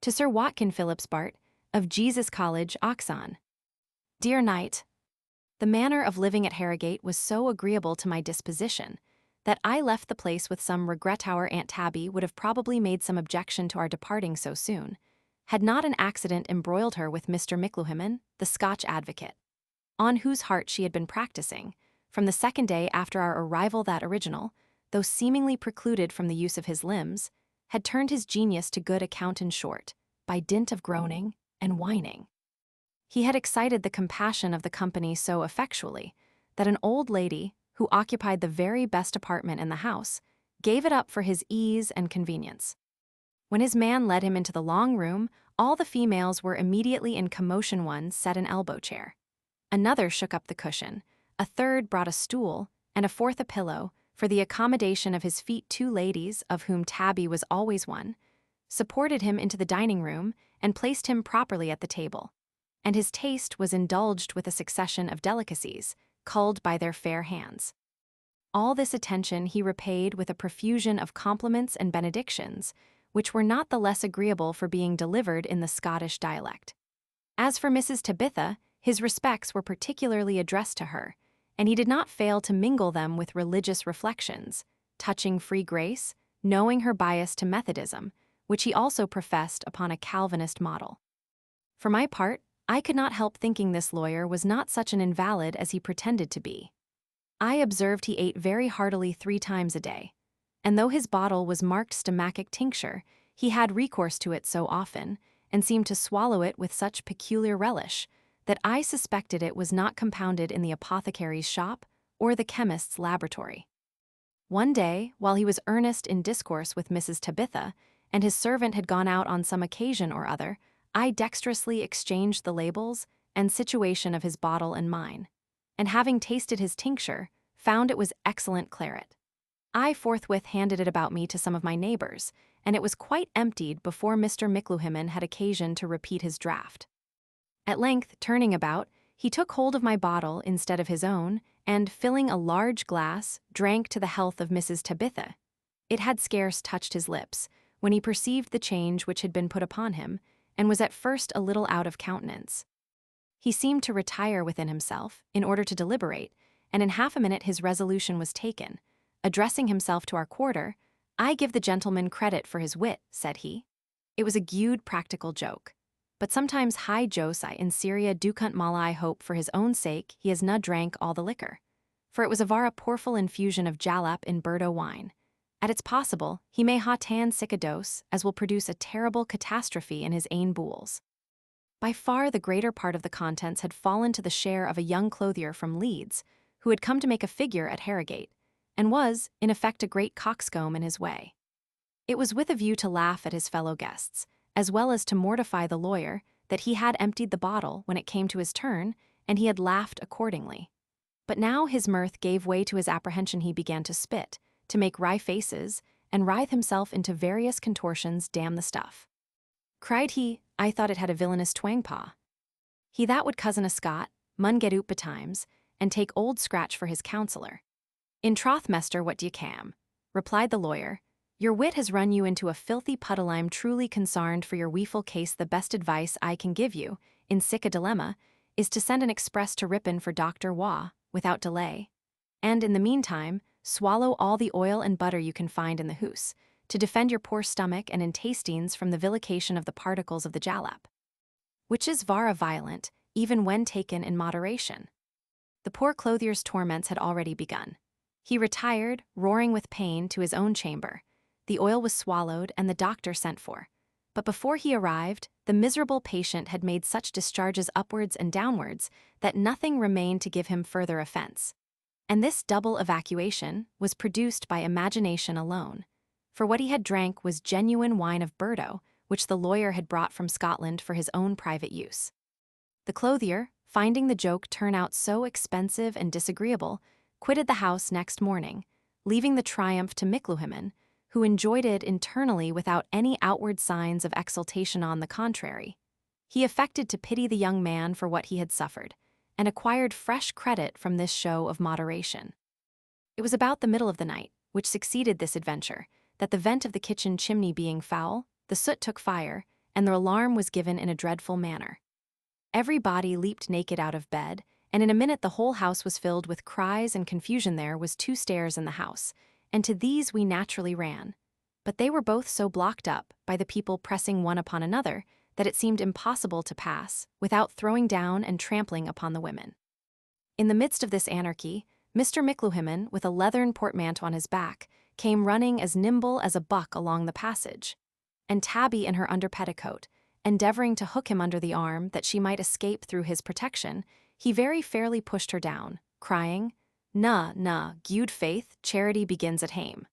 To Sir Watkin Phillips Bart, of Jesus College, Oxon. Dear Knight, the manner of living at Harrogate was so agreeable to my disposition that I left the place with some regret. Our Aunt Tabby would have probably made some objection to our departing so soon, had not an accident embroiled her with Mr. Micklewhimmen, the Scotch advocate, on whose heart she had been practicing, from the second day after our arrival. That original, though seemingly precluded from the use of his limbs, had turned his genius to good account. In short, by dint of groaning and whining, he had excited the compassion of the company so effectually that an old lady, who occupied the very best apartment in the house, gave it up for his ease and convenience. When his man led him into the long room, all the females were immediately in commotion. One set an elbow chair, another shook up the cushion, a third brought a stool, and a fourth a pillow, for the accommodation of his feet. Two ladies, of whom Tabby was always one, supported him into the dining room and placed him properly at the table, and his taste was indulged with a succession of delicacies, culled by their fair hands. All this attention he repaid with a profusion of compliments and benedictions, which were not the less agreeable for being delivered in the Scottish dialect. As for Mrs. Tabitha, his respects were particularly addressed to her, and he did not fail to mingle them with religious reflections, touching free grace, knowing her bias to Methodism, which he also professed upon a Calvinist model. For my part, I could not help thinking this lawyer was not such an invalid as he pretended to be. I observed he ate very heartily 3 times a day, and though his bottle was marked stomachic tincture, he had recourse to it so often, and seemed to swallow it with such peculiar relish, that I suspected it was not compounded in the apothecary's shop or the chemist's laboratory. One day, while he was earnest in discourse with Mrs. Tabitha, and his servant had gone out on some occasion or other, I dexterously exchanged the labels and situation of his bottle and mine, and having tasted his tincture, found it was excellent claret. I forthwith handed it about me to some of my neighbors, and it was quite emptied before Mr. Micklewhimmen had occasion to repeat his draught. At length, turning about, he took hold of my bottle instead of his own, and, filling a large glass, drank to the health of Mrs. Tabitha. It had scarce touched his lips, when he perceived the change which had been put upon him, and was at first a little out of countenance. He seemed to retire within himself, in order to deliberate, and in half a minute his resolution was taken. Addressing himself to our quarter, "I give the gentleman credit for his wit," said he. "It was a gude practical joke. But sometimes high Josai in Syria ducunt mala. I hope for his own sake he has na drank all the liquor. For it was a vara porful infusion of jalap in Burdo wine. At it's possible, he may ha tan sick a dose, as will produce a terrible catastrophe in his ain bools." By far the greater part of the contents had fallen to the share of a young clothier from Leeds, who had come to make a figure at Harrogate, and was, in effect, a great coxcomb in his way. It was with a view to laugh at his fellow guests, as well as to mortify the lawyer, that he had emptied the bottle when it came to his turn, and he had laughed accordingly. But now his mirth gave way to his apprehension. He began to spit, to make wry faces, and writhe himself into various contortions. "Damn the stuff," cried he, "I thought it had a villainous twang paw. He that would cozen a Scot, mun get oop betimes, and take old Scratch for his counsellor." "In troth, mester, what d'ye cam?" replied the lawyer. "Your wit has run you into a filthy puddle. I'm truly consarned for your weeful case. The best advice I can give you, in sic a dilemma, is to send an express to Ripon for Dr. Waugh, without delay, and, in the meantime, swallow all the oil and butter you can find in the hoose, to defend your poor stomach and intestines from the vilification of the particles of the jalap, which is vara violent, even when taken in moderation." The poor clothier's torments had already begun. He retired, roaring with pain, to his own chamber. The oil was swallowed and the doctor sent for. But before he arrived, the miserable patient had made such discharges upwards and downwards that nothing remained to give him further offense. And this double evacuation was produced by imagination alone, for what he had drank was genuine wine of Burdo, which the lawyer had brought from Scotland for his own private use. The clothier, finding the joke turn out so expensive and disagreeable, quitted the house next morning, leaving the triumph to Micklewhimmen, who enjoyed it internally without any outward signs of exultation. On the contrary, he affected to pity the young man for what he had suffered, and acquired fresh credit from this show of moderation. It was about the middle of the night, which succeeded this adventure, that the vent of the kitchen chimney being foul, the soot took fire, and the alarm was given in a dreadful manner. Every body leaped naked out of bed, and in a minute the whole house was filled with cries and confusion. There was 2 stairs in the house, and to these we naturally ran. But they were both so blocked up by the people pressing one upon another that it seemed impossible to pass without throwing down and trampling upon the women. In the midst of this anarchy, Mr. Micklewhimmen, with a leathern portmanteau on his back, came running as nimble as a buck along the passage, and Tabby in her under petticoat, endeavoring to hook him under the arm that she might escape through his protection, he very fairly pushed her down, crying, "Na, gude faith, charity begins at hame."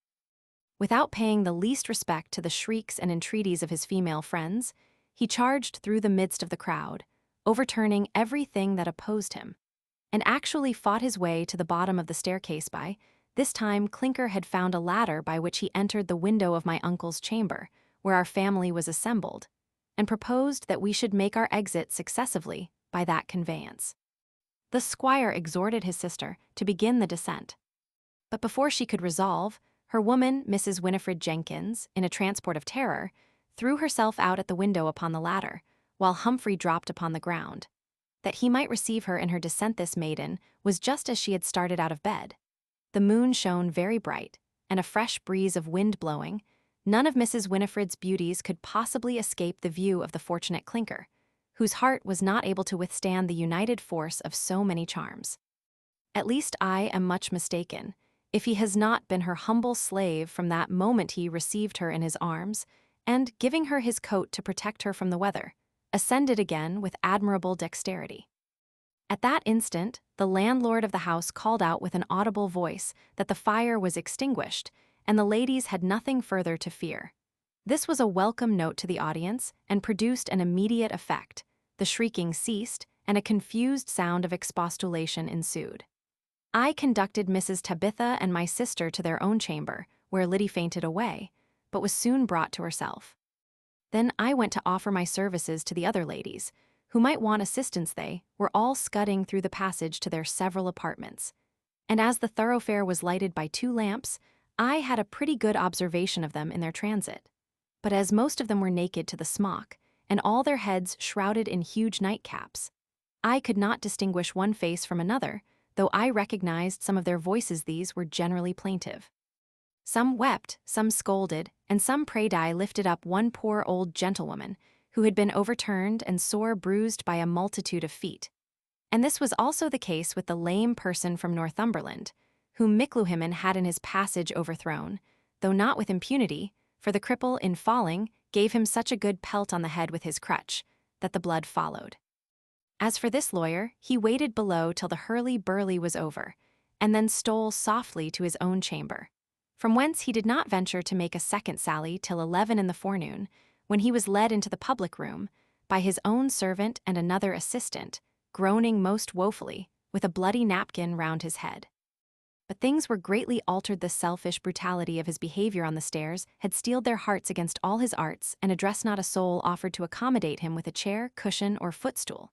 Without paying the least respect to the shrieks and entreaties of his female friends, he charged through the midst of the crowd, overturning everything that opposed him, and actually fought his way to the bottom of the staircase by. This time Clinker had found a ladder by which he entered the window of my uncle's chamber, where our family was assembled, and proposed that we should make our exit successively by that conveyance. The squire exhorted his sister to begin the descent. But before she could resolve, her woman, Mrs. Winifred Jenkins, in a transport of terror, threw herself out at the window upon the ladder, while Humphry dropped upon the ground. That he might receive her in her descent, this maiden was just as she had started out of bed. The moon shone very bright, and a fresh breeze of wind blowing. None of Mrs. Winifred's beauties could possibly escape the view of the fortunate Clinker, whose heart was not able to withstand the united force of so many charms. At least I am much mistaken, if he has not been her humble slave from that moment he received her in his arms, and, giving her his coat to protect her from the weather, ascended again with admirable dexterity. At that instant, the landlord of the house called out with an audible voice that the fire was extinguished, and the ladies had nothing further to fear. This was a welcome note to the audience, and produced an immediate effect. The shrieking ceased, and a confused sound of expostulation ensued. I conducted Mrs. Tabitha and my sister to their own chamber, where Liddy fainted away, but was soon brought to herself. Then I went to offer my services to the other ladies, who might want assistance. They were all scudding through the passage to their several apartments, and as the thoroughfare was lighted by 2 lamps, I had a pretty good observation of them in their transit. But as most of them were naked to the smock, and all their heads shrouded in huge nightcaps, I could not distinguish one face from another, though I recognized some of their voices. These were generally plaintive. Some wept, some scolded, and some prayed. I lifted up one poor old gentlewoman, who had been overturned and sore bruised by a multitude of feet. And this was also the case with the lame person from Northumberland, whom Micklewhimmen had in his passage overthrown, though not with impunity, for the cripple, in falling, gave him such a good pelt on the head with his crutch, that the blood followed. As for this lawyer, he waited below till the hurly-burly was over, and then stole softly to his own chamber, from whence he did not venture to make a second sally till 11 in the forenoon, when he was led into the public room by his own servant and another assistant, groaning most woefully, with a bloody napkin round his head. But things were greatly altered. The selfish brutality of his behavior on the stairs had steeled their hearts against all his arts, and addressed not a soul offered to accommodate him with a chair, cushion, or footstool,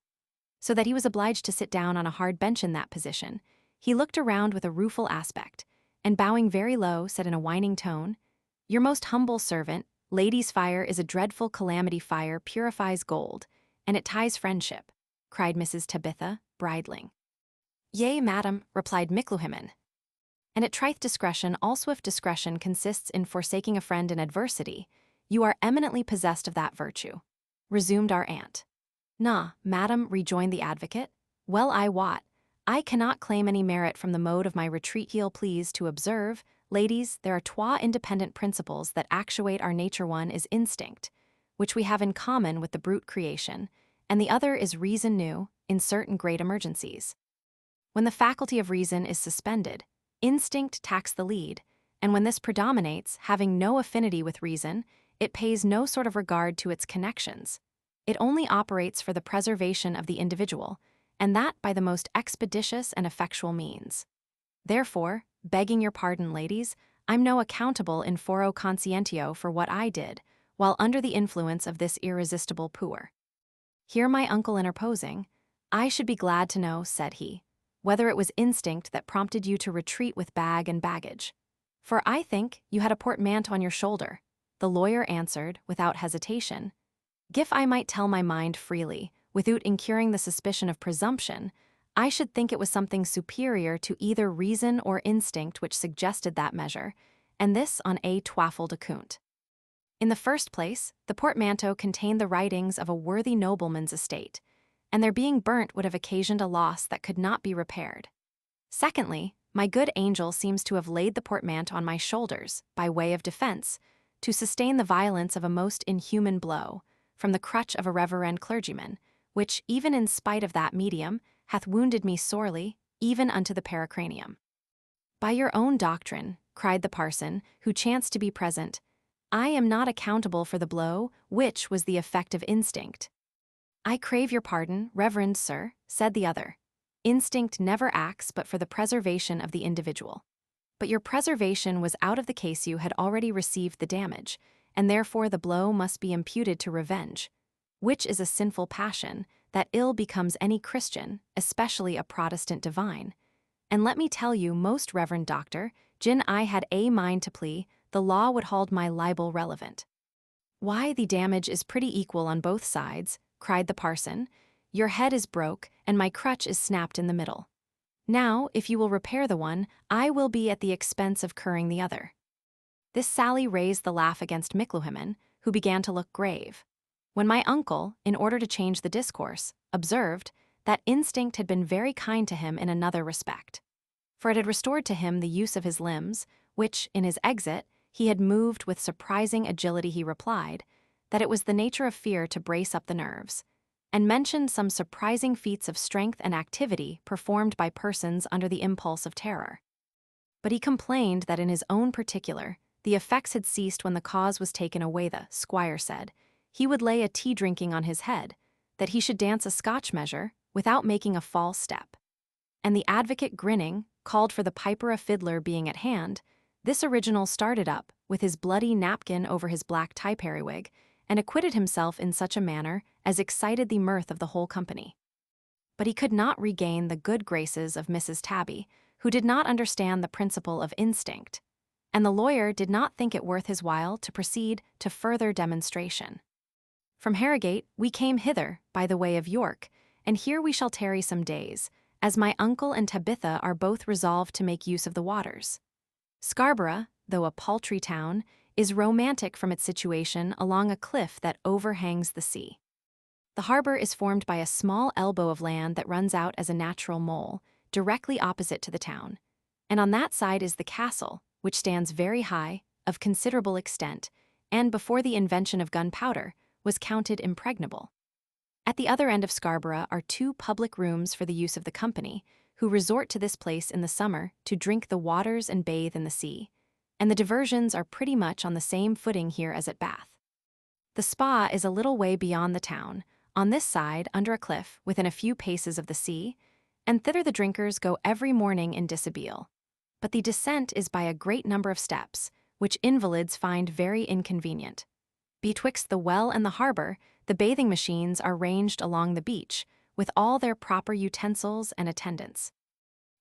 so that he was obliged to sit down on a hard bench. In that position, he looked around with a rueful aspect, and bowing very low, said in a whining tone, "Your most humble servant. Ladies' fire is a dreadful calamity. Fire purifies gold, and it ties friendship," cried Mrs. Tabitha, bridling. "Yea, madam," replied Micklewhimmen. "And at trith discretion, all swift discretion consists in forsaking a friend in adversity. You are eminently possessed of that virtue," resumed our aunt. "Na, madam," rejoined the advocate, "well I wot, I cannot claim any merit from the mode of my retreat. Ye'll please to observe, ladies, there are 2 independent principles that actuate our nature. One is instinct, which we have in common with the brute creation, and the other is reason new, in certain great emergencies. When the faculty of reason is suspended, instinct takes the lead, and when this predominates, having no affinity with reason, it pays no sort of regard to its connections. It only operates for the preservation of the individual, and that by the most expeditious and effectual means. Therefore, begging your pardon, ladies, I'm no accountable in foro conscientio for what I did, while under the influence of this irresistible puer." Here my uncle interposing, "I should be glad to know," said he, "whether it was instinct that prompted you to retreat with bag and baggage. For I think you had a portmanteau on your shoulder." The lawyer answered, without hesitation, Gif I might tell my mind freely, without incurring the suspicion of presumption, I should think it was something superior to either reason or instinct which suggested that measure, and this on a twaffle de cunt. In the first place, the portmanteau contained the writings of a worthy nobleman's estate, and their being burnt would have occasioned a loss that could not be repaired. Secondly, my good angel seems to have laid the portmanteau on my shoulders, by way of defense, to sustain the violence of a most inhuman blow, from the crutch of a reverend clergyman, which, even in spite of that medium, hath wounded me sorely, even unto the pericranium. By your own doctrine, cried the parson, who chanced to be present, I am not accountable for the blow, which was the effect of instinct. I crave your pardon, reverend sir, said the other. Instinct never acts but for the preservation of the individual. But your preservation was out of the case, you had already received the damage, and therefore the blow must be imputed to revenge, which is a sinful passion, that ill becomes any Christian, especially a Protestant divine. And let me tell you, most reverend doctor, gin I had a mind to plea, the law would hold my libel relevant. Why, the damage is pretty equal on both sides, cried the parson. Your head is broke, and my crutch is snapped in the middle. Now, if you will repair the one, I will be at the expense of curing the other. This sally raised the laugh against Micklewhimmen, who began to look grave. When my uncle, in order to change the discourse, observed that instinct had been very kind to him in another respect. For it had restored to him the use of his limbs, which, in his exit, he had moved with surprising agility, he replied that it was the nature of fear to brace up the nerves, and mentioned some surprising feats of strength and activity performed by persons under the impulse of terror. But he complained that in his own particular, the effects had ceased when the cause was taken away. The squire said he would lay a tea-drinking on his head, that he should dance a Scotch measure without making a false step. And the advocate, grinning, called for the piper, a fiddler being at hand. This original started up, with his bloody napkin over his black tie periwig, and acquitted himself in such a manner as excited the mirth of the whole company. But he could not regain the good graces of Mrs. Tabby, who did not understand the principle of instinct, and the lawyer did not think it worth his while to proceed to further demonstration. From Harrogate we came hither by the way of York, and here we shall tarry some days, as my uncle and Tabitha are both resolved to make use of the waters. Scarborough, though a paltry town, is romantic from its situation along a cliff that overhangs the sea. The harbor is formed by a small elbow of land that runs out as a natural mole, directly opposite to the town, and on that side is the castle, which stands very high, of considerable extent, and before the invention of gunpowder, was counted impregnable. At the other end of Scarborough are 2 public rooms for the use of the company, who resort to this place in the summer to drink the waters and bathe in the sea, and the diversions are pretty much on the same footing here as at Bath. The spa is a little way beyond the town, on this side under a cliff within a few paces of the sea, and thither the drinkers go every morning in dishabille. But the descent is by a great number of steps, which invalids find very inconvenient. Betwixt the well and the harbor, the bathing machines are ranged along the beach, with all their proper utensils and attendants.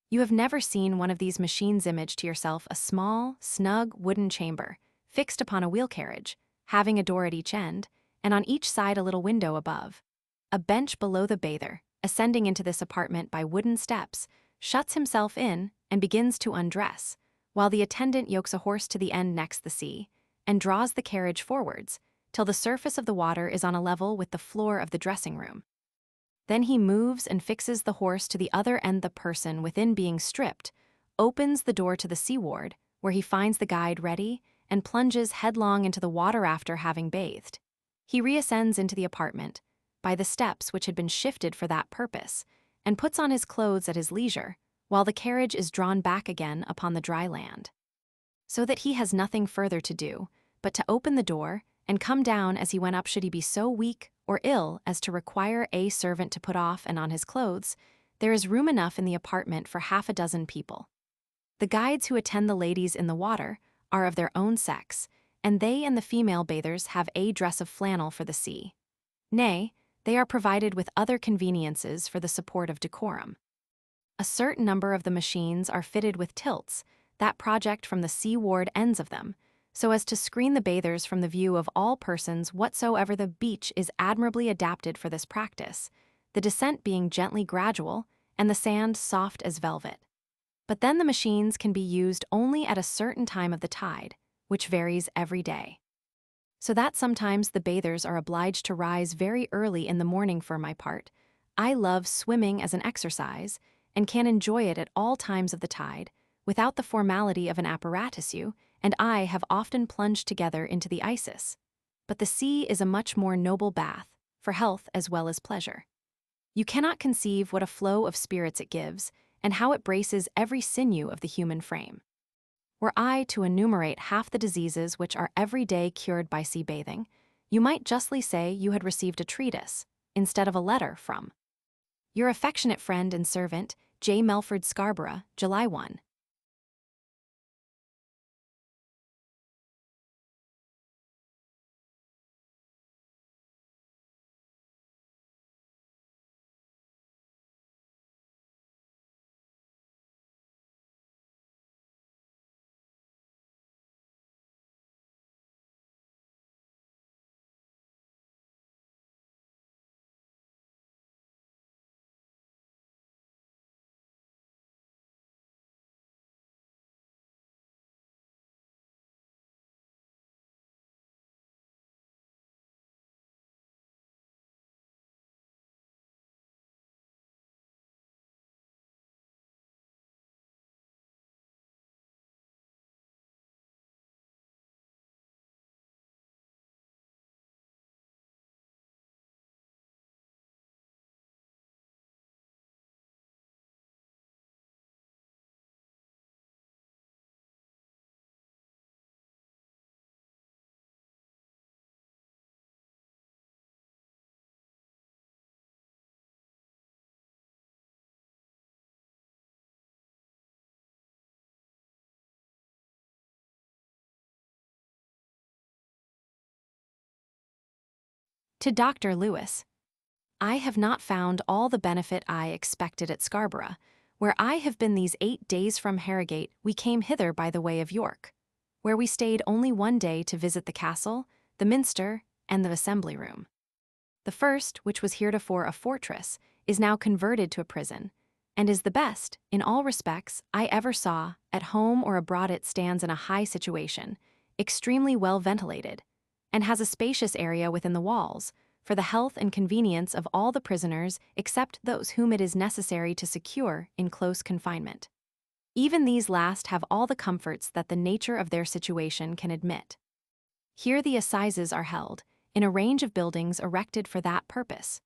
You have never seen one of these machines. Image to yourself a small, snug wooden chamber, fixed upon a wheel carriage, having a door at each end, and on each side a little window above. A bench below the bather, ascending into this apartment by wooden steps, shuts himself in and begins to undress, while the attendant yokes a horse to the end next the sea, and draws the carriage forwards, till the surface of the water is on a level with the floor of the dressing-room. Then he moves and fixes the horse to the other end. The person within being stripped, opens the door to the seaward, where he finds the guide ready, and plunges headlong into the water after having bathed. He reascends into the apartment, by the steps which had been shifted for that purpose, and puts on his clothes at his leisure, while the carriage is drawn back again upon the dry land. So that he has nothing further to do, but to open the door, and come down as he went up should he be so weak or ill as to require a servant to put off and on his clothes. There is room enough in the apartment for 6 people. The guides who attend the ladies in the water are of their own sex, and they and the female bathers have a dress of flannel for the sea. Nay, they are provided with other conveniences for the support of decorum. A certain number of the machines are fitted with tilts, that project from the seaward ends of them, so as to screen the bathers from the view of all persons whatsoever. The beach is admirably adapted for this practice, the descent being gently gradual and the sand soft as velvet. But then the machines can be used only at a certain time of the tide, which varies every day. So that sometimes the bathers are obliged to rise very early in the morning. For my part, I love swimming as an exercise and can enjoy it at all times of the tide, without the formality of an apparatus. You and I have often plunged together into the Isis. But the sea is a much more noble bath, for health as well as pleasure. You cannot conceive what a flow of spirits it gives, and how it braces every sinew of the human frame. Were I to enumerate half the diseases which are every day cured by sea bathing, you might justly say you had received a treatise, instead of a letter, from your affectionate friend and servant, J. Melford, Scarborough, July 1. To Dr. Lewis. I have not found all the benefit I expected at Scarborough, where I have been these 8 days. From Harrogate we came hither by the way of York, where we stayed only one day to visit the castle, the minster, and the assembly room. The first, which was heretofore a fortress, is now converted to a prison, and is the best, in all respects, I ever saw. At home or abroad it stands in a high situation, extremely well ventilated, and has a spacious area within the walls, for the health and convenience of all the prisoners except those whom it is necessary to secure in close confinement. Even these last have all the comforts that the nature of their situation can admit. Here the assizes are held, in a range of buildings erected for that purpose.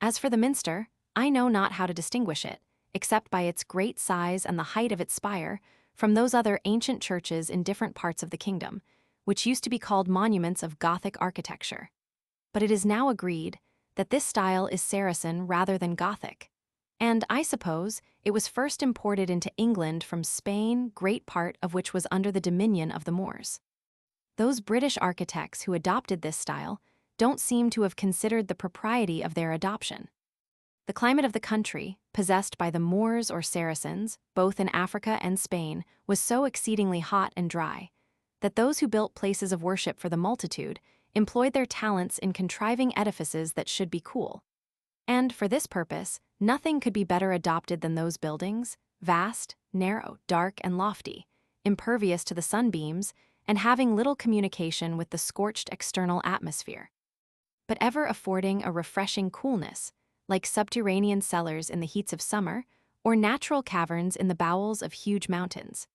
As for the minster, I know not how to distinguish it, except by its great size and the height of its spire, from those other ancient churches in different parts of the kingdom, which used to be called monuments of Gothic architecture. But it is now agreed that this style is Saracen rather than Gothic, and I suppose it was first imported into England from Spain, great part of which was under the dominion of the Moors. Those British architects who adopted this style don't seem to have considered the propriety of their adoption. The climate of the country, possessed by the Moors or Saracens, both in Africa and Spain, was so exceedingly hot and dry, that those who built places of worship for the multitude employed their talents in contriving edifices that should be cool. And for this purpose, nothing could be better adopted than those buildings, vast, narrow, dark, and lofty, impervious to the sunbeams, and having little communication with the scorched external atmosphere, but ever affording a refreshing coolness, like subterranean cellars in the heats of summer, or natural caverns in the bowels of huge mountains.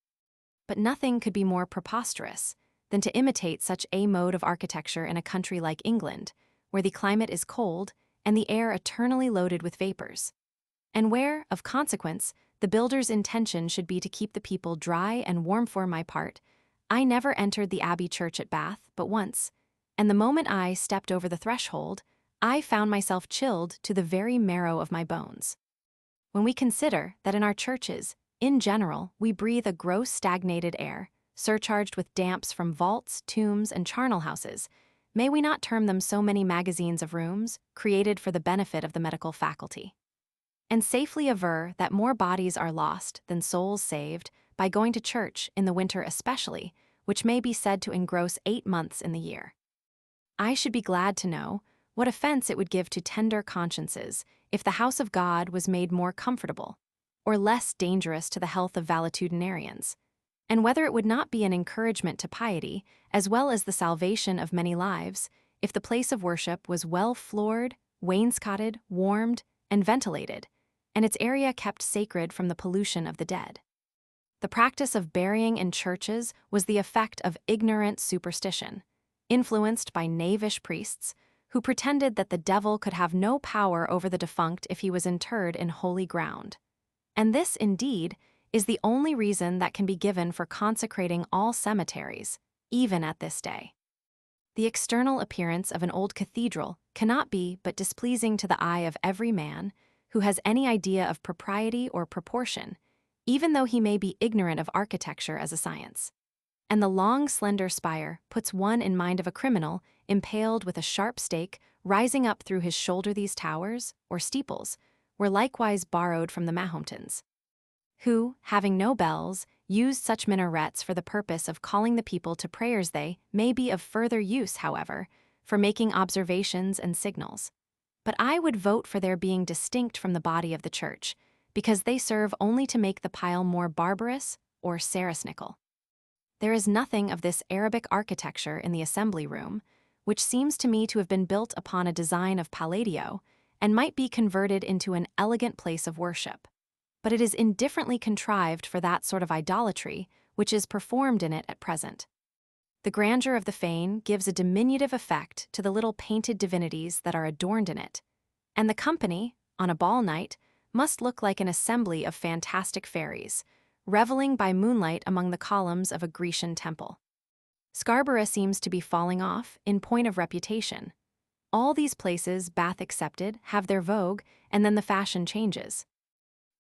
But nothing could be more preposterous than to imitate such a mode of architecture in a country like England, where the climate is cold and the air eternally loaded with vapors, and where, of consequence, the builder's intention should be to keep the people dry and warm. For my part, I never entered the Abbey Church at Bath but once, and the moment I stepped over the threshold, I found myself chilled to the very marrow of my bones. When we consider that in our churches, in general, we breathe a gross stagnated air, surcharged with damps from vaults, tombs, and charnel houses, may we not term them so many magazines of rooms, created for the benefit of the medical faculty? And safely aver that more bodies are lost than souls saved by going to church, in the winter especially, which may be said to engross 8 months in the year. I should be glad to know what offense it would give to tender consciences if the house of God was made more comfortable, or less dangerous to the health of valetudinarians, and whether it would not be an encouragement to piety, as well as the salvation of many lives, if the place of worship was well floored, wainscoted, warmed, and ventilated, and its area kept sacred from the pollution of the dead. The practice of burying in churches was the effect of ignorant superstition, influenced by knavish priests who pretended that the devil could have no power over the defunct if he was interred in holy ground. And this, indeed, is the only reason that can be given for consecrating all cemeteries, even at this day. The external appearance of an old cathedral cannot be but displeasing to the eye of every man who has any idea of propriety or proportion, even though he may be ignorant of architecture as a science. And the long, slender spire puts one in mind of a criminal impaled with a sharp stake rising up through his shoulder. These towers, or steeples, were likewise borrowed from the Mahometans, who, having no bells, used such minarets for the purpose of calling the people to prayers. They may be of further use, however, for making observations and signals. But I would vote for their being distinct from the body of the church, because they serve only to make the pile more barbarous or saracenical. There is nothing of this Arabic architecture in the assembly room, which seems to me to have been built upon a design of Palladio and might be converted into an elegant place of worship. But it is indifferently contrived for that sort of idolatry which is performed in it at present. The grandeur of the fane gives a diminutive effect to the little painted divinities that are adorned in it, and the company, on a ball night, must look like an assembly of fantastic fairies, reveling by moonlight among the columns of a Grecian temple. Scarborough seems to be falling off in point of reputation. All these places, Bath excepted, have their vogue, and then the fashion changes.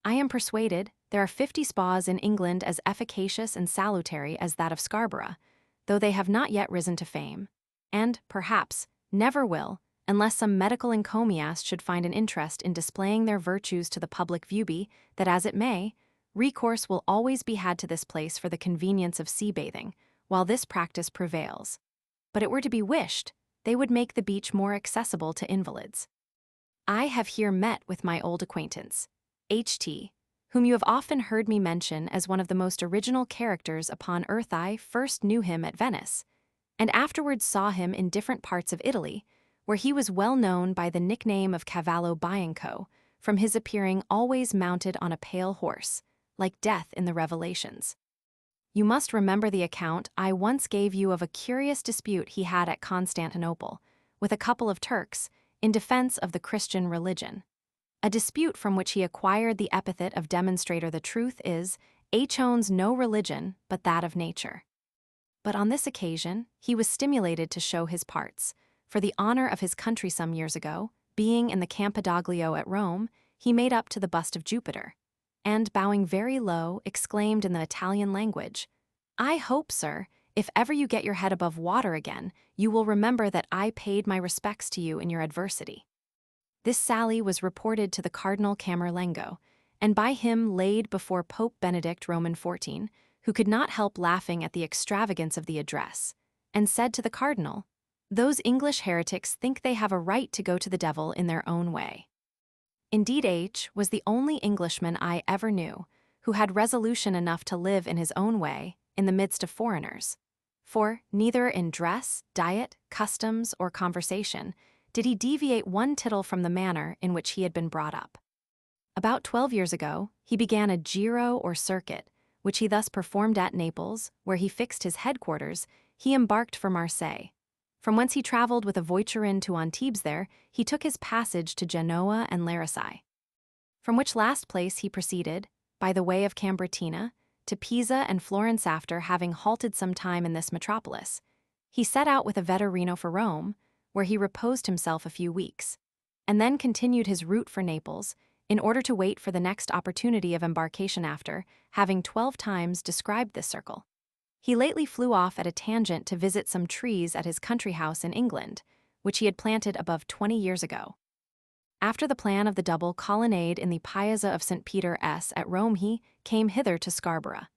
I am persuaded there are 50 spas in England as efficacious and salutary as that of Scarborough, though they have not yet risen to fame, and, perhaps, never will, unless some medical encomiast should find an interest in displaying their virtues to the public view. Be that as it may, recourse will always be had to this place for the convenience of sea-bathing, while this practice prevails. But it were to be wished they would make the beach more accessible to invalids. I have here met with my old acquaintance, H.T., whom you have often heard me mention as one of the most original characters upon earth. I first knew him at Venice, and afterwards saw him in different parts of Italy, where he was well known by the nickname of Cavallo Bianco, from his appearing always mounted on a pale horse, like Death in the Revelations. You must remember the account I once gave you of a curious dispute he had at Constantinople, with a couple of Turks, in defense of the Christian religion. A dispute from which he acquired the epithet of demonstrator. The truth is, H owns no religion but that of nature. But on this occasion, he was stimulated to show his parts. For the honor of his country some years ago, being in the Campidoglio at Rome, he made up to the bust of Jupiter, and, bowing very low, exclaimed in the Italian language, "I hope, sir, if ever you get your head above water again, you will remember that I paid my respects to you in your adversity." This sally was reported to the Cardinal Camerlengo, and by him laid before Pope Benedict Roman XIV, who could not help laughing at the extravagance of the address, and said to the cardinal, "Those English heretics think they have a right to go to the devil in their own way." Indeed, H was the only Englishman I ever knew who had resolution enough to live in his own way in the midst of foreigners, for neither in dress, diet, customs, or conversation did he deviate one tittle from the manner in which he had been brought up. About 12 years ago, he began a giro or circuit, which he thus performed at Naples, where he fixed his headquarters. He embarked for Marseille, from whence he traveled with a voiturin to Antibes. There, he took his passage to Genoa and Larissai, from which last place he proceeded, by the way of Cambritina, to Pisa and Florence. After having halted some time in this metropolis, he set out with a vetturino for Rome, where he reposed himself a few weeks, and then continued his route for Naples, in order to wait for the next opportunity of embarkation. After having 12 times described this circle, he lately flew off at a tangent to visit some trees at his country house in England, which he had planted above 20 years ago. After the plan of the double colonnade in the Piazza of St. Peter at Rome, he came hither to Scarborough,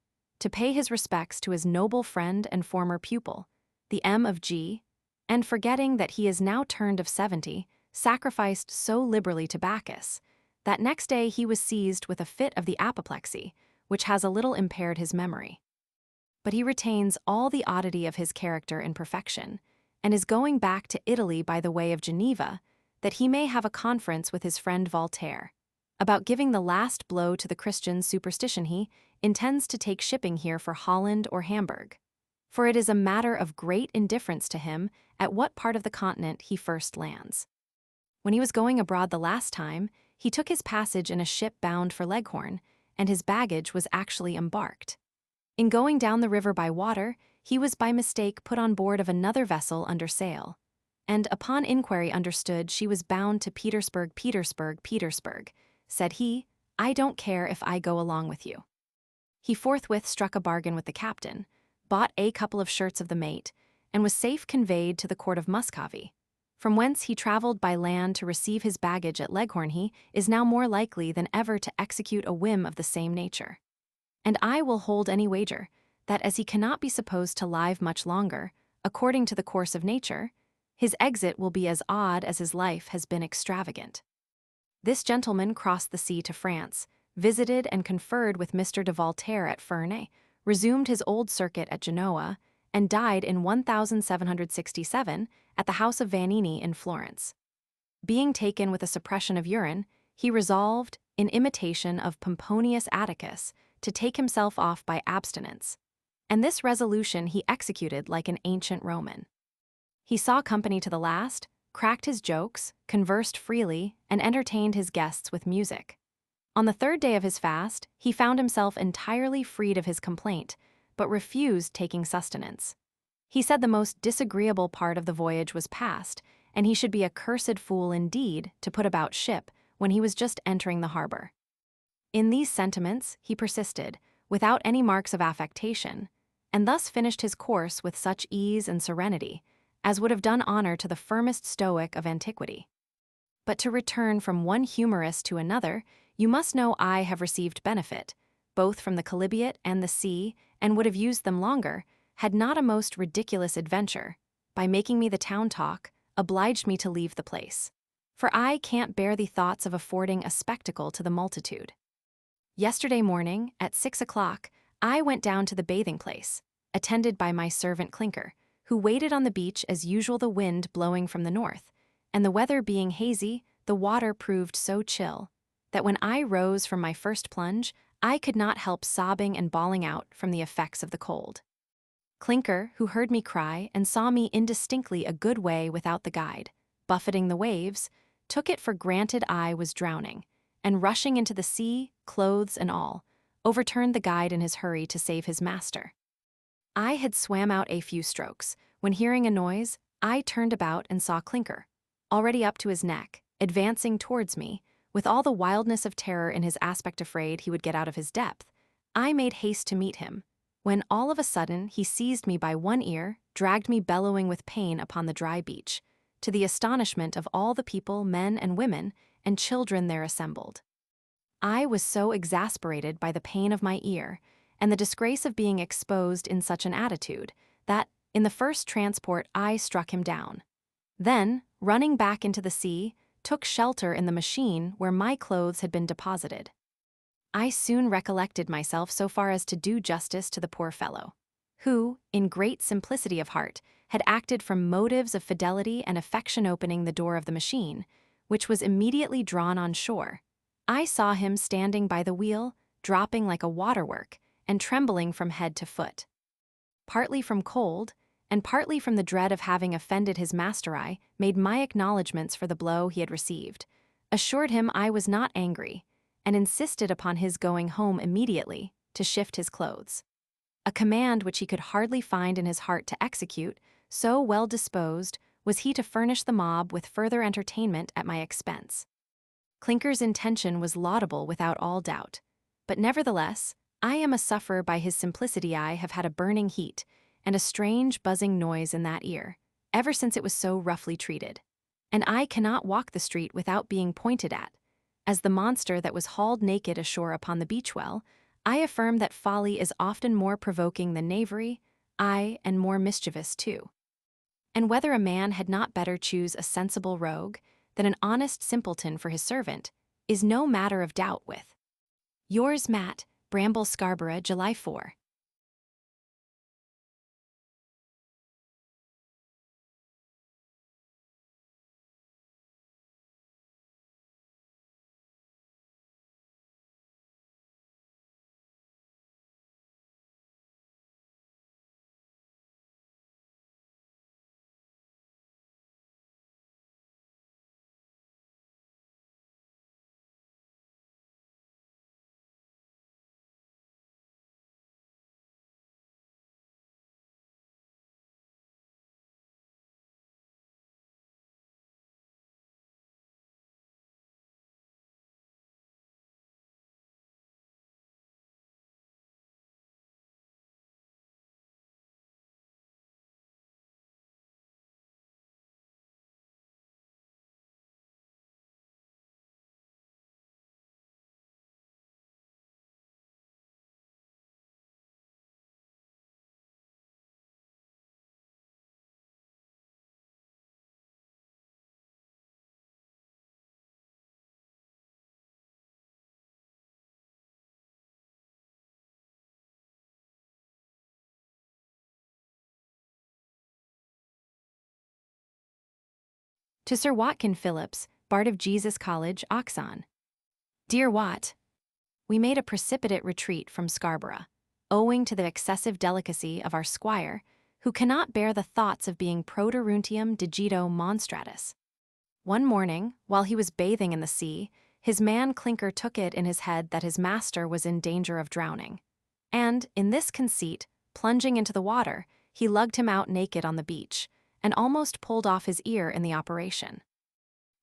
to pay his respects to his noble friend and former pupil, the M of G, and forgetting that he is now turned of 70, sacrificed so liberally to Bacchus, that next day he was seized with a fit of the apoplexy, which has a little impaired his memory. But he retains all the oddity of his character in perfection, and is going back to Italy by the way of Geneva, that he may have a conference with his friend Voltaire, about giving the last blow to the Christian superstition. He intends to take shipping here for Holland or Hamburg, for it is a matter of great indifference to him at what part of the continent he first lands. When he was going abroad the last time, he took his passage in a ship bound for Leghorn, and his baggage was actually embarked. In going down the river by water, he was by mistake put on board of another vessel under sail, and upon inquiry understood she was bound to Petersburg. Said he, "I don't care if I go along with you." He forthwith struck a bargain with the captain, bought a couple of shirts of the mate, and was safe conveyed to the court of Muscovy, from whence he travelled by land to receive his baggage at Leghorn. He is now more likely than ever to execute a whim of the same nature. And I will hold any wager that as he cannot be supposed to live much longer, according to the course of nature, his exit will be as odd as his life has been extravagant. This gentleman crossed the sea to France, visited and conferred with Mr. de Voltaire at Ferney, resumed his old circuit at Genoa, and died in 1767 at the house of Vanini in Florence. Being taken with a suppression of urine, he resolved, in imitation of Pomponius Atticus, to take himself off by abstinence, and this resolution he executed like an ancient Roman. He saw company to the last, cracked his jokes, conversed freely, and entertained his guests with music. On the third day of his fast, he found himself entirely freed of his complaint, but refused taking sustenance. He said the most disagreeable part of the voyage was past, and he should be a cursed fool indeed to put about ship when he was just entering the harbor. In these sentiments he persisted, without any marks of affectation, and thus finished his course with such ease and serenity as would have done honor to the firmest Stoic of antiquity. But to return from one humorous to another, you must know I have received benefit, both from the chalybeate and the sea, and would have used them longer, had not a most ridiculous adventure, by making me the town talk, obliged me to leave the place. For I can't bear the thoughts of affording a spectacle to the multitude. Yesterday morning, at 6 o'clock, I went down to the bathing place, attended by my servant Clinker, who waited on the beach as usual, the wind blowing from the north, and the weather being hazy, the water proved so chill, that when I rose from my first plunge, I could not help sobbing and bawling out from the effects of the cold. Clinker, who heard me cry and saw me indistinctly a good way without the guide, buffeting the waves, took it for granted I was drowning, and rushing into the sea, clothes and all, overturned the guide in his hurry to save his master. I had swam out a few strokes, when hearing a noise, I turned about and saw Clinker, already up to his neck, advancing towards me, with all the wildness of terror in his aspect, afraid he would get out of his depth. I made haste to meet him, when all of a sudden he seized me by one ear, dragged me bellowing with pain upon the dry beach, to the astonishment of all the people, men and women, and children there assembled. I was so exasperated by the pain of my ear, and the disgrace of being exposed in such an attitude, that, in the first transport, I struck him down. Then, running back into the sea, took shelter in the machine where my clothes had been deposited. I soon recollected myself so far as to do justice to the poor fellow, who, in great simplicity of heart, had acted from motives of fidelity and affection. Opening the door of the machine, which was immediately drawn on shore, I saw him standing by the wheel, dropping like a waterwork, and trembling from head to foot. Partly from cold, and partly from the dread of having offended his master, I made my acknowledgments for the blow he had received, assured him I was not angry, and insisted upon his going home immediately to shift his clothes. A command which he could hardly find in his heart to execute, so well disposed was he to furnish the mob with further entertainment at my expense. Clinker's intention was laudable without all doubt, but nevertheless, I am a sufferer by his simplicity. I have had a burning heat, and a strange buzzing noise in that ear, ever since it was so roughly treated, and I cannot walk the street without being pointed at. As the monster that was hauled naked ashore upon the beach well, I affirm that folly is often more provoking than knavery, aye, and more mischievous too. And whether a man had not better choose a sensible rogue than an honest simpleton for his servant is no matter of doubt with. Yours, Matt Bramble, Scarborough, July 4. To Sir Watkin Phillips, Bard of Jesus College, Oxon. Dear Wat, we made a precipitate retreat from Scarborough, owing to the excessive delicacy of our squire, who cannot bear the thoughts of being proteruntium digito monstratus. One morning, while he was bathing in the sea, his man Clinker took it in his head that his master was in danger of drowning. And, in this conceit, plunging into the water, he lugged him out naked on the beach, and almost pulled off his ear in the operation.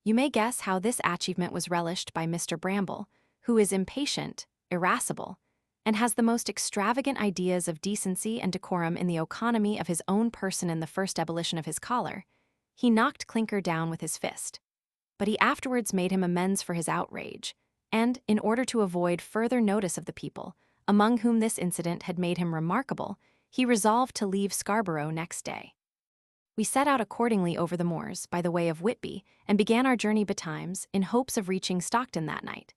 You may guess how this achievement was relished by Mr. Bramble, who is impatient, irascible, and has the most extravagant ideas of decency and decorum in the economy of his own person. In the first ebullition of his choler, he knocked Clinker down with his fist. But he afterwards made him amends for his outrage, and, in order to avoid further notice of the people, among whom this incident had made him remarkable, he resolved to leave Scarborough next day. We set out accordingly over the moors, by the way of Whitby, and began our journey betimes, in hopes of reaching Stockton that night.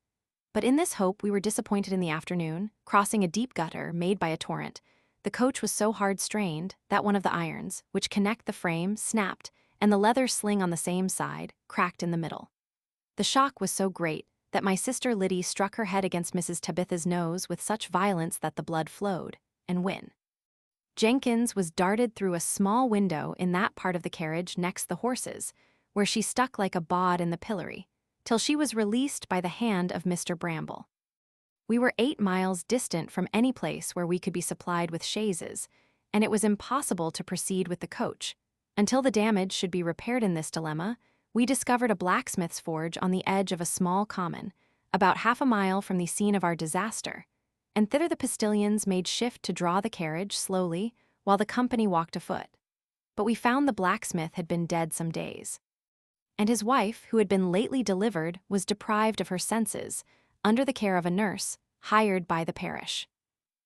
But in this hope we were disappointed in the afternoon, crossing a deep gutter made by a torrent. The coach was so hard strained that one of the irons, which connect the frame, snapped, and the leather sling on the same side, cracked in the middle. The shock was so great that my sister Liddy struck her head against Mrs. Tabitha's nose with such violence that the blood flowed, and Win. Jenkins was darted through a small window in that part of the carriage next the horses, where she stuck like a bod in the pillory, till she was released by the hand of Mr. Bramble. We were 8 miles distant from any place where we could be supplied with chaises, and it was impossible to proceed with the coach. Until the damage should be repaired. In this dilemma, we discovered a blacksmith's forge on the edge of a small common, about half a mile from the scene of our disaster, and thither the postilions made shift to draw the carriage slowly while the company walked afoot. But we found the blacksmith had been dead some days, and his wife, who had been lately delivered, was deprived of her senses, under the care of a nurse, hired by the parish.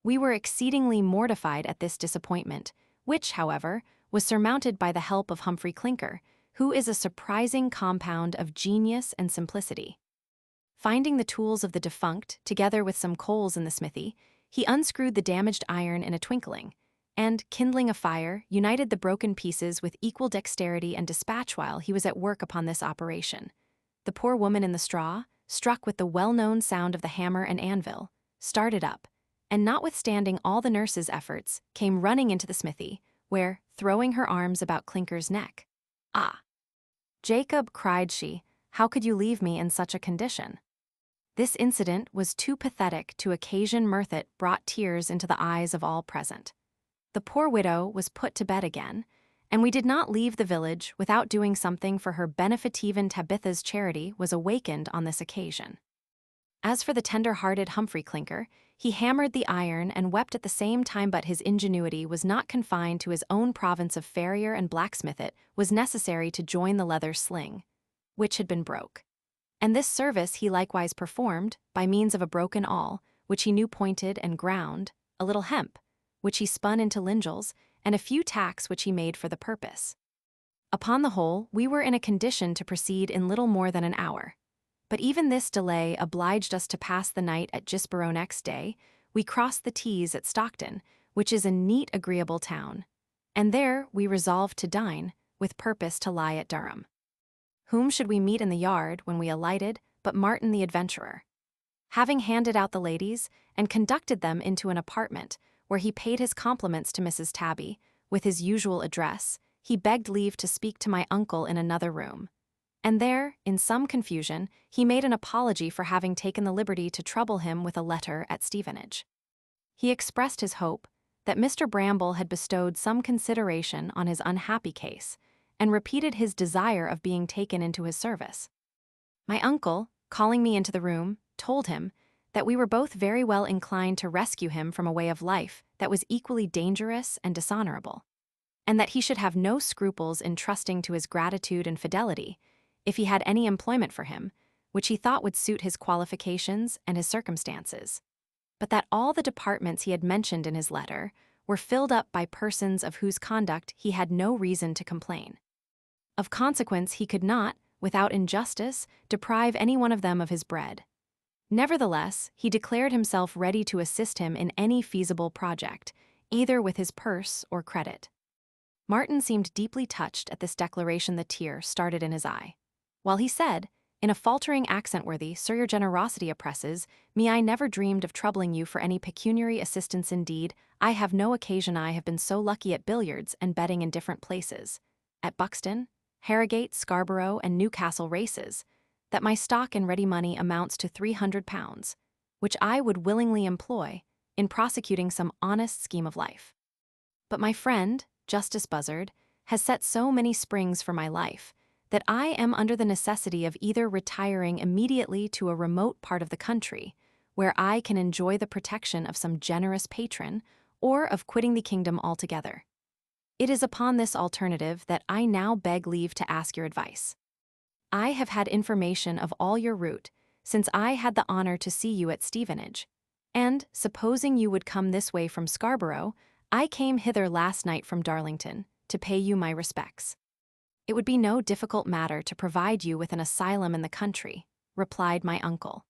We were exceedingly mortified at this disappointment, which, however, was surmounted by the help of Humphry Clinker, who is a surprising compound of genius and simplicity. Finding the tools of the defunct, together with some coals in the smithy, he unscrewed the damaged iron in a twinkling, and, kindling a fire, united the broken pieces with equal dexterity and dispatch while he was at work upon this operation. The poor woman in the straw, struck with the well-known sound of the hammer and anvil, started up, and notwithstanding all the nurse's efforts, came running into the smithy, where, throwing her arms about Clinker's neck, "Ah, Jacob," cried she, "how could you leave me in such a condition?" This incident was too pathetic to occasion mirth. It brought tears into the eyes of all present. The poor widow was put to bed again, and we did not leave the village without doing something for her benefit. Even Tabitha's charity was awakened on this occasion. As for the tender-hearted Humphry Clinker, he hammered the iron and wept at the same time, but his ingenuity was not confined to his own province of farrier and blacksmith. It was necessary to join the leather sling, which had been broke. And this service he likewise performed, by means of a broken awl, which he knew pointed and ground, a little hemp, which he spun into linguals, and a few tacks which he made for the purpose. Upon the whole, we were in a condition to proceed in little more than an hour. But even this delay obliged us to pass the night at Gisborough. Next day, we crossed the Tees at Stockton, which is a neat, agreeable town, and there we resolved to dine, with purpose to lie at Durham. Whom should we meet in the yard when we alighted but Martin the adventurer? Having handed out the ladies and conducted them into an apartment where he paid his compliments to Mrs. Tabby, with his usual address, he begged leave to speak to my uncle in another room. And there, in some confusion, he made an apology for having taken the liberty to trouble him with a letter at Stevenage. He expressed his hope that Mr. Bramble had bestowed some consideration on his unhappy case, and repeated his desire of being taken into his service. My uncle, calling me into the room, told him that we were both very well inclined to rescue him from a way of life that was equally dangerous and dishonorable, and that he should have no scruples in trusting to his gratitude and fidelity if he had any employment for him, which he thought would suit his qualifications and his circumstances, but that all the departments he had mentioned in his letter were filled up by persons of whose conduct he had no reason to complain. Of consequence, he could not, without injustice, deprive any one of them of his bread. Nevertheless, he declared himself ready to assist him in any feasible project, either with his purse or credit. Martin seemed deeply touched at this declaration. The tear started in his eye, while he said, in a faltering accent, "Worthy sir, your generosity oppresses me. I never dreamed of troubling you for any pecuniary assistance. Indeed, I have no occasion. I have been so lucky at billiards and betting in different places, at Buxton, Harrogate, Scarborough, and Newcastle races, that my stock in ready money amounts to £300, which I would willingly employ in prosecuting some honest scheme of life. But my friend, Justice Buzzard, has set so many springs for my life that I am under the necessity of either retiring immediately to a remote part of the country, where I can enjoy the protection of some generous patron, or of quitting the kingdom altogether. It is upon this alternative that I now beg leave to ask your advice. I have had information of all your route, since I had the honor to see you at Stevenage, and, supposing you would come this way from Scarborough, I came hither last night from Darlington, to pay you my respects. It would be no difficult matter to provide you with an asylum in the country, replied my uncle.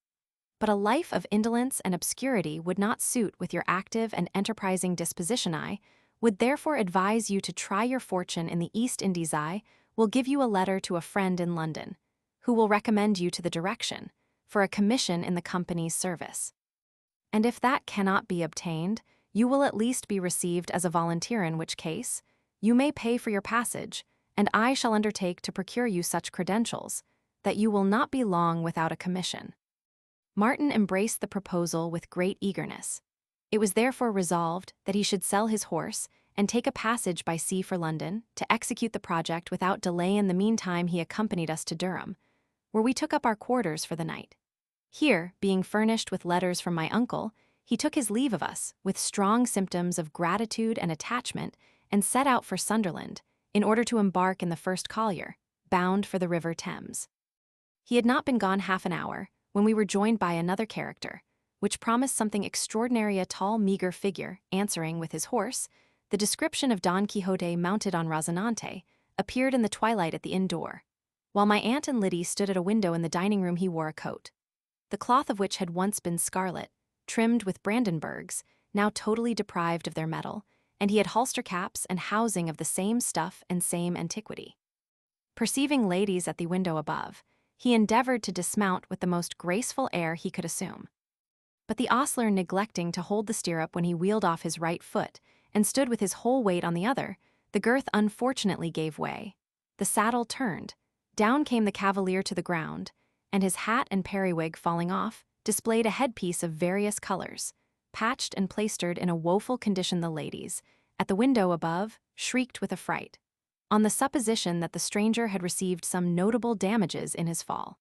But a life of indolence and obscurity would not suit with your active and enterprising disposition. I would therefore advise you to try your fortune in the East Indies. I will give you a letter to a friend in London, who will recommend you to the direction, for a commission in the company's service. And if that cannot be obtained, you will at least be received as a volunteer, in which case you may pay for your passage, and I shall undertake to procure you such credentials that you will not be long without a commission." Martin embraced the proposal with great eagerness. It was therefore resolved that he should sell his horse and take a passage by sea for London to execute the project without delay. In the meantime he accompanied us to Durham, where we took up our quarters for the night. Here, being furnished with letters from my uncle, he took his leave of us with strong symptoms of gratitude and attachment, and set out for Sunderland in order to embark in the first collier, bound for the river Thames. He had not been gone half an hour when we were joined by another character, which promised something extraordinary. A tall, meager figure, answering, with his horse, the description of Don Quixote mounted on Rozinante, appeared in the twilight at the inn door. While my aunt and Liddy stood at a window in the dining room, he wore a coat, the cloth of which had once been scarlet, trimmed with Brandenburgs, now totally deprived of their metal, and he had holster caps and housing of the same stuff and same antiquity. Perceiving ladies at the window above, he endeavored to dismount with the most graceful air he could assume. But the ostler, neglecting to hold the stirrup when he wheeled off his right foot and stood with his whole weight on the other, the girth unfortunately gave way. The saddle turned, down came the cavalier to the ground, and his hat and periwig falling off, displayed a headpiece of various colors, patched and plastered in a woeful condition. The ladies, at the window above, shrieked with affright, on the supposition that the stranger had received some notable damages in his fall.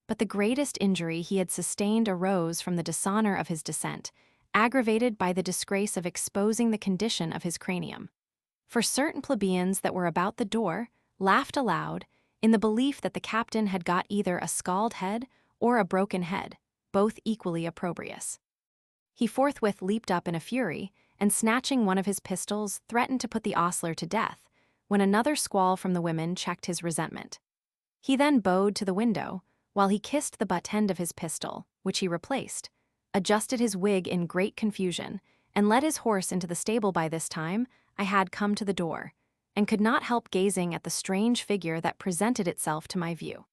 But the greatest injury he had sustained arose from the dishonor of his descent, aggravated by the disgrace of exposing the condition of his cranium. For certain plebeians that were about the door laughed aloud, in the belief that the captain had got either a scald head or a broken head, both equally opprobrious. He forthwith leaped up in a fury, and snatching one of his pistols, threatened to put the ostler to death, when another squall from the women checked his resentment. He then bowed to the window, while he kissed the butt end of his pistol, which he replaced, adjusted his wig in great confusion, and led his horse into the stable. By this time, I had come to the door, and could not help gazing at the strange figure that presented itself to my view.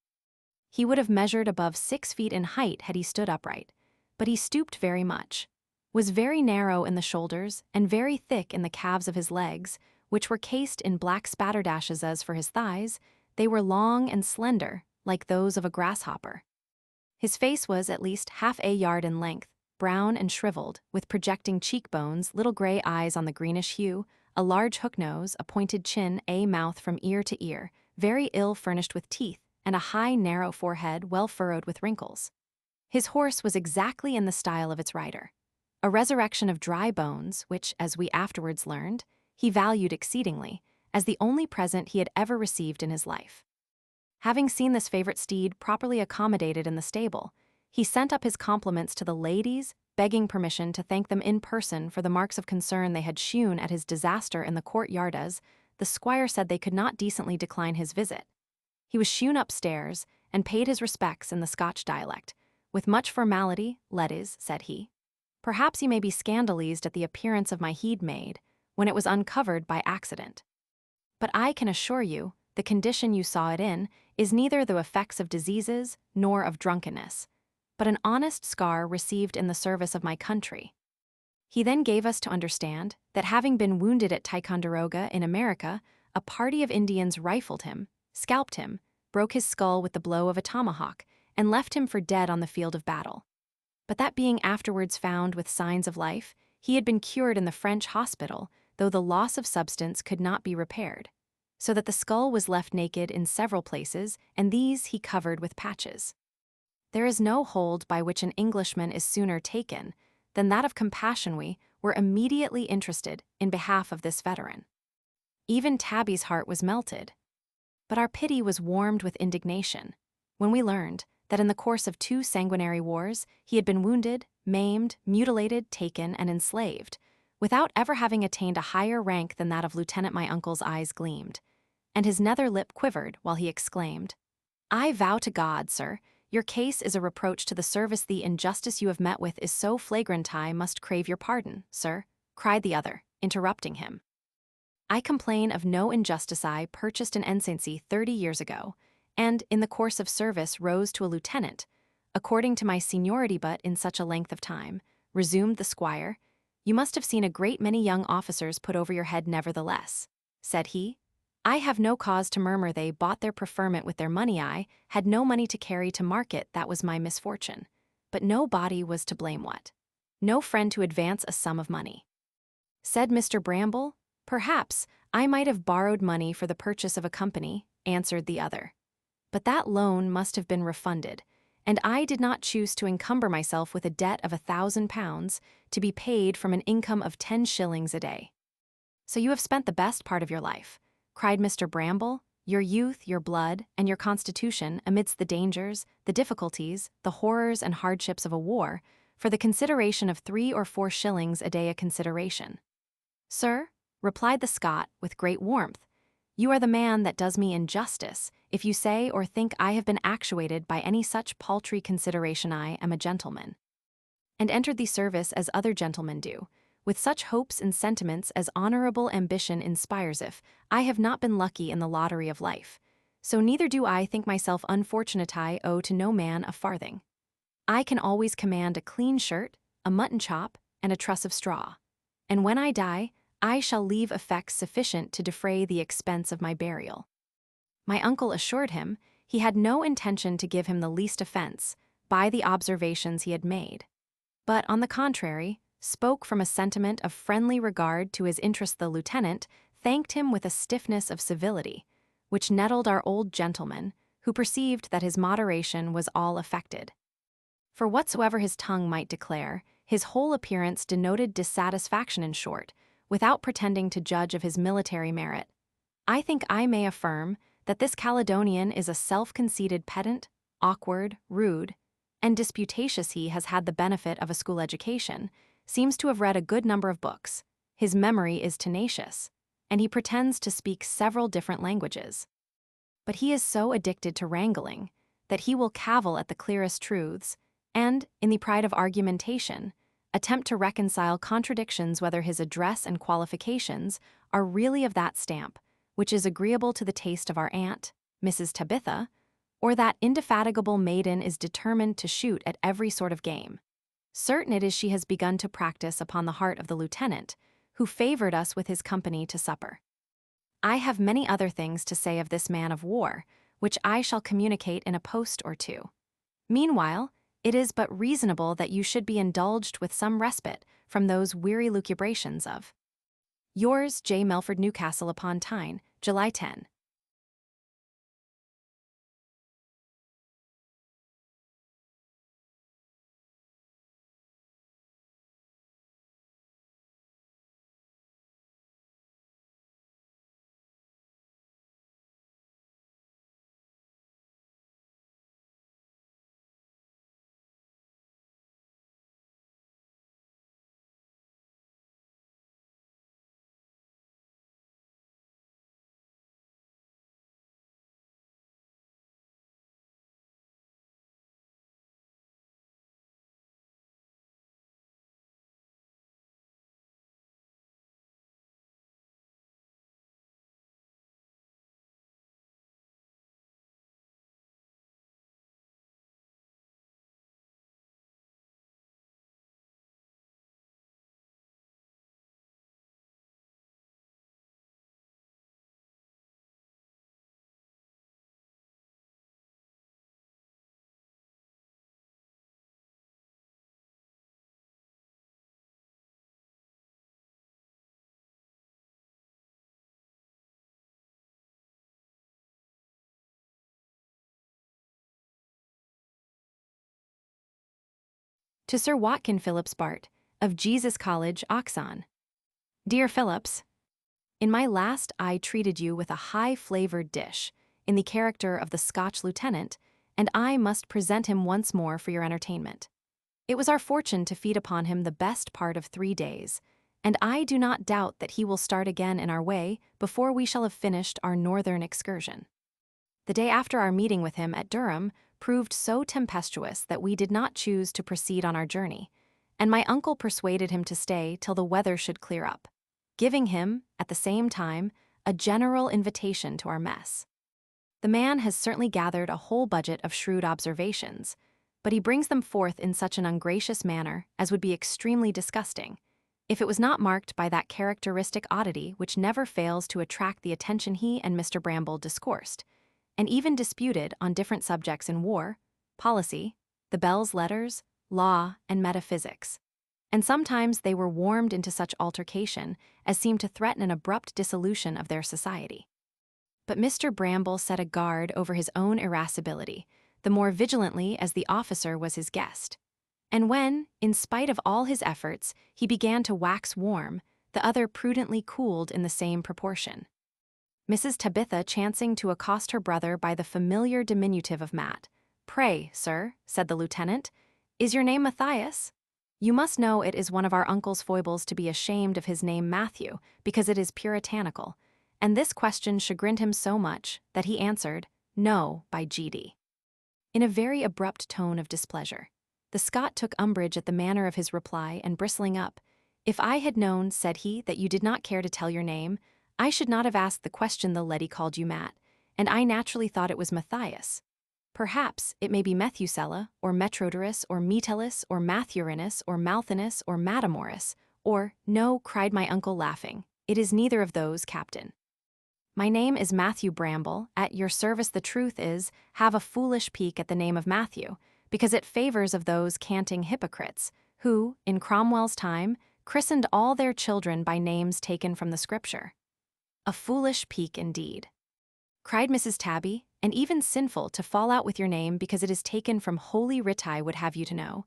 He would have measured above 6 feet in height had he stood upright, but he stooped very much, was very narrow in the shoulders, and very thick in the calves of his legs, which were cased in black spatterdashes. As for his thighs, they were long and slender, like those of a grasshopper. His face was at least half a yard in length, brown and shriveled, with projecting cheekbones, little gray eyes on the greenish hue, a large hook nose, a pointed chin, a mouth from ear to ear, very ill furnished with teeth, and a high, narrow forehead well furrowed with wrinkles. His horse was exactly in the style of its rider, a resurrection of dry bones, which, as we afterwards learned, he valued exceedingly, as the only present he had ever received in his life. Having seen this favorite steed properly accommodated in the stable, he sent up his compliments to the ladies, begging permission to thank them in person for the marks of concern they had shewn at his disaster in the courtyard, as the squire said they could not decently decline his visit. He was shewn upstairs, and paid his respects in the Scotch dialect, with much formality. "Ladies," said he, "perhaps you may be scandalized at the appearance of my heed maid, when it was uncovered by accident. But I can assure you, the condition you saw it in is neither the effects of diseases nor of drunkenness, but an honest scar received in the service of my country." He then gave us to understand that, having been wounded at Ticonderoga in America, a party of Indians rifled him, scalped him, broke his skull with the blow of a tomahawk, and left him for dead on the field of battle. But that being afterwards found with signs of life, he had been cured in the French hospital, though the loss of substance could not be repaired, so that the skull was left naked in several places, and these he covered with patches. There is no hold by which an Englishman is sooner taken than that of compassion. We were immediately interested in behalf of this veteran. Even Tabby's heart was melted, but our pity was warmed with indignation when we learned that in the course of 2 sanguinary wars he had been wounded, maimed, mutilated, taken, and enslaved, without ever having attained a higher rank than that of lieutenant. My uncle's eyes gleamed, and his nether lip quivered, while he exclaimed, "I vow to God, sir, your case is a reproach to the service. The injustice you have met with is so flagrant I must crave your pardon, sir," cried the other, interrupting him. "I complain of no injustice. I purchased an ensigncy 30 years ago, and in the course of service rose to a lieutenant, according to my seniority. But in such a length of time," resumed the squire, "you must have seen a great many young officers put over your head. Nevertheless," said he, "I have no cause to murmur. They bought their preferment with their money. I had no money to carry to market. That was my misfortune. But no body was to blame. What? No friend to advance a sum of money." Said Mr. Bramble, "Perhaps I might have borrowed money for the purchase of a company," answered the other. "But that loan must have been refunded, and I did not choose to encumber myself with a debt of £1,000 to be paid from an income of 10 shillings a day." "So you have spent the best part of your life," cried Mr. Bramble, "your youth, your blood, and your constitution, amidst the dangers, the difficulties, the horrors and hardships of a war, for the consideration of 3 or 4 shillings a day. A consideration." "Sir," replied the Scot with great warmth, "you are the man that does me injustice if you say or think I have been actuated by any such paltry consideration. I am a gentleman, and entered the service as other gentlemen do, with such hopes and sentiments as honorable ambition inspires. If I have not been lucky in the lottery of life, so neither do I think myself unfortunate. I owe to no man a farthing. I can always command a clean shirt, a mutton chop, and a truss of straw, and when I die, I shall leave effects sufficient to defray the expense of my burial." My uncle assured him he had no intention to give him the least offense by the observations he had made, but, on the contrary, spoke from a sentiment of friendly regard to his interest. The lieutenant thanked him with a stiffness of civility, which nettled our old gentleman, who perceived that his moderation was all affected. For whatsoever his tongue might declare, his whole appearance denoted dissatisfaction. In short, without pretending to judge of his military merit, I think I may affirm that this Caledonian is a self-conceited pedant, awkward, rude, and disputatious. He has had the benefit of a school education, seems to have read a good number of books. His memory is tenacious, and he pretends to speak several different languages. But he is so addicted to wrangling that he will cavil at the clearest truths and, in the pride of argumentation, attempt to reconcile contradictions whether his address and qualifications are really of that stamp which is agreeable to the taste of our aunt, Mrs. Tabitha, or that indefatigable maiden is determined to shoot at every sort of game. Certain it is she has begun to practice upon the heart of the lieutenant, who favored us with his company to supper. I have many other things to say of this man of war, which I shall communicate in a post or two. Meanwhile, it is but reasonable that you should be indulged with some respite from those weary lucubrations of yours, J. Melford, Newcastle upon Tyne, July 10. To Sir Watkin Phillips Bart, of Jesus College, Oxon. Dear Phillips, in my last I treated you with a high-flavored dish, in the character of the Scotch lieutenant, and I must present him once more for your entertainment. It was our fortune to feed upon him the best part of 3 days, and I do not doubt that he will start again in our way before we shall have finished our northern excursion. The day after our meeting with him at Durham proved so tempestuous that we did not choose to proceed on our journey, and my uncle persuaded him to stay till the weather should clear up, giving him, at the same time, a general invitation to our mess. The man has certainly gathered a whole budget of shrewd observations, but he brings them forth in such an ungracious manner as would be extremely disgusting, if it was not marked by that characteristic oddity which never fails to attract the attention. He and Mr. Bramble discoursed, and even disputed on different subjects in war, policy, the Bell's letters, law, and metaphysics. And sometimes they were warmed into such altercation as seemed to threaten an abrupt dissolution of their society. But Mr. Bramble set a guard over his own irascibility, the more vigilantly as the officer was his guest. And when, in spite of all his efforts, he began to wax warm, the other prudently cooled in the same proportion. Mrs. Tabitha chancing to accost her brother by the familiar diminutive of Matt. "Pray, sir," said the lieutenant, "is your name Matthias? You must know it is one of our uncle's foibles to be ashamed of his name Matthew, because it is puritanical, and this question chagrined him so much that he answered, 'No, by G.D.' in a very abrupt tone of displeasure. The Scot took umbrage at the manner of his reply, and bristling up, 'If I had known,' said he, 'that you did not care to tell your name, I should not have asked the question. The lady called you Matt, and I naturally thought it was Matthias. Perhaps it may be Methuselah, or Metrodorus, or Metellus, or Mathurinus, or Malthinus, or Matamoris, or—' 'No,' cried my uncle laughing, 'it is neither of those, Captain. My name is Matthew Bramble, at your service. The truth is, have a foolish pique at the name of Matthew, because it favors of those canting hypocrites, who, in Cromwell's time, christened all their children by names taken from the Scripture.' 'A foolish pique indeed,' cried Mrs. Tabby, 'and even sinful to fall out with your name because it is taken from Holy Writ. I would have you to know,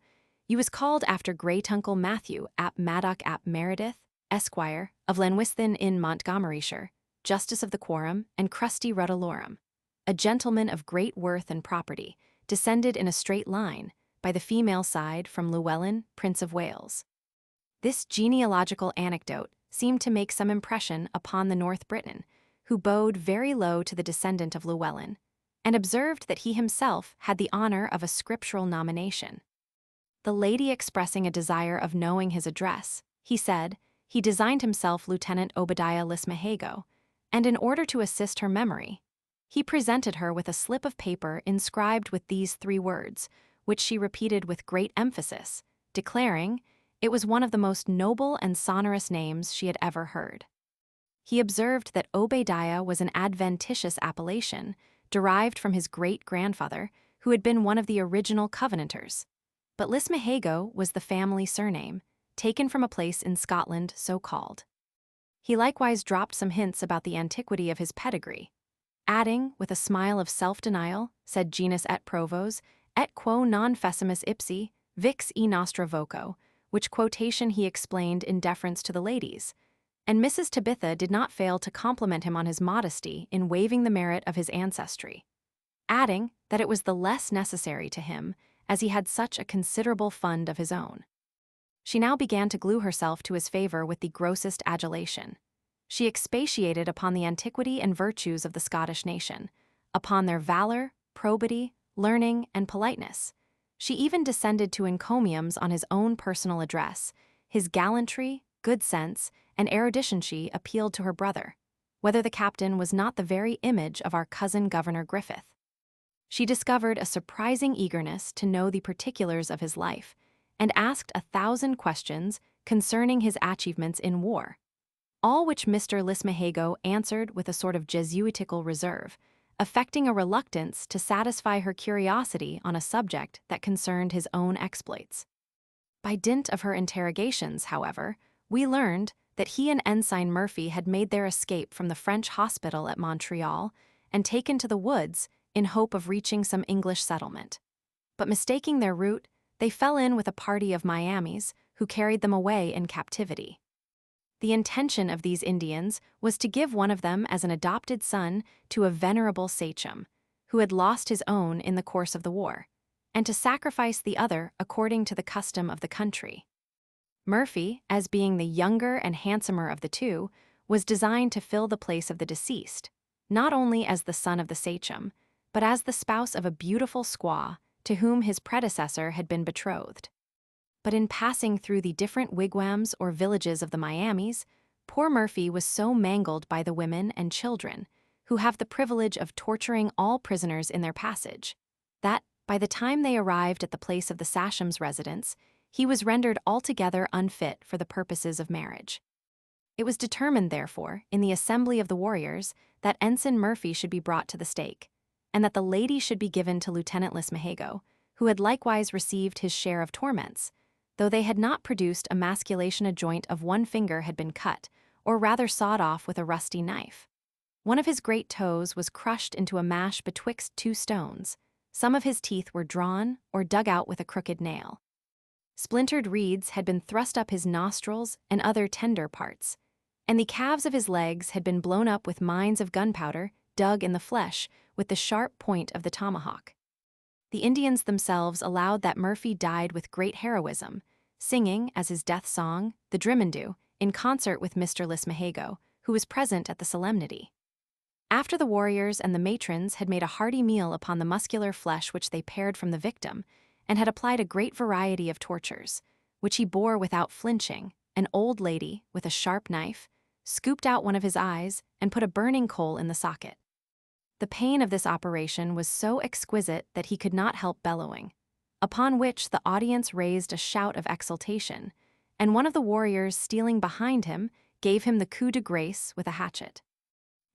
you was called after great uncle Matthew ap Maddock ap Meredith, Esquire, of Llanwysthin in Montgomeryshire, Justice of the Quorum, and Crusty Rudalorum, a gentleman of great worth and property, descended in a straight line, by the female side from Llewellyn, Prince of Wales. This genealogical anecdote seemed to make some impression upon the North Briton, who bowed very low to the descendant of Llewellyn, and observed that he himself had the honor of a scriptural nomination. The lady expressing a desire of knowing his address, he said, he designed himself Lieutenant Obadiah Lismahago, and in order to assist her memory, he presented her with a slip of paper inscribed with these 3 words, which she repeated with great emphasis, declaring it was one of the most noble and sonorous names she had ever heard. He observed that Obadiah was an adventitious appellation, derived from his great-grandfather, who had been one of the original Covenanters. But Lismahago was the family surname, taken from a place in Scotland so called. He likewise dropped some hints about the antiquity of his pedigree, adding, with a smile of self-denial, sed genus et provos, et quo non fecimus ipsi, vix e nostra voco, which quotation he explained in deference to the ladies, and Mrs. Tabitha did not fail to compliment him on his modesty in waiving the merit of his ancestry, adding that it was the less necessary to him as he had such a considerable fund of his own. She now began to glue herself to his favor with the grossest adulation. She expatiated upon the antiquity and virtues of the Scottish nation, upon their valor, probity, learning, and politeness. She even descended to encomiums on his own personal address. His gallantry, good sense, and erudicency appealed to her brother, whether the captain was not the very image of our cousin Governor Griffith. She discovered a surprising eagerness to know the particulars of his life, and asked 1,000 questions concerning his achievements in war, all which Mr. Lismahago answered with a sort of Jesuitical reserve, affecting a reluctance to satisfy her curiosity on a subject that concerned his own exploits. By dint of her interrogations, however, we learned that he and Ensign Murphy had made their escape from the French hospital at Montreal and taken to the woods in hope of reaching some English settlement. But mistaking their route, they fell in with a party of Miamis who carried them away in captivity. The intention of these Indians was to give one of them as an adopted son to a venerable sachem, who had lost his own in the course of the war, and to sacrifice the other according to the custom of the country. Murphy, as being the younger and handsomer of the two, was designed to fill the place of the deceased, not only as the son of the sachem, but as the spouse of a beautiful squaw to whom his predecessor had been betrothed. But in passing through the different wigwams or villages of the Miamis, poor Murphy was so mangled by the women and children, who have the privilege of torturing all prisoners in their passage, that, by the time they arrived at the place of the sachem's residence, he was rendered altogether unfit for the purposes of marriage. It was determined, therefore, in the assembly of the warriors, that Ensign Murphy should be brought to the stake, and that the lady should be given to Lieutenant Lismahago, who had likewise received his share of torments, though they had not produced emasculation. A joint of one finger had been cut, or rather sawed off with a rusty knife. One of his great toes was crushed into a mash betwixt 2 stones. Some of his teeth were drawn or dug out with a crooked nail. Splintered reeds had been thrust up his nostrils and other tender parts, and the calves of his legs had been blown up with mines of gunpowder dug in the flesh with the sharp point of the tomahawk. The Indians themselves allowed that Murphy died with great heroism, singing, as his death song, the Drimmindoo, in concert with Mr. Lismahago, who was present at the solemnity. After the warriors and the matrons had made a hearty meal upon the muscular flesh which they pared from the victim, and had applied a great variety of tortures, which he bore without flinching, an old lady, with a sharp knife, scooped out one of his eyes and put a burning coal in the socket. The pain of this operation was so exquisite that he could not help bellowing, upon which the audience raised a shout of exultation, and one of the warriors stealing behind him gave him the coup de grace with a hatchet.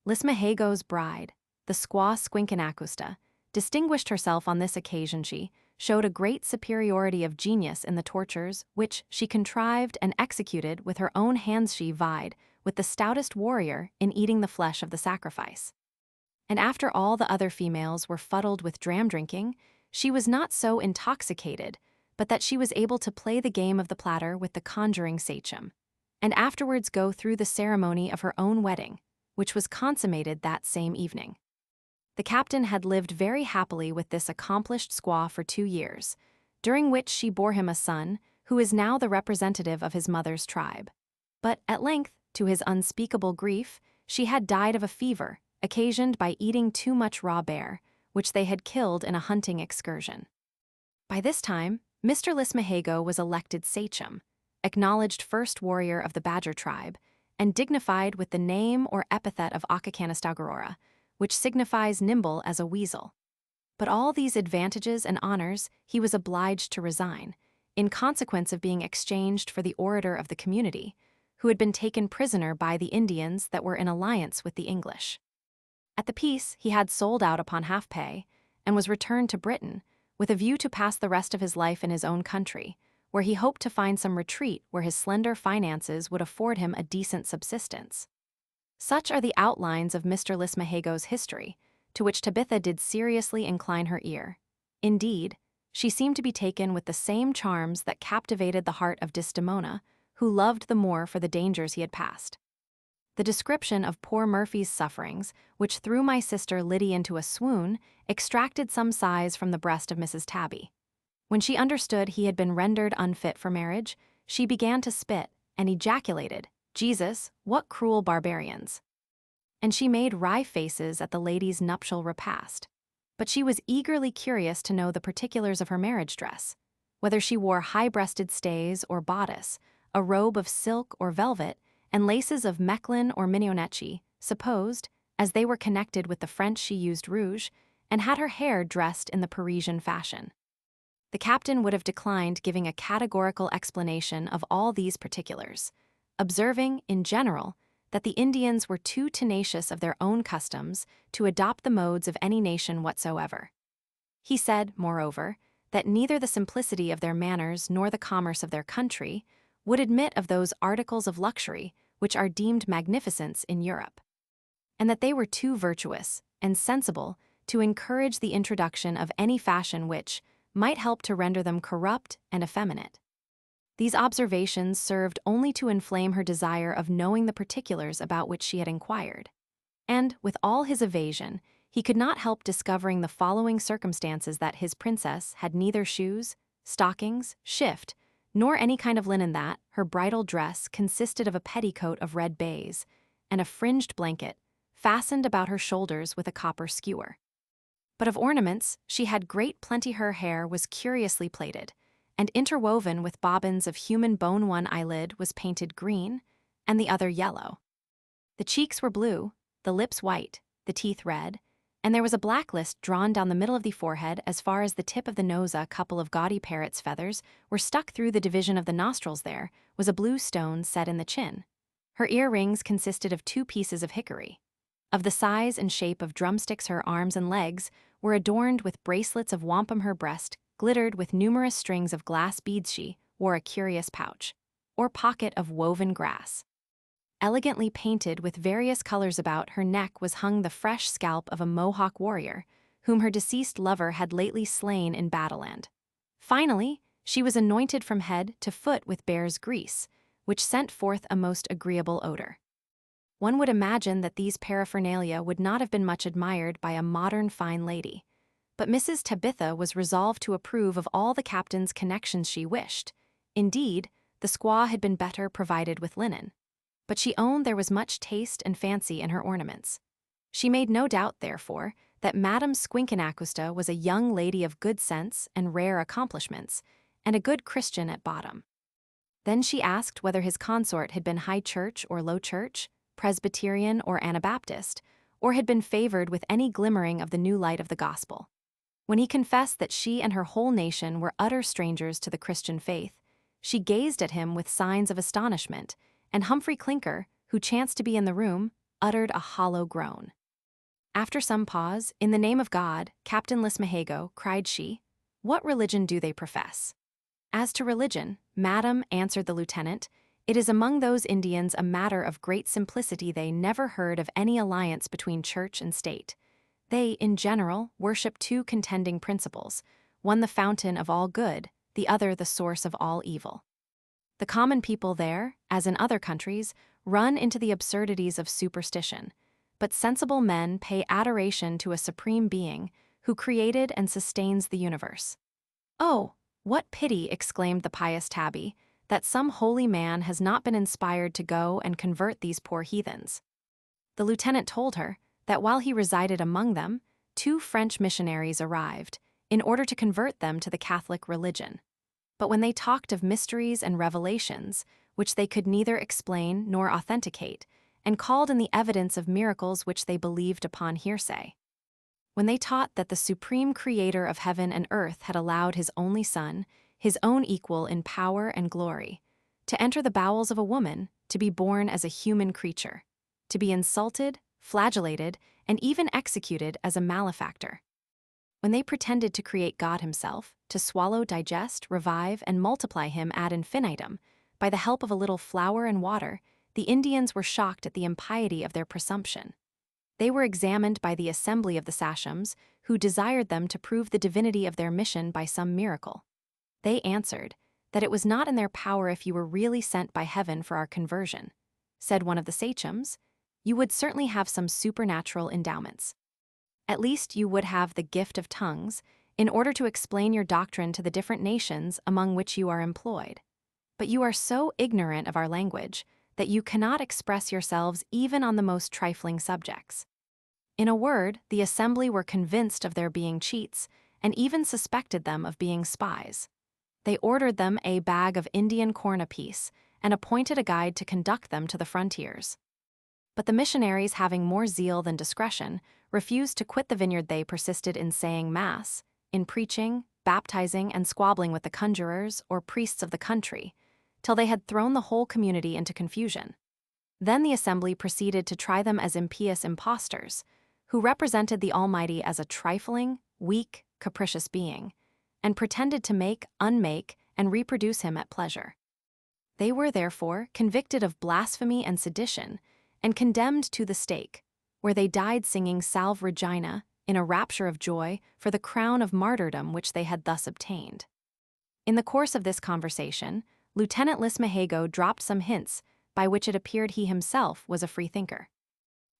Lismahago's bride, the squaw Squinkanacusta, distinguished herself on this occasion. She showed a great superiority of genius in the tortures which she contrived and executed with her own hands. She vied with the stoutest warrior in eating the flesh of the sacrifice. And after all the other females were fuddled with dram drinking, she was not so intoxicated, but that she was able to play the game of the platter with the conjuring sachem, and afterwards go through the ceremony of her own wedding, which was consummated that same evening. The captain had lived very happily with this accomplished squaw for 2 years, during which she bore him a son, who is now the representative of his mother's tribe. But at length, to his unspeakable grief, she had died of a fever, occasioned by eating too much raw bear, which they had killed in a hunting excursion. By this time, Mr. Lismahago was elected sachem, acknowledged first warrior of the Badger tribe, and dignified with the name or epithet of Akakanistagorora, which signifies nimble as a weasel. But all these advantages and honors he was obliged to resign, in consequence of being exchanged for the orator of the community, who had been taken prisoner by the Indians that were in alliance with the English. At the peace, he had sold out upon half pay, and was returned to Britain, with a view to pass the rest of his life in his own country, where he hoped to find some retreat where his slender finances would afford him a decent subsistence. Such are the outlines of Mr. Lismahago's history, to which Tabitha did seriously incline her ear. Indeed, she seemed to be taken with the same charms that captivated the heart of Desdemona, who loved the more for the dangers he had passed. The description of poor Murphy's sufferings, which threw my sister Liddy into a swoon, extracted some sighs from the breast of Mrs. Tabby. When she understood he had been rendered unfit for marriage, she began to spit, and ejaculated, "Jesus, what cruel barbarians!" And she made wry faces at the lady's nuptial repast. But she was eagerly curious to know the particulars of her marriage dress, whether she wore high-breasted stays or bodice, a robe of silk or velvet, and laces of Mechlin or mignonette, supposed, as they were connected with the French she used rouge, and had her hair dressed in the Parisian fashion. The captain would have declined giving a categorical explanation of all these particulars, observing, in general, that the Indians were too tenacious of their own customs to adopt the modes of any nation whatsoever. He said, moreover, that neither the simplicity of their manners nor the commerce of their country would admit of those articles of luxury which are deemed magnificence in Europe, and that they were too virtuous and sensible to encourage the introduction of any fashion which might help to render them corrupt and effeminate. These observations served only to inflame her desire of knowing the particulars about which she had inquired, and, with all his evasion, he could not help discovering the following circumstances: that his princess had neither shoes, stockings, shift, nor any kind of linen, that her bridal dress consisted of a petticoat of red baize, and a fringed blanket, fastened about her shoulders with a copper skewer. But of ornaments she had great plenty. Her hair was curiously plaited, and interwoven with bobbins of human bone. One eyelid was painted green, and the other yellow. The cheeks were blue, the lips white, the teeth red, and there was a black list drawn down the middle of the forehead as far as the tip of the nose. A couple of gaudy parrot's feathers were stuck through the division of the nostrils. There was a blue stone set in the chin. Her earrings consisted of 2 pieces of hickory. Of the size and shape of drumsticks, her arms and legs were adorned with bracelets of wampum. Her breast glittered with numerous strings of glass beads. She wore a curious pouch, or pocket of woven grass, elegantly painted with various colors. About her neck was hung the fresh scalp of a Mohawk warrior, whom her deceased lover had lately slain in Battleland. Finally, she was anointed from head to foot with bear's grease, which sent forth a most agreeable odor. One would imagine that these paraphernalia would not have been much admired by a modern fine lady, but Mrs. Tabitha was resolved to approve of all the captain's connections. She wished, indeed, the squaw had been better provided with linen, but she owned there was much taste and fancy in her ornaments. She made no doubt, therefore, that Madame Squinkanacusta was a young lady of good sense and rare accomplishments, and a good Christian at bottom. Then she asked whether his consort had been high church or low church, Presbyterian or Anabaptist, or had been favored with any glimmering of the new light of the gospel. When he confessed that she and her whole nation were utter strangers to the Christian faith, she gazed at him with signs of astonishment, and Humphry Clinker, who chanced to be in the room, uttered a hollow groan. After some pause, "In the name of God, Captain Lismahago," cried she, "what religion do they profess?" "As to religion, madam," answered the lieutenant, "it is among those Indians a matter of great simplicity. They never heard of any alliance between church and state. They, in general, worship 2 contending principles, one the fountain of all good, the other the source of all evil. The common people there, as in other countries, run into the absurdities of superstition, but sensible men pay adoration to a supreme being who created and sustains the universe." "Oh, "What pity," exclaimed the pious Tabby, "that some holy man has not been inspired to go and convert these poor heathens." The lieutenant told her that while he resided among them, 2 French missionaries arrived, in order to convert them to the Catholic religion. But when they talked of mysteries and revelations, which they could neither explain nor authenticate, and called in the evidence of miracles which they believed upon hearsay, when they taught that the supreme creator of heaven and earth had allowed his only Son, his own equal in power and glory, to enter the bowels of a woman, to be born as a human creature, to be insulted, flagellated, and even executed as a malefactor, when they pretended to create God himself, to swallow, digest, revive, and multiply him ad infinitum, by the help of a little flour and water, the Indians were shocked at the impiety of their presumption. They were examined by the assembly of the sachems, who desired them to prove the divinity of their mission by some miracle. They answered that it was not in their power. "If you were really sent by heaven for our conversion," said one of the sachems, "you would certainly have some supernatural endowments. At least you would have the gift of tongues, in order to explain your doctrine to the different nations among which you are employed. But you are so ignorant of our language that you cannot express yourselves even on the most trifling subjects." In a word, the assembly were convinced of their being cheats, and even suspected them of being spies. They ordered them a bag of Indian corn apiece, and appointed a guide to conduct them to the frontiers. But the missionaries, having more zeal than discretion, refused to quit the vineyard. They persisted in saying Mass, in preaching, baptizing, and squabbling with the conjurers or priests of the country, till they had thrown the whole community into confusion. Then the assembly proceeded to try them as impious impostors, who represented the Almighty as a trifling, weak, capricious being, and pretended to make, unmake, and reproduce him at pleasure. They were, therefore, convicted of blasphemy and sedition, and condemned to the stake, where they died singing Salve Regina, in a rapture of joy for the crown of martyrdom which they had thus obtained. In the course of this conversation, Lieutenant Lismahago dropped some hints by which it appeared he himself was a freethinker.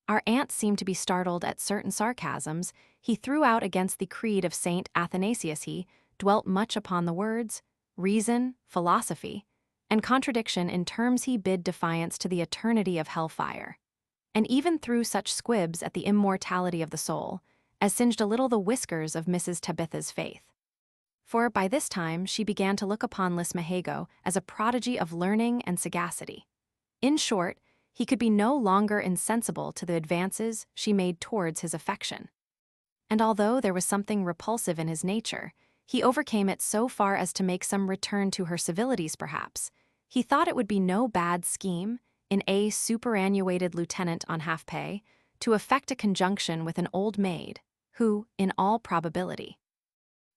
Our aunt seemed to be startled at certain sarcasms he threw out against the creed of Saint Athanasius. He dwelt much upon the words, reason, philosophy, and contradiction in terms he bid defiance to the eternity of hellfire, and even threw such squibs at the immortality of the soul as singed a little the whiskers of Mrs. Tabitha's faith. For by this time she began to look upon Lismahago as a prodigy of learning and sagacity. In short, he could be no longer insensible to the advances she made towards his affection. And although there was something repulsive in his nature, he overcame it so far as to make some return to her civilities. Perhaps he thought it would be no bad scheme, in a superannuated lieutenant on half pay, to effect a conjunction with an old maid, who, in all probability,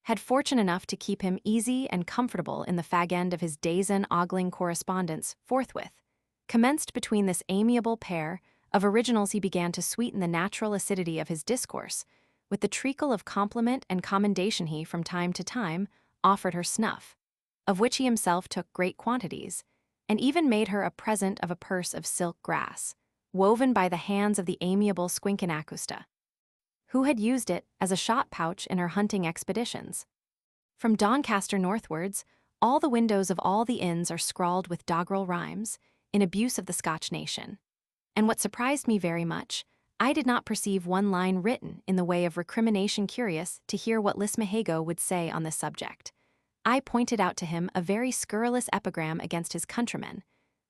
had fortune enough to keep him easy and comfortable in the fag end of his dazen ogling correspondence. Forthwith commenced between this amiable pair of originals. He began to sweeten the natural acidity of his discourse with the treacle of compliment and commendation. He from time to time offered her snuff, of which he himself took great quantities, and even made her a present of a purse of silk grass, woven by the hands of the amiable Squinkanacusta, who had used it as a shot pouch in her hunting expeditions. From Doncaster northwards, all the windows of all the inns are scrawled with doggerel rhymes, in abuse of the Scotch nation. And what surprised me very much, I did not perceive one line written in the way of recrimination. Curious to hear what Lismahago would say on this subject, I pointed out to him a very scurrilous epigram against his countrymen,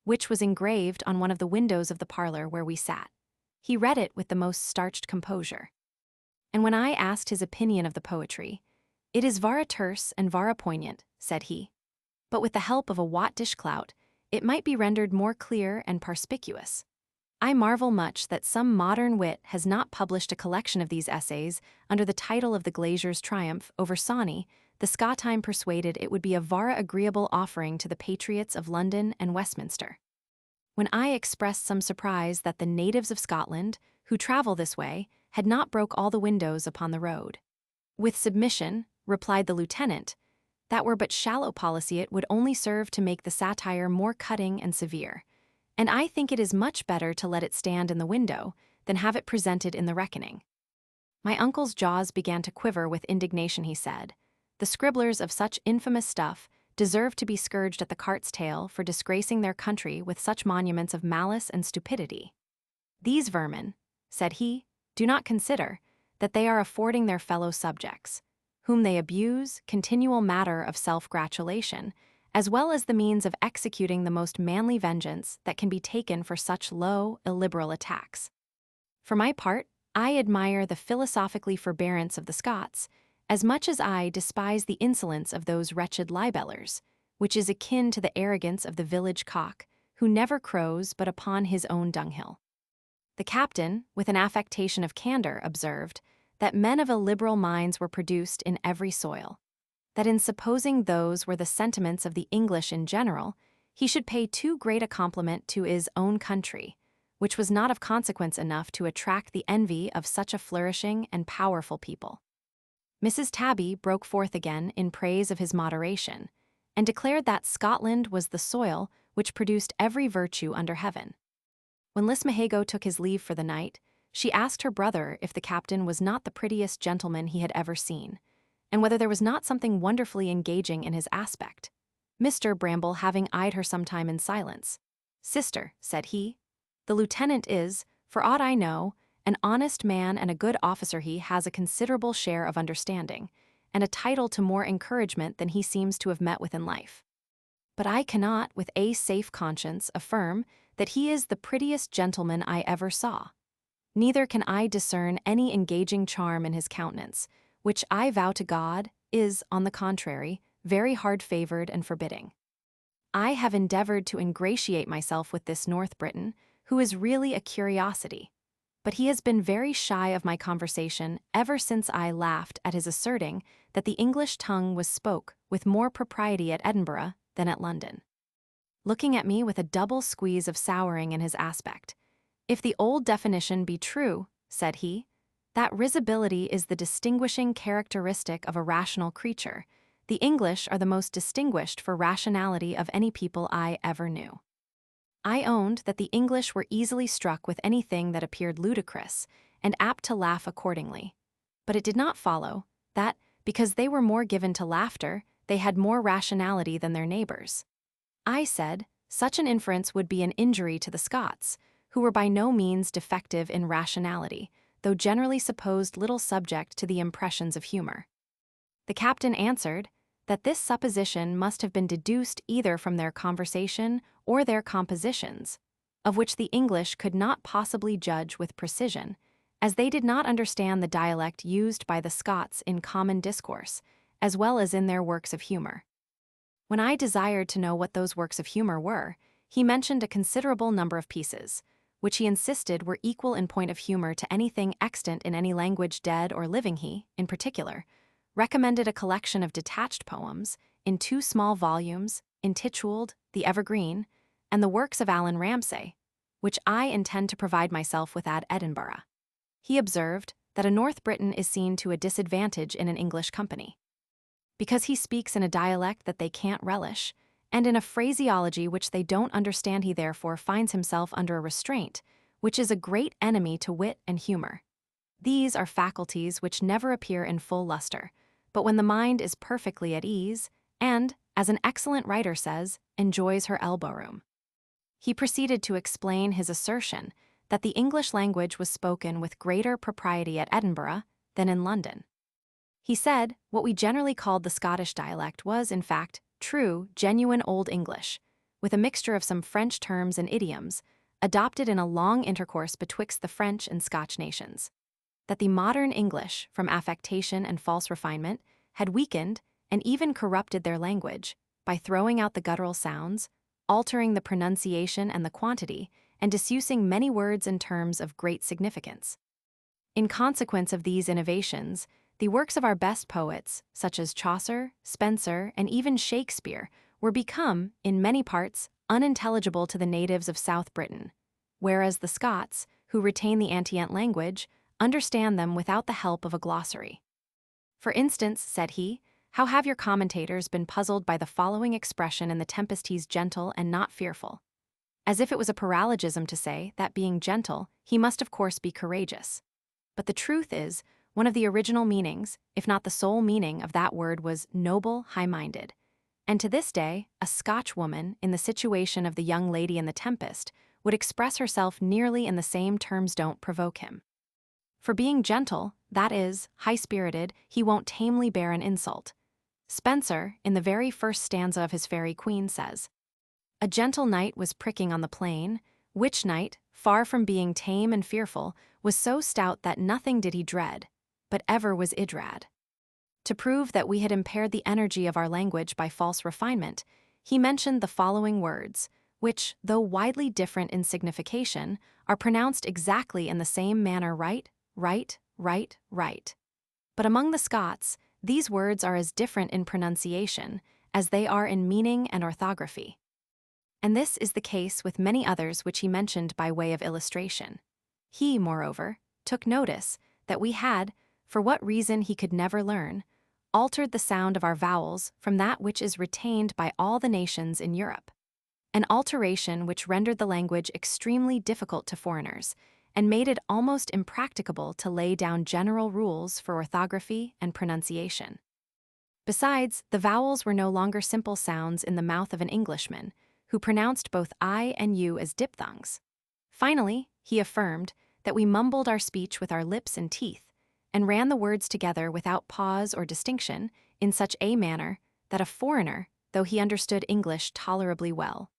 which was engraved on one of the windows of the parlor where we sat. He read it with the most starched composure. And when I asked his opinion of the poetry, "It is vara terse and vara poignant," said he, "but with the help of a Watt dishclout, it might be rendered more clear and perspicuous. I marvel much that some modern wit has not published a collection of these essays under the title of The Glazier's Triumph over Sawney. The Scotime persuaded it would be a vara agreeable offering to the patriots of London and Westminster." When I expressed some surprise that the natives of Scotland, who travel this way, had not broke all the windows upon the road, "With submission," replied the lieutenant, "that were but shallow policy. It would only serve to make the satire more cutting and severe, and I think it is much better to let it stand in the window than have it presented in the reckoning." My uncle's jaws began to quiver with indignation. He said, The scribblers of such infamous stuff deserve to be scourged at the cart's tail for disgracing their country with such monuments of malice and stupidity. These vermin, said he, do not consider that they are affording their fellow subjects, whom they abuse, continual matter of self-gratulation, as well as the means of executing the most manly vengeance that can be taken for such low, illiberal attacks. For my part, I admire the philosophically forbearance of the Scots, as much as I despise the insolence of those wretched libellers, which is akin to the arrogance of the village cock, who never crows but upon his own dunghill. The captain, with an affectation of candor, observed that men of illiberal minds were produced in every soil, that in supposing those were the sentiments of the English in general, he should pay too great a compliment to his own country, which was not of consequence enough to attract the envy of such a flourishing and powerful people. Mrs. Tabby broke forth again in praise of his moderation, and declared that Scotland was the soil which produced every virtue under heaven. When Lismahago took his leave for the night, she asked her brother if the captain was not the prettiest gentleman he had ever seen, and whether there was not something wonderfully engaging in his aspect. Mr. Bramble having eyed her some time in silence, "Sister," said he, "the lieutenant is, for aught I know, an honest man and a good officer. He has a considerable share of understanding, and a title to more encouragement than he seems to have met with in life. But I cannot, with a safe conscience, affirm that he is the prettiest gentleman I ever saw. Neither can I discern any engaging charm in his countenance, which I vow to God is, on the contrary, very hard-favored and forbidding. I have endeavored to ingratiate myself with this North Briton, who is really a curiosity, but he has been very shy of my conversation ever since I laughed at his asserting that the English tongue was spoke with more propriety at Edinburgh than at London. Looking at me with a double squeeze of souring in his aspect. If the old definition be true, said he, that risibility is the distinguishing characteristic of a rational creature, the English are the most distinguished for rationality of any people I ever knew. I owned that the English were easily struck with anything that appeared ludicrous, and apt to laugh accordingly. But it did not follow that, because they were more given to laughter, they had more rationality than their neighbors. I said, such an inference would be an injury to the Scots, who were by no means defective in rationality, though generally supposed little subject to the impressions of humor. The captain answered that this supposition must have been deduced either from their conversation or their compositions, of which the English could not possibly judge with precision, as they did not understand the dialect used by the Scots in common discourse, as well as in their works of humor. When I desired to know what those works of humor were, he mentioned a considerable number of pieces, which he insisted were equal in point of humor to anything extant in any language dead or living. He, in particular, recommended a collection of detached poems, in 2 small volumes, intituled The Evergreen, and the works of Allan Ramsay, which I intend to provide myself with at Edinburgh. He observed that a North Briton is seen to a disadvantage in an English company, because he speaks in a dialect that they can't relish, and in a phraseology which they don't understand. He therefore finds himself under a restraint, which is a great enemy to wit and humor. These are faculties which never appear in full luster, but when the mind is perfectly at ease, and, as an excellent writer says, enjoys her elbow-room. He proceeded to explain his assertion that the English language was spoken with greater propriety at Edinburgh than in London. He said what we generally called the Scottish dialect was, in fact, true, genuine Old English, with a mixture of some French terms and idioms, adopted in a long intercourse betwixt the French and Scotch nations. That the modern English, from affectation and false refinement, had weakened and even corrupted their language by throwing out the guttural sounds, altering the pronunciation and the quantity, and disusing many words and terms of great significance. In consequence of these innovations, the works of our best poets, such as Chaucer, Spenser, and even Shakespeare, were become, in many parts, unintelligible to the natives of South Britain, whereas the Scots, who retain the Antient language, understand them without the help of a glossary. For instance, said he, how have your commentators been puzzled by the following expression in The Tempest: he's gentle and not fearful, as if it was a paralogism to say that being gentle, he must of course be courageous. But the truth is, One of the original meanings, if not the sole meaning of that word, was noble, high-minded. And to this day, a Scotch woman, in the situation of the young lady in The Tempest, would express herself nearly in the same terms. Don't provoke him. For being gentle, that is, high-spirited, he won't tamely bear an insult. Spenser, in the very first stanza of his Faerie Queene, says, "A gentle knight was pricking on the plain, which knight, far from being tame and fearful, was so stout that nothing did he dread, but ever was Idrad." To prove that we had impaired the energy of our language by false refinement, he mentioned the following words, which, though widely different in signification, are pronounced exactly in the same manner: right, right, right, right. But among the Scots, these words are as different in pronunciation as they are in meaning and orthography. And this is the case with many others which he mentioned by way of illustration. He, moreover, took notice that we had, for what reason he could never learn, altered the sound of our vowels from that which is retained by all the nations in Europe, an alteration which rendered the language extremely difficult to foreigners, and made it almost impracticable to lay down general rules for orthography and pronunciation. Besides, the vowels were no longer simple sounds in the mouth of an Englishman, who pronounced both I and U as diphthongs. Finally, he affirmed that we mumbled our speech with our lips and teeth, and ran the words together without pause or distinction, in such a manner that a foreigner, though he understood English tolerably well,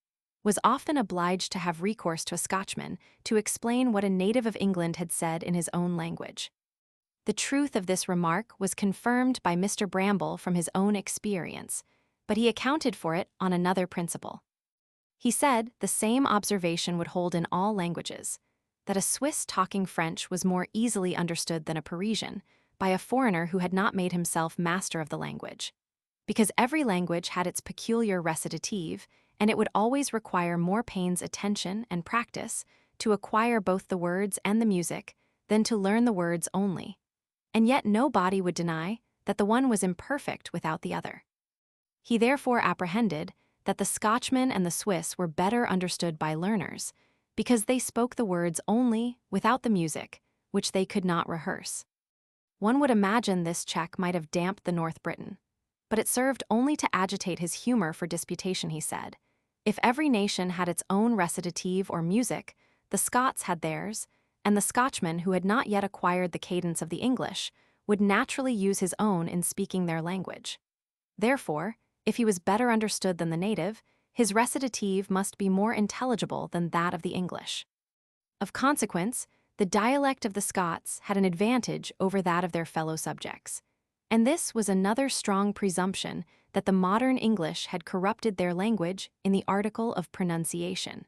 was often obliged to have recourse to a Scotchman to explain what a native of England had said in his own language. The truth of this remark was confirmed by Mr. Bramble from his own experience, but he accounted for it on another principle. He said the same observation would hold in all languages, that a Swiss talking French was more easily understood than a Parisian by a foreigner who had not made himself master of the language, because every language had its peculiar recitative, and it would always require more pains, attention, and practice to acquire both the words and the music than to learn the words only. And yet no body would deny that the one was imperfect without the other. He therefore apprehended that the Scotchman and the Swiss were better understood by learners, because they spoke the words only without the music, which they could not rehearse. One would imagine this check might have damped the North Briton, but it served only to agitate his humor for disputation. He said, if every nation had its own recitative or music, the Scots had theirs, and the Scotchman, who had not yet acquired the cadence of the English, would naturally use his own in speaking their language. Therefore, if he was better understood than the native, his recitative must be more intelligible than that of the English. Of consequence, the dialect of the Scots had an advantage over that of their fellow subjects, and this was another strong presumption that the modern English had corrupted their language in the article of pronunciation.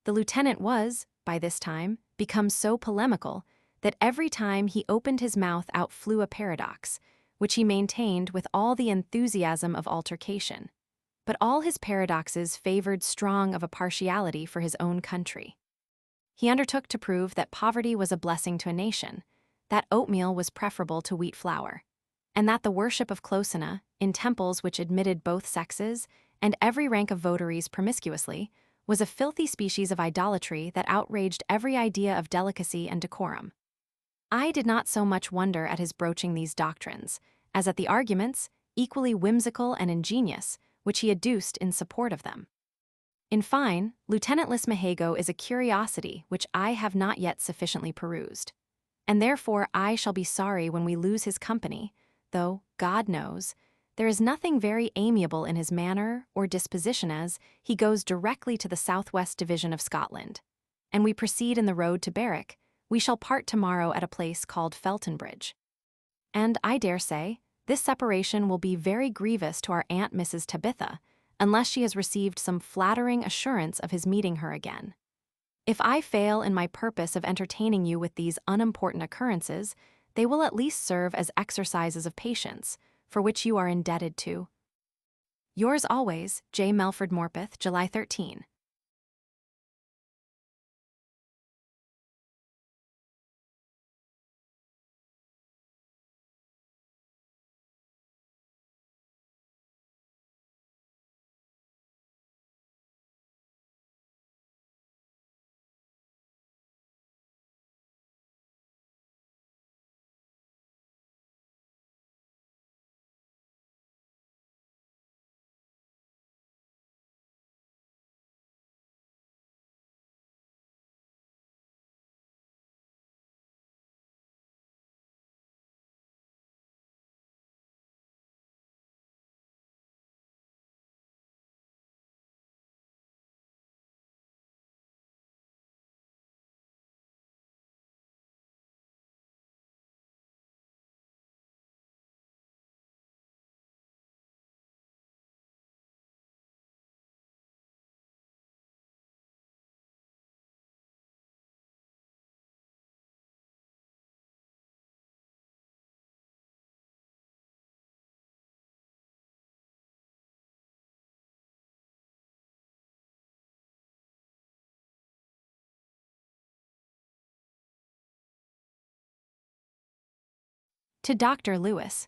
The lieutenant was, by this time, become so polemical that every time he opened his mouth out flew a paradox, which he maintained with all the enthusiasm of altercation. But all his paradoxes favored strong of a partiality for his own country. He undertook to prove that poverty was a blessing to a nation, that oatmeal was preferable to wheat flour, and that the worship of Closina, in temples which admitted both sexes and every rank of votaries promiscuously, was a filthy species of idolatry that outraged every idea of delicacy and decorum. I did not so much wonder at his broaching these doctrines, as at the arguments, equally whimsical and ingenious, which he adduced in support of them. In fine, Lieutenant Lismahago is a curiosity which I have not yet sufficiently perused, and therefore I shall be sorry when we lose his company, though, God knows, there is nothing very amiable in his manner or disposition as he goes directly to the southwest division of Scotland, and we proceed in the road to Berwick. We shall part tomorrow at a place called Feltonbridge. And I dare say, this separation will be very grievous to our Aunt Mrs. Tabitha, unless she has received some flattering assurance of his meeting her again. If I fail in my purpose of entertaining you with these unimportant occurrences, they will at least serve as exercises of patience, for which you are indebted to yours always, J. Melford Morpeth, July 13. To Dr. Lewis.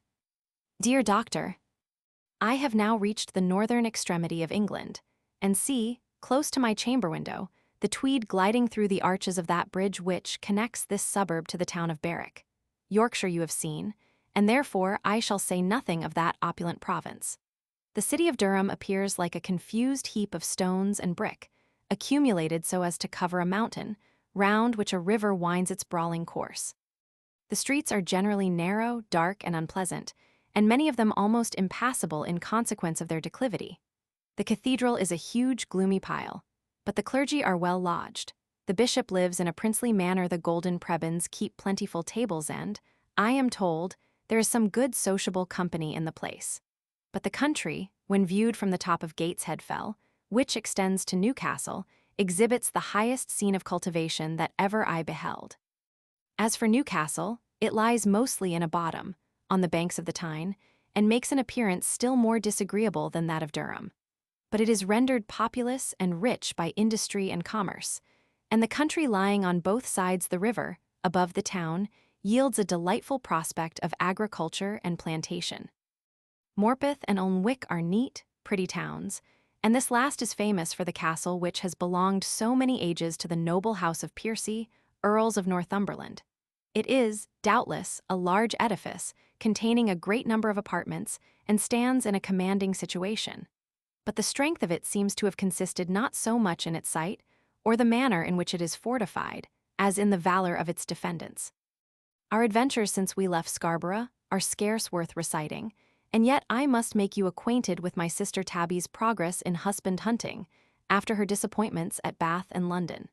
Dear Doctor, I have now reached the northern extremity of England, and see, close to my chamber window, the Tweed gliding through the arches of that bridge which connects this suburb to the town of Berwick. Yorkshire you have seen, and therefore I shall say nothing of that opulent province. The city of Durham appears like a confused heap of stones and brick, accumulated so as to cover a mountain, round which a river winds its brawling course. The streets are generally narrow, dark, and unpleasant, and many of them almost impassable in consequence of their declivity. The cathedral is a huge, gloomy pile, but the clergy are well lodged. The bishop lives in a princely manner, the golden prebends keep plentiful tables, and, I am told, there is some good sociable company in the place. But the country, when viewed from the top of Gateshead Fell, which extends to Newcastle, exhibits the highest scene of cultivation that ever I beheld. As for Newcastle, it lies mostly in a bottom, on the banks of the Tyne, and makes an appearance still more disagreeable than that of Durham. But it is rendered populous and rich by industry and commerce, and the country lying on both sides the river, above the town, yields a delightful prospect of agriculture and plantation. Morpeth and Alnwick are neat, pretty towns, and this last is famous for the castle which has belonged so many ages to the noble house of Piercy, Earls of Northumberland. It is, doubtless, a large edifice, containing a great number of apartments, and stands in a commanding situation. But the strength of it seems to have consisted not so much in its site, or the manner in which it is fortified, as in the valor of its defendants. Our adventures since we left Scarborough are scarce worth reciting, and yet I must make you acquainted with my sister Tabby's progress in husband hunting, after her disappointments at Bath and London.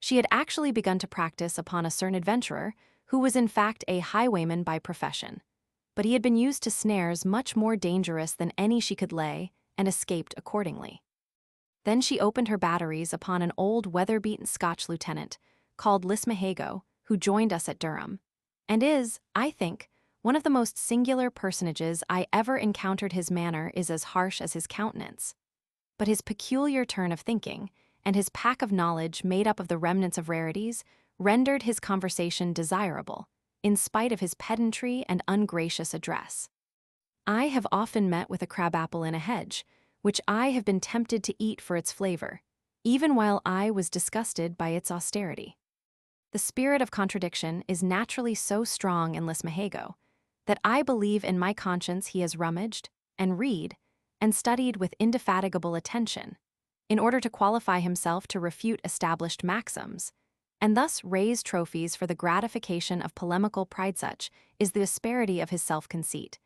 She had actually begun to practice upon a certain adventurer, who was in fact a highwayman by profession, but he had been used to snares much more dangerous than any she could lay, and escaped accordingly. Then she opened her batteries upon an old weather-beaten Scotch lieutenant, called Lismahago, who joined us at Durham, and is, I think, one of the most singular personages I ever encountered. His manner is as harsh as his countenance, but his peculiar turn of thinking, and his pack of knowledge made up of the remnants of rarities, rendered his conversation desirable, in spite of his pedantry and ungracious address. I have often met with a crabapple in a hedge, which I have been tempted to eat for its flavor, even while I was disgusted by its austerity. The spirit of contradiction is naturally so strong in Lismahago, that I believe in my conscience he has rummaged, and read, and studied with indefatigable attention, in order to qualify himself to refute established maxims, and thus raise trophies for the gratification of polemical pride. Such is the asperity of his self-conceit,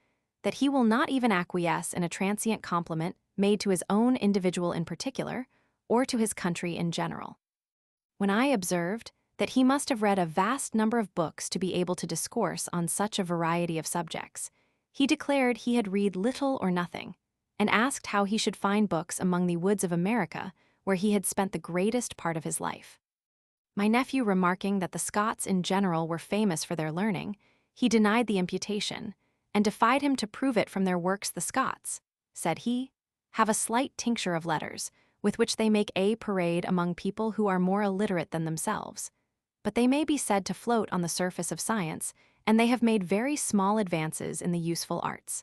that he will not even acquiesce in a transient compliment made to his own individual in particular, or to his country in general. When I observed that he must have read a vast number of books to be able to discourse on such a variety of subjects, he declared he had read little or nothing, and asked how he should find books among the woods of America, where he had spent the greatest part of his life. My nephew remarking that the Scots in general were famous for their learning, he denied the imputation, and defied him to prove it from their works. The Scots, said he, have a slight tincture of letters, with which they make a parade among people who are more illiterate than themselves. But they may be said to float on the surface of science, and they have made very small advances in the useful arts.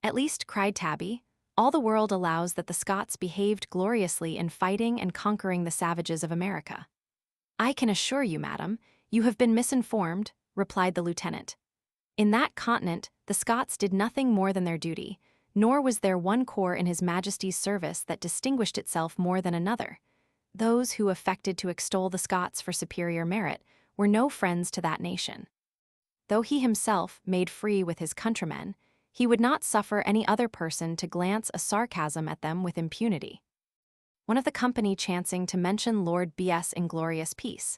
At least, cried Tabby, all the world allows that the Scots behaved gloriously in fighting and conquering the savages of America. I can assure you, madam, you have been misinformed, replied the lieutenant. In that continent, the Scots did nothing more than their duty, nor was there one corps in His Majesty's service that distinguished itself more than another. Those who affected to extol the Scots for superior merit were no friends to that nation. Though he himself made free with his countrymen, he would not suffer any other person to glance a sarcasm at them with impunity. One of the company chancing to mention Lord B.'s inglorious peace,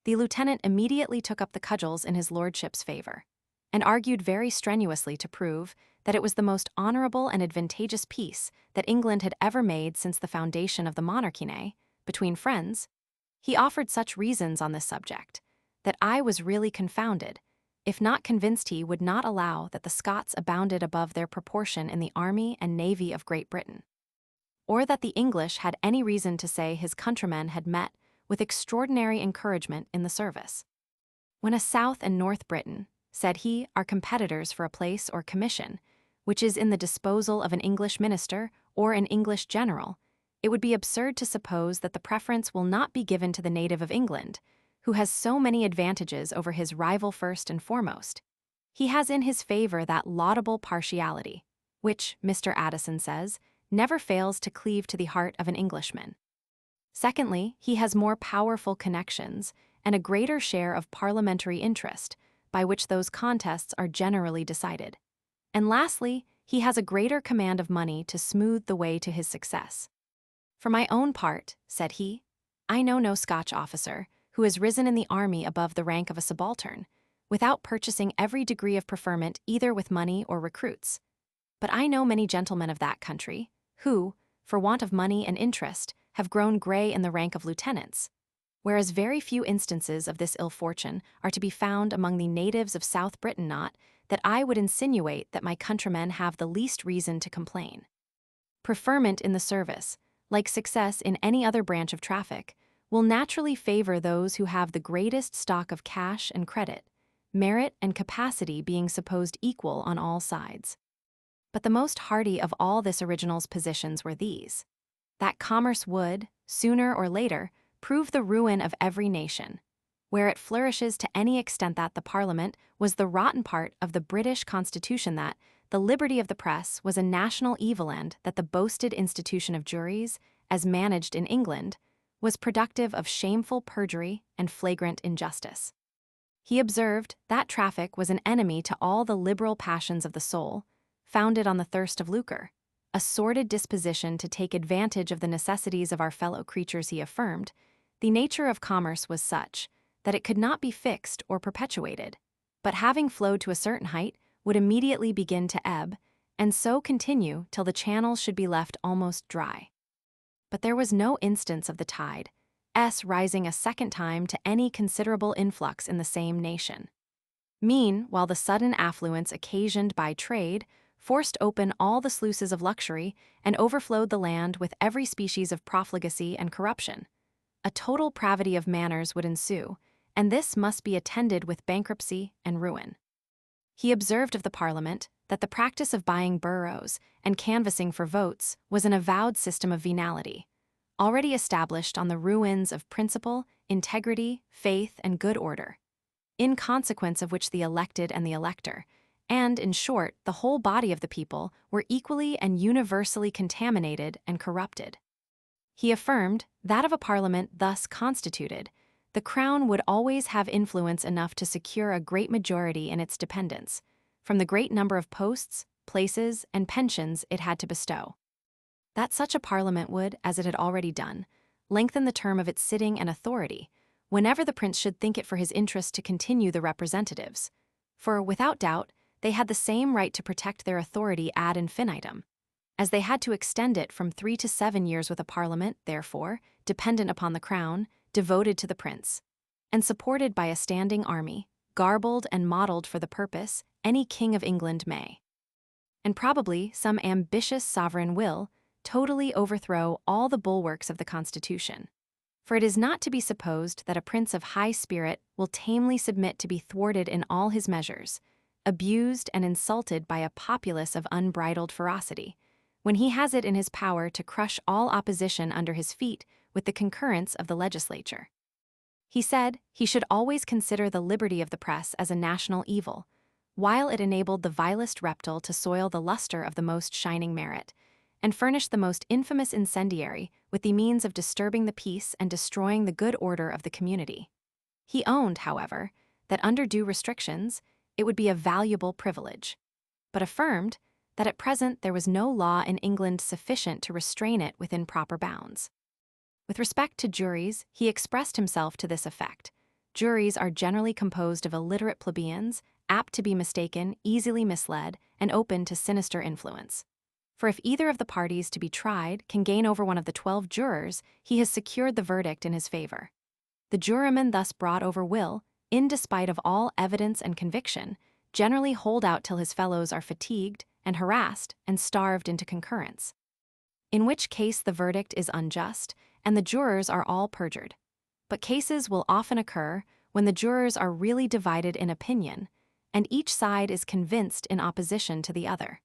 the lieutenant immediately took up the cudgels in his lordship's favor, and argued very strenuously to prove that it was the most honorable and advantageous peace that England had ever made since the foundation of the monarchy. Nay, between friends, he offered such reasons on this subject, that I was really confounded, if not convinced he would not allow that the Scots abounded above their proportion in the army and navy of Great Britain, or that the English had any reason to say his countrymen had met with extraordinary encouragement in the service. When a South and North Briton, said he, are competitors for a place or commission, which is in the disposal of an English minister or an English general, it would be absurd to suppose that the preference will not be given to the native of England, who has so many advantages over his rival first and foremost. He has in his favor that laudable partiality, which, Mr. Addison says, never fails to cleave to the heart of an Englishman. Secondly, he has more powerful connections and a greater share of parliamentary interest, by which those contests are generally decided. And lastly, he has a greater command of money to smooth the way to his success. For my own part, said he, I know no Scotch officer who has risen in the army above the rank of a subaltern, without purchasing every degree of preferment either with money or recruits. But I know many gentlemen of that country, who, for want of money and interest, have grown grey in the rank of lieutenants, whereas very few instances of this ill fortune are to be found among the natives of South Britain, not that I would insinuate that my countrymen have the least reason to complain. Preferment in the service, like success in any other branch of traffic, will naturally favor those who have the greatest stock of cash and credit, merit and capacity being supposed equal on all sides. But the most hardy of all this original's positions were these: that commerce would, sooner or later, prove the ruin of every nation, where it flourishes to any extent that the Parliament was the rotten part of the British Constitution, that the liberty of the press was a national evil, and that the boasted institution of juries, as managed in England, was productive of shameful perjury and flagrant injustice. He observed that traffic was an enemy to all the liberal passions of the soul, founded on the thirst of lucre, a sordid disposition to take advantage of the necessities of our fellow creatures. He affirmed, the nature of commerce was such that it could not be fixed or perpetuated, but having flowed to a certain height, would immediately begin to ebb, and so continue till the channels should be left almost dry. But there was no instance of the tide rising a second time to any considerable influx in the same nation. Meanwhile, the sudden affluence occasioned by trade forced open all the sluices of luxury and overflowed the land with every species of profligacy and corruption. A total pravity of manners would ensue, and this must be attended with bankruptcy and ruin. He observed of the Parliament that the practice of buying boroughs and canvassing for votes was an avowed system of venality, already established on the ruins of principle, integrity, faith, and good order, in consequence of which the elected and the elector, and, in short, the whole body of the people, were equally and universally contaminated and corrupted. He affirmed that of a Parliament thus constituted, the Crown would always have influence enough to secure a great majority in its dependence, from the great number of posts, places, and pensions it had to bestow. That such a Parliament would, as it had already done, lengthen the term of its sitting and authority, whenever the Prince should think it for his interest to continue the representatives, for, without doubt, they had the same right to protect their authority ad infinitum, as they had to extend it from 3 to 7 years with a Parliament, therefore, dependent upon the Crown, devoted to the Prince, and supported by a standing army, garbled and modelled for the purpose any King of England may. And probably some ambitious sovereign will totally overthrow all the bulwarks of the Constitution. For it is not to be supposed that a prince of high spirit will tamely submit to be thwarted in all his measures, abused and insulted by a populace of unbridled ferocity, when he has it in his power to crush all opposition under his feet with the concurrence of the legislature. He said he should always consider the liberty of the press as a national evil, while it enabled the vilest reptile to soil the luster of the most shining merit, and furnish the most infamous incendiary with the means of disturbing the peace and destroying the good order of the community. He owned, however, that under due restrictions it would be a valuable privilege, but affirmed that at present there was no law in England sufficient to restrain it within proper bounds. With respect to juries, he expressed himself to this effect: juries are generally composed of illiterate plebeians, apt to be mistaken, easily misled, and open to sinister influence. For if either of the parties to be tried can gain over one of the 12 jurors, he has secured the verdict in his favor. The juryman thus brought over will, in despite of all evidence and conviction, generally hold out till his fellows are fatigued and harassed and starved into concurrence, in which case the verdict is unjust and the jurors are all perjured. But cases will often occur when the jurors are really divided in opinion, and each side is convinced in opposition to the other.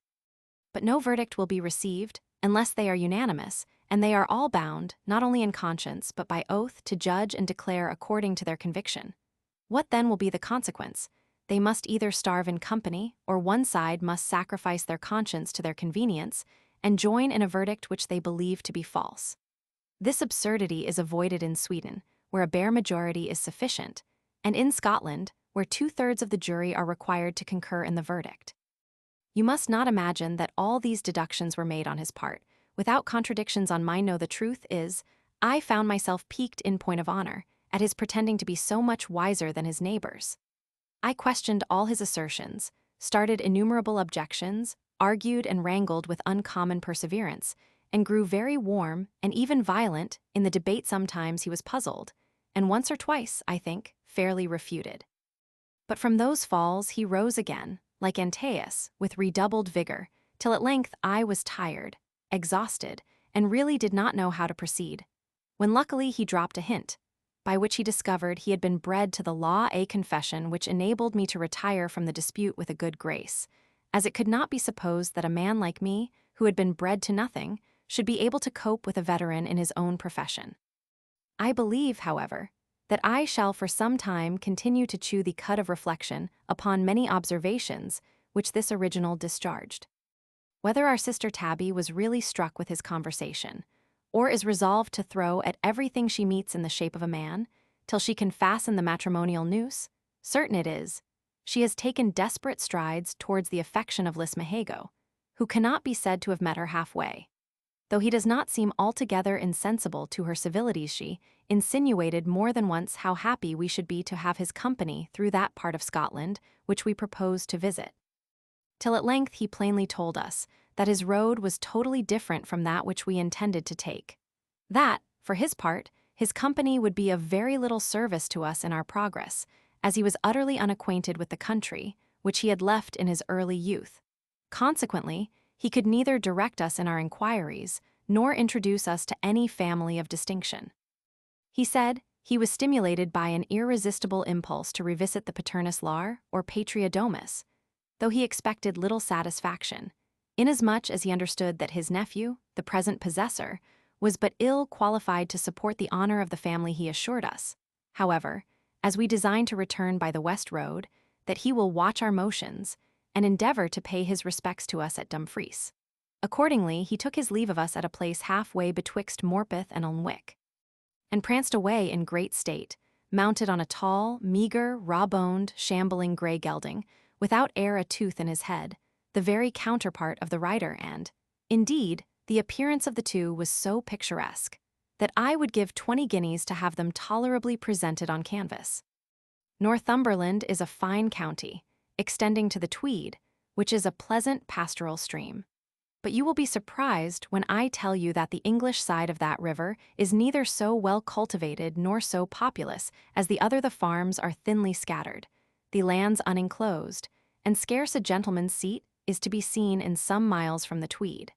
But no verdict will be received unless they are unanimous, and they are all bound, not only in conscience but by oath, to judge and declare according to their conviction. What then will be the consequence? They must either starve in company, or one side must sacrifice their conscience to their convenience and join in a verdict which they believe to be false. This absurdity is avoided in Sweden, where a bare majority is sufficient, and in Scotland, where 2/3 of the jury are required to concur in the verdict. You must not imagine that all these deductions were made on his part, without contradictions on mine. No, the truth is, I found myself piqued in point of honor at his pretending to be so much wiser than his neighbors. I questioned all his assertions, started innumerable objections, argued and wrangled with uncommon perseverance, and grew very warm and even violent in the debate. Sometimes he was puzzled, and once or twice, I think, fairly refuted. But from those falls he rose again, like Antaeus, with redoubled vigor, till at length I was tired, exhausted, and really did not know how to proceed, when luckily he dropped a hint, by which he discovered he had been bred to the law, a confession which enabled me to retire from the dispute with a good grace, as it could not be supposed that a man like me, who had been bred to nothing, should be able to cope with a veteran in his own profession. I believe, however, that I shall for some time continue to chew the cud of reflection upon many observations which this original discharged. Whether our sister Tabby was really struck with his conversation, or is resolved to throw at everything she meets in the shape of a man, till she can fasten the matrimonial noose, certain it is, she has taken desperate strides towards the affection of Lismahago, who cannot be said to have met her halfway. Though he does not seem altogether insensible to her civilities, she insinuated more than once how happy we should be to have his company through that part of Scotland which we proposed to visit. Till at length he plainly told us that his road was totally different from that which we intended to take. That, for his part, his company would be of very little service to us in our progress, as he was utterly unacquainted with the country, which he had left in his early youth. Consequently, he could neither direct us in our inquiries, nor introduce us to any family of distinction. He said he was stimulated by an irresistible impulse to revisit the paternus lar, or patria domus, though he expected little satisfaction, inasmuch as he understood that his nephew, the present possessor, was but ill qualified to support the honor of the family. He assured us, however, as we design to return by the west road, that he will watch our motions, and endeavor to pay his respects to us at Dumfries. Accordingly, he took his leave of us at a place halfway betwixt Morpeth and Alnwick, and pranced away in great state, mounted on a tall, meagre, raw-boned, shambling grey gelding, without e'er a tooth in his head, the very counterpart of the rider, and, indeed, the appearance of the two was so picturesque that I would give 20 guineas to have them tolerably presented on canvas. Northumberland is a fine county, extending to the Tweed, which is a pleasant pastoral stream. But you will be surprised when I tell you that the English side of that river is neither so well cultivated nor so populous as the other. The farms are thinly scattered, the lands unenclosed, and scarce a gentleman's seat is to be seen in some miles from the Tweed.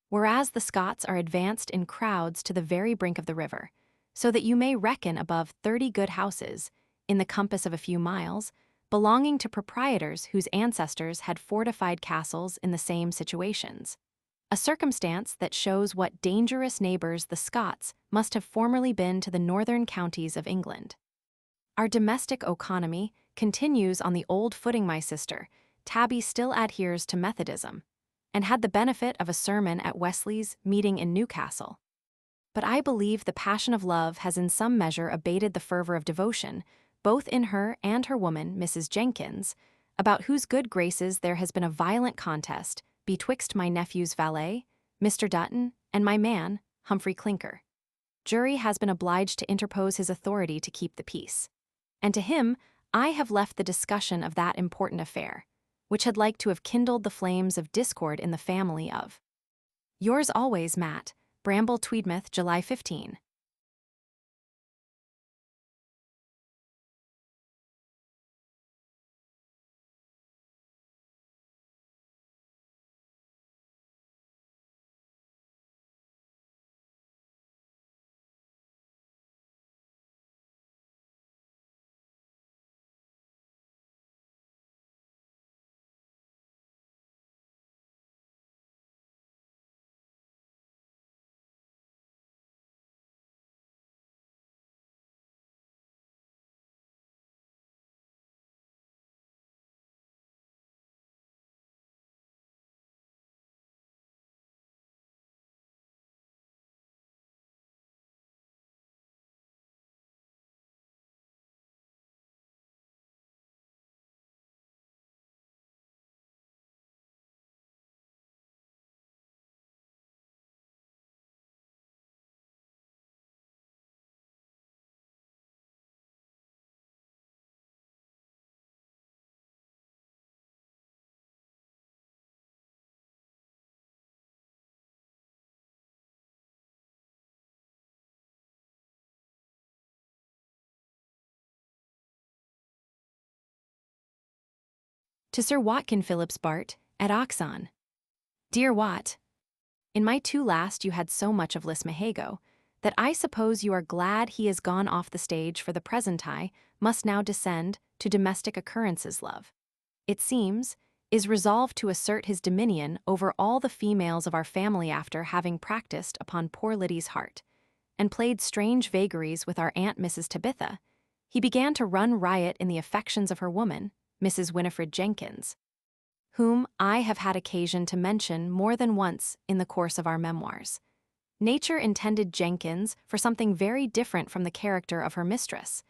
Whereas the Scots are advanced in crowds to the very brink of the river, so that you may reckon above 30 good houses, in the compass of a few miles, belonging to proprietors whose ancestors had fortified castles in the same situations, a circumstance that shows what dangerous neighbors the Scots must have formerly been to the northern counties of England. Our domestic economy continues on the old footing. My sister, Tabby, still adheres to Methodism, and had the benefit of a sermon at Wesley's meeting in Newcastle. But I believe the passion of love has in some measure abated the fervor of devotion, both in her and her woman, Mrs. Jenkins, about whose good graces there has been a violent contest betwixt my nephew's valet, Mr. Dutton, and my man, Humphry Clinker. Jury has been obliged to interpose his authority to keep the peace, and to him I have left the discussion of that important affair, which had like to have kindled the flames of discord in the family of yours always, Matt Bramble. Tweedmouth, July 15. To Sir Watkin Phillips Bart, at Oxon. Dear Wat, in my two last you had so much of Lismahago, that I suppose you are glad he is gone off the stage for the present. I must now descend to domestic occurrences. Love, it seems, is resolved to assert his dominion over all the females of our family after having practiced upon poor Liddy's heart, and played strange vagaries with our Aunt Mrs. Tabitha. He began to run riot in the affections of her woman, Mrs. Winifred Jenkins, whom I have had occasion to mention more than once in the course of our memoirs. Nature intended Jenkins for something very different from the character of her mistress,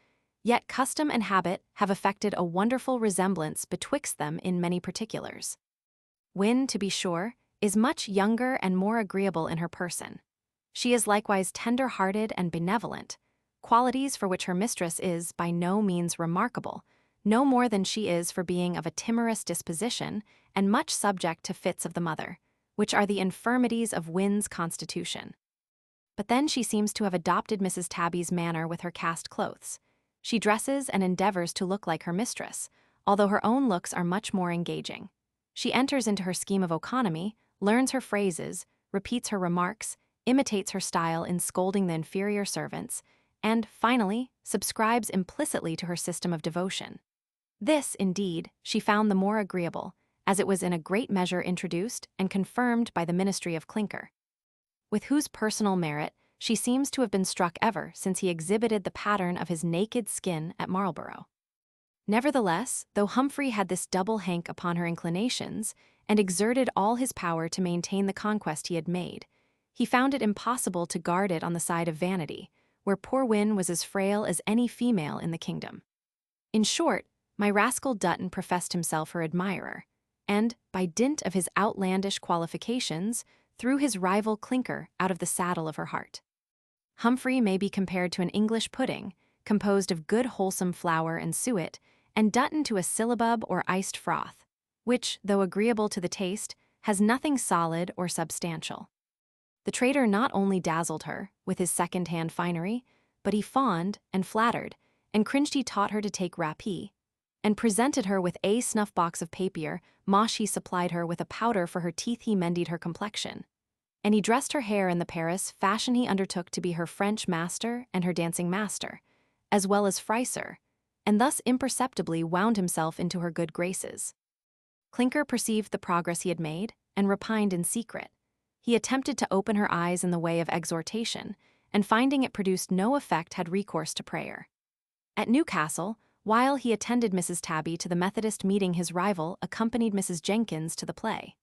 yet custom and habit have effected a wonderful resemblance betwixt them in many particulars. Win, to be sure, is much younger and more agreeable in her person. She is likewise tender-hearted and benevolent, qualities for which her mistress is by no means remarkable, no more than she is for being of a timorous disposition and much subject to fits of the mother, which are the infirmities of Win's constitution. But then she seems to have adopted Mrs. Tabby's manner with her cast clothes. She dresses and endeavors to look like her mistress, although her own looks are much more engaging. She enters into her scheme of economy, learns her phrases, repeats her remarks, imitates her style in scolding the inferior servants, and, finally, subscribes implicitly to her system of devotion. This, indeed, she found the more agreeable, as it was in a great measure introduced and confirmed by the ministry of Clinker, with whose personal merit she seems to have been struck ever since he exhibited the pattern of his naked skin at Marlborough. Nevertheless, though Humphry had this double hank upon her inclinations, and exerted all his power to maintain the conquest he had made, he found it impossible to guard it on the side of vanity, where poor Win was as frail as any female in the kingdom. In short, my rascal Dutton professed himself her admirer, and, by dint of his outlandish qualifications, threw his rival Clinker out of the saddle of her heart. Humphry may be compared to an English pudding, composed of good wholesome flour and suet, and Dutton to a syllabub or iced froth, which, though agreeable to the taste, has nothing solid or substantial. The traitor not only dazzled her with his second-hand finery, but he fawned and flattered, and cringed he taught her to take rappee, and presented her with a snuff-box of papier, mosh he supplied her with a powder for her teeth he mended her complexion, and he dressed her hair in the Paris fashion he undertook to be her French master and her dancing master, as well as friser, and thus imperceptibly wound himself into her good graces. Clinker perceived the progress he had made, and repined in secret. He attempted to open her eyes in the way of exhortation, and finding it produced no effect had recourse to prayer. At Newcastle, while he attended Mrs. Tabby to the Methodist meeting, his rival accompanied Mrs. Jenkins to the play.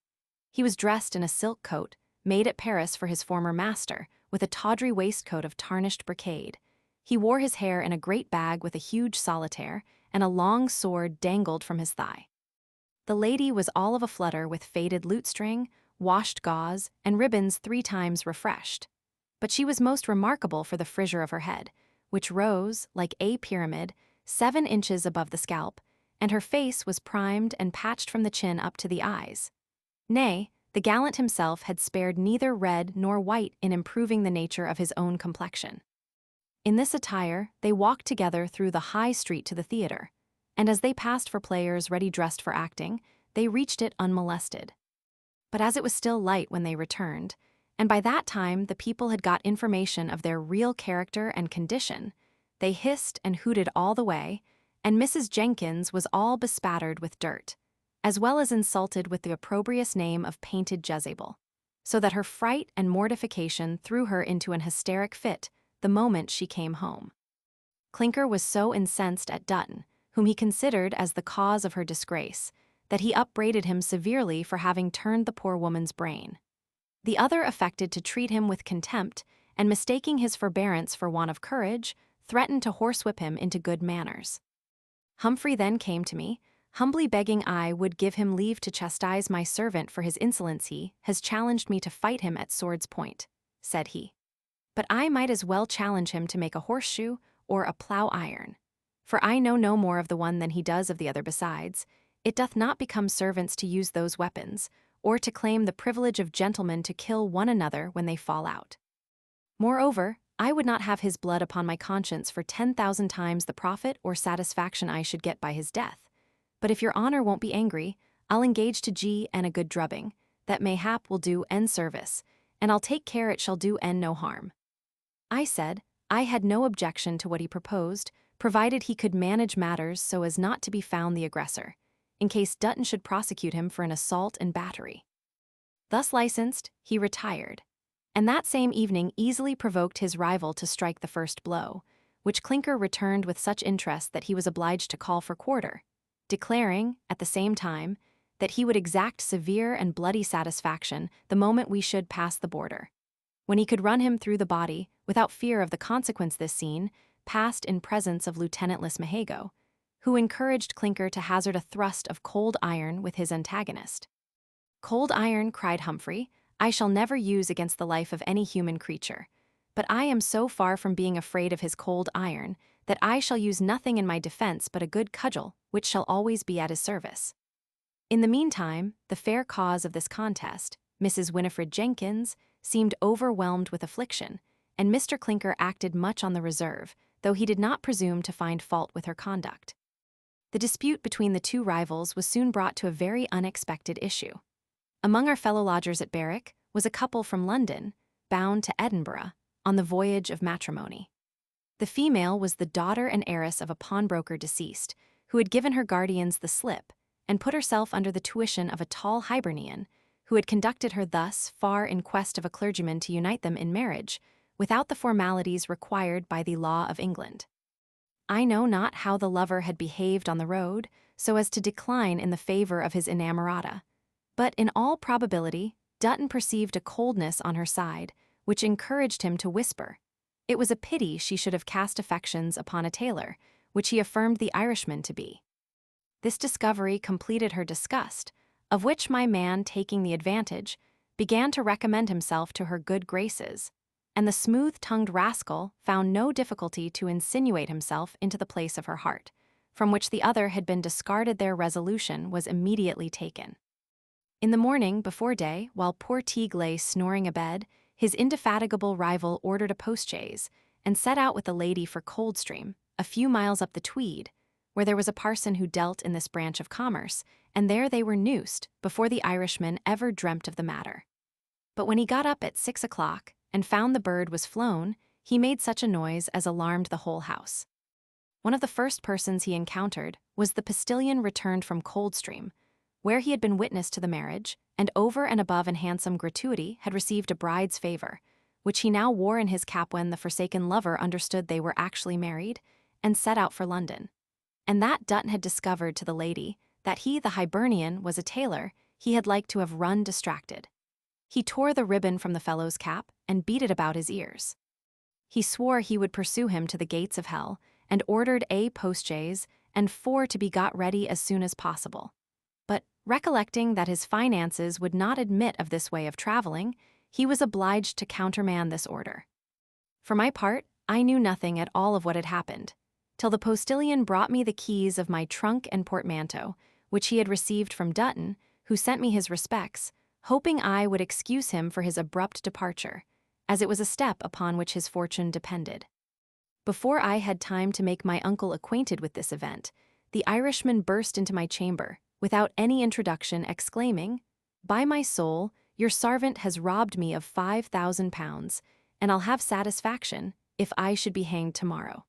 He was dressed in a silk coat, made at Paris for his former master, with a tawdry waistcoat of tarnished brocade. He wore his hair in a great bag with a huge solitaire, and a long sword dangled from his thigh. The lady was all of a flutter with faded lutestring, washed gauze, and ribbons 3 times refreshed. But she was most remarkable for the frisure of her head, which rose, like a pyramid, 7 inches above the scalp, and her face was primed and patched from the chin up to the eyes. Nay, the gallant himself had spared neither red nor white in improving the nature of his own complexion. In this attire, they walked together through the High Street to the theatre, and as they passed for players ready dressed for acting, they reached it unmolested. But as it was still light when they returned, and by that time the people had got information of their real character and condition, they hissed and hooted all the way, and Mrs. Jenkins was all bespattered with dirt, as well as insulted with the opprobrious name of painted Jezebel, so that her fright and mortification threw her into an hysteric fit the moment she came home. Clinker was so incensed at Dutton, whom he considered as the cause of her disgrace, that he upbraided him severely for having turned the poor woman's brain. The other affected to treat him with contempt, and mistaking his forbearance for want of courage, threatened to horsewhip him into good manners. Humphry then came to me, humbly begging I would give him leave to chastise my servant for his insolence. He has challenged me to fight him at sword's point, said he. But I might as well challenge him to make a horseshoe or a plough iron. For I know no more of the one than he does of the other. Besides, it doth not become servants to use those weapons, or to claim the privilege of gentlemen to kill one another when they fall out. Moreover, I would not have his blood upon my conscience for 10,000 times the profit or satisfaction I should get by his death. But if your honor won't be angry, I'll engage to G and a good drubbing, that mayhap will do N service, and I'll take care it shall do N no harm. I said I had no objection to what he proposed, provided he could manage matters so as not to be found the aggressor, in case Dutton should prosecute him for an assault and battery. Thus licensed, he retired, and that same evening easily provoked his rival to strike the first blow, which Clinker returned with such interest that he was obliged to call for quarter, declaring, at the same time, that he would exact severe and bloody satisfaction the moment we should pass the border. When he could run him through the body, without fear of the consequence, this scene passed in presence of Lieutenant Lismahago, who encouraged Clinker to hazard a thrust of cold iron with his antagonist. "Cold iron," cried Humphry, "I shall never use against the life of any human creature, but I am so far from being afraid of his cold iron that I shall use nothing in my defense but a good cudgel, which shall always be at his service." In the meantime, the fair cause of this contest, Mrs. Winifred Jenkins, seemed overwhelmed with affliction, and Mr. Clinker acted much on the reserve, though he did not presume to find fault with her conduct. The dispute between the two rivals was soon brought to a very unexpected issue. Among our fellow lodgers at Berwick was a couple from London, bound to Edinburgh, on the voyage of matrimony. The female was the daughter and heiress of a pawnbroker deceased, who had given her guardians the slip, and put herself under the tuition of a tall Hibernian, who had conducted her thus far in quest of a clergyman to unite them in marriage, without the formalities required by the law of England. I know not how the lover had behaved on the road, so as to decline in the favor of his inamorata, but in all probability Dutton perceived a coldness on her side, which encouraged him to whisper it was a pity she should have cast affections upon a tailor, which he affirmed the Irishman to be. This discovery completed her disgust, of which my man, taking the advantage, began to recommend himself to her good graces, and the smooth-tongued rascal found no difficulty to insinuate himself into the place of her heart, from which the other had been discarded. Their resolution was immediately taken. In the morning, before day, while poor Teague lay snoring abed, his indefatigable rival ordered a postchaise, and set out with the lady for Coldstream, a few miles up the Tweed, where there was a parson who dealt in this branch of commerce, and there they were noosed before the Irishman ever dreamt of the matter. But when he got up at 6 o'clock, and found the bird was flown, he made such a noise as alarmed the whole house. One of the first persons he encountered was the postilion returned from Coldstream, where he had been witness to the marriage, and over and above an handsome gratuity had received a bride's favor, which he now wore in his cap when the forsaken lover understood they were actually married, and set out for London. And that Dutton had discovered to the lady that he, the Hibernian, was a tailor, he had like to have run distracted. He tore the ribbon from the fellow's cap and beat it about his ears. He swore he would pursue him to the gates of hell, and ordered a postchaise and 4 to be got ready as soon as possible. But, recollecting that his finances would not admit of this way of traveling, he was obliged to countermand this order. For my part, I knew nothing at all of what had happened, till the postilion brought me the keys of my trunk and portmanteau, which he had received from Dutton, who sent me his respects, hoping I would excuse him for his abrupt departure, as it was a step upon which his fortune depended. Before I had time to make my uncle acquainted with this event, the Irishman burst into my chamber, without any introduction, exclaiming, "By my soul, your servant has robbed me of £5,000, and I'll have satisfaction if I should be hanged tomorrow."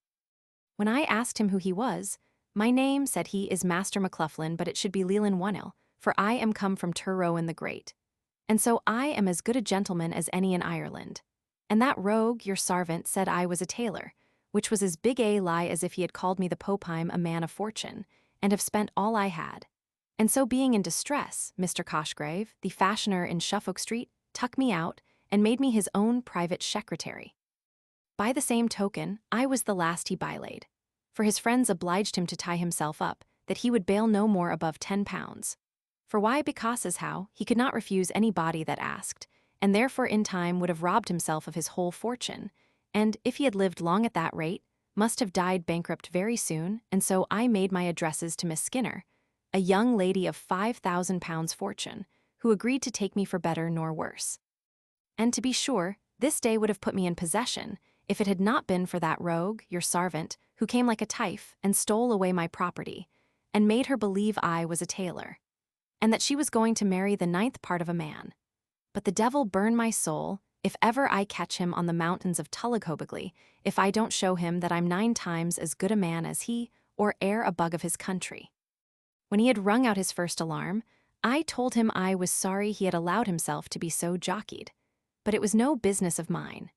When I asked him who he was, "My name," said he, "is Master McLaughlin, but it should be Leland Onell, for I am come from Tyrone the Great, and so I am as good a gentleman as any in Ireland. And that rogue, your servant, said I was a tailor, which was as big a lie as if he had called me the Popime a man of fortune, and have spent all I had. And so being in distress, Mr. Coshgrave, the fashioner in Suffolk Street, tuck me out, and made me his own private secretary. By the same token, I was the last he bylaid, for his friends obliged him to tie himself up, that he would bail no more above £10. For why? Because as how, he could not refuse any body that asked, and therefore in time would have robbed himself of his whole fortune, and, if he had lived long at that rate, must have died bankrupt very soon, and so I made my addresses to Miss Skinner, a young lady of £5,000 fortune, who agreed to take me for better nor worse. And to be sure, this day would have put me in possession, if it had not been for that rogue, your servant, who came like a thief and stole away my property, and made her believe I was a tailor, and that she was going to marry the ninth part of a man. But the devil burn my soul, if ever I catch him on the mountains of Tullaghobegly, if I don't show him that I'm 9 times as good a man as he, or e'er a bug of his country. When he had rung out his first alarm, I told him I was sorry he had allowed himself to be so jockeyed, but it was no business of mine,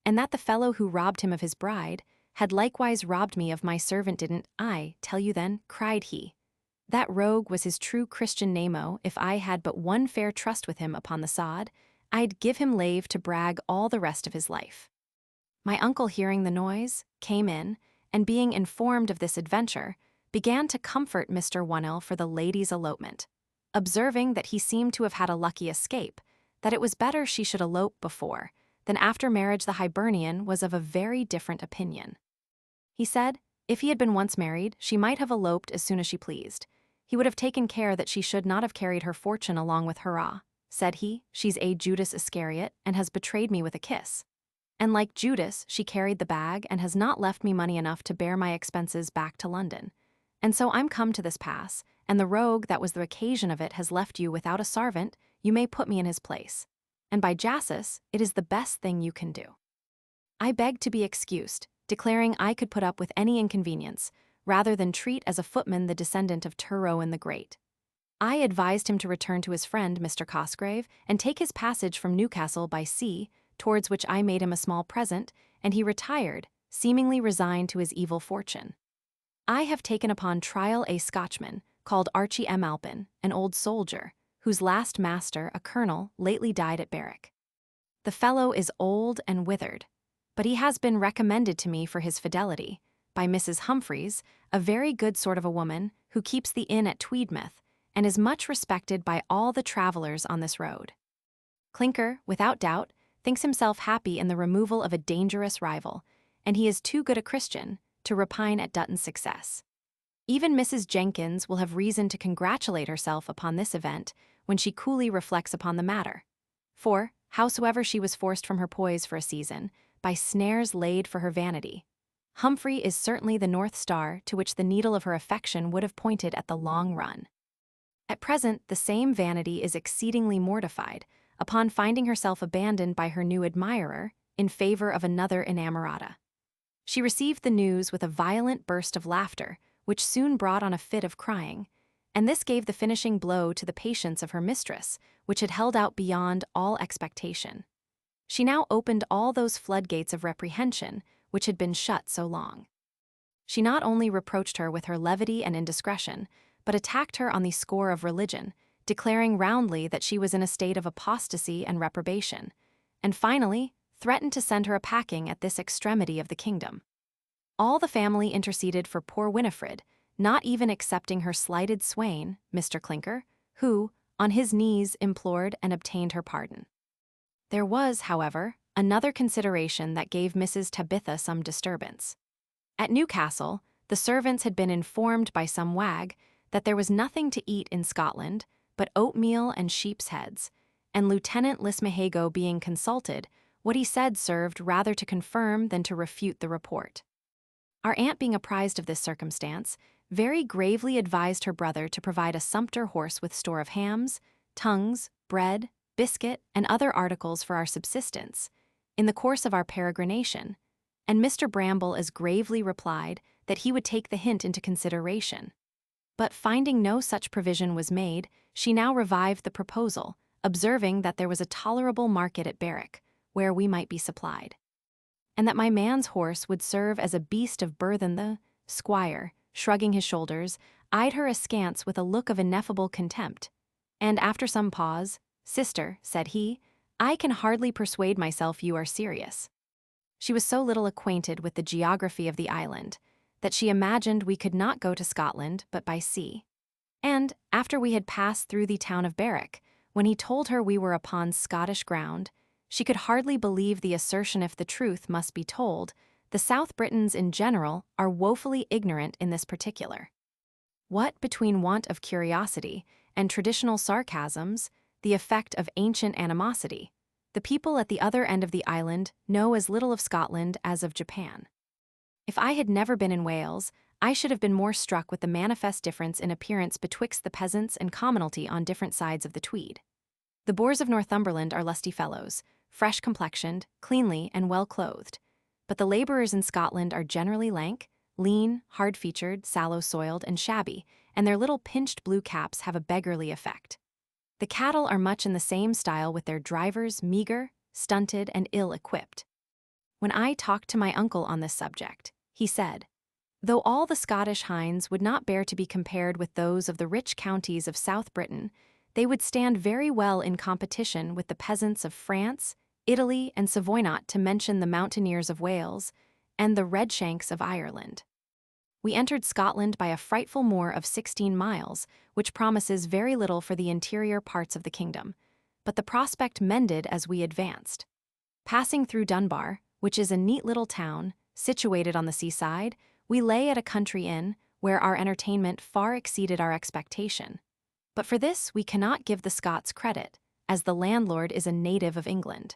and that the fellow who robbed him of his bride had likewise robbed me of my servant. Didn't I tell you then, cried he. That rogue was his true Christian name-o. If I had but one fair trust with him upon the sod, I'd give him lave to brag all the rest of his life. My uncle, hearing the noise, came in, and being informed of this adventure, began to comfort Mr. Oneill for the lady's elopement, observing that he seemed to have had a lucky escape, that it was better she should elope before than after marriage. The Hibernian was of a very different opinion. He said, if he had been once married, she might have eloped as soon as she pleased. He would have taken care that she should not have carried her fortune along with her. Said he, she's a Judas Iscariot, and has betrayed me with a kiss. And like Judas, she carried the bag and has not left me money enough to bear my expenses back to London. And so I'm come to this pass, and the rogue that was the occasion of it has left you without a servant. You may put me in his place, and by Jassus, it is the best thing you can do. I begged to be excused, declaring I could put up with any inconvenience, rather than treat as a footman the descendant of Tyrone the Great. I advised him to return to his friend Mr. Cosgrave and take his passage from Newcastle by sea, towards which I made him a small present, and he retired, seemingly resigned to his evil fortune. I have taken upon trial a Scotchman, called Archie M. Alpin, an old soldier, whose last master, a colonel, lately died at Berwick. The fellow is old and withered, but he has been recommended to me for his fidelity by Mrs. Humphreys, a very good sort of a woman who keeps the inn at Tweedmouth, and is much respected by all the travellers on this road. Clinker, without doubt, thinks himself happy in the removal of a dangerous rival, and he is too good a Christian to repine at Dutton's success. Even Mrs. Jenkins will have reason to congratulate herself upon this event when she coolly reflects upon the matter. For, howsoever she was forced from her poise for a season, by snares laid for her vanity, Humphry is certainly the North Star to which the needle of her affection would have pointed at the long run. At present, the same vanity is exceedingly mortified upon finding herself abandoned by her new admirer in favor of another inamorata. She received the news with a violent burst of laughter, which soon brought on a fit of crying, and this gave the finishing blow to the patience of her mistress, which had held out beyond all expectation. She now opened all those floodgates of reprehension which had been shut so long. She not only reproached her with her levity and indiscretion, but attacked her on the score of religion, declaring roundly that she was in a state of apostasy and reprobation, and finally threatened to send her a packing at this extremity of the kingdom. All the family interceded for poor Winifred, not even excepting her slighted swain, Mr. Clinker, who, on his knees, implored and obtained her pardon. There was, however, another consideration that gave Mrs. Tabitha some disturbance. At Newcastle, the servants had been informed by some wag that there was nothing to eat in Scotland but oatmeal and sheep's heads, and Lieutenant Lismahago being consulted, what he said served rather to confirm than to refute the report. Our aunt, being apprised of this circumstance, very gravely advised her brother to provide a sumpter horse with store of hams, tongues, bread, biscuit, and other articles for our subsistence, in the course of our peregrination, and Mr. Bramble as gravely replied that he would take the hint into consideration. But finding no such provision was made, she now revived the proposal, observing that there was a tolerable market at Berwick, where we might be supplied, and that my man's horse would serve as a beast of burthen. The squire, shrugging his shoulders, eyed her askance with a look of ineffable contempt, and after some pause, "Sister," said he, "I can hardly persuade myself you are serious." She was so little acquainted with the geography of the island that she imagined we could not go to Scotland but by sea. And, after we had passed through the town of Berwick, when he told her we were upon Scottish ground, she could hardly believe the assertion. If the truth must be told, the South Britons in general are woefully ignorant in this particular. What, between want of curiosity and traditional sarcasms, the effect of ancient animosity, the people at the other end of the island know as little of Scotland as of Japan. If I had never been in Wales, I should have been more struck with the manifest difference in appearance betwixt the peasants and commonalty on different sides of the Tweed. The boors of Northumberland are lusty fellows, fresh-complexioned, cleanly, and well-clothed. But the labourers in Scotland are generally lank, lean, hard-featured, sallow-soiled, and shabby, and their little pinched blue caps have a beggarly effect. The cattle are much in the same style with their drivers meagre, stunted, and ill-equipped. When I talked to my uncle on this subject, he said, though all the Scottish hinds would not bear to be compared with those of the rich counties of South Britain, they would stand very well in competition with the peasants of France, Italy, and Savoy, not to mention the mountaineers of Wales, and the redshanks of Ireland. We entered Scotland by a frightful moor of 16 miles, which promises very little for the interior parts of the kingdom, but the prospect mended as we advanced. Passing through Dunbar, which is a neat little town, situated on the seaside, we lay at a country inn, where our entertainment far exceeded our expectation. But for this we cannot give the Scots credit, as the landlord is a native of England.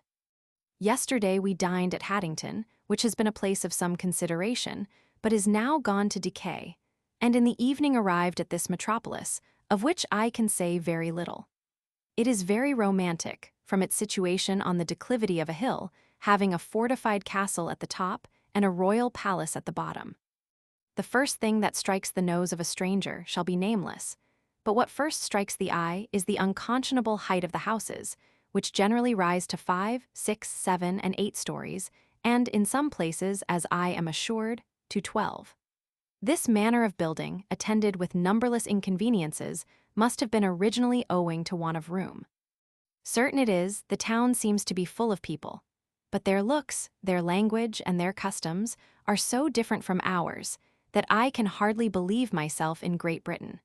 Yesterday we dined at Haddington, which has been a place of some consideration, but is now gone to decay, and in the evening arrived at this metropolis, of which I can say very little. It is very romantic, from its situation on the declivity of a hill, having a fortified castle at the top and a royal palace at the bottom. The first thing that strikes the nose of a stranger shall be nameless, but what first strikes the eye is the unconscionable height of the houses, which generally rise to 5, 6, 7, and 8 stories, and in some places, as I am assured, to 12. This manner of building, attended with numberless inconveniences, must have been originally owing to want of room. Certain it is, the town seems to be full of people, but their looks, their language, and their customs are so different from ours that I can hardly believe myself in Great Britain.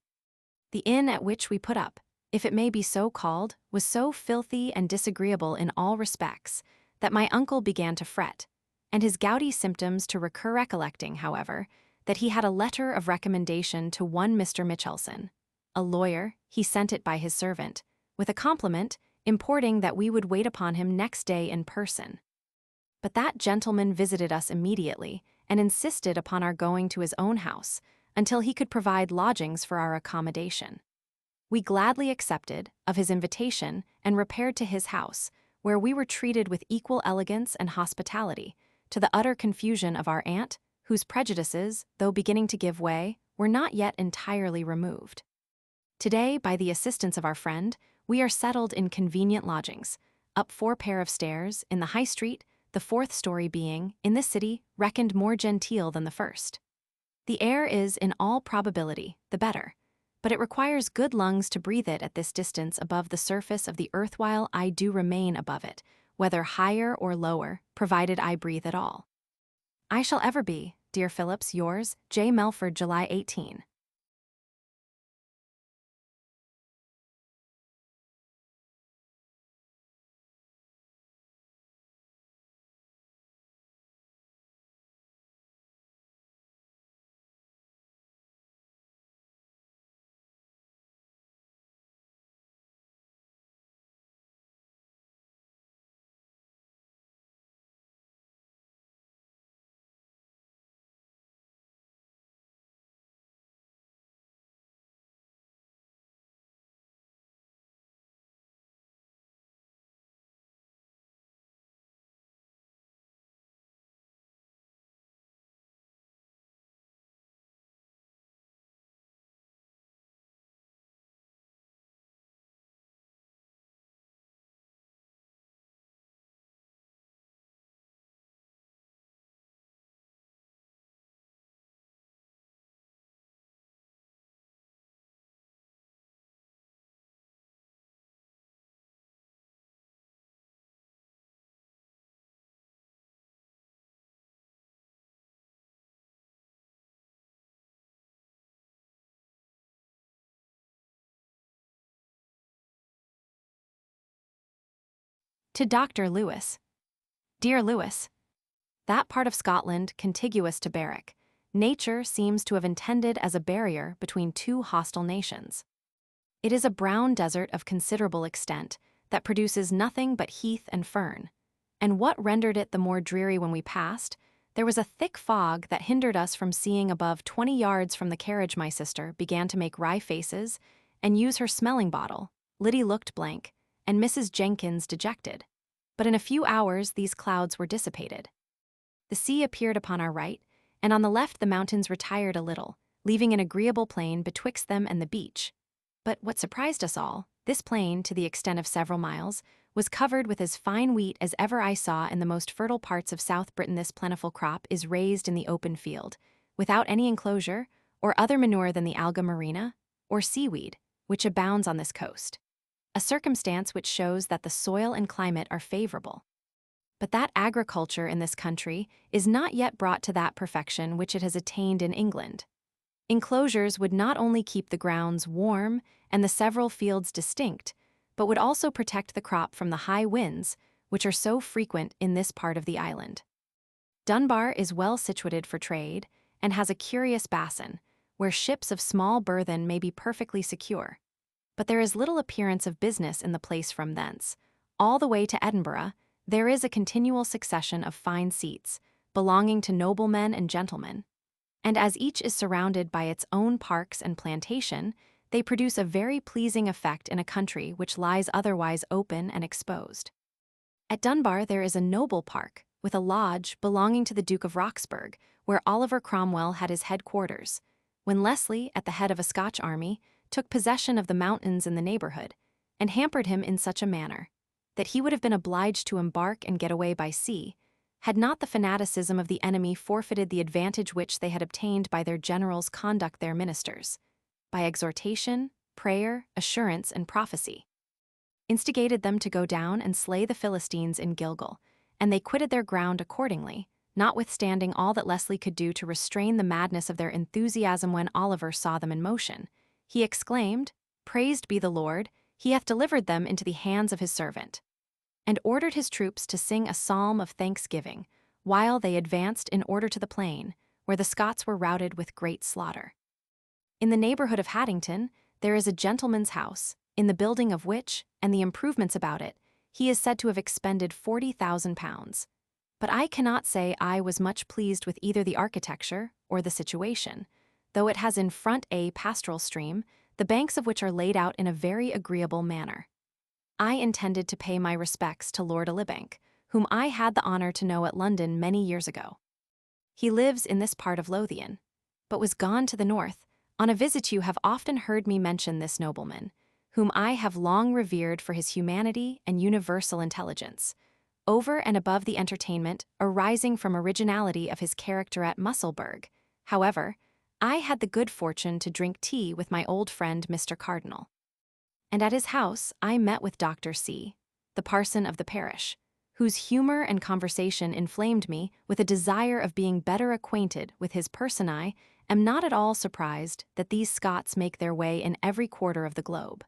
The inn at which we put up, if it may be so called, was so filthy and disagreeable in all respects that my uncle began to fret, and his gouty symptoms to recur, recollecting, however, that he had a letter of recommendation to one Mr. Michelson, a lawyer. He sent it by his servant, with a compliment, importing that we would wait upon him next day in person. But that gentleman visited us immediately, and insisted upon our going to his own house, until he could provide lodgings for our accommodation. We gladly accepted of his invitation and repaired to his house, where we were treated with equal elegance and hospitality, to the utter confusion of our aunt, whose prejudices, though beginning to give way, were not yet entirely removed. Today, by the assistance of our friend, we are settled in convenient lodgings, up 4 pair of stairs, in the High Street, the 4th story being, in this city, reckoned more genteel than the first. The air is, in all probability, the better, but it requires good lungs to breathe it at this distance above the surface of the earth, while I do remain above it, whether higher or lower, provided I breathe at all. I shall ever be, dear Phillips, yours, J. Melford, July 18. To Dr. Lewis. Dear Lewis, that part of Scotland contiguous to Berwick, nature seems to have intended as a barrier between 2 hostile nations. It is a brown desert of considerable extent that produces nothing but heath and fern, and what rendered it the more dreary when we passed, There was a thick fog that hindered us from seeing above 20 yards from the carriage. My sister began to make wry faces and use her smelling bottle. Liddy looked blank, and Mrs. Jenkins dejected. But in a few hours these clouds were dissipated. The sea appeared upon our right, and on the left the mountains retired a little, leaving an agreeable plain betwixt them and the beach. But what surprised us all, this plain, to the extent of several miles, was covered with as fine wheat as ever I saw in the most fertile parts of South Britain. This plentiful crop is raised in the open field, without any enclosure or other manure than the alga marina, or seaweed, which abounds on this coast, a circumstance which shows that the soil and climate are favorable. But that agriculture in this country is not yet brought to that perfection which it has attained in England. Enclosures would not only keep the grounds warm and the several fields distinct, but would also protect the crop from the high winds, which are so frequent in this part of the island. Dunbar is well situated for trade, and has a curious basin, where ships of small burthen may be perfectly secure. But there is little appearance of business in the place. From thence, all the way to Edinburgh, there is a continual succession of fine seats, belonging to noblemen and gentlemen, and as each is surrounded by its own parks and plantation, they produce a very pleasing effect in a country which lies otherwise open and exposed. At Dunbar there is a noble park, with a lodge belonging to the Duke of Roxburgh, where Oliver Cromwell had his headquarters, when Leslie, at the head of a Scotch army, took possession of the mountains in the neighborhood, and hampered him in such a manner that he would have been obliged to embark and get away by sea, had not the fanaticism of the enemy forfeited the advantage which they had obtained by their generals' conduct. Their ministers, by exhortation, prayer, assurance, and prophecy, instigated them to go down and slay the Philistines in Gilgal, and they quitted their ground accordingly, notwithstanding all that Leslie could do to restrain the madness of their enthusiasm. When Oliver saw them in motion, he exclaimed, "Praised be the Lord, he hath delivered them into the hands of his servant," and ordered his troops to sing a psalm of thanksgiving, while they advanced in order to the plain, where the Scots were routed with great slaughter. In the neighborhood of Haddington there is a gentleman's house, in the building of which, and the improvements about it, he is said to have expended £40,000. But I cannot say I was much pleased with either the architecture or the situation, though it has in front a pastoral stream, the banks of which are laid out in a very agreeable manner. I intended to pay my respects to Lord Elibank, whom I had the honor to know at London many years ago. He lives in this part of Lothian, but was gone to the north. On a visit you have often heard me mention this nobleman, whom I have long revered for his humanity and universal intelligence, over and above the entertainment arising from originality of his character at Musselburgh. However, I had the good fortune to drink tea with my old friend Mr. Cardinal, and at his house I met with Dr. C., the parson of the parish, whose humor and conversation inflamed me with a desire of being better acquainted with his person. I am not at all surprised that these Scots make their way in every quarter of the globe.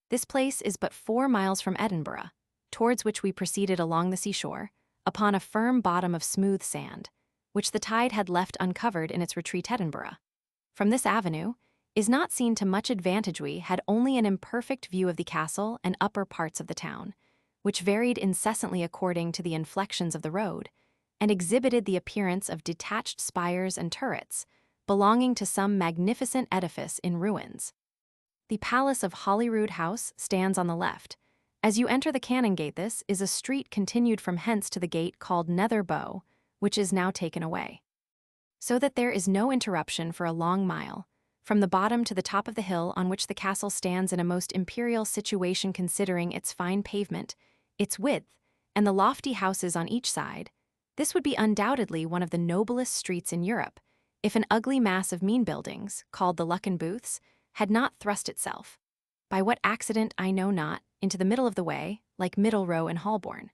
This place is but 4 miles from Edinburgh, towards which we proceeded along the seashore, upon a firm bottom of smooth sand, which the tide had left uncovered in its retreat. Edinburgh, from this avenue, is not seen to much advantage. We had only an imperfect view of the castle and upper parts of the town, which varied incessantly according to the inflections of the road, and exhibited the appearance of detached spires and turrets, belonging to some magnificent edifice in ruins. The palace of Holyrood House stands on the left. As you enter the Canongate, this is a street continued from hence to the gate called Netherbow, which is now taken away, so that there is no interruption for a long mile, from the bottom to the top of the hill on which the castle stands, in a most imperial situation considering its fine pavement, its width, and the lofty houses on each side. This would be undoubtedly one of the noblest streets in Europe, if an ugly mass of mean buildings, called the Lucken Booths, had not thrust itself, by what accident I know not, into the middle of the way, like Middle Row and Holborn.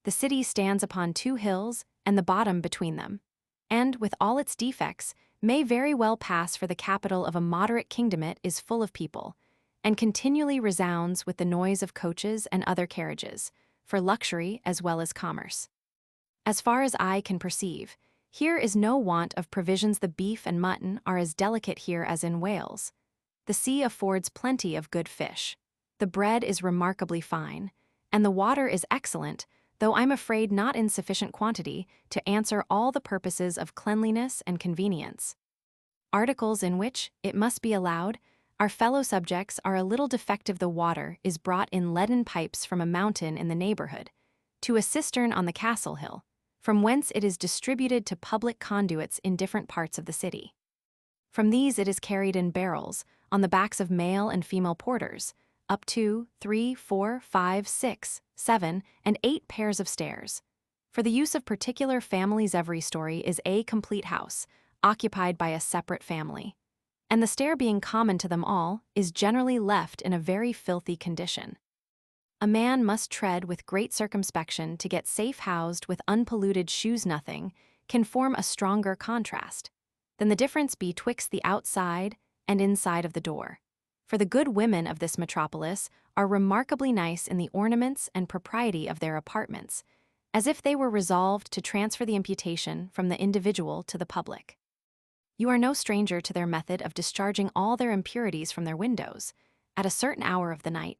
The city stands upon 2 hills, and the bottom between them, and, with all its defects, may very well pass for the capital of a moderate kingdom. It is full of people, and continually resounds with the noise of coaches and other carriages, for luxury as well as commerce. As far as I can perceive, here is no want of provisions. The beef and mutton are as delicate here as in Wales. The sea affords plenty of good fish. The bread is remarkably fine, and the water is excellent, though I'm afraid not in sufficient quantity to answer all the purposes of cleanliness and convenience. Articles in which, it must be allowed, our fellow subjects are a little defective. The water is brought in leaden pipes from a mountain in the neighborhood, to a cistern on the castle hill, from whence it is distributed to public conduits in different parts of the city. From these it is carried in barrels, on the backs of male and female porters, up 2, 3, 4, 5, 6, 7, and 8 pairs of stairs. For the use of particular families, every story is a complete house, occupied by a separate family, and the stair being common to them all, is generally left in a very filthy condition. A man must tread with great circumspection to get safe housed with unpolluted shoes. Nothing can form a stronger contrast than the difference betwixt the outside and inside of the door. For the good women of this metropolis are remarkably nice in the ornaments and propriety of their apartments, as if they were resolved to transfer the imputation from the individual to the public. You are no stranger to their method of discharging all their impurities from their windows, at a certain hour of the night,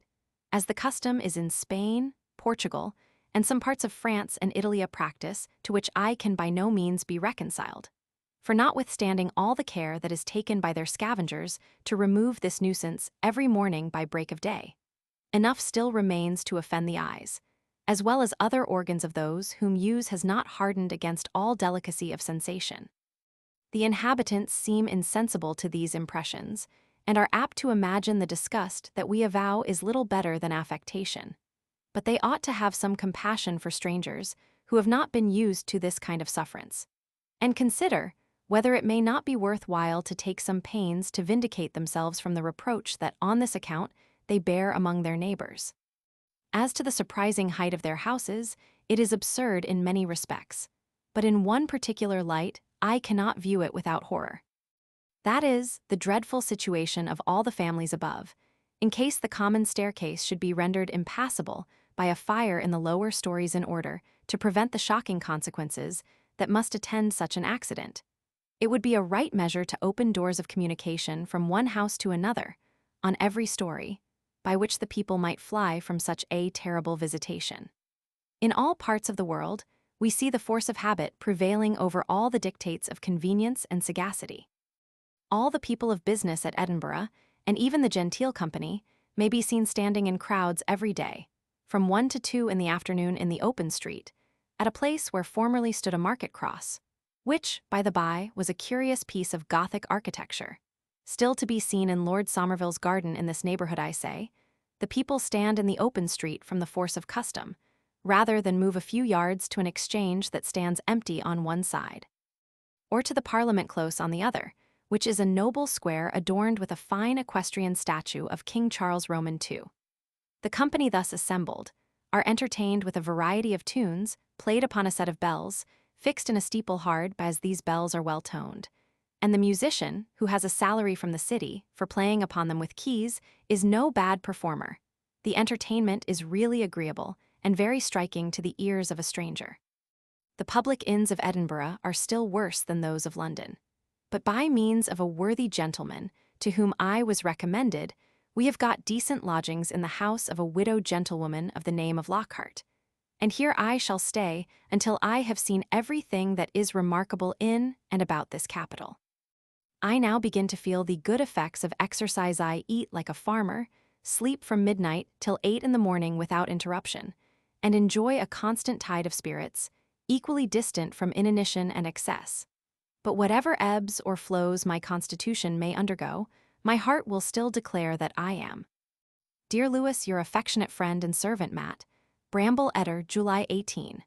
as the custom is in Spain, Portugal, and some parts of France and Italy, a practice to which I can by no means be reconciled. For notwithstanding all the care that is taken by their scavengers to remove this nuisance every morning by break of day, enough still remains to offend the eyes, as well as other organs of those whom use has not hardened against all delicacy of sensation. The inhabitants seem insensible to these impressions, and are apt to imagine the disgust that we avow is little better than affectation. But they ought to have some compassion for strangers who have not been used to this kind of sufferance, and consider whether it may not be worth while to take some pains to vindicate themselves from the reproach that on this account they bear among their neighbors. As to the surprising height of their houses, it is absurd in many respects, but in one particular light I cannot view it without horror. That is, the dreadful situation of all the families above, in case the common staircase should be rendered impassable by a fire in the lower stories, in order to prevent the shocking consequences that must attend such an accident. It would be a right measure to open doors of communication from one house to another, on every story, by which the people might fly from such a terrible visitation. In all parts of the world, we see the force of habit prevailing over all the dictates of convenience and sagacity. All the people of business at Edinburgh, and even the genteel company, may be seen standing in crowds every day, from 1 to 2 in the afternoon in the open street, at a place where formerly stood a market cross, which, by the by, was a curious piece of Gothic architecture, still to be seen in Lord Somerville's garden in this neighborhood. I say, the people stand in the open street from the force of custom, rather than move a few yards to an exchange that stands empty on one side, or to the Parliament Close on the other, which is a noble square adorned with a fine equestrian statue of King Charles Roman II. The company thus assembled are entertained with a variety of tunes played upon a set of bells, fixed in a steeple hard by, as these bells are well toned, and the musician, who has a salary from the city for playing upon them with keys, is no bad performer. The entertainment is really agreeable and very striking to the ears of a stranger. The public inns of Edinburgh are still worse than those of London, but by means of a worthy gentleman to whom I was recommended, we have got decent lodgings in the house of a widowed gentlewoman of the name of Lockhart, and here I shall stay until I have seen everything that is remarkable in and about this capital. I now begin to feel the good effects of exercise. I eat like a farmer, sleep from midnight till 8 in the morning without interruption, and enjoy a constant tide of spirits, equally distant from inanition and excess. But whatever ebbs or flows my constitution may undergo, my heart will still declare that I am, dear Lewis, your affectionate friend and servant, Matt Bramble, Eder, July 18.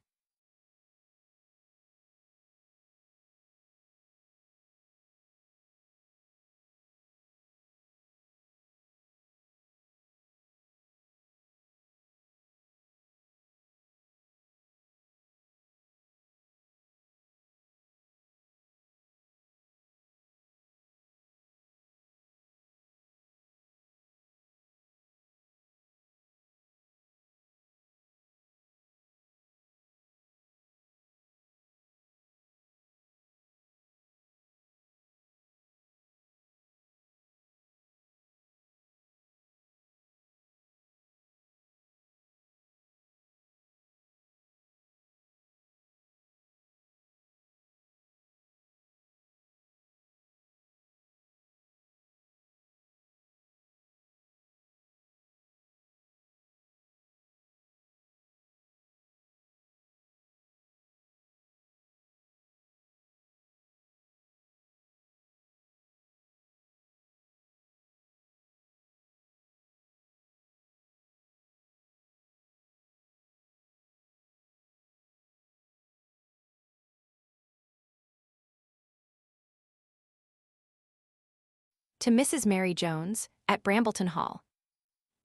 To Mrs. Mary Jones, at Brambleton Hall.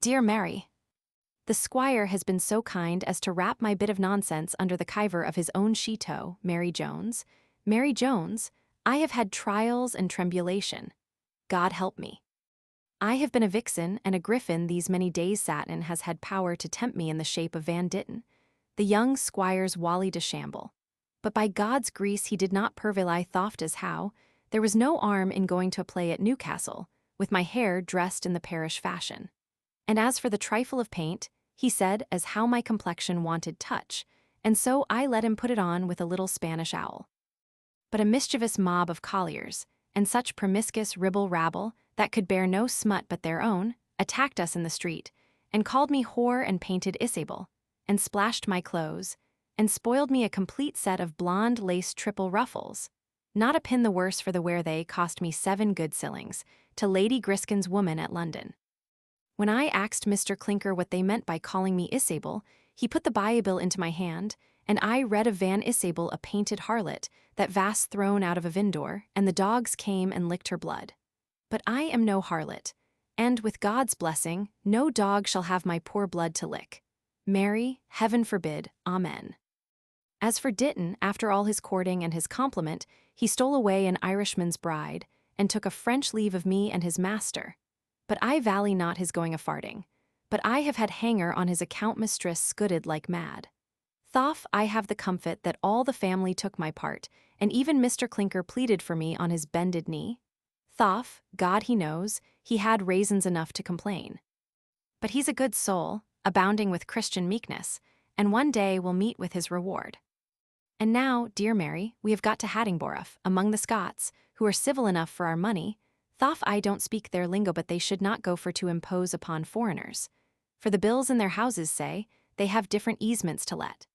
Dear Mary, the squire has been so kind as to wrap my bit of nonsense under the kiver of his own she-toe, Mary Jones. Mary Jones, I have had trials and tribulation. God help me. I have been a vixen, and a griffin these many days Satin has had power to tempt me in the shape of Van Ditton, the young squire's Wally de Shamble. But by God's grease he did not purvey thoft as how, there was no harm in going to a play at Newcastle, with my hair dressed in the parish fashion. And as for the trifle of paint, he said as how my complexion wanted touch, and so I let him put it on with a little Spanish owl. But a mischievous mob of colliers, and such promiscuous ribble-rabble that could bear no smut but their own, attacked us in the street, and called me whore and painted Isabel, and splashed my clothes, and spoiled me a complete set of blonde lace triple ruffles. Not a pin the worse for the wear. They cost me 7 good shillings, to Lady Griskin's woman at London. When I asked Mr. Clinker what they meant by calling me Isabel, he put the Bible into my hand, and I read of Van Isabel, a painted harlot, that vast thrown out of a vindor, and the dogs came and licked her blood. But I am no harlot, and with God's blessing, no dog shall have my poor blood to lick. Mary, heaven forbid, amen. As for Ditton, after all his courting and his compliment, he stole away an Irishman's bride, and took a French leave of me and his master. But I vally not his going a-farting, but I have had hanger on his account mistress scooded like mad. Thof I have the comfort that all the family took my part, and even Mr. Clinker pleaded for me on his bended knee. Thof, God he knows, he had raisons enough to complain. But he's a good soul, abounding with Christian meekness, and one day will meet with his reward. And now, dear Mary, we have got to Haddingborh, among the Scots, who are civil enough for our money. Thof I don't speak their lingo, but they should not go for to impose upon foreigners. For the bills in their houses say, they have different easements to let.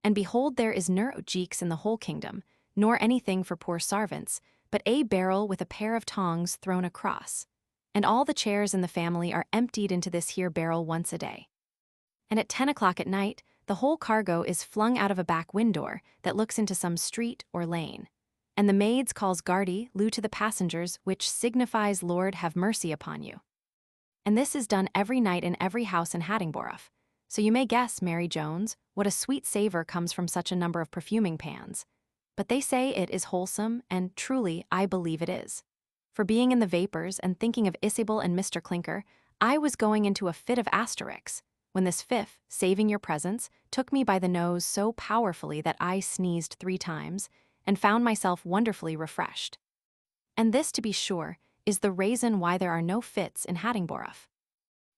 And behold, there is nur jeeks in the whole kingdom, nor anything for poor sarvants, but a barrel with a pair of tongs thrown across. And all the chairs in the family are emptied into this here barrel once a day. And at 10 o'clock at night, the whole cargo is flung out of a back window that looks into some street or lane. And the maids calls Gardy Lou to the passengers, which signifies Lord have mercy upon you. And this is done every night in every house in Haddingborh. So you may guess, Mary Jones, what a sweet savor comes from such a number of perfuming pans. But they say it is wholesome, and truly I believe it is. For being in the vapors and thinking of Isabel and Mr. Clinker, I was going into a fit of asterix, when this fifth, saving your presence, took me by the nose so powerfully that I sneezed 3 times, and found myself wonderfully refreshed. And this, to be sure, is the reason why there are no fits in Haddingborh.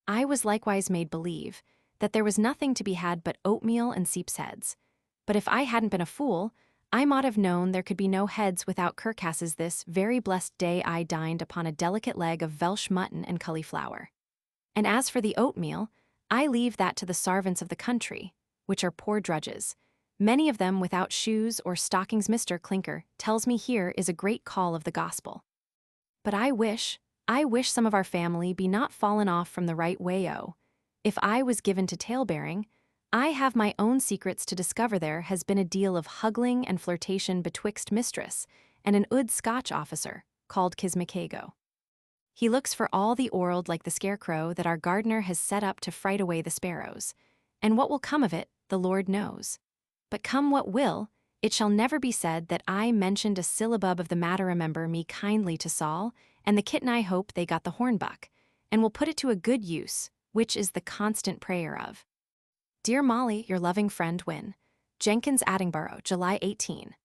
I was likewise made believe that there was nothing to be had but oatmeal and seep's heads. But if I hadn't been a fool, I might have known there could be no heads without Kirkasses. This very blessed day I dined upon a delicate leg of Welsh mutton and cauliflower. And as for the oatmeal, I leave that to the sarvants of the country, which are poor drudges, many of them without shoes or stockings. Mr. Clinker tells me here is a great call of the gospel. But I wish some of our family be not fallen off from the right way. Oh, if I was given to tale-bearing, I have my own secrets to discover. There has been a deal of huggling and flirtation betwixt mistress and an oud Scotch officer, called Kismacago. He looks for all the world like the scarecrow that our gardener has set up to fright away the sparrows, and what will come of it, the Lord knows. But come what will, it shall never be said that I mentioned a syllabub of the matter. Remember me kindly to Saul, and the kitten. I hope they got the hornbuck, and will put it to a good use, which is the constant prayer of Dear Molly, your loving friend Win. Jenkins, Addingborough, July 18.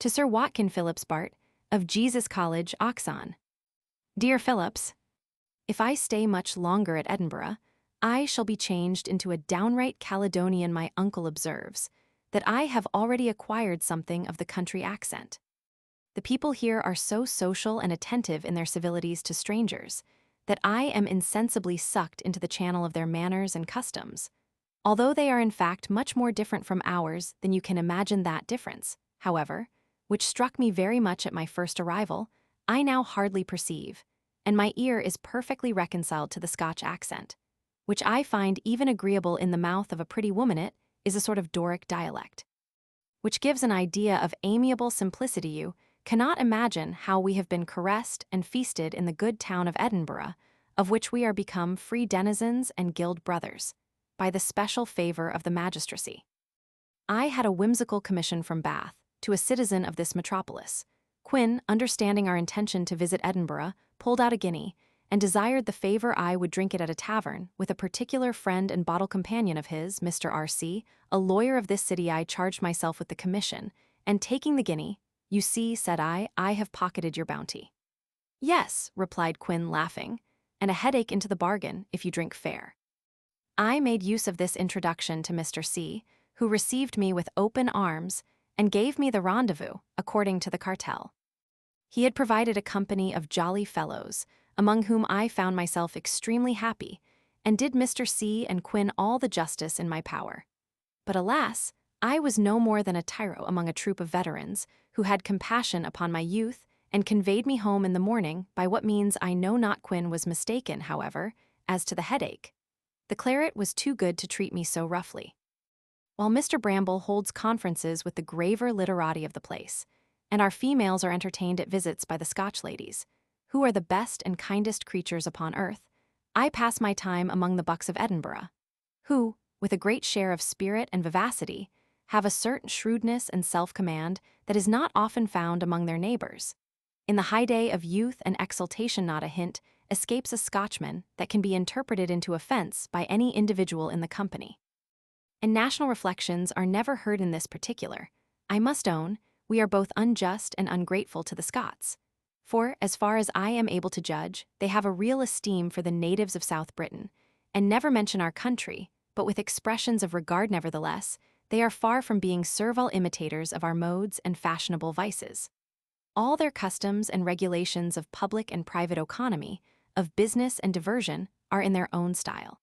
To Sir Watkin Phillips Bart, of Jesus College, Oxon. Dear Phillips, if I stay much longer at Edinburgh, I shall be changed into a downright Caledonian. My uncle observes that I have already acquired something of the country accent. The people here are so social and attentive in their civilities to strangers that I am insensibly sucked into the channel of their manners and customs. Although they are in fact much more different from ours than you can imagine, that difference, however, which struck me very much at my first arrival, I now hardly perceive, and my ear is perfectly reconciled to the Scotch accent, which I find even agreeable in the mouth of a pretty woman. It is a sort of Doric dialect, which gives an idea of amiable simplicity. You cannot imagine how we have been caressed and feasted in the good town of Edinburgh, of which we are become free denizens and guild brothers, by the special favor of the magistracy. I had a whimsical commission from Bath to a citizen of this metropolis. Quinn, understanding our intention to visit Edinburgh, pulled out a guinea, and desired the favor I would drink it at a tavern with a particular friend and bottle companion of his, Mr. R.C., a lawyer of this city. I charged myself with the commission, and taking the guinea, "You see," said I have pocketed your bounty." "Yes," replied Quinn, laughing, "and a headache into the bargain, if you drink fair." I made use of this introduction to Mr. C., who received me with open arms and gave me the rendezvous, according to the cartel. He had provided a company of jolly fellows, among whom I found myself extremely happy, and did Mr. C. and Quinn all the justice in my power. But alas, I was no more than a tyro among a troop of veterans, who had compassion upon my youth and conveyed me home in the morning, by what means I know not. Quinn was mistaken, however, as to the headache. The claret was too good to treat me so roughly. While Mr. Bramble holds conferences with the graver literati of the place, and our females are entertained at visits by the Scotch ladies, who are the best and kindest creatures upon earth, I pass my time among the bucks of Edinburgh, who, with a great share of spirit and vivacity, have a certain shrewdness and self-command that is not often found among their neighbors. In the high day of youth and exultation, not a hint escapes a Scotchman that can be interpreted into offense by any individual in the company. And national reflections are never heard in this particular. I must own, we are both unjust and ungrateful to the Scots, for, as far as I am able to judge, they have a real esteem for the natives of South Britain, and never mention our country, but with expressions of regard. Nevertheless, they are far from being servile imitators of our modes and fashionable vices. All their customs and regulations of public and private economy, of business and diversion, are in their own style.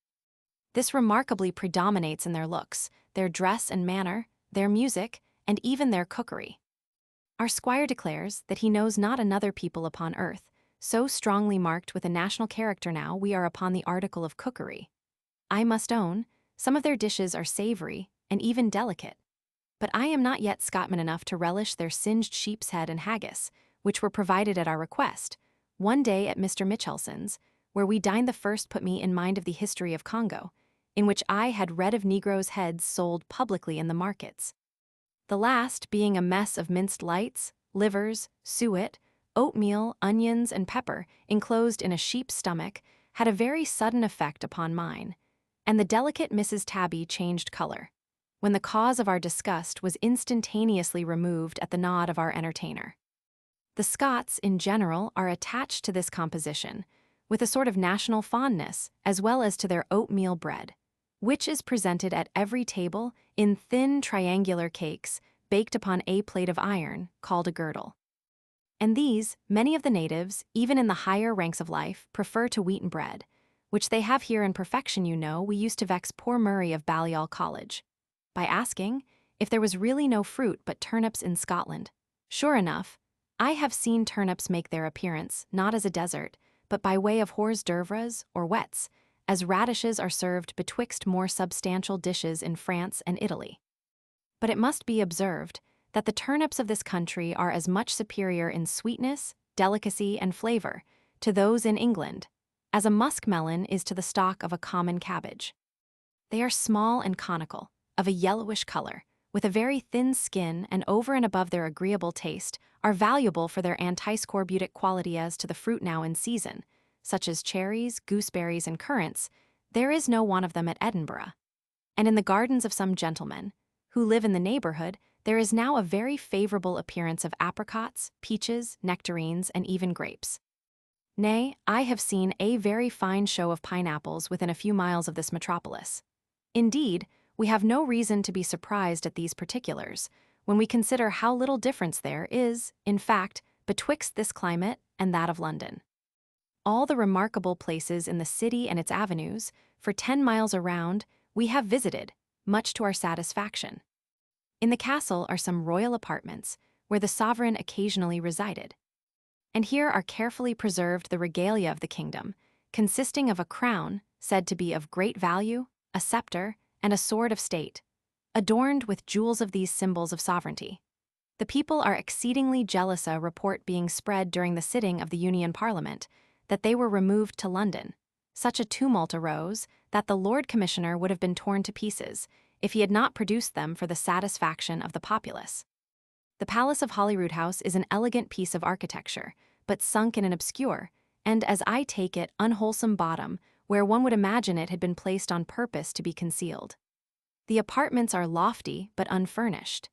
This remarkably predominates in their looks, their dress and manner, their music, and even their cookery. Our squire declares that he knows not another people upon earth, so strongly marked with a national character. Now we are upon the article of cookery. I must own, some of their dishes are savory and even delicate, but I am not yet Scotman enough to relish their singed sheep's head and haggis, which were provided at our request, one day at Mr. Mitchelson's, where we dined. The first put me in mind of the history of Congo, in which I had read of negroes' heads sold publicly in the markets. The last being a mess of minced lights, livers, suet, oatmeal, onions, and pepper, enclosed in a sheep's stomach, had a very sudden effect upon mine, and the delicate Mrs. Tabby changed color, when the cause of our disgust was instantaneously removed at the nod of our entertainer. The Scots, in general, are attached to this composition, with a sort of national fondness, as well as to their oatmeal bread, which is presented at every table in thin triangular cakes baked upon a plate of iron, called a girdle. And these, many of the natives, even in the higher ranks of life, prefer to wheaten bread, which they have here in perfection. You know, we used to vex poor Murray of Balliol College by asking if there was really no fruit but turnips in Scotland. Sure enough, I have seen turnips make their appearance, not as a dessert, but by way of hors d'oeuvres or wets, as radishes are served betwixt more substantial dishes in France and Italy. But it must be observed that the turnips of this country are as much superior in sweetness, delicacy, and flavor to those in England as a muskmelon is to the stalk of a common cabbage. They are small and conical, of a yellowish color, with a very thin skin, and over and above their agreeable taste, are valuable for their antiscorbutic quality. As to the fruit now in season, such as cherries, gooseberries, and currants, there is no want of them at Edinburgh. And in the gardens of some gentlemen, who live in the neighborhood, there is now a very favorable appearance of apricots, peaches, nectarines, and even grapes. Nay, I have seen a very fine show of pineapples within a few miles of this metropolis. Indeed, we have no reason to be surprised at these particulars, when we consider how little difference there is, in fact, betwixt this climate and that of London. All the remarkable places in the city and its avenues, for 10 miles around, we have visited, much to our satisfaction. In the castle are some royal apartments, where the sovereign occasionally resided. And here are carefully preserved the regalia of the kingdom, consisting of a crown, said to be of great value, a scepter, and a sword of state, adorned with jewels of these symbols of sovereignty. The people are exceedingly jealous a report being spread during the sitting of the Union Parliament, that they were removed to London. Such a tumult arose that the Lord Commissioner would have been torn to pieces if he had not produced them for the satisfaction of the populace. The Palace of Holyrood House is an elegant piece of architecture, but sunk in an obscure, and as I take it, unwholesome bottom, where one would imagine it had been placed on purpose to be concealed. The apartments are lofty but unfurnished.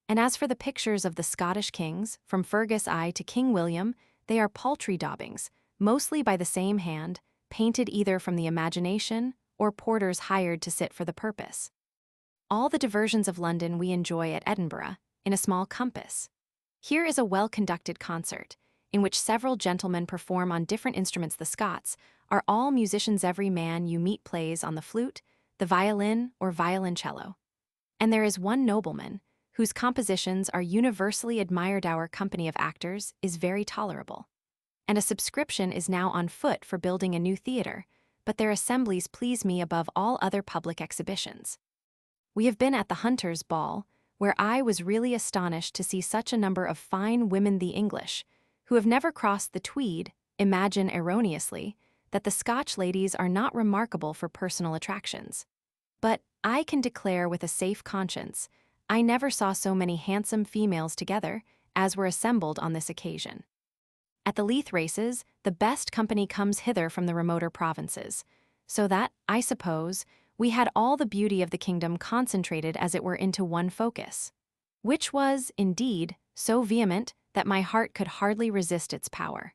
And as for the pictures of the Scottish kings, from Fergus I to King William, they are paltry daubings, mostly by the same hand, painted either from the imagination or porters hired to sit for the purpose. All the diversions of London we enjoy at Edinburgh, in a small compass. Here is a well-conducted concert, in which several gentlemen perform on different instruments. The Scots are all musicians. Every man you meet plays on the flute, the violin, or violoncello. And there is one nobleman, whose compositions are universally admired. Our company of actors is very tolerable. And a subscription is now on foot for building a new theatre, but their assemblies please me above all other public exhibitions. We have been at the Hunters' Ball, where I was really astonished to see such a number of fine women. The English, who have never crossed the Tweed, imagine erroneously that the Scotch ladies are not remarkable for personal attractions. But I can declare with a safe conscience, I never saw so many handsome females together as were assembled on this occasion. At the Leith races, the best company comes hither from the remoter provinces, so that, I suppose, we had all the beauty of the kingdom concentrated as it were into one focus, which was, indeed, so vehement that my heart could hardly resist its power.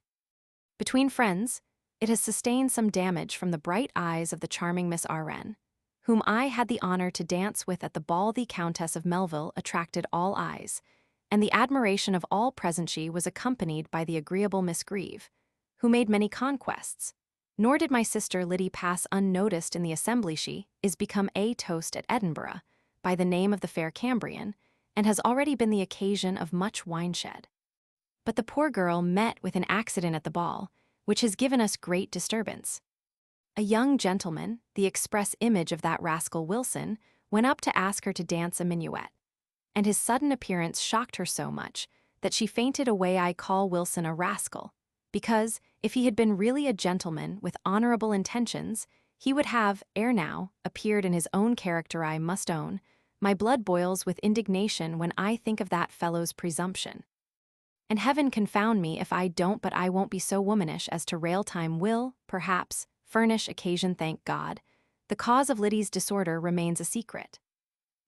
Between friends, it has sustained some damage from the bright eyes of the charming Miss R.N., whom I had the honor to dance with at the ball. The Countess of Melville attracted all eyes, and the admiration of all present. She was accompanied by the agreeable Miss Grieve, who made many conquests. Nor did my sister Lydia pass unnoticed in the assembly. She is become a toast at Edinburgh by the name of the fair Cambrian, and has already been the occasion of much wineshed. But the poor girl met with an accident at the ball, which has given us great disturbance. A young gentleman, the express image of that rascal Wilson, went up to ask her to dance a minuet, and his sudden appearance shocked her so much that she fainted away. I call Wilson a rascal, because, if he had been really a gentleman with honorable intentions, he would have, ere now, appeared in his own character. I must own, my blood boils with indignation when I think of that fellow's presumption. And heaven confound me if I don't, but I won't be so womanish as to rail. Time will, perhaps, furnish occasion. Thank God, the cause of Lydia's disorder remains a secret.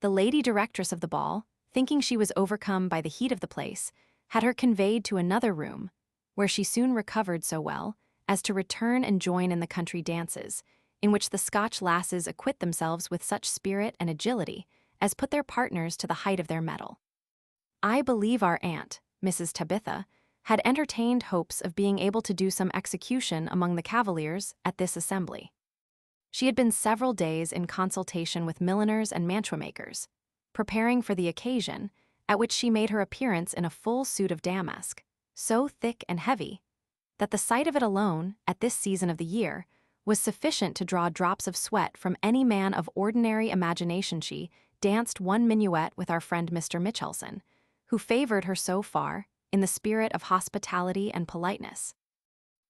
The lady directress of the ball, thinking she was overcome by the heat of the place, had her conveyed to another room, where she soon recovered so well as to return and join in the country dances, in which the Scotch lasses acquit themselves with such spirit and agility as put their partners to the height of their mettle. I believe our aunt, Mrs. Tabitha, had entertained hopes of being able to do some execution among the cavaliers at this assembly. She had been several days in consultation with milliners and mantua-makers, preparing for the occasion, at which she made her appearance in a full suit of damask, so thick and heavy, that the sight of it alone, at this season of the year, was sufficient to draw drops of sweat from any man of ordinary imagination. She danced one minuet with our friend Mr. Michelson, who favored her so far, in the spirit of hospitality and politeness.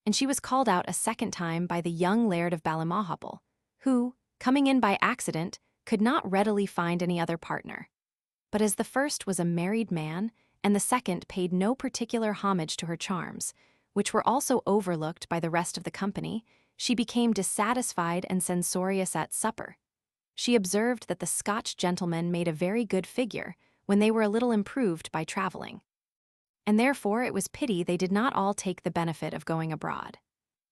And she was called out a second time by the young Laird of Ballymohapple, who, coming in by accident, could not readily find any other partner. But as the first was a married man, and the second paid no particular homage to her charms, which were also overlooked by the rest of the company, she became dissatisfied and censorious at supper. She observed that the Scotch gentleman made a very good figure, when they were a little improved by traveling. And therefore it was pity they did not all take the benefit of going abroad.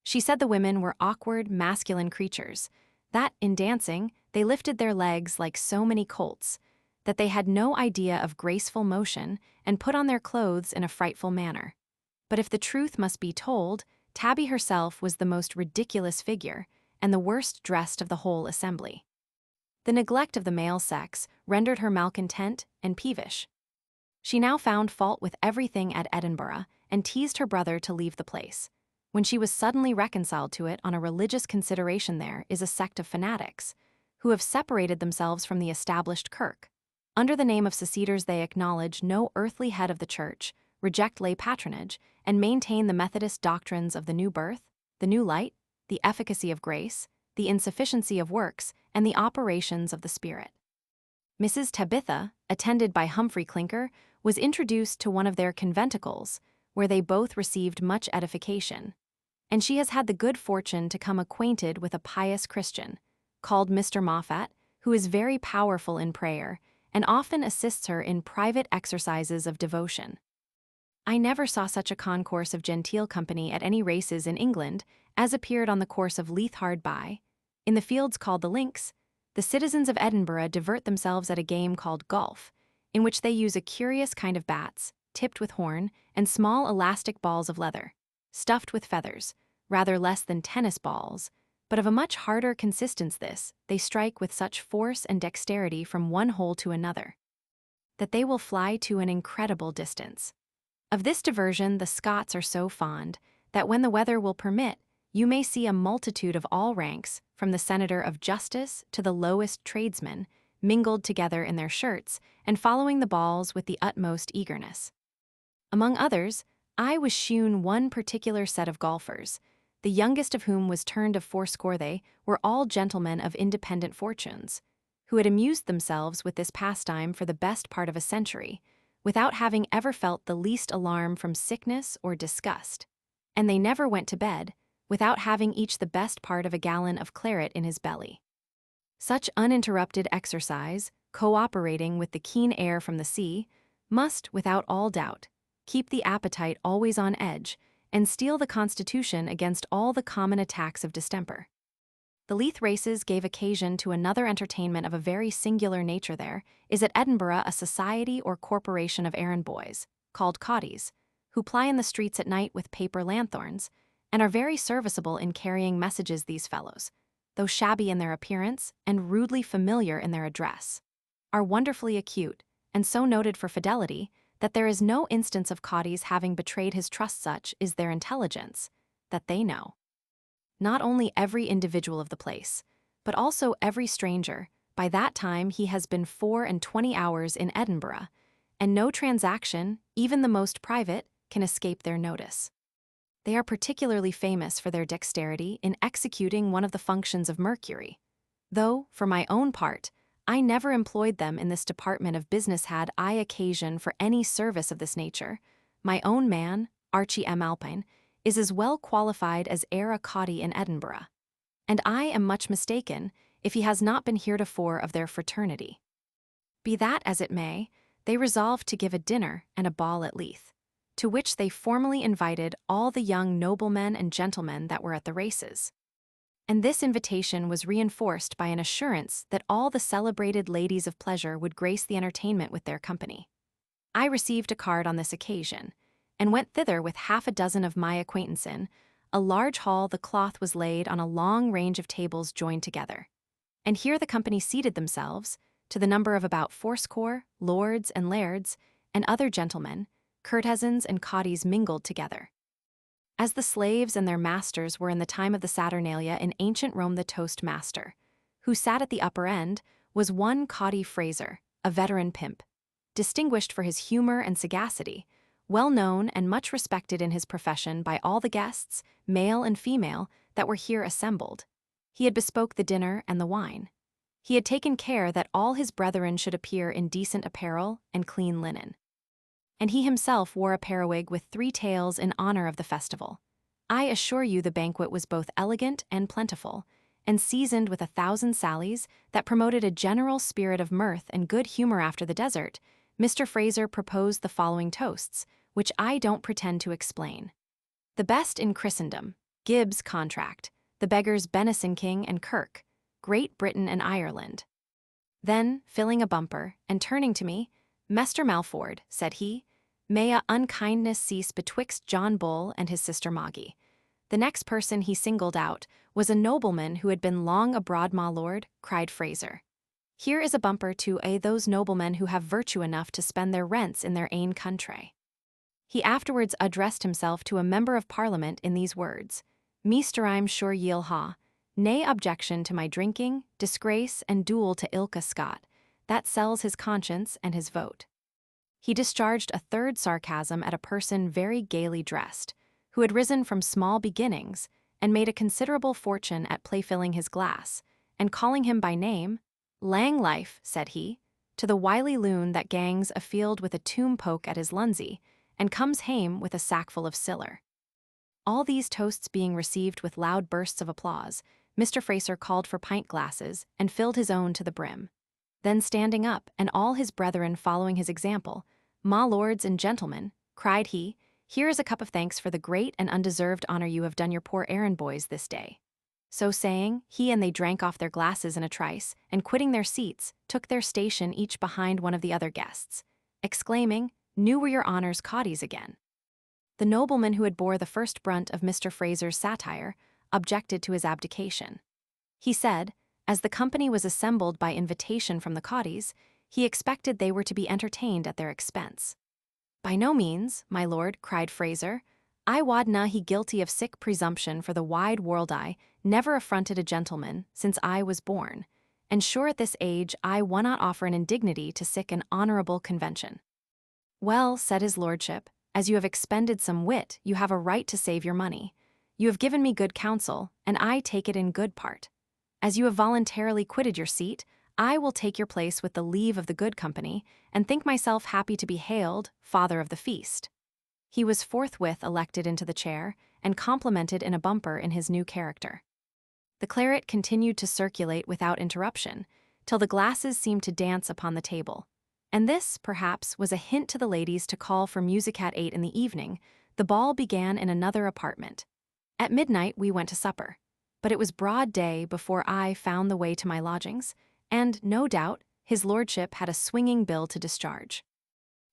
She said the women were awkward, masculine creatures, that, in dancing, they lifted their legs like so many colts, that they had no idea of graceful motion and put on their clothes in a frightful manner. But if the truth must be told, Tabby herself was the most ridiculous figure and the worst dressed of the whole assembly. The neglect of the male sex rendered her malcontent and peevish. She now found fault with everything at Edinburgh and teased her brother to leave the place. When she was suddenly reconciled to it on a religious consideration, there is a sect of fanatics who have separated themselves from the established kirk. Under the name of seceders, they acknowledge no earthly head of the church, reject lay patronage, and maintain the Methodist doctrines of the new birth, the new light, the efficacy of grace, the insufficiency of works, and the operations of the Spirit. Mrs. Tabitha, attended by Humphry Clinker, was introduced to one of their conventicles, where they both received much edification, and she has had the good fortune to come acquainted with a pious Christian, called Mr. Moffat, who is very powerful in prayer, and often assists her in private exercises of devotion. I never saw such a concourse of genteel company at any races in England as appeared on the course of Leith hard by. In the fields called the links, the citizens of Edinburgh divert themselves at a game called golf, in which they use a curious kind of bats, tipped with horn, and small elastic balls of leather, stuffed with feathers, rather less than tennis balls, but of a much harder consistence. This they strike with such force and dexterity from one hole to another, that they will fly to an incredible distance. Of this diversion the Scots are so fond, that when the weather will permit, you may see a multitude of all ranks, from the senator of justice to the lowest tradesman, mingled together in their shirts, and following the balls with the utmost eagerness. Among others, I was shewn one particular set of golfers, the youngest of whom was turned of fourscore. They were all gentlemen of independent fortunes, who had amused themselves with this pastime for the best part of a century, without having ever felt the least alarm from sickness or disgust, and they never went to bed without having each the best part of a gallon of claret in his belly. Such uninterrupted exercise, co-operating with the keen air from the sea, must, without all doubt, keep the appetite always on edge and steel the constitution against all the common attacks of distemper. The Leith races gave occasion to another entertainment of a very singular nature. There is at Edinburgh a society or corporation of errand boys, called cawdies, who ply in the streets at night with paper lanthorns, and are very serviceable in carrying messages. These fellows, though shabby in their appearance and rudely familiar in their address, are wonderfully acute, and so noted for fidelity that there is no instance of cawdies having betrayed his trust. Such is their intelligence, that they know not only every individual of the place, but also every stranger. By that time he has been 24 hours in Edinburgh, and no transaction, even the most private, can escape their notice. They are particularly famous for their dexterity in executing one of the functions of Mercury, though, for my own part, I never employed them in this department of business. Had I occasion for any service of this nature, my own man, Archie M. Alpine, is as well qualified as e'er a cawdy in Edinburgh, and I am much mistaken if he has not been heretofore of their fraternity. Be that as it may, they resolved to give a dinner and a ball at Leith, to which they formally invited all the young noblemen and gentlemen that were at the races. And this invitation was reinforced by an assurance that all the celebrated ladies of pleasure would grace the entertainment with their company. I received a card on this occasion, and went thither with half a dozen of my acquaintance. In a large hall the cloth was laid on a long range of tables joined together, and here the company seated themselves, to the number of about fourscore, lords and lairds, and other gentlemen, courtesans and cawdies mingled together. As the slaves and their masters were in the time of the Saturnalia in ancient Rome, the toast-master, who sat at the upper end, was one Cawdy Fraser, a veteran pimp, distinguished for his humor and sagacity, well known and much respected in his profession by all the guests, male and female, that were here assembled. He had bespoke the dinner and the wine. He had taken care that all his brethren should appear in decent apparel and clean linen, and he himself wore a periwig with 3 tails in honor of the festival. I assure you the banquet was both elegant and plentiful, and seasoned with 1,000 sallies that promoted a general spirit of mirth and good humor. After the dessert, Mr. Fraser proposed the following toasts, which I don't pretend to explain. The best in Christendom, Gibbs contract, the beggars Benison King and Kirk, Great Britain and Ireland. Then, filling a bumper, and turning to me, Mester Melford, said he, may a unkindness cease betwixt John Bull and his sister Moggy. The next person he singled out was a nobleman who had been long abroad, my lord, cried Fraser. Here is a bumper to those noblemen who have virtue enough to spend their rents in their ain country. He afterwards addressed himself to a member of Parliament in these words, Measter, I'm sure ye'll ha, nae objection to my drinking, disgrace, and duel to ilka Scot, that sells his conscience and his vote. He discharged a third sarcasm at a person very gaily dressed, who had risen from small beginnings and made a considerable fortune at play-filling his glass, and calling him by name, Lang life, said he, to the wily loon that gangs afield with a tomb poke at his lunsey, and comes hame with a sackful of siller. All these toasts being received with loud bursts of applause, Mr. Fraser called for pint glasses and filled his own to the brim. Then standing up, and all his brethren following his example, my lords and gentlemen, cried he, here is a cup of thanks for the great and undeserved honor you have done your poor errand boys this day. So saying, he and they drank off their glasses in a trice, and quitting their seats, took their station each behind one of the other guests, exclaiming, New were your honors caudies again. The nobleman who had bore the first brunt of Mr. Fraser's satire objected to his abdication. He said, as the company was assembled by invitation from the caudies, he expected they were to be entertained at their expense. By no means, my lord, cried Fraser. I wad na he guilty of sick presumption, for the wide world I never affronted a gentleman since I was born, and sure at this age I wunnot offer an indignity to sick an honourable convention. Well, said his lordship, as you have expended some wit, you have a right to save your money. You have given me good counsel, and I take it in good part. As you have voluntarily quitted your seat, I will take your place with the leave of the good company, and think myself happy to be hailed father of the feast. He was forthwith elected into the chair, and complimented in a bumper in his new character. The claret continued to circulate without interruption, till the glasses seemed to dance upon the table. And this, perhaps, was a hint to the ladies to call for music at 8 in the evening. The ball began in another apartment. At midnight we went to supper, but it was broad day before I found the way to my lodgings, and, no doubt, his lordship had a swinging bill to discharge.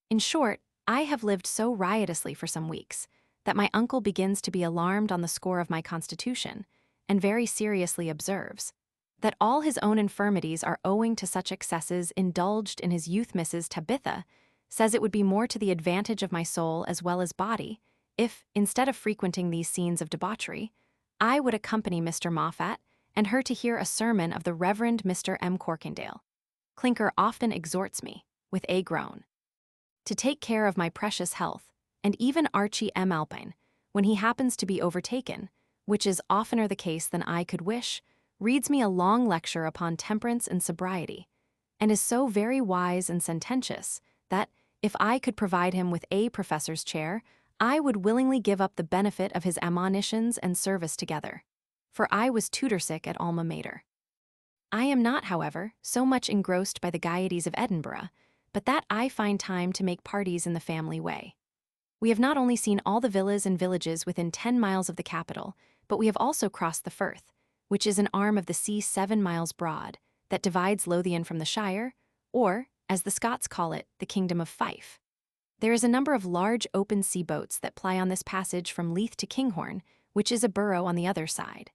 In short, I have lived so riotously for some weeks that my uncle begins to be alarmed on the score of my constitution, and very seriously observes that all his own infirmities are owing to such excesses indulged in his youth. Mrs. Tabitha says it would be more to the advantage of my soul as well as body if, instead of frequenting these scenes of debauchery, I would accompany Mr. Moffat and her to hear a sermon of the Reverend Mr. M. Corkindale. Clinker often exhorts me, with a groan, to take care of my precious health, and even Archie M. Alpine, when he happens to be overtaken, which is oftener the case than I could wish, reads me a long lecture upon temperance and sobriety, and is so very wise and sententious that, if I could provide him with a professor's chair, I would willingly give up the benefit of his admonitions and service together, for I was tutor-sick at Alma Mater. I am not, however, so much engrossed by the gaieties of Edinburgh, but that I find time to make parties in the family way. We have not only seen all the villas and villages within 10 miles of the capital, but we have also crossed the Firth, which is an arm of the sea 7 miles broad, that divides Lothian from the Shire, or, as the Scots call it, the Kingdom of Fife. There is a number of large open sea boats that ply on this passage from Leith to Kinghorn, which is a borough on the other side.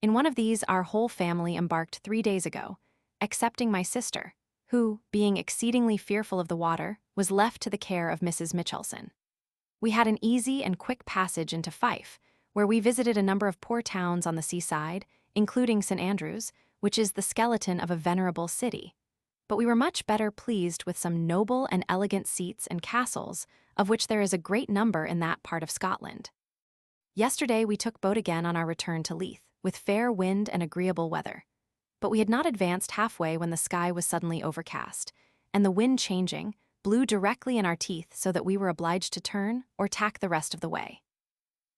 In one of these our whole family embarked 3 days ago, excepting my sister, who, being exceedingly fearful of the water, was left to the care of Mrs. Mitchelson. We had an easy and quick passage into Fife, where we visited a number of poor towns on the seaside, including St. Andrews, which is the skeleton of a venerable city. But we were much better pleased with some noble and elegant seats and castles, of which there is a great number in that part of Scotland. Yesterday we took boat again on our return to Leith, with fair wind and agreeable weather. But we had not advanced halfway when the sky was suddenly overcast, and the wind changing, blew directly in our teeth so that we were obliged to turn or tack the rest of the way.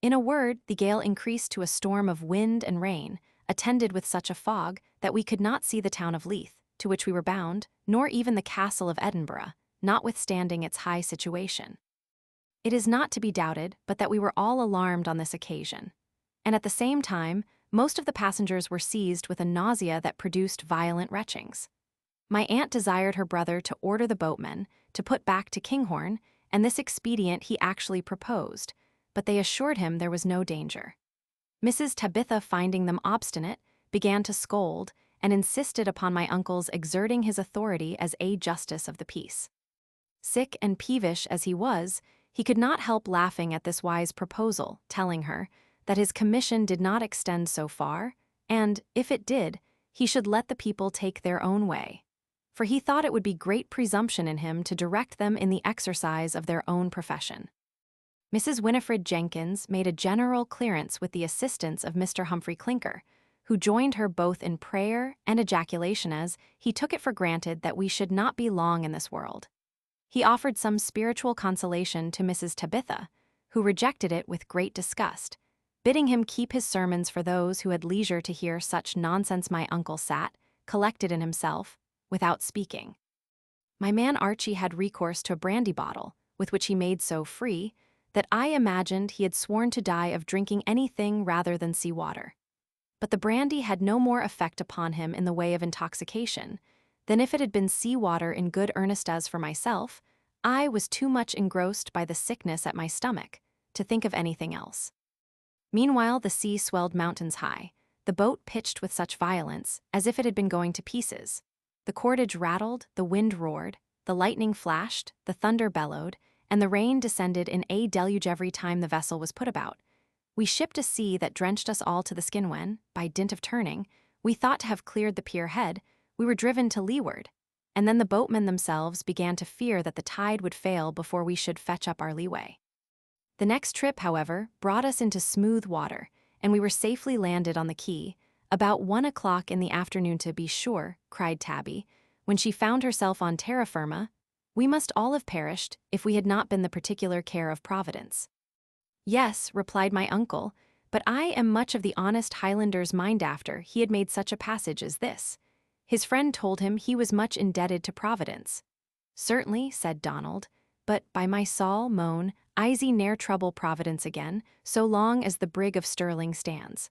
In a word, the gale increased to a storm of wind and rain, attended with such a fog that we could not see the town of Leith, to which we were bound, nor even the castle of Edinburgh, notwithstanding its high situation. It is not to be doubted but that we were all alarmed on this occasion, and at the same time, most of the passengers were seized with a nausea that produced violent retchings. My aunt desired her brother to order the boatmen to put back to Kinghorn, and this expedient he actually proposed, but they assured him there was no danger. Mrs. Tabitha, finding them obstinate, began to scold and insisted upon my uncle's exerting his authority as a justice of the peace. Sick and peevish as he was, he could not help laughing at this wise proposal, telling her that his commission did not extend so far, and, if it did, he should let the people take their own way, for he thought it would be great presumption in him to direct them in the exercise of their own profession. Mrs. Winifred Jenkins made a general clearance with the assistance of Mr. Humphry Clinker, who joined her both in prayer and ejaculation as he took it for granted that we should not be long in this world. He offered some spiritual consolation to Mrs. Tabitha, who rejected it with great disgust, bidding him keep his sermons for those who had leisure to hear such nonsense. My uncle sat, collected in himself, without speaking. My man Archie had recourse to a brandy bottle, with which he made so free that I imagined he had sworn to die of drinking anything rather than sea water. But the brandy had no more effect upon him in the way of intoxication than if it had been sea water in good earnest. As for myself, I was too much engrossed by the sickness at my stomach to think of anything else. Meanwhile the sea swelled mountains high, the boat pitched with such violence as if it had been going to pieces. The cordage rattled, the wind roared, the lightning flashed, the thunder bellowed, and the rain descended in a deluge every time the vessel was put about. We shipped a sea that drenched us all to the skin when, by dint of turning, we thought to have cleared the pier head, we were driven to leeward, and then the boatmen themselves began to fear that the tide would fail before we should fetch up our leeway. The next trip, however, brought us into smooth water, and we were safely landed on the quay, about 1 o'clock in the afternoon. To be sure, cried Tabby, when she found herself on terra firma, we must all have perished if we had not been the particular care of Providence. Yes, replied my uncle, but I am much of the honest Highlander's mind after he had made such a passage as this. His friend told him he was much indebted to Providence. Certainly, said Donald, but by my soul, moan, Easy ne'er trouble Providence again, so long as the brig of Stirling stands.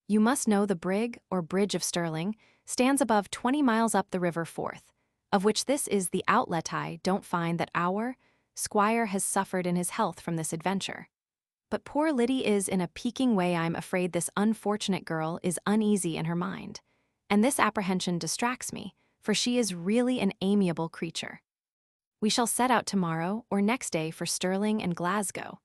You must know the brig, or bridge of Stirling, stands above 20 miles up the river Forth, of which this is the outlet. I don't find that our squire has suffered in his health from this adventure. But poor Liddy is in a peaking way. I'm afraid this unfortunate girl is uneasy in her mind, and this apprehension distracts me, for she is really an amiable creature. We shall set out tomorrow or next day for Stirling and Glasgow,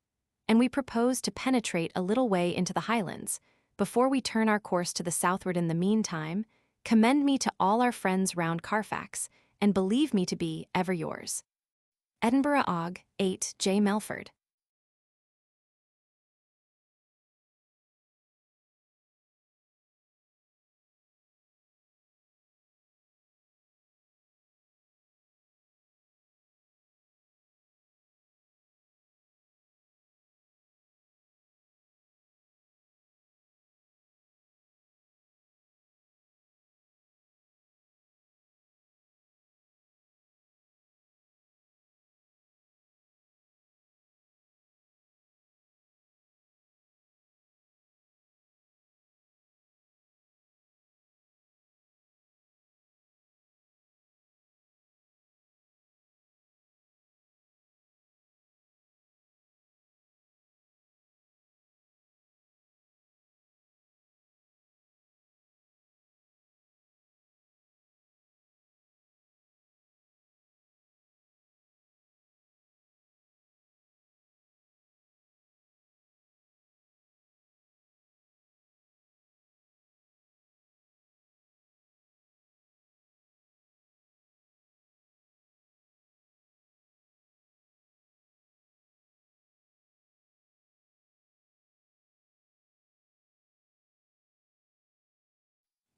and we propose to penetrate a little way into the Highlands before we turn our course to the southward. In the meantime, commend me to all our friends round Carfax, and believe me to be ever yours. Edinburgh Og. 8 J. Melford.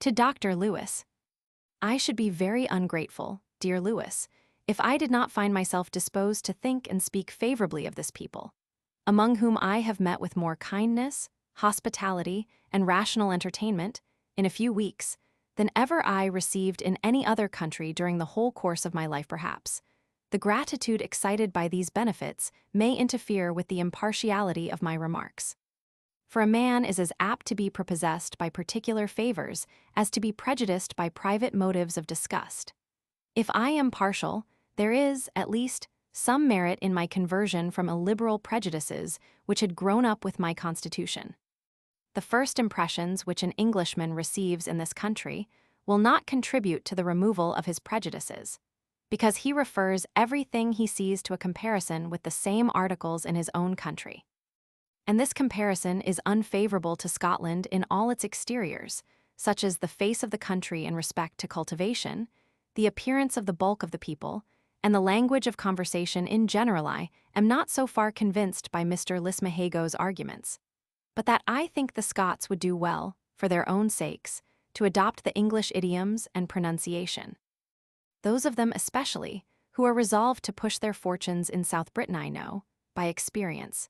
To Dr. Lewis. I should be very ungrateful, dear Lewis, if I did not find myself disposed to think and speak favorably of this people, among whom I have met with more kindness, hospitality, and rational entertainment, in a few weeks, than ever I received in any other country during the whole course of my life. Perhaps the gratitude excited by these benefits may interfere with the impartiality of my remarks. For a man is as apt to be prepossessed by particular favors as to be prejudiced by private motives of disgust. If I am partial, there is, at least, some merit in my conversion from illiberal prejudices which had grown up with my constitution. The first impressions which an Englishman receives in this country will not contribute to the removal of his prejudices, because he refers everything he sees to a comparison with the same articles in his own country. And this comparison is unfavorable to Scotland in all its exteriors, such as the face of the country in respect to cultivation, the appearance of the bulk of the people, and the language of conversation in general. I am not so far convinced by Mr. Lismahago's arguments, but that I think the Scots would do well, for their own sakes, to adopt the English idioms and pronunciation. Those of them especially, who are resolved to push their fortunes in South Britain, I know, by experience,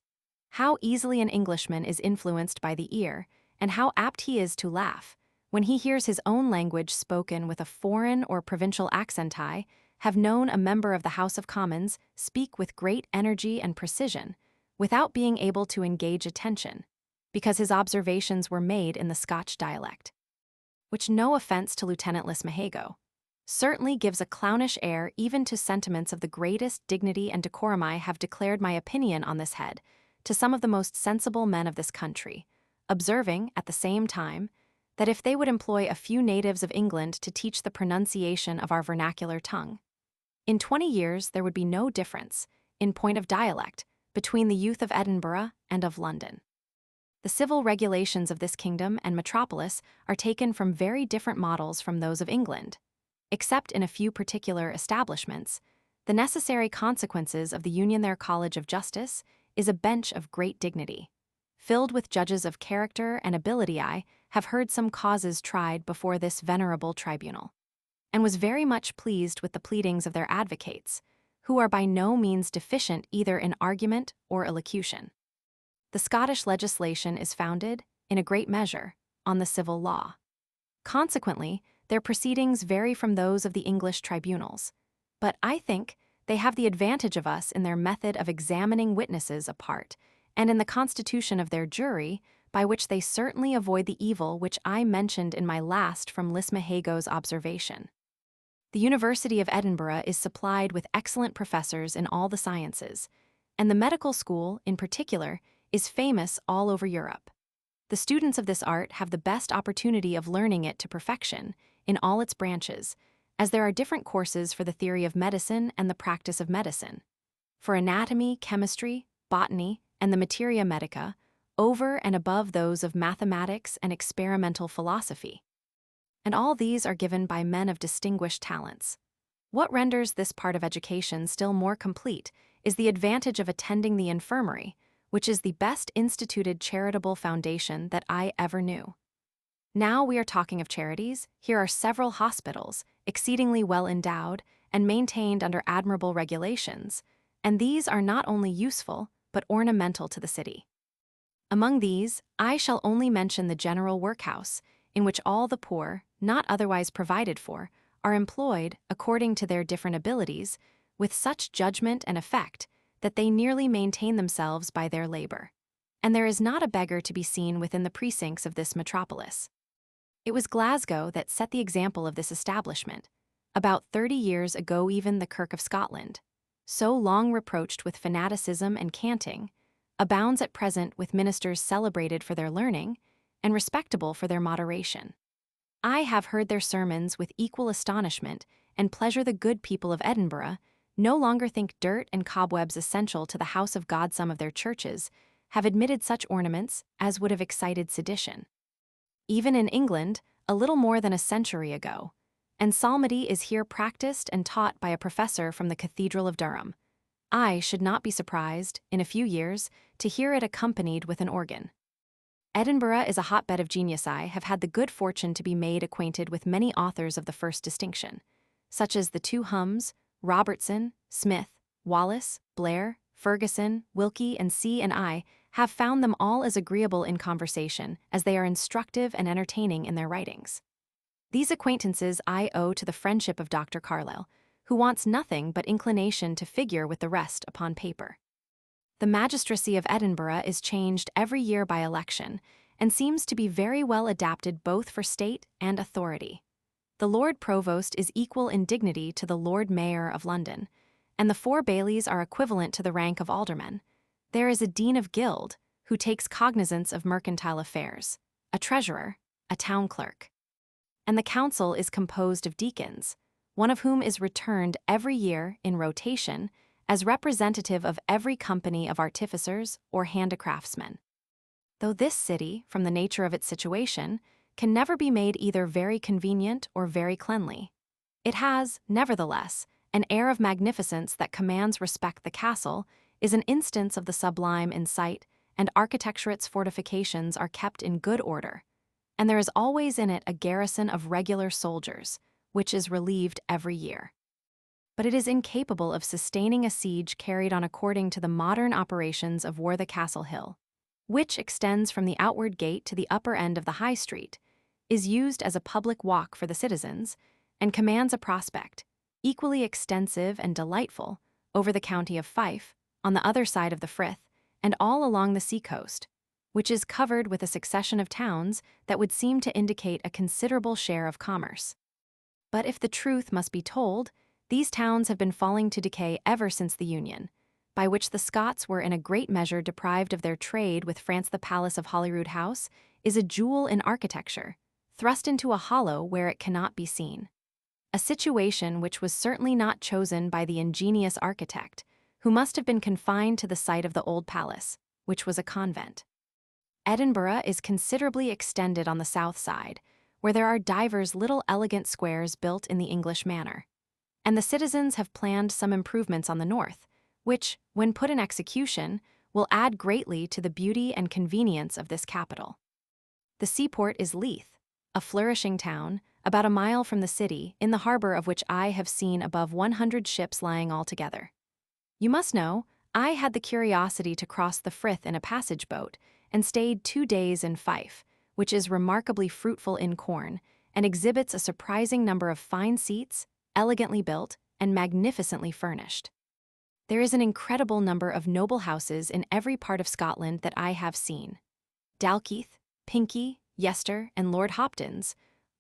how easily an Englishman is influenced by the ear, and how apt he is to laugh, when he hears his own language spoken with a foreign or provincial accent. I have known a member of the House of Commons speak with great energy and precision, without being able to engage attention, because his observations were made in the Scotch dialect, which, no offense to Lieutenant Lismahago, certainly gives a clownish air even to sentiments of the greatest dignity and decorum. I have declared my opinion on this head to some of the most sensible men of this country, observing, at the same time, that if they would employ a few natives of England to teach the pronunciation of our vernacular tongue, in 20 years there would be no difference, in point of dialect, between the youth of Edinburgh and of London. The civil regulations of this kingdom and metropolis are taken from very different models from those of England. Except in a few particular establishments, the necessary consequences of the union their College of Justice is a bench of great dignity, filled with judges of character and ability. I have heard some causes tried before this venerable tribunal, and was very much pleased with the pleadings of their advocates, who are by no means deficient either in argument or elocution. The Scottish legislation is founded, in a great measure, on the civil law. Consequently, their proceedings vary from those of the English tribunals, but I think they have the advantage of us in their method of examining witnesses apart, and in the constitution of their jury, by which they certainly avoid the evil which I mentioned in my last from Lismahago's observation. The University of Edinburgh is supplied with excellent professors in all the sciences, and the medical school, in particular, is famous all over Europe. The students of this art have the best opportunity of learning it to perfection in all its branches, as there are different courses for the theory of medicine and the practice of medicine, for anatomy, chemistry, botany, and the materia medica, over and above those of mathematics and experimental philosophy. And all these are given by men of distinguished talents. What renders this part of education still more complete is the advantage of attending the infirmary, which is the best instituted charitable foundation that I ever knew. Now we are talking of charities, here are several hospitals, exceedingly well endowed and maintained under admirable regulations, and these are not only useful, but ornamental to the city. Among these, I shall only mention the general workhouse, in which all the poor, not otherwise provided for, are employed, according to their different abilities, with such judgment and effect that they nearly maintain themselves by their labor. And there is not a beggar to be seen within the precincts of this metropolis. It was Glasgow that set the example of this establishment. About 30 years ago even the Kirk of Scotland, so long reproached with fanaticism and canting, abounds at present with ministers celebrated for their learning and respectable for their moderation. I have heard their sermons with equal astonishment and pleasure. The good people of Edinburgh no longer think dirt and cobwebs essential to the house of God. Some of their churches have admitted such ornaments as would have excited sedition, even in England, a little more than a century ago, and psalmody is here practiced and taught by a professor from the Cathedral of Durham. I should not be surprised, in a few years, to hear it accompanied with an organ. Edinburgh is a hotbed of genius. I have had the good fortune to be made acquainted with many authors of the first distinction, such as the two Hums, Robertson, Smith, Wallace, Blair, Ferguson, Wilkie, and C. and I have found them all as agreeable in conversation as they are instructive and entertaining in their writings. These acquaintances I owe to the friendship of Dr. Carlyle, who wants nothing but inclination to figure with the rest upon paper. The magistracy of Edinburgh is changed every year by election, and seems to be very well adapted both for state and authority. The Lord Provost is equal in dignity to the Lord Mayor of London, and the 4 bailies are equivalent to the rank of aldermen. There is a Dean of Guild, who takes cognizance of mercantile affairs, a treasurer, a town clerk. And the council is composed of deacons, one of whom is returned every year in rotation as representative of every company of artificers or handicraftsmen. Though this city, from the nature of its situation, can never be made either very convenient or very cleanly, it has, nevertheless, an air of magnificence that commands respect. The castle is an instance of the sublime in sight, and architecture's fortifications are kept in good order, and there is always in it a garrison of regular soldiers, which is relieved every year. But it is incapable of sustaining a siege carried on according to the modern operations of war. The Castle Hill, which extends from the outward gate to the upper end of the High Street, is used as a public walk for the citizens, and commands a prospect, equally extensive and delightful, over the county of Fife, on the other side of the Frith, and all along the sea-coast, which is covered with a succession of towns that would seem to indicate a considerable share of commerce. But if the truth must be told, these towns have been falling to decay ever since the Union, by which the Scots were in a great measure deprived of their trade with France. The Palace of Holyrood House is a jewel in architecture, thrust into a hollow where it cannot be seen. A situation which was certainly not chosen by the ingenious architect, who must have been confined to the site of the old palace, which was a convent. Edinburgh is considerably extended on the south side, where there are divers little elegant squares built in the English manner, and the citizens have planned some improvements on the north, which, when put in execution, will add greatly to the beauty and convenience of this capital. The seaport is Leith, a flourishing town, about a mile from the city, in the harbor of which I have seen above 100 ships lying all together. You must know, I had the curiosity to cross the Frith in a passage boat, and stayed 2 days in Fife, which is remarkably fruitful in corn, and exhibits a surprising number of fine seats, elegantly built, and magnificently furnished. There is an incredible number of noble houses in every part of Scotland that I have seen. Dalkeith, Pinkie, Yester, and Lord Hopton's,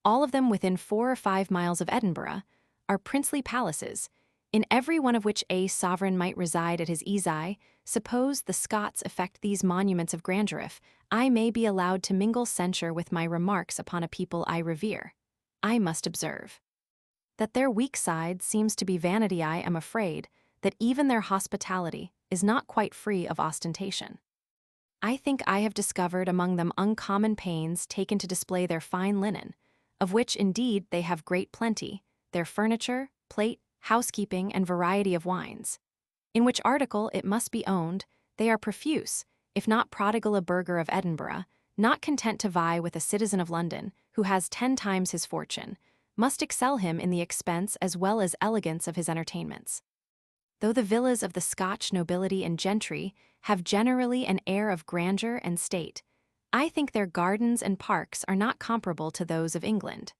all of them within 4 or 5 miles of Edinburgh, are princely palaces, in every one of which a sovereign might reside at his ease. Suppose the Scots effect these monuments of grandeur, if I may be allowed to mingle censure with my remarks upon a people I revere, I must observe that their weak side seems to be vanity. I am afraid that even their hospitality is not quite free of ostentation. I think I have discovered among them uncommon pains taken to display their fine linen, of which indeed they have great plenty, their furniture, plate, housekeeping, and variety of wines, in which article, it must be owned, they are profuse, if not prodigal. A burgher of Edinburgh, not content to vie with a citizen of London, who has 10 times his fortune, must excel him in the expense as well as elegance of his entertainments. Though the villas of the Scotch nobility and gentry have generally an air of grandeur and state, I think their gardens and parks are not comparable to those of England.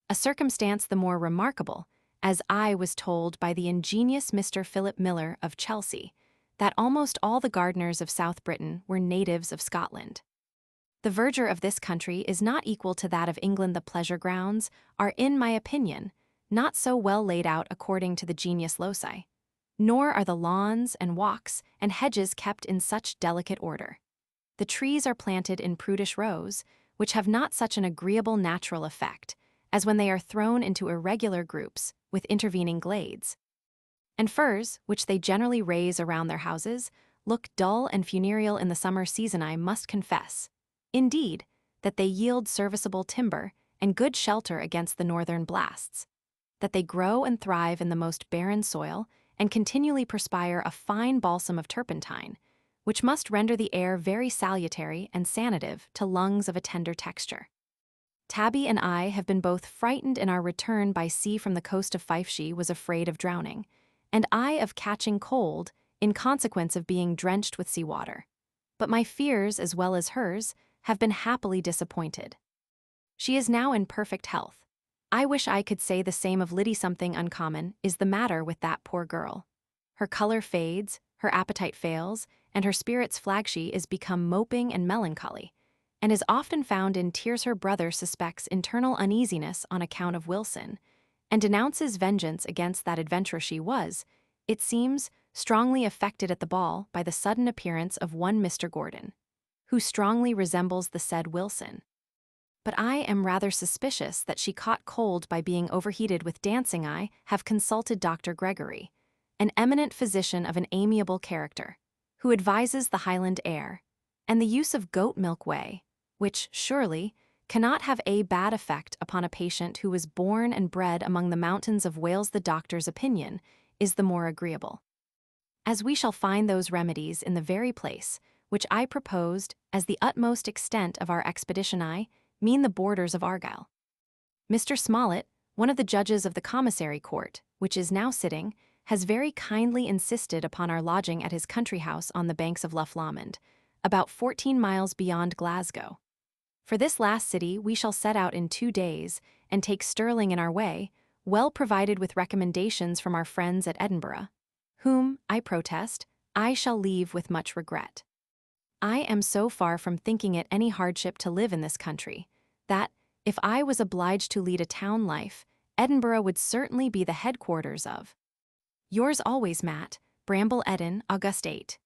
A circumstance the more remarkable, as I was told by the ingenious Mr. Philip Miller of Chelsea, that almost all the gardeners of South Britain were natives of Scotland. The verdure of this country is not equal to that of England. The pleasure grounds are, in my opinion, not so well laid out according to the genius loci, nor are the lawns and walks and hedges kept in such delicate order. The trees are planted in prudish rows, which have not such an agreeable natural effect as when they are thrown into irregular groups with intervening glades. And firs, which they generally raise around their houses, look dull and funereal in the summer season. I must confess, indeed, that they yield serviceable timber and good shelter against the northern blasts, that they grow and thrive in the most barren soil, and continually perspire a fine balsam of turpentine, which must render the air very salutary and sanative to lungs of a tender texture. Tabby and I have been both frightened in our return by sea from the coast of Fife. She was afraid of drowning, and I of catching cold in consequence of being drenched with sea water. But my fears, as well as hers, have been happily disappointed. She is now in perfect health, I wish I could say the same of Liddy. Something uncommon is the matter with that poor girl. Her color fades, her appetite fails, and her spirits flag. She is become moping and melancholy, and is often found in tears. Her brother suspects internal uneasiness on account of Wilson, and denounces vengeance against that adventurer. She was, it seems, strongly affected at the ball by the sudden appearance of one Mr. Gordon, who strongly resembles the said Wilson. But I am rather suspicious that she caught cold by being overheated with dancing. I have consulted Dr. Gregory, an eminent physician of an amiable character, who advises the Highland air, and the use of goat milk whey, which, surely, cannot have a bad effect upon a patient who was born and bred among the mountains of Wales. The doctor's opinion is the more agreeable, as we shall find those remedies in the very place which I proposed as the utmost extent of our expedition. I mean the borders of Argyll. Mr. Smollett, one of the judges of the commissary court, which is now sitting, has very kindly insisted upon our lodging at his country house on the banks of Lough Lomond, about 14 miles beyond Glasgow. For this last city we shall set out in 2 days, and take Stirling in our way, well provided with recommendations from our friends at Edinburgh, whom, I protest, I shall leave with much regret. I am so far from thinking it any hardship to live in this country, that, if I was obliged to lead a town life, Edinburgh would certainly be the headquarters of. Yours always, Matt Bramble. Eden, August 8.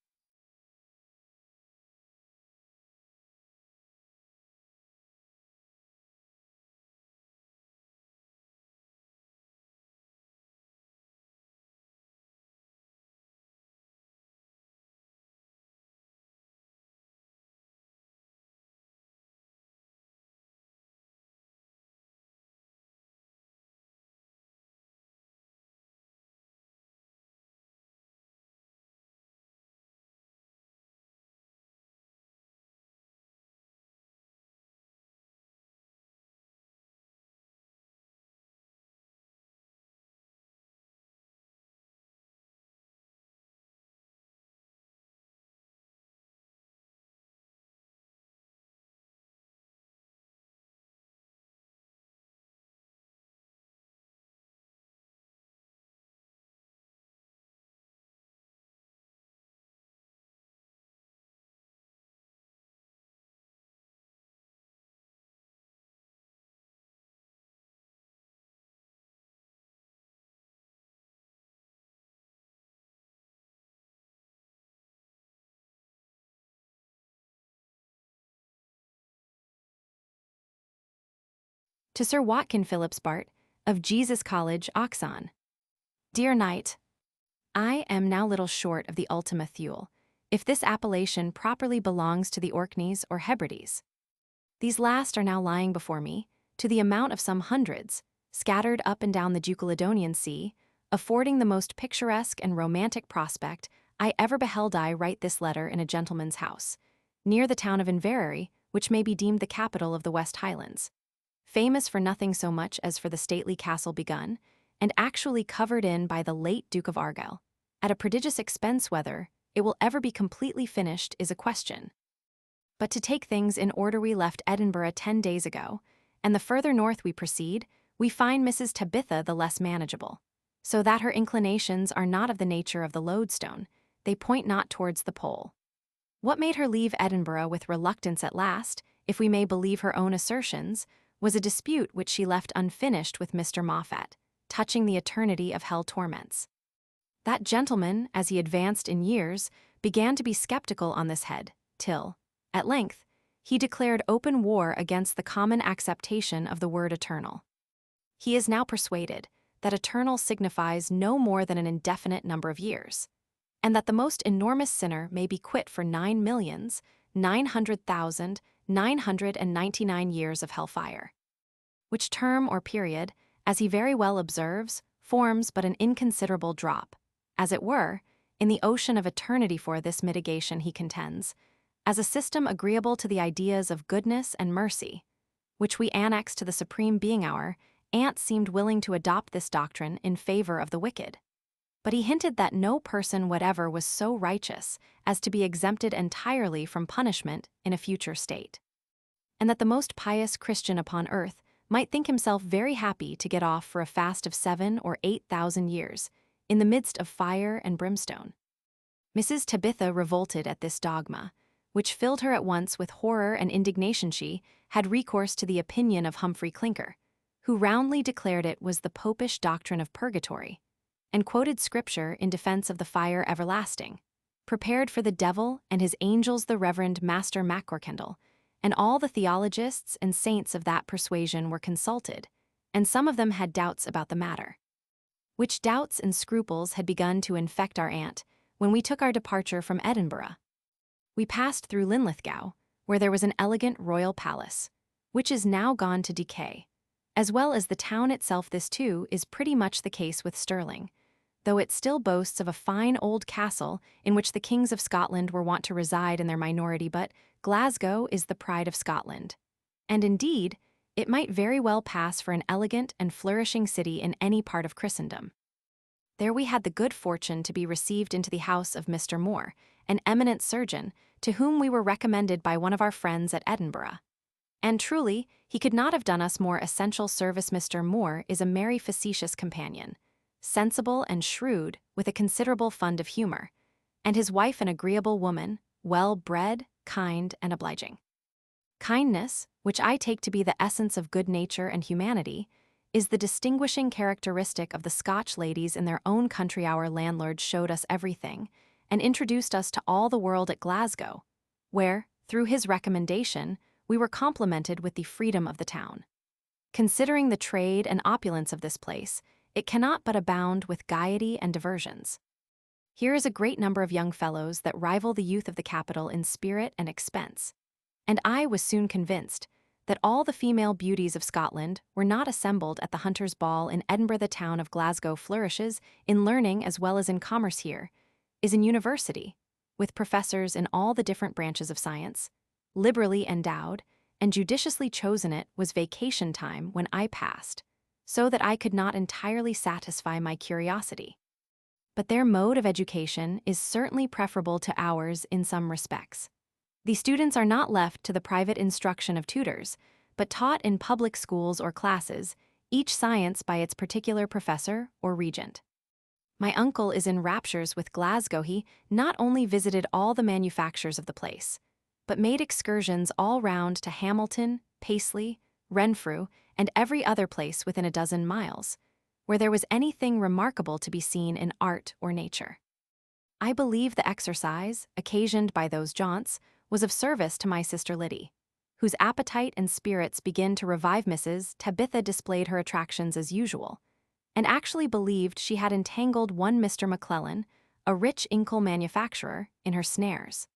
To Sir Watkin Phillips Bart, of Jesus College, Oxon. Dear Knight, I am now little short of the Ultima Thule, if this appellation properly belongs to the Orkneys or Hebrides. These last are now lying before me, to the amount of some hundreds, scattered up and down the Ducaledonian Sea, affording the most picturesque and romantic prospect I ever beheld. I write this letter in a gentleman's house, near the town of Inverary, which may be deemed the capital of the West Highlands, famous for nothing so much as for the stately castle begun, and actually covered in by the late Duke of Argyll, at a prodigious expense. Whether it will ever be completely finished is a question. But to take things in order, we left Edinburgh 10 days ago, and the further north we proceed, we find Mrs. Tabitha the less manageable, so that her inclinations are not of the nature of the lodestone, they point not towards the pole. What made her leave Edinburgh with reluctance at last, if we may believe her own assertions, was a dispute which she left unfinished with Mr. Moffat, touching the eternity of hell torments. That gentleman, as he advanced in years, began to be skeptical on this head, till, at length, he declared open war against the common acceptation of the word eternal. He is now persuaded that eternal signifies no more than an indefinite number of years, and that the most enormous sinner may be quit for 9,900,999 years of hellfire, which term or period, as he very well observes, forms but an inconsiderable drop, as it were, in the ocean of eternity. For this mitigation he contends, as a system agreeable to the ideas of goodness and mercy, which we annex to the Supreme Being. Our aunt seemed willing to adopt this doctrine in favor of the wicked, but he hinted that no person whatever was so righteous as to be exempted entirely from punishment in a future state, and that the most pious Christian upon earth might think himself very happy to get off for a fast of 7 or 8,000 years, in the midst of fire and brimstone. Mrs. Tabitha revolted at this dogma, which filled her at once with horror and indignation. She had recourse to the opinion of Humphry Clinker, who roundly declared it was the popish doctrine of purgatory, and quoted scripture in defense of the fire everlasting, prepared for the devil and his angels. The Reverend Master Maccorkendall and all the theologists and saints of that persuasion were consulted, and some of them had doubts about the matter. Which doubts and scruples had begun to infect our aunt when we took our departure from Edinburgh. We passed through Linlithgow, where there was an elegant royal palace, which is now gone to decay, as well as the town itself. This, too, is pretty much the case with Stirling, though it still boasts of a fine old castle in which the kings of Scotland were wont to reside in their minority. But Glasgow is the pride of Scotland, and indeed, it might very well pass for an elegant and flourishing city in any part of Christendom. There we had the good fortune to be received into the house of Mr. Moore, an eminent surgeon, to whom we were recommended by one of our friends at Edinburgh. And truly, he could not have done us more essential service. Mr. Moore is a merry, facetious companion, sensible and shrewd, with a considerable fund of humor, and his wife an agreeable woman, well-bred, kind, and obliging. Kindness, which I take to be the essence of good nature and humanity, is the distinguishing characteristic of the Scotch ladies in their own country. Our landlord showed us everything, and introduced us to all the world at Glasgow, where, through his recommendation, we were complimented with the freedom of the town. Considering the trade and opulence of this place, it cannot but abound with gaiety and diversions. Here is a great number of young fellows that rival the youth of the capital in spirit and expense, and I was soon convinced that all the female beauties of Scotland were not assembled at the Hunters' Ball in Edinburgh. The town of Glasgow flourishes in learning as well as in commerce. Here is an university, with professors in all the different branches of science, liberally endowed, and judiciously chosen. It was vacation time when I passed, so that I could not entirely satisfy my curiosity. But their mode of education is certainly preferable to ours in some respects. The students are not left to the private instruction of tutors, but taught in public schools or classes, each science by its particular professor or regent. My uncle is in raptures with Glasgow. He not only visited all the manufactures of the place, but made excursions all round to Hamilton, Paisley, Renfrew, and every other place within a dozen miles, where there was anything remarkable to be seen in art or nature. I believe the exercise, occasioned by those jaunts, was of service to my sister Lydia, whose appetite and spirits begin to revive. Mrs. Tabitha displayed her attractions as usual, and actually believed she had entangled one Mr. McClellan, a rich inkle manufacturer, in her snares.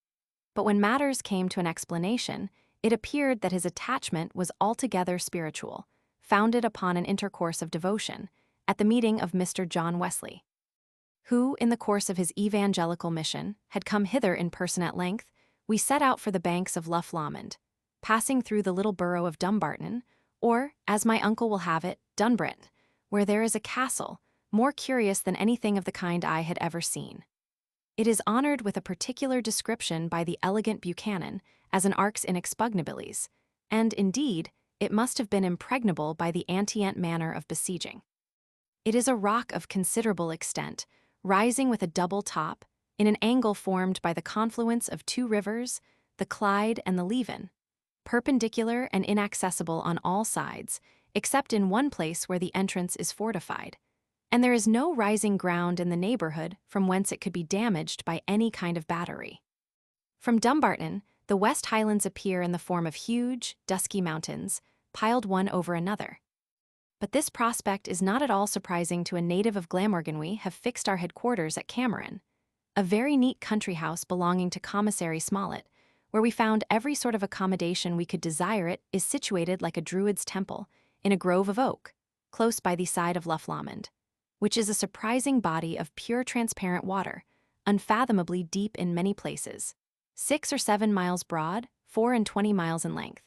But when matters came to an explanation, it appeared that his attachment was altogether spiritual, founded upon an intercourse of devotion, at the meeting of Mr. John Wesley, who, in the course of his evangelical mission, had come hither in person. At length, we set out for the banks of Lough Lomond, passing through the little borough of Dumbarton, or, as my uncle will have it, Dunbrant, where there is a castle, more curious than anything of the kind I had ever seen. It is honored with a particular description by the elegant Buchanan as an arx inexpugnabilis, and, indeed, it must have been impregnable by the antient manner of besieging. It is a rock of considerable extent, rising with a double top, in an angle formed by the confluence of two rivers, the Clyde and the Leven, perpendicular and inaccessible on all sides, except in one place where the entrance is fortified, and there is no rising ground in the neighborhood from whence it could be damaged by any kind of battery. From Dumbarton, the West Highlands appear in the form of huge, dusky mountains, piled one over another. But this prospect is not at all surprising to a native of Glamorgan. We have fixed our headquarters at Cameron, a very neat country house belonging to Commissary Smollett, where we found every sort of accommodation we could desire. It is situated like a druid's temple, in a grove of oak, close by the side of Lough Lomond, which is a surprising body of pure transparent water, unfathomably deep in many places, 6 or 7 miles broad, 24 miles in length,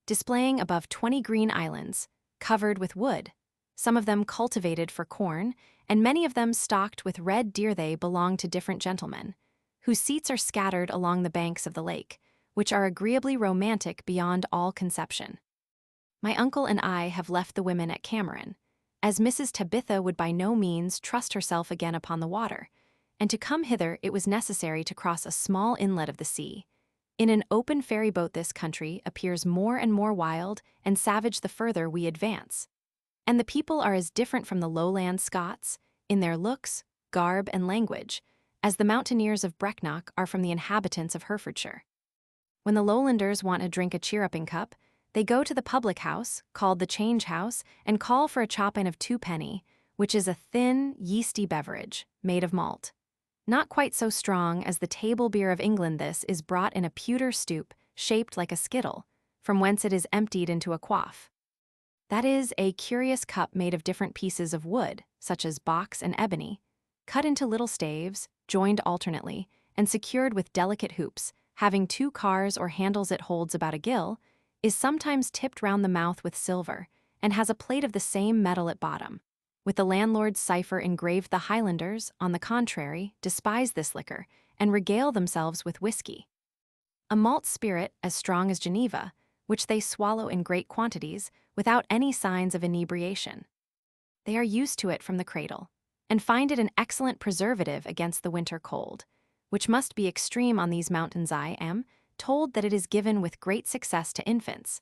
displaying above 20 green islands, covered with wood, some of them cultivated for corn, and many of them stocked with red deer. They belong to different gentlemen, whose seats are scattered along the banks of the lake, which are agreeably romantic beyond all conception. My uncle and I have left the women at Cameron, as Mrs. Tabitha would by no means trust herself again upon the water, and to come hither it was necessary to cross a small inlet of the sea. In an open ferry boat this country appears more and more wild and savage the further we advance. And the people are as different from the lowland Scots, in their looks, garb, and language, as the mountaineers of Brecknock are from the inhabitants of Herefordshire. When the lowlanders want to drink a cheer-upping cup, they go to the public house, called the Change House, and call for a chopping of 2 penny, which is a thin, yeasty beverage, made of malt. Not quite so strong as the table beer of England, this is brought in a pewter stoup, shaped like a skittle, from whence it is emptied into a quaff. That is a curious cup made of different pieces of wood, such as box and ebony, cut into little staves, joined alternately, and secured with delicate hoops, having 2 cars or handles it holds about a gill, is sometimes tipped round the mouth with silver, and has a plate of the same metal at bottom. With the landlord's cipher engraved, the Highlanders, on the contrary, despise this liquor, and regale themselves with whiskey, a malt spirit as strong as Geneva, which they swallow in great quantities, without any signs of inebriation. They are used to it from the cradle, and find it an excellent preservative against the winter cold, which must be extreme on these mountains. I am told that it is given with great success to infants,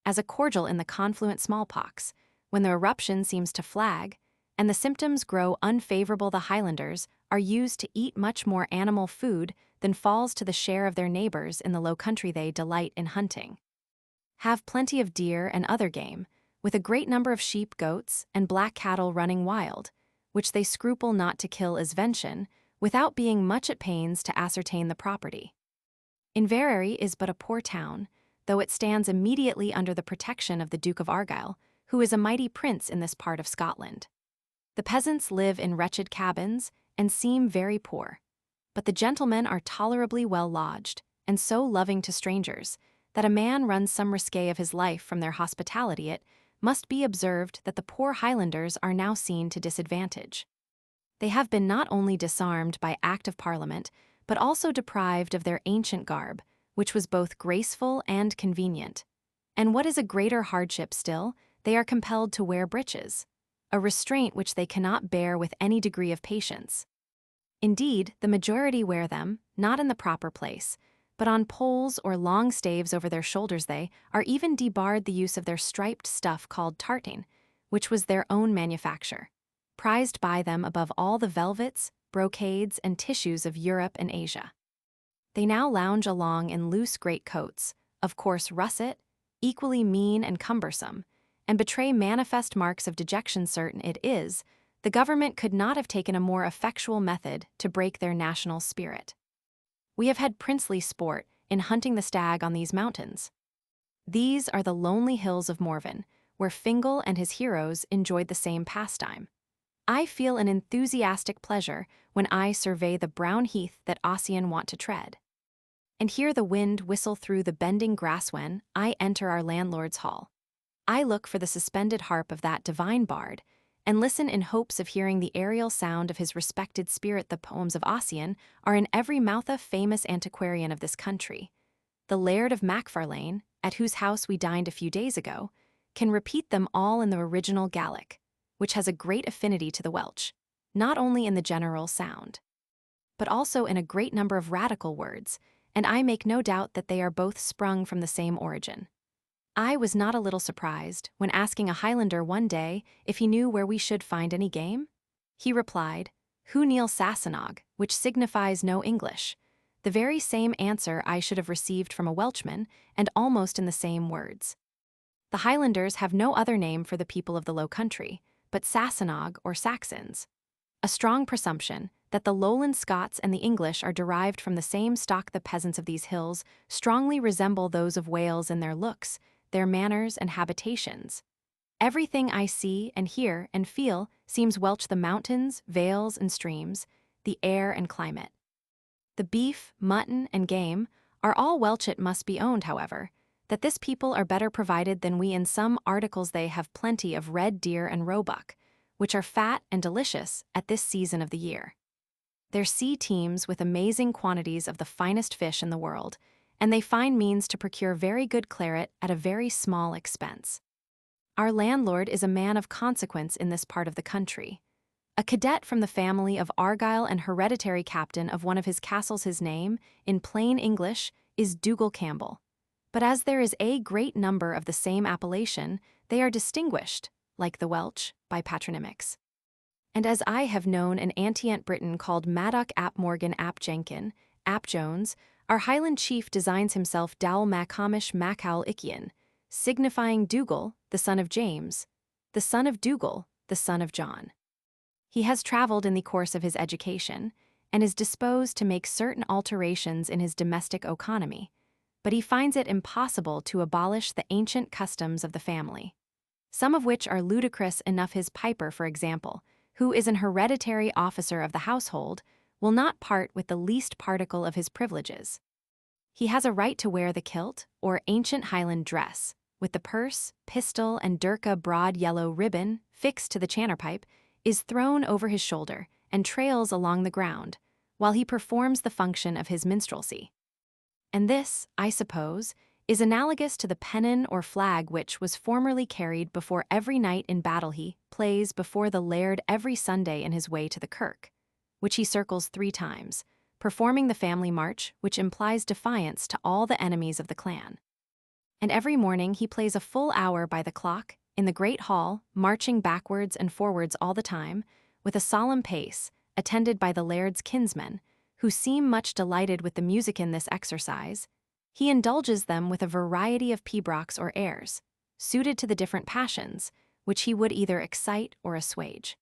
as a cordial in the confluent smallpox, when the eruption seems to flag, and the symptoms grow unfavorable. The Highlanders are used to eat much more animal food than falls to the share of their neighbors in the low country. They delight in hunting, have plenty of deer and other game, with a great number of sheep, goats, and black cattle running wild, which they scruple not to kill as venison, without being much at pains to ascertain the property. Inverary is but a poor town, though it stands immediately under the protection of the Duke of Argyll, who is a mighty prince in this part of Scotland. The peasants live in wretched cabins and seem very poor, but the gentlemen are tolerably well lodged, and so loving to strangers, that a man runs some risk of his life from their hospitality. It must be observed that the poor Highlanders are now seen to disadvantage. They have been not only disarmed by Act of Parliament, but also deprived of their ancient garb, which was both graceful and convenient. And what is a greater hardship still, they are compelled to wear breeches, a restraint which they cannot bear with any degree of patience. Indeed, the majority wear them, not in the proper place, but on poles or long staves over their shoulders. They are even debarred the use of their striped stuff called tartan, which was their own manufacture, prized by them above all the velvets, brocades, and tissues of Europe and Asia. They now lounge along in loose great coats, of coarse russet, equally mean and cumbersome, and betray manifest marks of dejection. Certain it is, the government could not have taken a more effectual method to break their national spirit. We have had princely sport in hunting the stag on these mountains. These are the lonely hills of Morven, where Fingal and his heroes enjoyed the same pastime. I feel an enthusiastic pleasure when I survey the brown heath that Ossian want to tread, and hear the wind whistle through the bending grass. When I enter our landlord's hall, I look for the suspended harp of that divine bard, and listen in hopes of hearing the aerial sound of his respected spirit. The poems of Ossian are in every mouth. A famous antiquarian of this country, the Laird of Macfarlane, at whose house we dined a few days ago, can repeat them all in the original Gaelic, which has a great affinity to the Welsh, not only in the general sound, but also in a great number of radical words, and I make no doubt that they are both sprung from the same origin. I was not a little surprised when asking a Highlander one day if he knew where we should find any game. He replied, "Hu Neil Sassenagh," which signifies no English, the very same answer I should have received from a Welshman, and almost in the same words. The Highlanders have no other name for the people of the Low Country, but Sassenagh or Saxons. A strong presumption that the lowland Scots and the English are derived from the same stock. The peasants of these hills strongly resemble those of Wales in their looks, their manners and habitations. Everything I see and hear and feel seems Welsh: the mountains, vales, and streams, the air and climate. The beef, mutton, and game are all Welsh. It must be owned, however, that this people are better provided than we in some articles. They have plenty of red deer and roebuck, which are fat and delicious at this season of the year. Their sea teems with amazing quantities of the finest fish in the world, and they find means to procure very good claret at a very small expense. Our landlord is a man of consequence in this part of the country. A cadet from the family of Argyll and hereditary captain of one of his castles. His name, in plain English, is Dougal Campbell. But as there is a great number of the same appellation, they are distinguished, like the Welsh, by patronymics. And as I have known an antient Briton called Madoc ap Morgan ap Jenkin, ap Jones, our Highland chief designs himself Dowell Maccomish Macaul Ician, signifying Dougal, the son of James, the son of Dougal, the son of John. He has travelled in the course of his education, and is disposed to make certain alterations in his domestic economy, but he finds it impossible to abolish the ancient customs of the family, some of which are ludicrous enough. His piper, for example, who is an hereditary officer of the household, will not part with the least particle of his privileges. He has a right to wear the kilt, or ancient Highland dress, with the purse, pistol, and durka broad yellow ribbon fixed to the channerpipe, is thrown over his shoulder and trails along the ground, while he performs the function of his minstrelsy. And this, I suppose, is analogous to the pennon or flag which was formerly carried before every knight in battle. He plays before the laird every Sunday in his way to the kirk, which he circles 3 times, performing the family march, which implies defiance to all the enemies of the clan. And every morning he plays a full hour by the clock, in the great hall, marching backwards and forwards all the time, with a solemn pace, attended by the laird's kinsmen, who seem much delighted with the music in this exercise. He indulges them with a variety of pibrochs or airs, suited to the different passions, which he would either excite or assuage.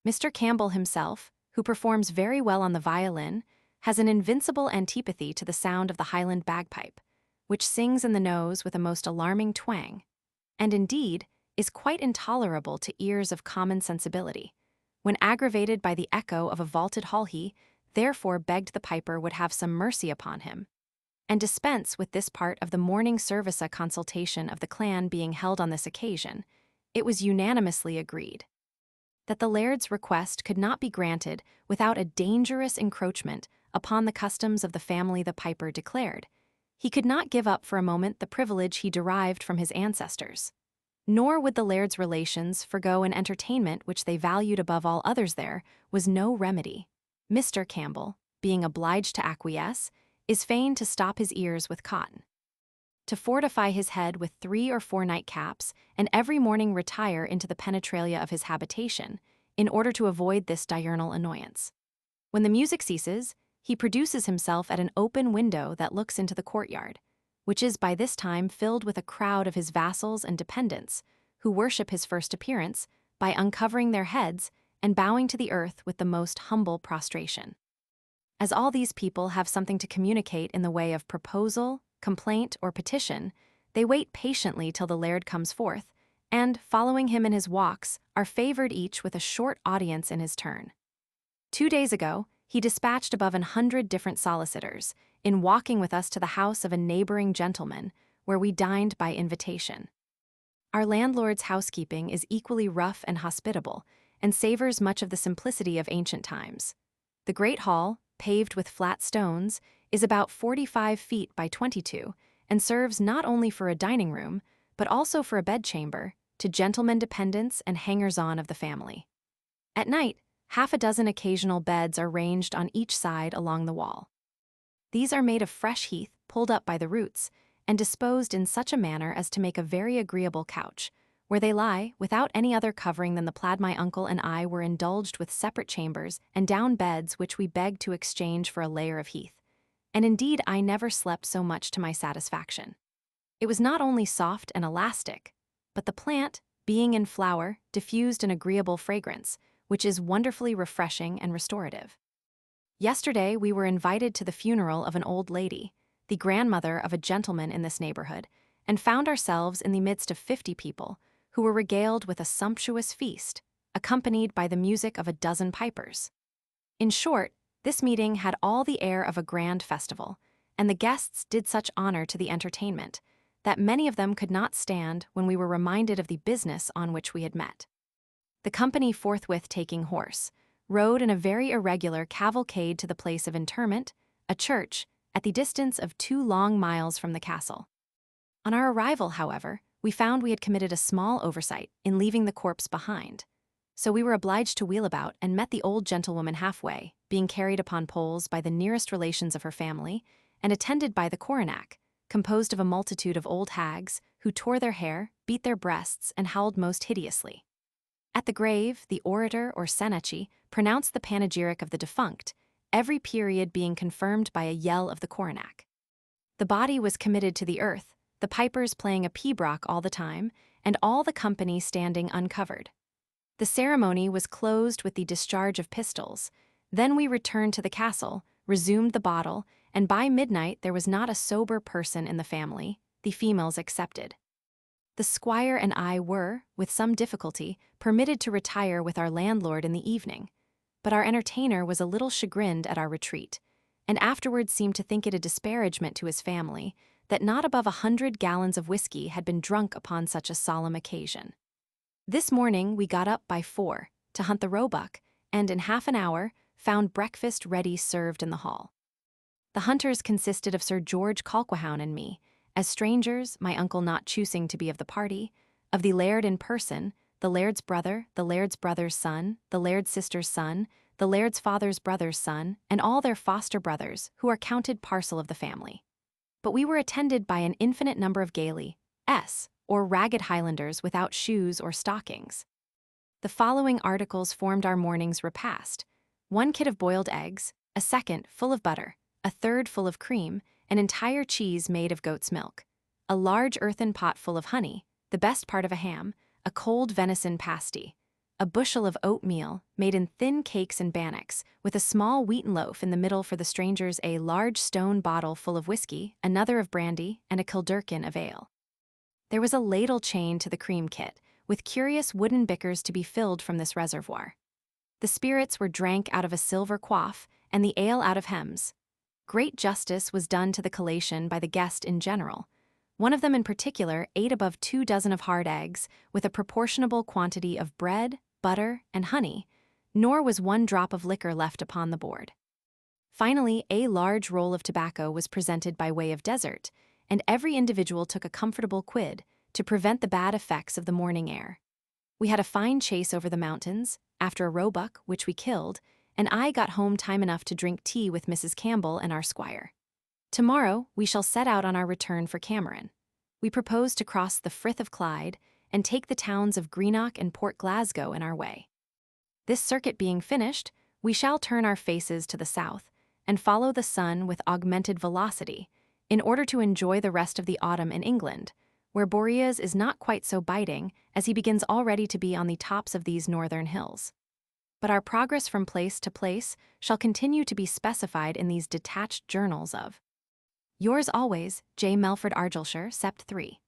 Mr. Campbell himself, who performs very well on the violin, has an invincible antipathy to the sound of the Highland bagpipe, which sings in the nose with a most alarming twang, and indeed is quite intolerable to ears of common sensibility. When aggravated by the echo of a vaulted hall, he therefore begged the piper would have some mercy upon him, and dispense with this part of the morning service. A consultation of the clan being held on this occasion, it was unanimously agreed that the laird's request could not be granted without a dangerous encroachment upon the customs of the family. The piper declared he could not give up for a moment the privilege he derived from his ancestors, nor would the laird's relations forgo an entertainment which they valued above all others. There was no remedy. Mr. Campbell, being obliged to acquiesce, is fain to stop his ears with cotton, to fortify his head with 3 or 4 nightcaps, and every morning retire into the penetralia of his habitation, in order to avoid this diurnal annoyance. When the music ceases, he produces himself at an open window that looks into the courtyard, which is by this time filled with a crowd of his vassals and dependents, who worship his first appearance by uncovering their heads and bowing to the earth with the most humble prostration. As all these people have something to communicate in the way of proposal, complaint, or petition, they wait patiently till the laird comes forth, and, following him in his walks, are favored each with a short audience in his turn. 2 days ago, he dispatched above 100 different solicitors, in walking with us to the house of a neighboring gentleman, where we dined by invitation. Our landlord's housekeeping is equally rough and hospitable, and savors much of the simplicity of ancient times. The great hall, paved with flat stones, is about 45 feet by 22, and serves not only for a dining room, but also for a bedchamber, to gentlemen dependents and hangers-on of the family. At night, 6 occasional beds are ranged on each side along the wall. These are made of fresh heath, pulled up by the roots, and disposed in such a manner as to make a very agreeable couch, where they lie without any other covering than the plaid. My uncle and I were indulged with separate chambers and down beds which we begged to exchange for a layer of heath, and indeed I never slept so much to my satisfaction. It was not only soft and elastic, but the plant, being in flower, diffused an agreeable fragrance, which is wonderfully refreshing and restorative. Yesterday we were invited to the funeral of an old lady, the grandmother of a gentleman in this neighborhood, and found ourselves in the midst of 50 people, who were regaled with a sumptuous feast, accompanied by the music of 12 pipers. In short, this meeting had all the air of a grand festival, and the guests did such honor to the entertainment, that many of them could not stand when we were reminded of the business on which we had met. The company forthwith taking horse, rode in a very irregular cavalcade to the place of interment, a church, at the distance of 2 long miles from the castle. On our arrival, however, we found we had committed a small oversight in leaving the corpse behind. So we were obliged to wheel about and met the old gentlewoman halfway, being carried upon poles by the nearest relations of her family, and attended by the coronac, composed of a multitude of old hags, who tore their hair, beat their breasts, and howled most hideously. At the grave, the orator or senachie pronounced the panegyric of the defunct, every period being confirmed by a yell of the coronac. The body was committed to the earth, the pipers playing a pibroch all the time, and all the company standing uncovered. The ceremony was closed with the discharge of pistols. Then we returned to the castle, resumed the bottle, and by midnight there was not a sober person in the family, the females excepted. The squire and I were, with some difficulty, permitted to retire with our landlord in the evening, but our entertainer was a little chagrined at our retreat, and afterwards seemed to think it a disparagement to his family that not above 100 gallons of whiskey had been drunk upon such a solemn occasion. This morning we got up by 4 to hunt the roebuck, and in half an hour found breakfast ready served in the hall. The hunters consisted of Sir George Colquhoun and me, as strangers, my uncle not choosing to be of the party, of the laird in person, the laird's brother, the laird's brother's son, the laird's sister's son, the laird's father's brother's son, and all their foster brothers, who are counted parcel of the family. But we were attended by an infinite number of gaily, or ragged Highlanders without shoes or stockings. The following articles formed our morning's repast: 1 kid of boiled eggs, a second full of butter, a third full of cream, an entire cheese made of goat's milk, a large earthen pot full of honey, the best part of a ham, a cold venison pasty, a bushel of oatmeal made in thin cakes and bannocks, with a small wheaten loaf in the middle for the strangers, a large stone bottle full of whiskey, another of brandy, and a kilderkin of ale. There was a ladle chained to the cream kit, with curious wooden bickers to be filled from this reservoir. The spirits were drank out of a silver quaff, and the ale out of hems. Great justice was done to the collation by the guest in general. One of them in particular ate above 2 dozen of hard eggs, with a proportionable quantity of bread, butter, and honey, nor was 1 drop of liquor left upon the board. Finally, a large roll of tobacco was presented by way of dessert, and every individual took a comfortable quid to prevent the bad effects of the morning air. We had a fine chase over the mountains, after a roebuck, which we killed, and I got home time enough to drink tea with Mrs. Campbell and our squire. Tomorrow we shall set out on our return for Cameron. We propose to cross the Frith of Clyde and take the towns of Greenock and Port Glasgow in our way. This circuit being finished, we shall turn our faces to the south and follow the sun with augmented velocity, in order to enjoy the rest of the autumn in England, where Boreas is not quite so biting as he begins already to be on the tops of these northern hills. But our progress from place to place shall continue to be specified in these detached journals of yours always, J. Melford Argyllshire, Sept. 3.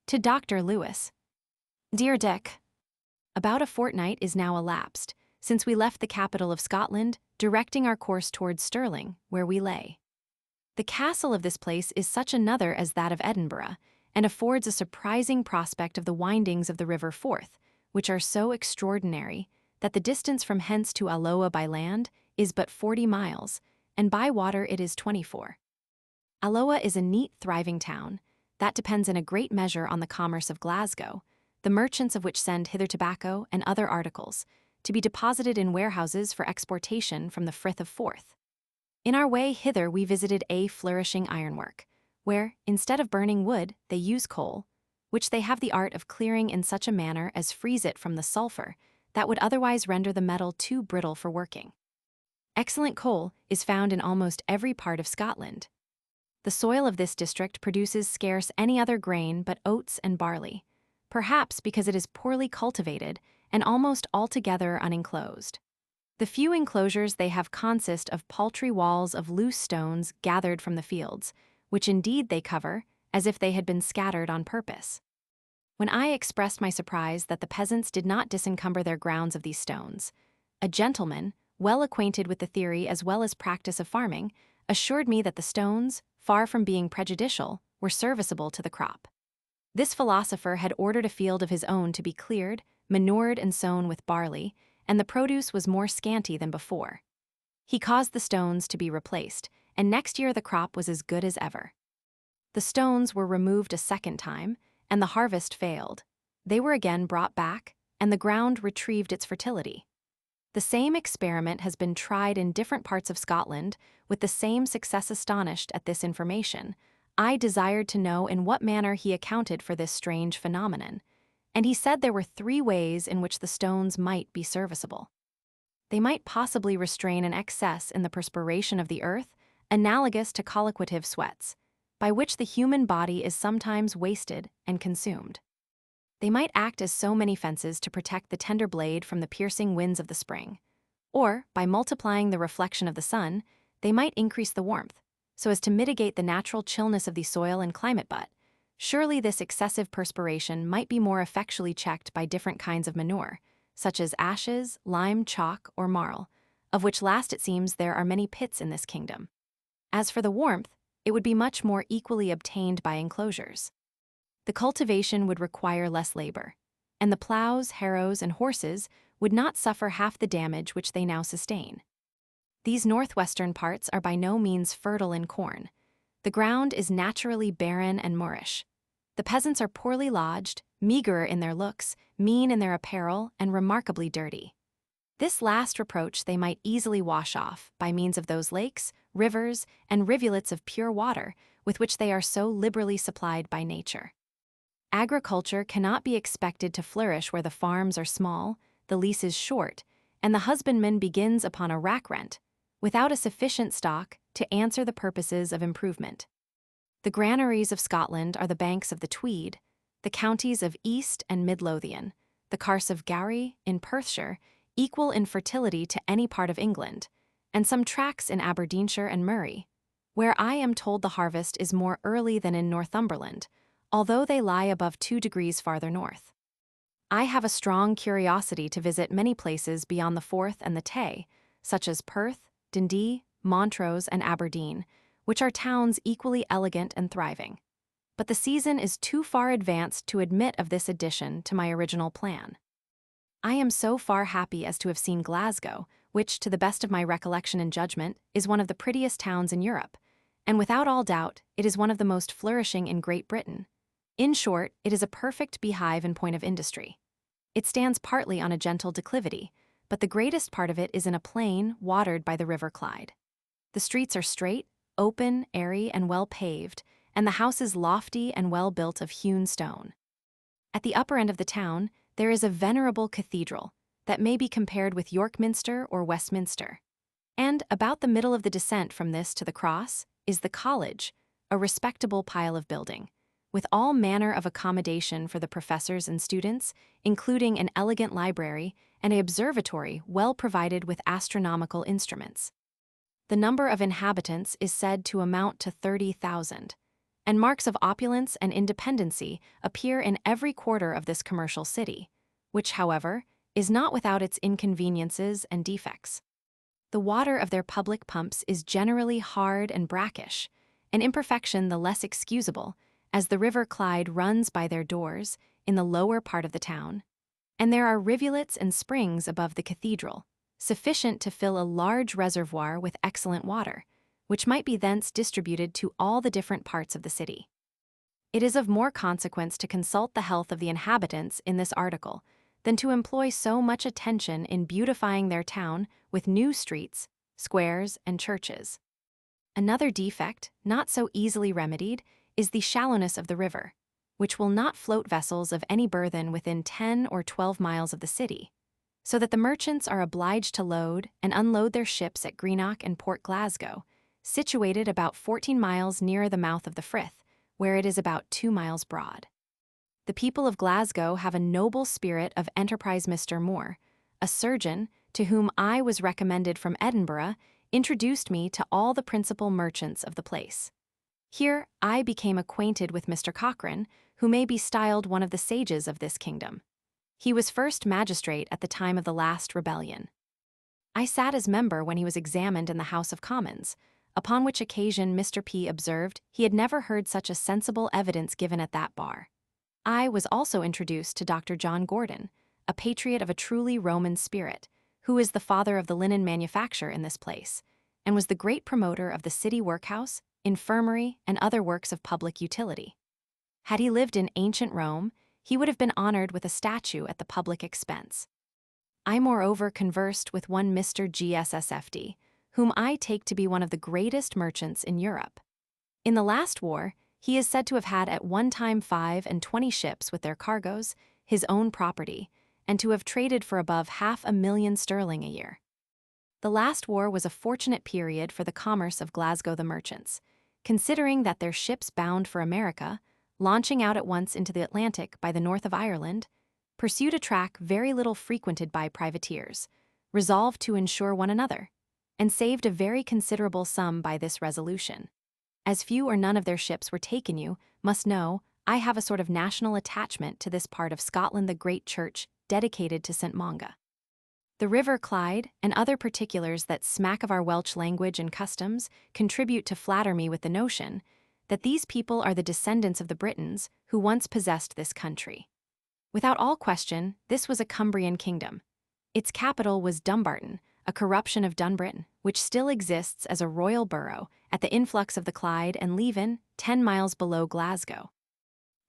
To Dr. Lewis. Dear Dick, about a fortnight is now elapsed since we left the capital of Scotland, directing our course towards Stirling, where we lay. The castle of this place is such another as that of Edinburgh, and affords a surprising prospect of the windings of the river Forth, which are so extraordinary that the distance from hence to Alloa by land is but 40 miles, and by water it is 24. Alloa is a neat, thriving town that depends in a great measure on the commerce of Glasgow, the merchants of which send hither tobacco and other articles to be deposited in warehouses for exportation from the Frith of Forth. In our way hither we visited a flourishing ironwork, where, instead of burning wood, they use coal, which they have the art of clearing in such a manner as frees it from the sulfur that would otherwise render the metal too brittle for working. Excellent coal is found in almost every part of Scotland. The soil of this district produces scarce any other grain but oats and barley, perhaps because it is poorly cultivated and almost altogether unenclosed. The few enclosures they have consist of paltry walls of loose stones gathered from the fields, which indeed they cover, as if they had been scattered on purpose. When I expressed my surprise that the peasants did not disencumber their grounds of these stones, a gentleman, well acquainted with the theory as well as practice of farming, assured me that the stones, far from being prejudicial, were serviceable to the crop. This philosopher had ordered a field of his own to be cleared, manured and sown with barley, and the produce was more scanty than before. He caused the stones to be replaced, and next year the crop was as good as ever. The stones were removed a second time, and the harvest failed. They were again brought back, and the ground retrieved its fertility. The same experiment has been tried in different parts of Scotland, with the same success. Astonished at this information, I desired to know in what manner he accounted for this strange phenomenon, and he said there were 3 ways in which the stones might be serviceable. They might possibly restrain an excess in the perspiration of the earth, analogous to colliquative sweats, by which the human body is sometimes wasted and consumed. They might act as so many fences to protect the tender blade from the piercing winds of the spring, or, by multiplying the reflection of the sun, they might increase the warmth, so as to mitigate the natural chillness of the soil and climate. But surely this excessive perspiration might be more effectually checked by different kinds of manure, such as ashes, lime, chalk, or marl, of which last it seems there are many pits in this kingdom. As for the warmth, it would be much more equally obtained by enclosures. The cultivation would require less labor, and the plows, harrows, and horses would not suffer half the damage which they now sustain. These northwestern parts are by no means fertile in corn. The ground is naturally barren and moorish. The peasants are poorly lodged, meager in their looks, mean in their apparel, and remarkably dirty. This last reproach they might easily wash off by means of those lakes, rivers, and rivulets of pure water with which they are so liberally supplied by nature. Agriculture cannot be expected to flourish where the farms are small, the leases short, and the husbandman begins upon a rack rent, without a sufficient stock to answer the purposes of improvement. The granaries of Scotland are the banks of the Tweed, the counties of East and Mid Lothian, the Carse of Gowrie, in Perthshire, equal in fertility to any part of England, and some tracts in Aberdeenshire and Murray, where I am told the harvest is more early than in Northumberland, although they lie above 2 degrees farther north. I have a strong curiosity to visit many places beyond the Forth and the Tay, such as Perth, Dundee, Montrose, and Aberdeen, which are towns equally elegant and thriving. But the season is too far advanced to admit of this addition to my original plan. I am so far happy as to have seen Glasgow, which, to the best of my recollection and judgment, is one of the prettiest towns in Europe, and without all doubt, it is one of the most flourishing in Great Britain. In short, it is a perfect beehive in point of industry. It stands partly on a gentle declivity, but the greatest part of it is in a plain watered by the River Clyde. The streets are straight, open, airy, and well paved, and the houses lofty and well built of hewn stone. At the upper end of the town, there is a venerable cathedral that may be compared with York Minster or Westminster. And about the middle of the descent from this to the cross is the college, a respectable pile of building, with all manner of accommodation for the professors and students, including an elegant library and an observatory well provided with astronomical instruments. The number of inhabitants is said to amount to 30,000, and marks of opulence and independency appear in every quarter of this commercial city, which, however, is not without its inconveniences and defects. The water of their public pumps is generally hard and brackish, an imperfection the less excusable, as the River Clyde runs by their doors in the lower part of the town, and there are rivulets and springs above the cathedral, sufficient to fill a large reservoir with excellent water, which might be thence distributed to all the different parts of the city. It is of more consequence to consult the health of the inhabitants in this article than to employ so much attention in beautifying their town with new streets, squares, and churches. Another defect, not so easily remedied, is the shallowness of the river, which will not float vessels of any burthen within 10 or 12 miles of the city, so that the merchants are obliged to load and unload their ships at Greenock and Port Glasgow, situated about 14 miles nearer the mouth of the Frith, where it is about 2 miles broad. The people of Glasgow have a noble spirit of enterprise. Mr. Moore, a surgeon, to whom I was recommended from Edinburgh, introduced me to all the principal merchants of the place. Here I became acquainted with Mr. Cochrane, who may be styled one of the sages of this kingdom. He was first magistrate at the time of the last rebellion. I sat as member when he was examined in the House of Commons, upon which occasion Mr. P. observed he had never heard such a sensible evidence given at that bar. I was also introduced to Dr. John Gordon, a patriot of a truly Roman spirit, who is the father of the linen manufacture in this place, and was the great promoter of the city workhouse, infirmary, and other works of public utility. Had he lived in ancient Rome, he would have been honored with a statue at the public expense. I moreover conversed with one Mr. GSSFD, whom I take to be one of the greatest merchants in Europe. In the last war, he is said to have had at one time 25 ships with their cargoes, his own property, and to have traded for above £500,000 a year. The last war was a fortunate period for the commerce of Glasgow the merchants, considering that their ships bound for America, launching out at once into the Atlantic by the north of Ireland, pursued a track very little frequented by privateers, resolved to insure one another, and saved a very considerable sum by this resolution. As few or none of their ships were taken, you must know, I have a sort of national attachment to this part of Scotland, the great church dedicated to St. Monga. The River Clyde and other particulars that smack of our Welsh language and customs contribute to flatter me with the notion that these people are the descendants of the Britons who once possessed this country. Without all question, this was a Cumbrian kingdom. Its capital was Dumbarton, a corruption of Dunbritton, which still exists as a royal borough at the influx of the Clyde and Leven, 10 miles below Glasgow.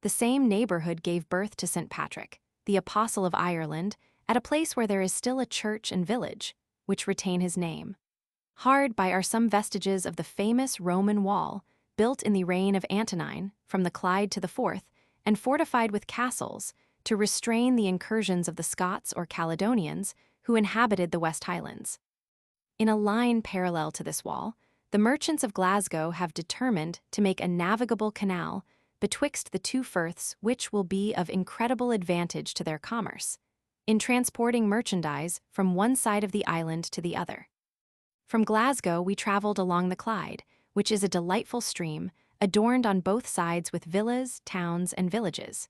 The same neighborhood gave birth to St. Patrick, the apostle of Ireland, at a place where there is still a church and village, which retain his name. Hard by are some vestiges of the famous Roman wall, built in the reign of Antonine, from the Clyde to the Forth, and fortified with castles, to restrain the incursions of the Scots or Caledonians who inhabited the West Highlands. In a line parallel to this wall, the merchants of Glasgow have determined to make a navigable canal betwixt the two firths, which will be of incredible advantage to their commerce, in transporting merchandise from one side of the island to the other. From Glasgow we travelled along the Clyde, which is a delightful stream, adorned on both sides with villas, towns, and villages.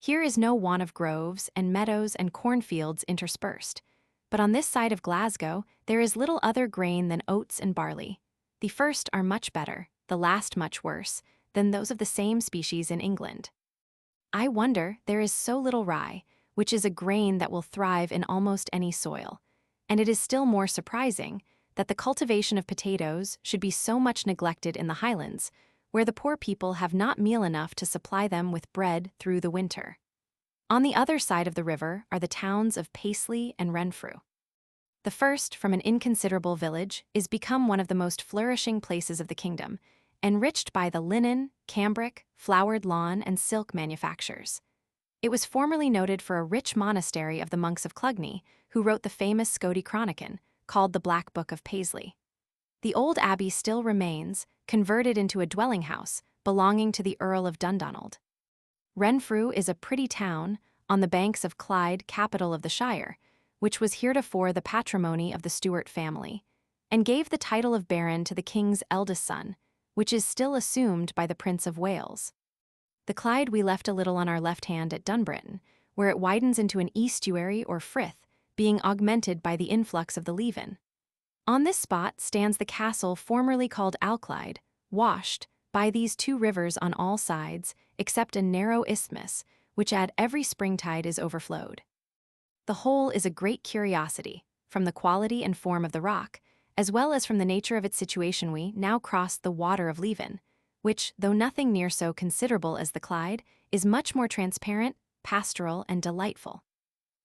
Here is no want of groves and meadows and cornfields interspersed, but on this side of Glasgow there is little other grain than oats and barley. The first are much better, the last much worse, than those of the same species in England. I wonder there is so little rye, which is a grain that will thrive in almost any soil, and it is still more surprising that the cultivation of potatoes should be so much neglected in the Highlands, where the poor people have not meal enough to supply them with bread through the winter. On the other side of the river are the towns of Paisley and Renfrew. The first, from an inconsiderable village, is become one of the most flourishing places of the kingdom, enriched by the linen, cambric, flowered lawn, and silk manufactures. It was formerly noted for a rich monastery of the monks of Clugny, who wrote the famous Scoti Chronicon, called the Black Book of Paisley. The old abbey still remains, converted into a dwelling house, belonging to the Earl of Dundonald. Renfrew is a pretty town, on the banks of Clyde, capital of the shire, which was heretofore the patrimony of the Stuart family, and gave the title of baron to the king's eldest son, which is still assumed by the Prince of Wales. The Clyde we left a little on our left hand at Dunbritton, where it widens into an estuary or frith, being augmented by the influx of the Leven. On this spot stands the castle formerly called Alclyde, washed by these two rivers on all sides, except a narrow isthmus, which at every springtide is overflowed. The whole is a great curiosity, from the quality and form of the rock, as well as from the nature of its situation. We now crossed the water of Leven, which, though nothing near so considerable as the Clyde, is much more transparent, pastoral, and delightful.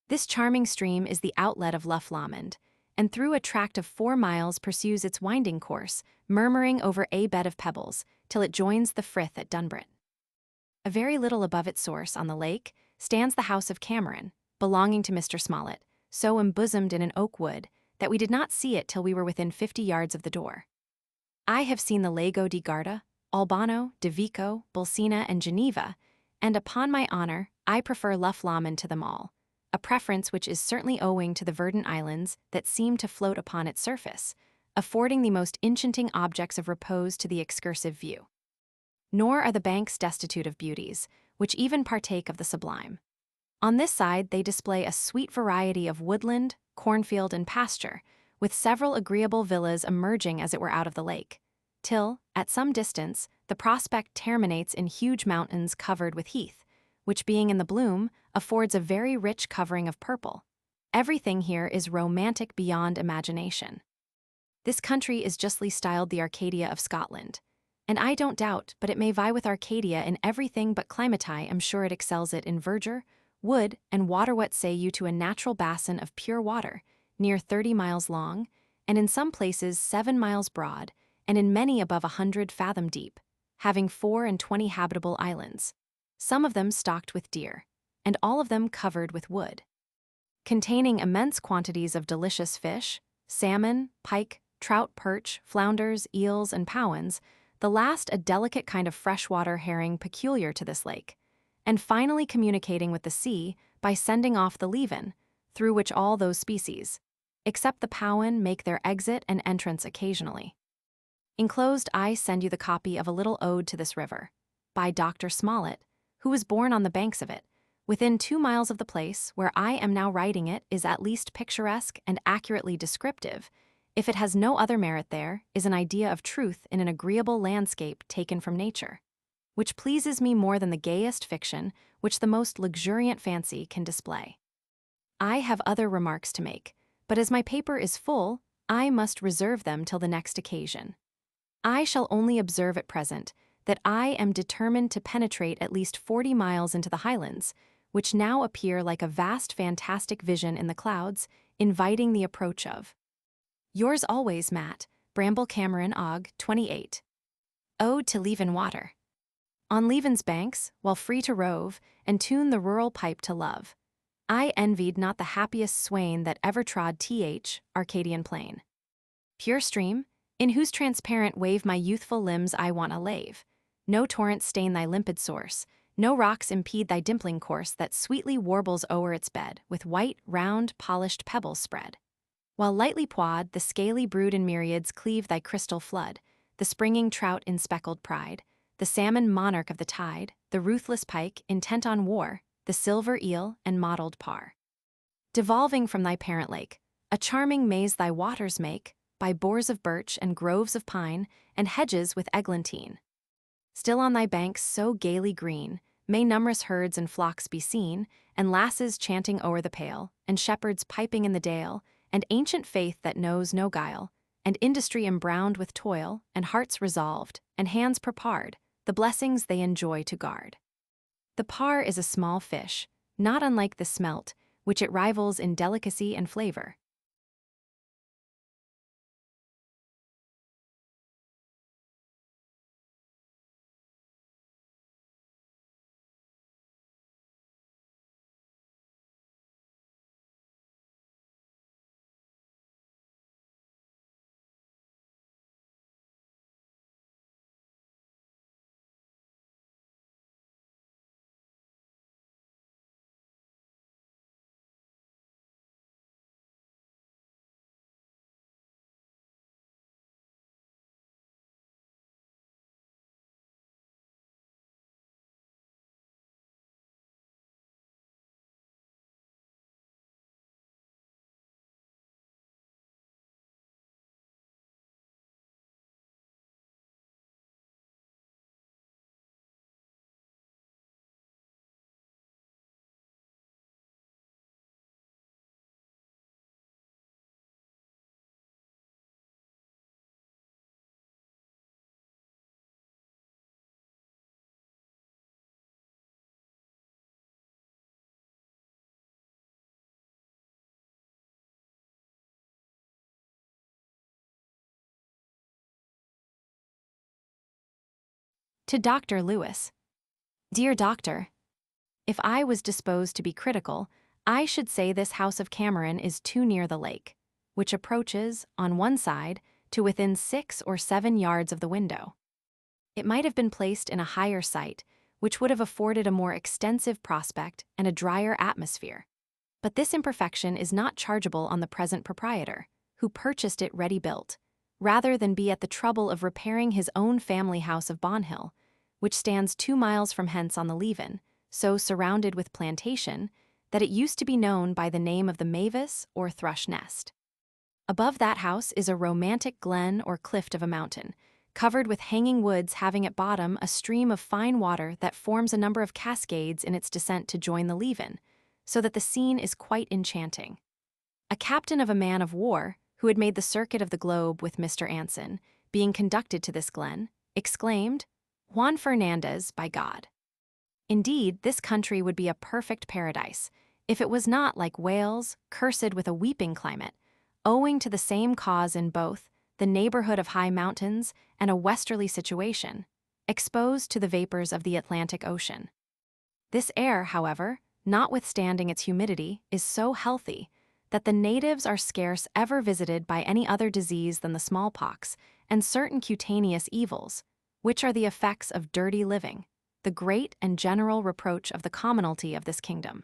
This charming stream is the outlet of Lough Lomond, and through a tract of 4 miles pursues its winding course, murmuring over a bed of pebbles, till it joins the Frith at Dunbrit. A very little above its source, on the lake, stands the house of Cameron, belonging to Mr. Smollett, so embosomed in an oak wood that we did not see it till we were within 50 yards of the door. I have seen the Lago di Garda, Albano, de Vico, Bolsena, and Geneva, and upon my honor, I prefer Lough Lomond to them all, a preference which is certainly owing to the verdant islands that seem to float upon its surface, affording the most enchanting objects of repose to the excursive view. Nor are the banks destitute of beauties, which even partake of the sublime. On this side they display a sweet variety of woodland, cornfield, and pasture, with several agreeable villas emerging as it were out of the lake, till, at some distance, the prospect terminates in huge mountains covered with heath, which, being in the bloom, affords a very rich covering of purple. Everything here is romantic beyond imagination. This country is justly styled the Arcadia of Scotland, and I don't doubt but it may vie with Arcadia in everything but climate. I am sure it excels it in verdure, wood, and water. What say you to a natural basin of pure water, near 30 miles long, and in some places 7 miles broad, and in many above 100 fathom deep, having 24 habitable islands, some of them stocked with deer, and all of them covered with wood, containing immense quantities of delicious fish, salmon, pike, trout, perch, flounders, eels, and powans, the last a delicate kind of freshwater herring peculiar to this lake, and finally communicating with the sea by sending off the Leven, through which all those species, except the powan, make their exit and entrance occasionally. Enclosed I send you the copy of a little ode to this river, by Dr. Smollett, who was born on the banks of it. Within 2 miles of the place where I am now writing it is at least picturesque and accurately descriptive. If it has no other merit, there is an idea of truth in an agreeable landscape taken from nature, which pleases me more than the gayest fiction which the most luxuriant fancy can display. I have other remarks to make, but as my paper is full, I must reserve them till the next occasion. I shall only observe at present that I am determined to penetrate at least 40 miles into the Highlands, which now appear like a vast fantastic vision in the clouds, inviting the approach of yours always, Matt Bramble. Cameron, Aug. 28. Ode to Leven Water. On Leven's banks, while free to rove, and tune the rural pipe to love, I envied not the happiest swain that ever trod Arcadian plain. Pure stream, in whose transparent wave my youthful limbs I want to lave. No torrents stain thy limpid source, no rocks impede thy dimpling course that sweetly warbles o'er its bed, with white, round, polished pebbles spread. While lightly pawed, the scaly brood in myriads cleave thy crystal flood, the springing trout in speckled pride, the salmon monarch of the tide, the ruthless pike, intent on war, the silver eel and mottled parr. Devolving from thy parent lake, a charming maze thy waters make, by bors of birch and groves of pine, and hedges with eglantine. Still on thy banks so gaily green, may numerous herds and flocks be seen, and lasses chanting o'er the pale, and shepherds piping in the dale, and ancient faith that knows no guile, and industry embrowned with toil, and hearts resolved, and hands prepared, the blessings they enjoy to guard. The parr is a small fish, not unlike the smelt, which it rivals in delicacy and flavor. To Dr. Lewis. Dear Doctor, if I was disposed to be critical, I should say this house of Cameron is too near the lake, which approaches, on one side, to within 6 or 7 yards of the window. It might have been placed in a higher site, which would have afforded a more extensive prospect and a drier atmosphere. But this imperfection is not chargeable on the present proprietor, who purchased it ready-built, rather than be at the trouble of repairing his own family house of Bonhill, which stands 2 miles from hence on the Leven, so surrounded with plantation, that it used to be known by the name of the Mavis or Thrush Nest. Above that house is a romantic glen or cliff of a mountain, covered with hanging woods having at bottom a stream of fine water that forms a number of cascades in its descent to join the Leven, so that the scene is quite enchanting. A captain of a man of war, who had made the circuit of the globe with Mr. Anson, being conducted to this glen, exclaimed, "Juan Fernandez, by God! Indeed, this country would be a perfect paradise, if it was not like Wales, cursed with a weeping climate, owing to the same cause in both, the neighborhood of high mountains and a westerly situation, exposed to the vapors of the Atlantic Ocean. This air, however, notwithstanding its humidity, is so healthy that the natives are scarce ever visited by any other disease than the smallpox and certain cutaneous evils, which are the effects of dirty living, the great and general reproach of the commonalty of this kingdom.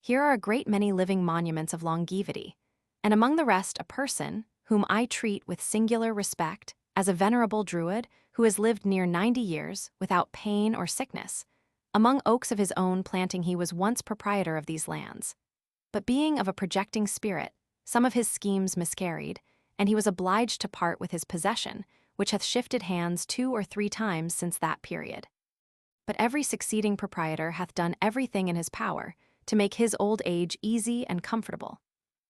Here are a great many living monuments of longevity, and among the rest a person, whom I treat with singular respect, as a venerable druid who has lived near 90 years, without pain or sickness. Among oaks of his own planting he was once proprietor of these lands. But being of a projecting spirit, some of his schemes miscarried, and he was obliged to part with his possession, which hath shifted hands 2 or 3 times since that period. But every succeeding proprietor hath done everything in his power to make his old age easy and comfortable.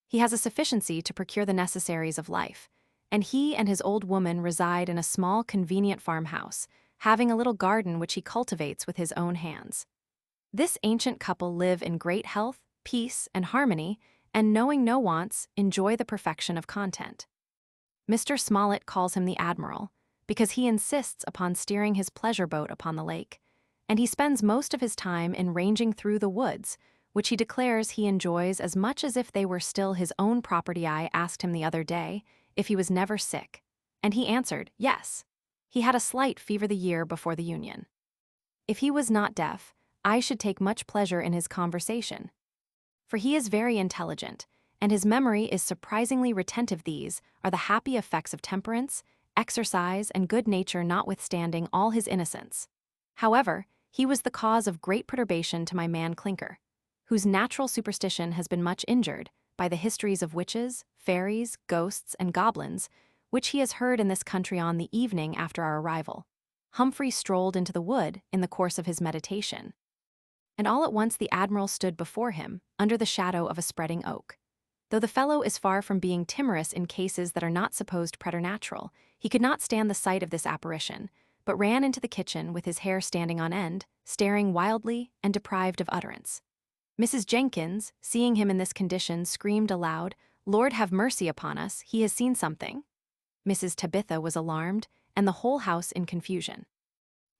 He has a sufficiency to procure the necessaries of life, and he and his old woman reside in a small convenient farmhouse, having a little garden which he cultivates with his own hands. This ancient couple live in great health, peace, and harmony, and knowing no wants, enjoy the perfection of content. Mr. Smollett calls him the Admiral, because he insists upon steering his pleasure boat upon the lake, and he spends most of his time in ranging through the woods, which he declares he enjoys as much as if they were still his own property. I asked him the other day if he was never sick, and he answered, yes. He had a slight fever the year before the Union. If he was not deaf, I should take much pleasure in his conversation, for he is very intelligent, and his memory is surprisingly retentive. These are the happy effects of temperance, exercise, and good nature, notwithstanding all his innocence. However, he was the cause of great perturbation to my man Clinker, whose natural superstition has been much injured by the histories of witches, fairies, ghosts, and goblins, which he has heard in this country. On the evening after our arrival, Humphry strolled into the wood in the course of his meditation, and all at once the Admiral stood before him, under the shadow of a spreading oak. Though the fellow is far from being timorous in cases that are not supposed preternatural, he could not stand the sight of this apparition, but ran into the kitchen with his hair standing on end, staring wildly and deprived of utterance. Mrs. Jenkins, seeing him in this condition, screamed aloud, "Lord have mercy upon us, he has seen something." Mrs. Tabitha was alarmed, and the whole house in confusion.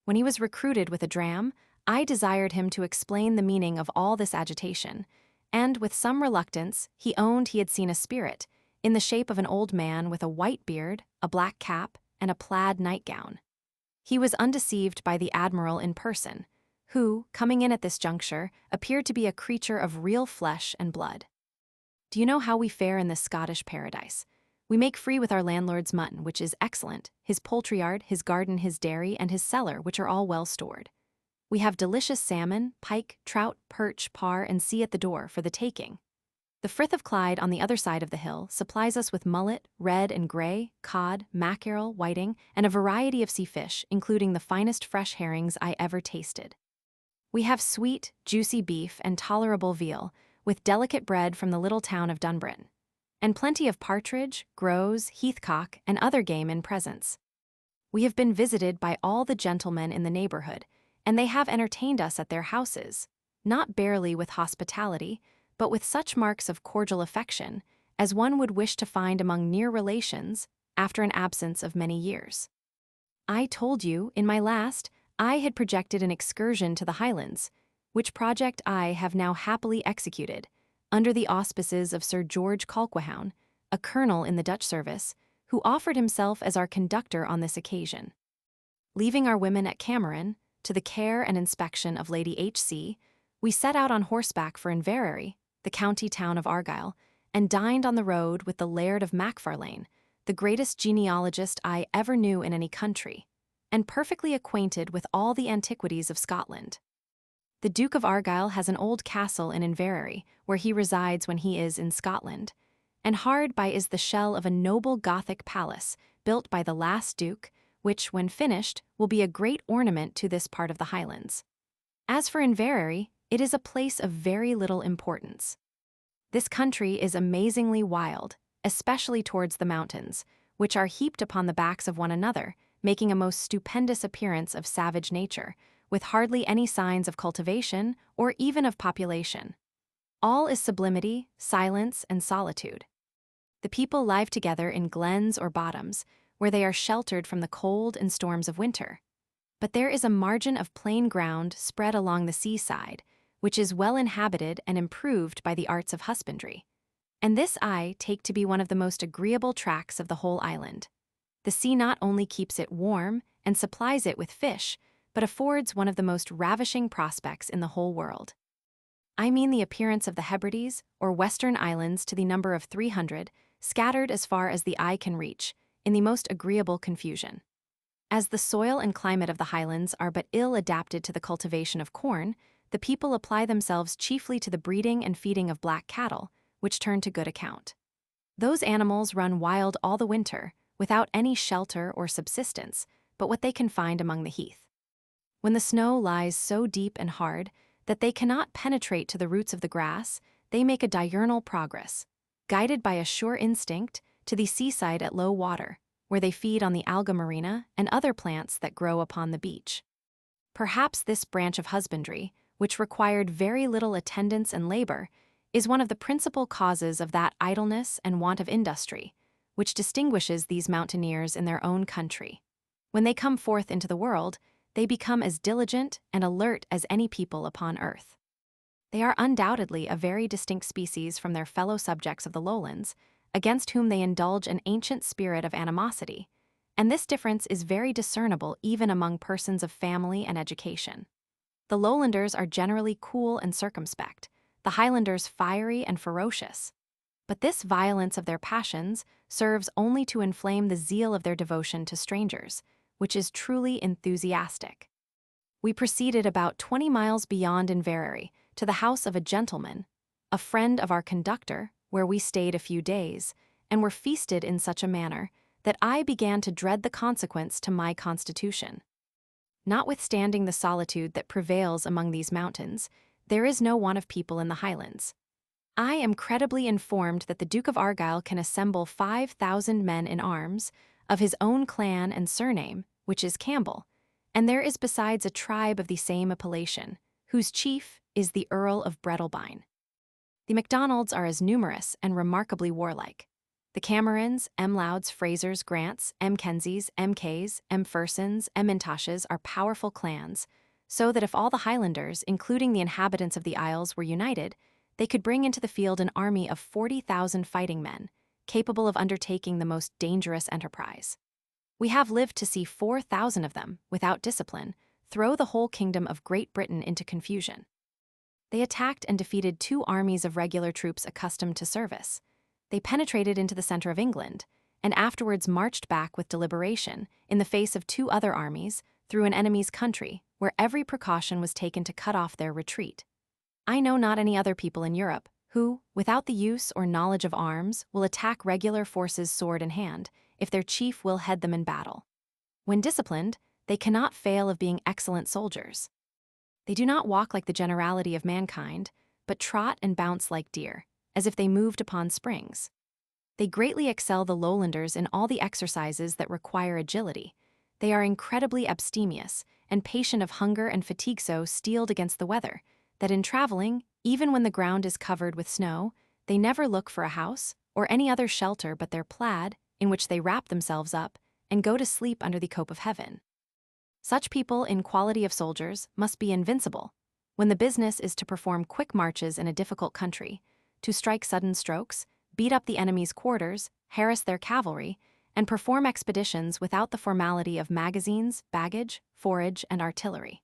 When he was recruited with a dram, I desired him to explain the meaning of all this agitation, and with some reluctance he owned he had seen a spirit, in the shape of an old man with a white beard, a black cap, and a plaid nightgown. He was undeceived by the Admiral in person, who, coming in at this juncture, appeared to be a creature of real flesh and blood. Do you know how we fare in this Scottish paradise? We make free with our landlord's mutton, which is excellent, his poultry yard, his garden, his dairy, and his cellar, which are all well stored. We have delicious salmon, pike, trout, perch, parr, and sea at the door for the taking. The Frith of Clyde on the other side of the hill supplies us with mullet, red and grey, cod, mackerel, whiting, and a variety of sea fish, including the finest fresh herrings I ever tasted. We have sweet, juicy beef and tolerable veal, with delicate bread from the little town of Dunbritton, and plenty of partridge, grouse, heathcock, and other game in presents. We have been visited by all the gentlemen in the neighborhood, and they have entertained us at their houses, not barely with hospitality, but with such marks of cordial affection as one would wish to find among near relations after an absence of many years. I told you, in my last, I had projected an excursion to the Highlands, which project I have now happily executed, under the auspices of Sir George Colquhoun, a colonel in the Dutch service, who offered himself as our conductor on this occasion. Leaving our women at Cameron, to the care and inspection of Lady H.C., we set out on horseback for Inverary, the county town of Argyll, and dined on the road with the Laird of Macfarlane, the greatest genealogist I ever knew in any country, and perfectly acquainted with all the antiquities of Scotland. The Duke of Argyll has an old castle in Inverary, where he resides when he is in Scotland, and hard by is the shell of a noble Gothic palace built by the last Duke, which, when finished, will be a great ornament to this part of the Highlands. As for Inverary, it is a place of very little importance. This country is amazingly wild, especially towards the mountains, which are heaped upon the backs of one another, making a most stupendous appearance of savage nature, with hardly any signs of cultivation or even of population. All is sublimity, silence, and solitude. The people live together in glens or bottoms, where they are sheltered from the cold and storms of winter. But there is a margin of plain ground spread along the seaside, which is well inhabited and improved by the arts of husbandry. And this I take to be one of the most agreeable tracts of the whole island. The sea not only keeps it warm and supplies it with fish, but affords one of the most ravishing prospects in the whole world. I mean the appearance of the Hebrides, or Western Islands, to the number of 300, scattered as far as the eye can reach, in the most agreeable confusion. As the soil and climate of the Highlands are but ill adapted to the cultivation of corn, the people apply themselves chiefly to the breeding and feeding of black cattle, which turn to good account. Those animals run wild all the winter, without any shelter or subsistence, but what they can find among the heath. When the snow lies so deep and hard that they cannot penetrate to the roots of the grass, they make a diurnal progress, guided by a sure instinct, to the seaside at low water, where they feed on the alga marina and other plants that grow upon the beach. Perhaps this branch of husbandry, which required very little attendance and labor, is one of the principal causes of that idleness and want of industry, which distinguishes these mountaineers in their own country. When they come forth into the world, they become as diligent and alert as any people upon earth. They are undoubtedly a very distinct species from their fellow subjects of the lowlands, against whom they indulge an ancient spirit of animosity, and this difference is very discernible even among persons of family and education. The lowlanders are generally cool and circumspect, the Highlanders fiery and ferocious. But this violence of their passions serves only to inflame the zeal of their devotion to strangers, which is truly enthusiastic. We proceeded about 20 miles beyond Inverary to the house of a gentleman, a friend of our conductor, where we stayed a few days, and were feasted in such a manner that I began to dread the consequence to my constitution. Notwithstanding the solitude that prevails among these mountains, there is no want of people in the Highlands. I am credibly informed that the Duke of Argyll can assemble 5,000 men in arms, of his own clan and surname, which is Campbell, and there is besides a tribe of the same appellation, whose chief is the Earl of Breadalbine. The MacDonalds are as numerous and remarkably warlike. The Camerons, Louds, Frasers, Grants, Kensies, Kays, Fersons, Mintoshes are powerful clans, so that if all the Highlanders, including the inhabitants of the Isles, were united, they could bring into the field an army of 40,000 fighting men, capable of undertaking the most dangerous enterprise. We have lived to see 4,000 of them, without discipline, throw the whole kingdom of Great Britain into confusion. They attacked and defeated 2 armies of regular troops accustomed to service. They penetrated into the center of England, and afterwards marched back with deliberation, in the face of 2 other armies, through an enemy's country, where every precaution was taken to cut off their retreat. I know not any other people in Europe who, without the use or knowledge of arms, will attack regular forces sword in hand, if their chief will head them in battle. When disciplined, they cannot fail of being excellent soldiers. They do not walk like the generality of mankind, but trot and bounce like deer, as if they moved upon springs. They greatly excel the lowlanders in all the exercises that require agility. They are incredibly abstemious, and patient of hunger and fatigue, so steeled against the weather, that in traveling, even when the ground is covered with snow, they never look for a house or any other shelter but their plaid, in which they wrap themselves up, and go to sleep under the cope of heaven. Such people in quality of soldiers must be invincible, when the business is to perform quick marches in a difficult country, to strike sudden strokes, beat up the enemy's quarters, harass their cavalry, and perform expeditions without the formality of magazines, baggage, forage, and artillery.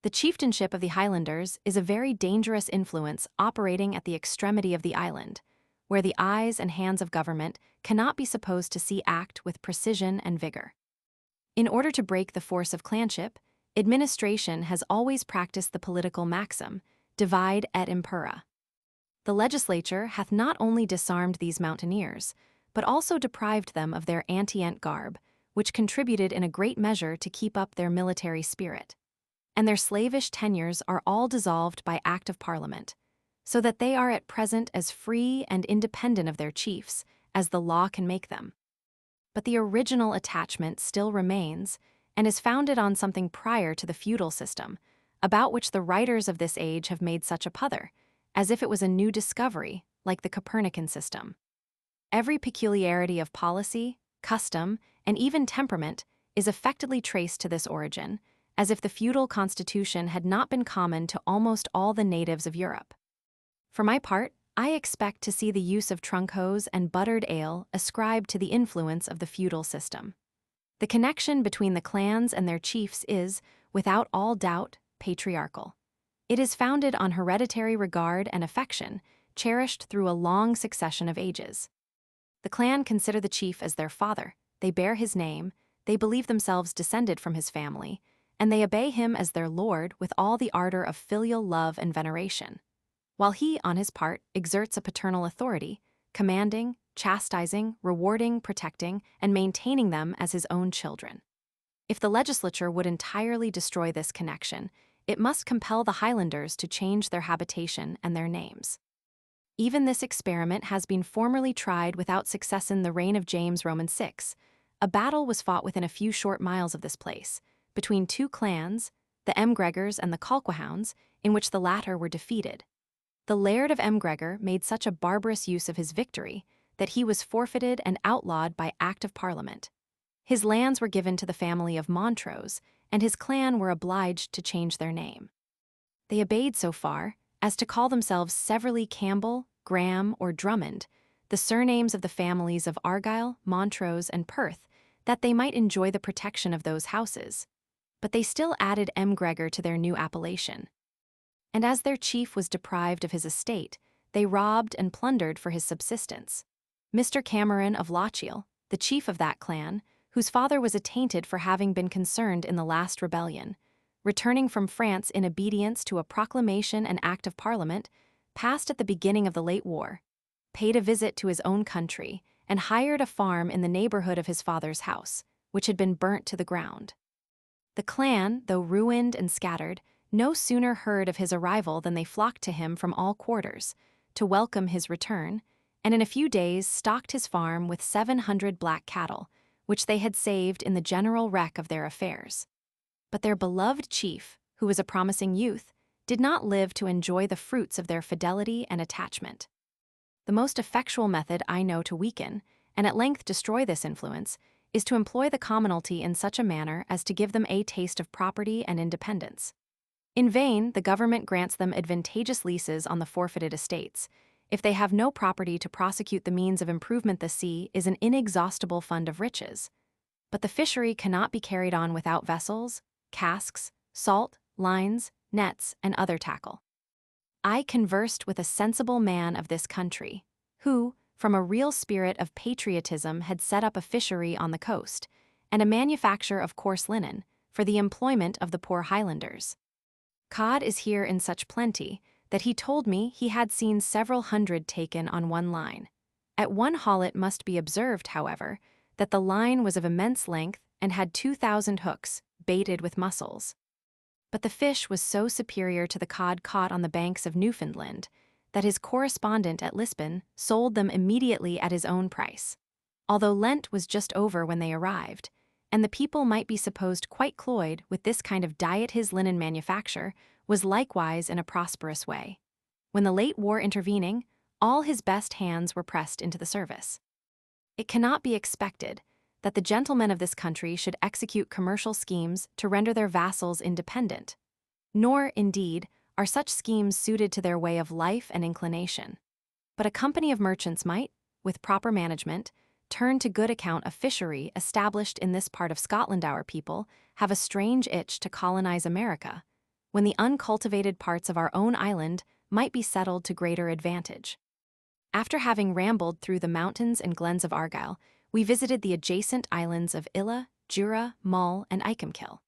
The chieftainship of the Highlanders is a very dangerous influence operating at the extremity of the island, where the eyes and hands of government cannot be supposed to see act with precision and vigor. In order to break the force of clanship, administration has always practiced the political maxim, divide et impera. The legislature hath not only disarmed these mountaineers, but also deprived them of their ante-ant garb, which contributed in a great measure to keep up their military spirit. And their slavish tenures are all dissolved by Act of Parliament, so that they are at present as free and independent of their chiefs as the law can make them. But the original attachment still remains, and is founded on something prior to the feudal system, about which the writers of this age have made such a pother, as if it was a new discovery, like the Copernican system. Every peculiarity of policy, custom, and even temperament is effectively traced to this origin, as if the feudal constitution had not been common to almost all the natives of Europe. For my part, I expect to see the use of trunk hose and buttered ale ascribed to the influence of the feudal system. The connection between the clans and their chiefs is, without all doubt, patriarchal. It is founded on hereditary regard and affection, cherished through a long succession of ages. The clan consider the chief as their father, they bear his name, they believe themselves descended from his family, and they obey him as their lord with all the ardor of filial love and veneration, while he, on his part, exerts a paternal authority, commanding, chastising, rewarding, protecting, and maintaining them as his own children. If the legislature would entirely destroy this connection, it must compel the Highlanders to change their habitation and their names. Even this experiment has been formerly tried without success in the reign of James Roman VI. A battle was fought within a few short miles of this place, between two clans, the M'Gregors and the Colquhounds, in which the latter were defeated. The Laird of M'Gregor made such a barbarous use of his victory that he was forfeited and outlawed by Act of Parliament. His lands were given to the family of Montrose, and his clan were obliged to change their name. They obeyed so far as to call themselves severally Campbell, Graham, or Drummond, the surnames of the families of Argyll, Montrose, and Perth, that they might enjoy the protection of those houses. But they still added M'Gregor to their new appellation. And as their chief was deprived of his estate, they robbed and plundered for his subsistence. Mr. Cameron of Lochiel, the chief of that clan, whose father was attainted for having been concerned in the last rebellion, returning from France in obedience to a proclamation and Act of Parliament, passed at the beginning of the late war, paid a visit to his own country, and hired a farm in the neighborhood of his father's house, which had been burnt to the ground. The clan, though ruined and scattered, no sooner heard of his arrival than they flocked to him from all quarters, to welcome his return, and in a few days stocked his farm with 700 black cattle, which they had saved in the general wreck of their affairs. But their beloved chief, who was a promising youth, did not live to enjoy the fruits of their fidelity and attachment. The most effectual method I know to weaken, and at length destroy this influence, is to employ the commonalty in such a manner as to give them a taste of property and independence. In vain, the government grants them advantageous leases on the forfeited estates. If they have no property to prosecute the means of improvement, the sea is an inexhaustible fund of riches. But the fishery cannot be carried on without vessels, casks, salt, lines, nets, and other tackle. I conversed with a sensible man of this country, who, from a real spirit of patriotism, had set up a fishery on the coast, and a manufacture of coarse linen, for the employment of the poor Highlanders. Cod is here in such plenty that he told me he had seen several hundred taken on one line. At one haul it must be observed, however, that the line was of immense length and had 2,000 hooks, baited with mussels. But the fish was so superior to the cod caught on the banks of Newfoundland that his correspondent at Lisbon sold them immediately at his own price, although Lent was just over when they arrived, and the people might be supposed quite cloyed with this kind of diet. His linen manufacture was likewise in a prosperous way. When the late war intervening, all his best hands were pressed into the service. It cannot be expected that the gentlemen of this country should execute commercial schemes to render their vassals independent. Nor, indeed, are such schemes suited to their way of life and inclination. But a company of merchants might, with proper management, turn to good account a fishery established in this part of Scotland. Our people have a strange itch to colonize America, when the uncultivated parts of our own island might be settled to greater advantage. After having rambled through the mountains and glens of Argyll, we visited the adjacent islands of Illa, Jura, Mull, and Icolmkill.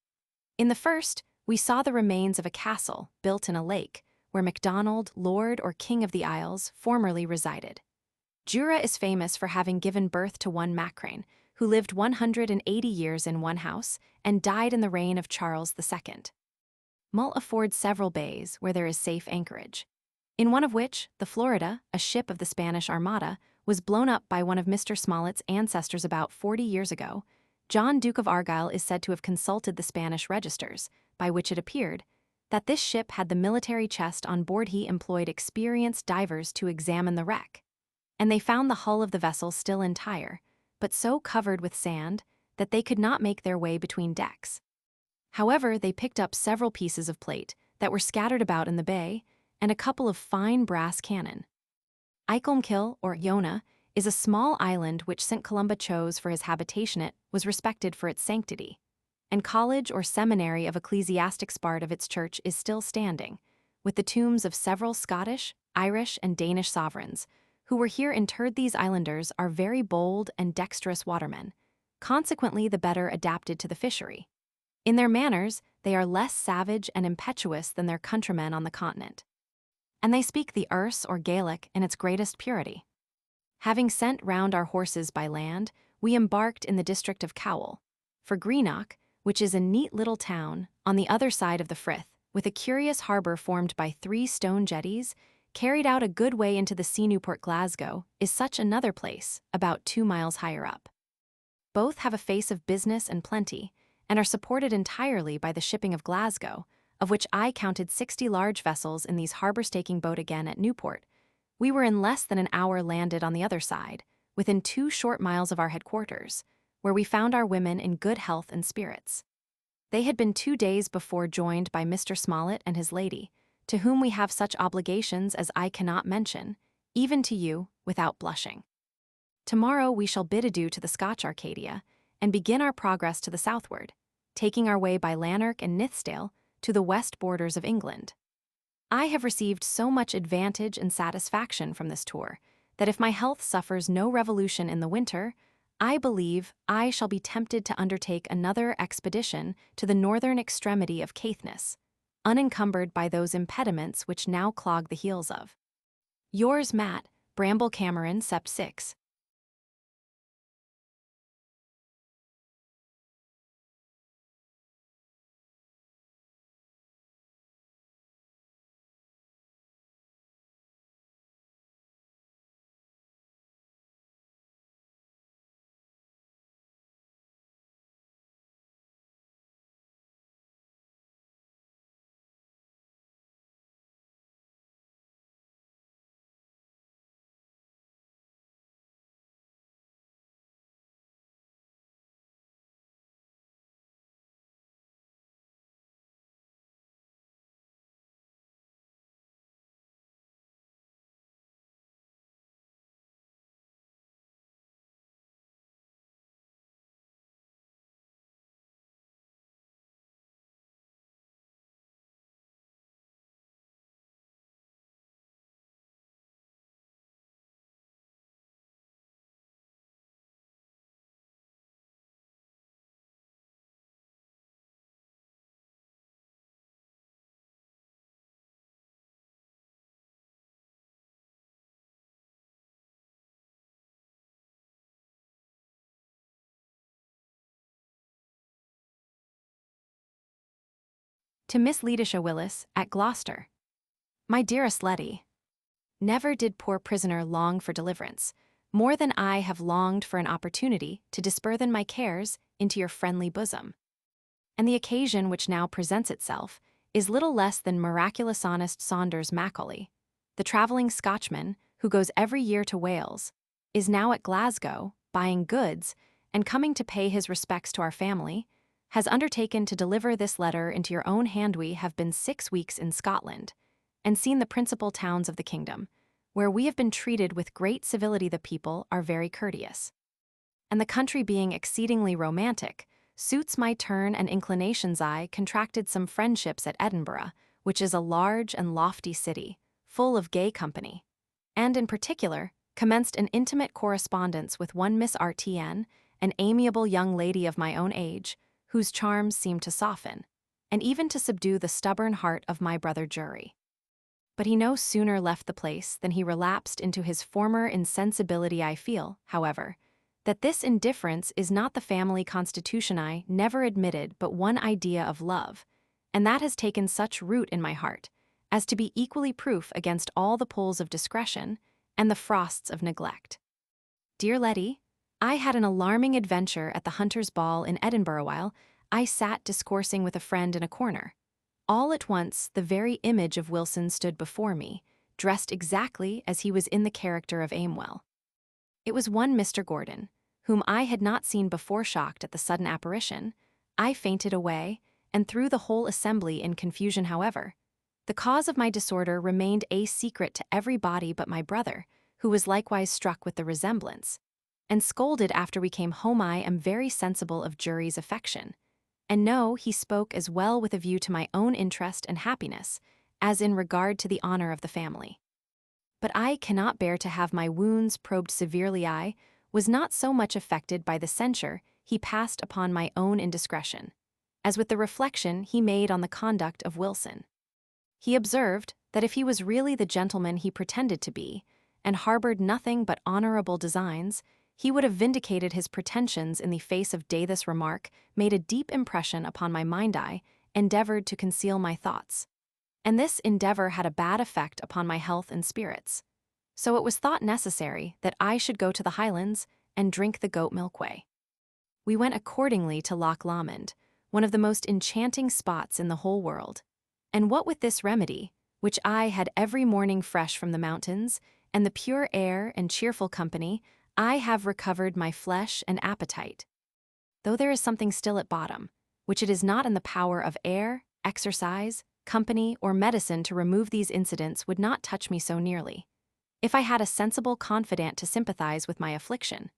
In the first, we saw the remains of a castle built in a lake, where MacDonald, Lord or King of the Isles, formerly resided. Jura is famous for having given birth to one Macrane, who lived 180 years in one house and died in the reign of Charles II. Mull affords several bays where there is safe anchorage, in one of which, the Florida, a ship of the Spanish Armada, was blown up by one of Mr. Smollett's ancestors about 40 years ago. John, Duke of Argyll, is said to have consulted the Spanish registers, by which it appeared that this ship had the military chest on board. He employed experienced divers to examine the wreck, and they found the hull of the vessel still entire, but so covered with sand that they could not make their way between decks. However, they picked up several pieces of plate that were scattered about in the bay, and a couple of fine brass cannon. Icolmkill, or Iona, is a small island which St. Columba chose for his habitation. It was respected for its sanctity, and college or seminary of ecclesiastics part of its church is still standing, with the tombs of several Scottish, Irish, and Danish sovereigns, who were here interred. These islanders are very bold and dexterous watermen, consequently the better adapted to the fishery. In their manners, they are less savage and impetuous than their countrymen on the continent, and they speak the Erse or Gaelic in its greatest purity. Having sent round our horses by land, we embarked in the district of Cowell, for Greenock, which is a neat little town on the other side of the Frith, with a curious harbour formed by 3 stone jetties, carried out a good way into the sea. Newport Glasgow is such another place, about 2 miles higher up. Both have a face of business and plenty, and are supported entirely by the shipping of Glasgow, of which I counted 60 large vessels in these harbour-staking boat. Again at Newport, we were in less than an hour landed on the other side, within 2 short miles of our headquarters, where we found our women in good health and spirits. They had been 2 days before joined by Mr. Smollett and his lady, to whom we have such obligations as I cannot mention, even to you, without blushing. Tomorrow we shall bid adieu to the Scotch Arcadia, and begin our progress to the southward, taking our way by Lanark and Nithsdale to the west borders of England. I have received so much advantage and satisfaction from this tour, that if my health suffers no revolution in the winter, I believe I shall be tempted to undertake another expedition to the northern extremity of Caithness, unencumbered by those impediments which now clog the heels of yours, Matt Bramble. Cameron, Sept. 6. To Miss Letitia Willis, at Gloucester. My dearest Letty, never did poor prisoner long for deliverance, more than I have longed for an opportunity to disburthen my cares into your friendly bosom. And the occasion which now presents itself is little less than miraculous honest Saunders Macaulay, the travelling Scotchman who goes every year to Wales, is now at Glasgow buying goods, and coming to pay his respects to our family, has undertaken to deliver this letter into your own hand. We have been 6 weeks in Scotland, and seen the principal towns of the kingdom, where we have been treated with great civility. The people are very courteous, and the country being exceedingly romantic, suits my turn and inclinations. I contracted some friendships at Edinburgh, which is a large and lofty city, full of gay company, and in particular, commenced an intimate correspondence with one Miss RTN, an amiable young lady of my own age, whose charms seemed to soften, and even to subdue the stubborn heart of my brother Jury. But he no sooner left the place than he relapsed into his former insensibility. I feel, however, that this indifference is not the family constitution. I never admitted but one idea of love, and that has taken such root in my heart as to be equally proof against all the pulls of discretion and the frosts of neglect. Dear Letty, I had an alarming adventure at the Hunters' Ball in Edinburgh. While I sat discoursing with a friend in a corner, all at once the very image of Wilson stood before me, dressed exactly as he was in the character of Amewell. It was one Mr. Gordon, whom I had not seen before. Shocked at the sudden apparition, I fainted away, and threw the whole assembly in confusion. However, the cause of my disorder remained a secret to everybody but my brother, who was likewise struck with the resemblance, and scolded after we came home. I am very sensible of Jury's affection, and know he spoke as well with a view to my own interest and happiness as in regard to the honor of the family. But I cannot bear to have my wounds probed severely. I was not so much affected by the censure he passed upon my own indiscretion, as with the reflection he made on the conduct of Wilson. He observed that if he was really the gentleman he pretended to be, and harbored nothing but honorable designs, he would have vindicated his pretensions in the face of day. This remark made a deep impression upon my mind. I endeavored to conceal my thoughts, and this endeavor had a bad effect upon my health and spirits. So it was thought necessary that I should go to the Highlands and drink the goat milk whey. We went accordingly to Loch Lomond, one of the most enchanting spots in the whole world. And what with this remedy, which I had every morning fresh from the mountains, and the pure air and cheerful company, I have recovered my flesh and appetite. Though there is something still at bottom, which it is not in the power of air, exercise, company, or medicine to remove. These incidents would not touch me so nearly, if I had a sensible confidant to sympathize with my affliction,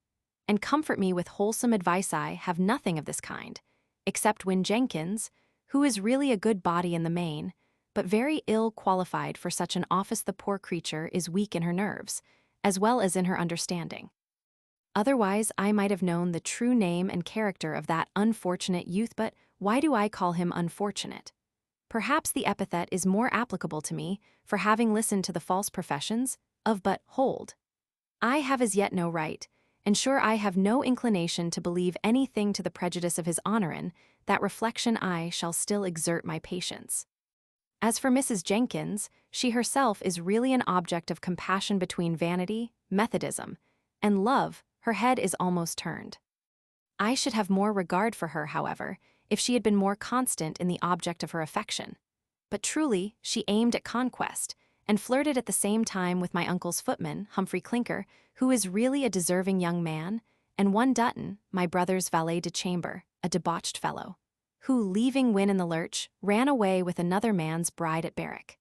and comfort me with wholesome advice. I have nothing of this kind, except when Jenkins, who is really a good body in the main, but very ill qualified for such an office. The poor creature is weak in her nerves, as well as in her understanding. Otherwise I might have known the true name and character of that unfortunate youth. But why do I call him unfortunate? Perhaps the epithet is more applicable to me for having listened to the false professions of. But hold, I have as yet no right, and sure I have no inclination to believe anything to the prejudice of his honor. In that reflection I shall still exert my patience. As for Mrs. Jenkins, she herself is really an object of compassion. Between vanity, Methodism, and love, her head is almost turned. I should have more regard for her, however, if she had been more constant in the object of her affection. But truly, she aimed at conquest, and flirted at the same time with my uncle's footman, Humphry Clinker, who is really a deserving young man, and one Dutton, my brother's valet de chamber, a debauched fellow, who, leaving Wynne in the lurch, ran away with another man's bride at Berwick.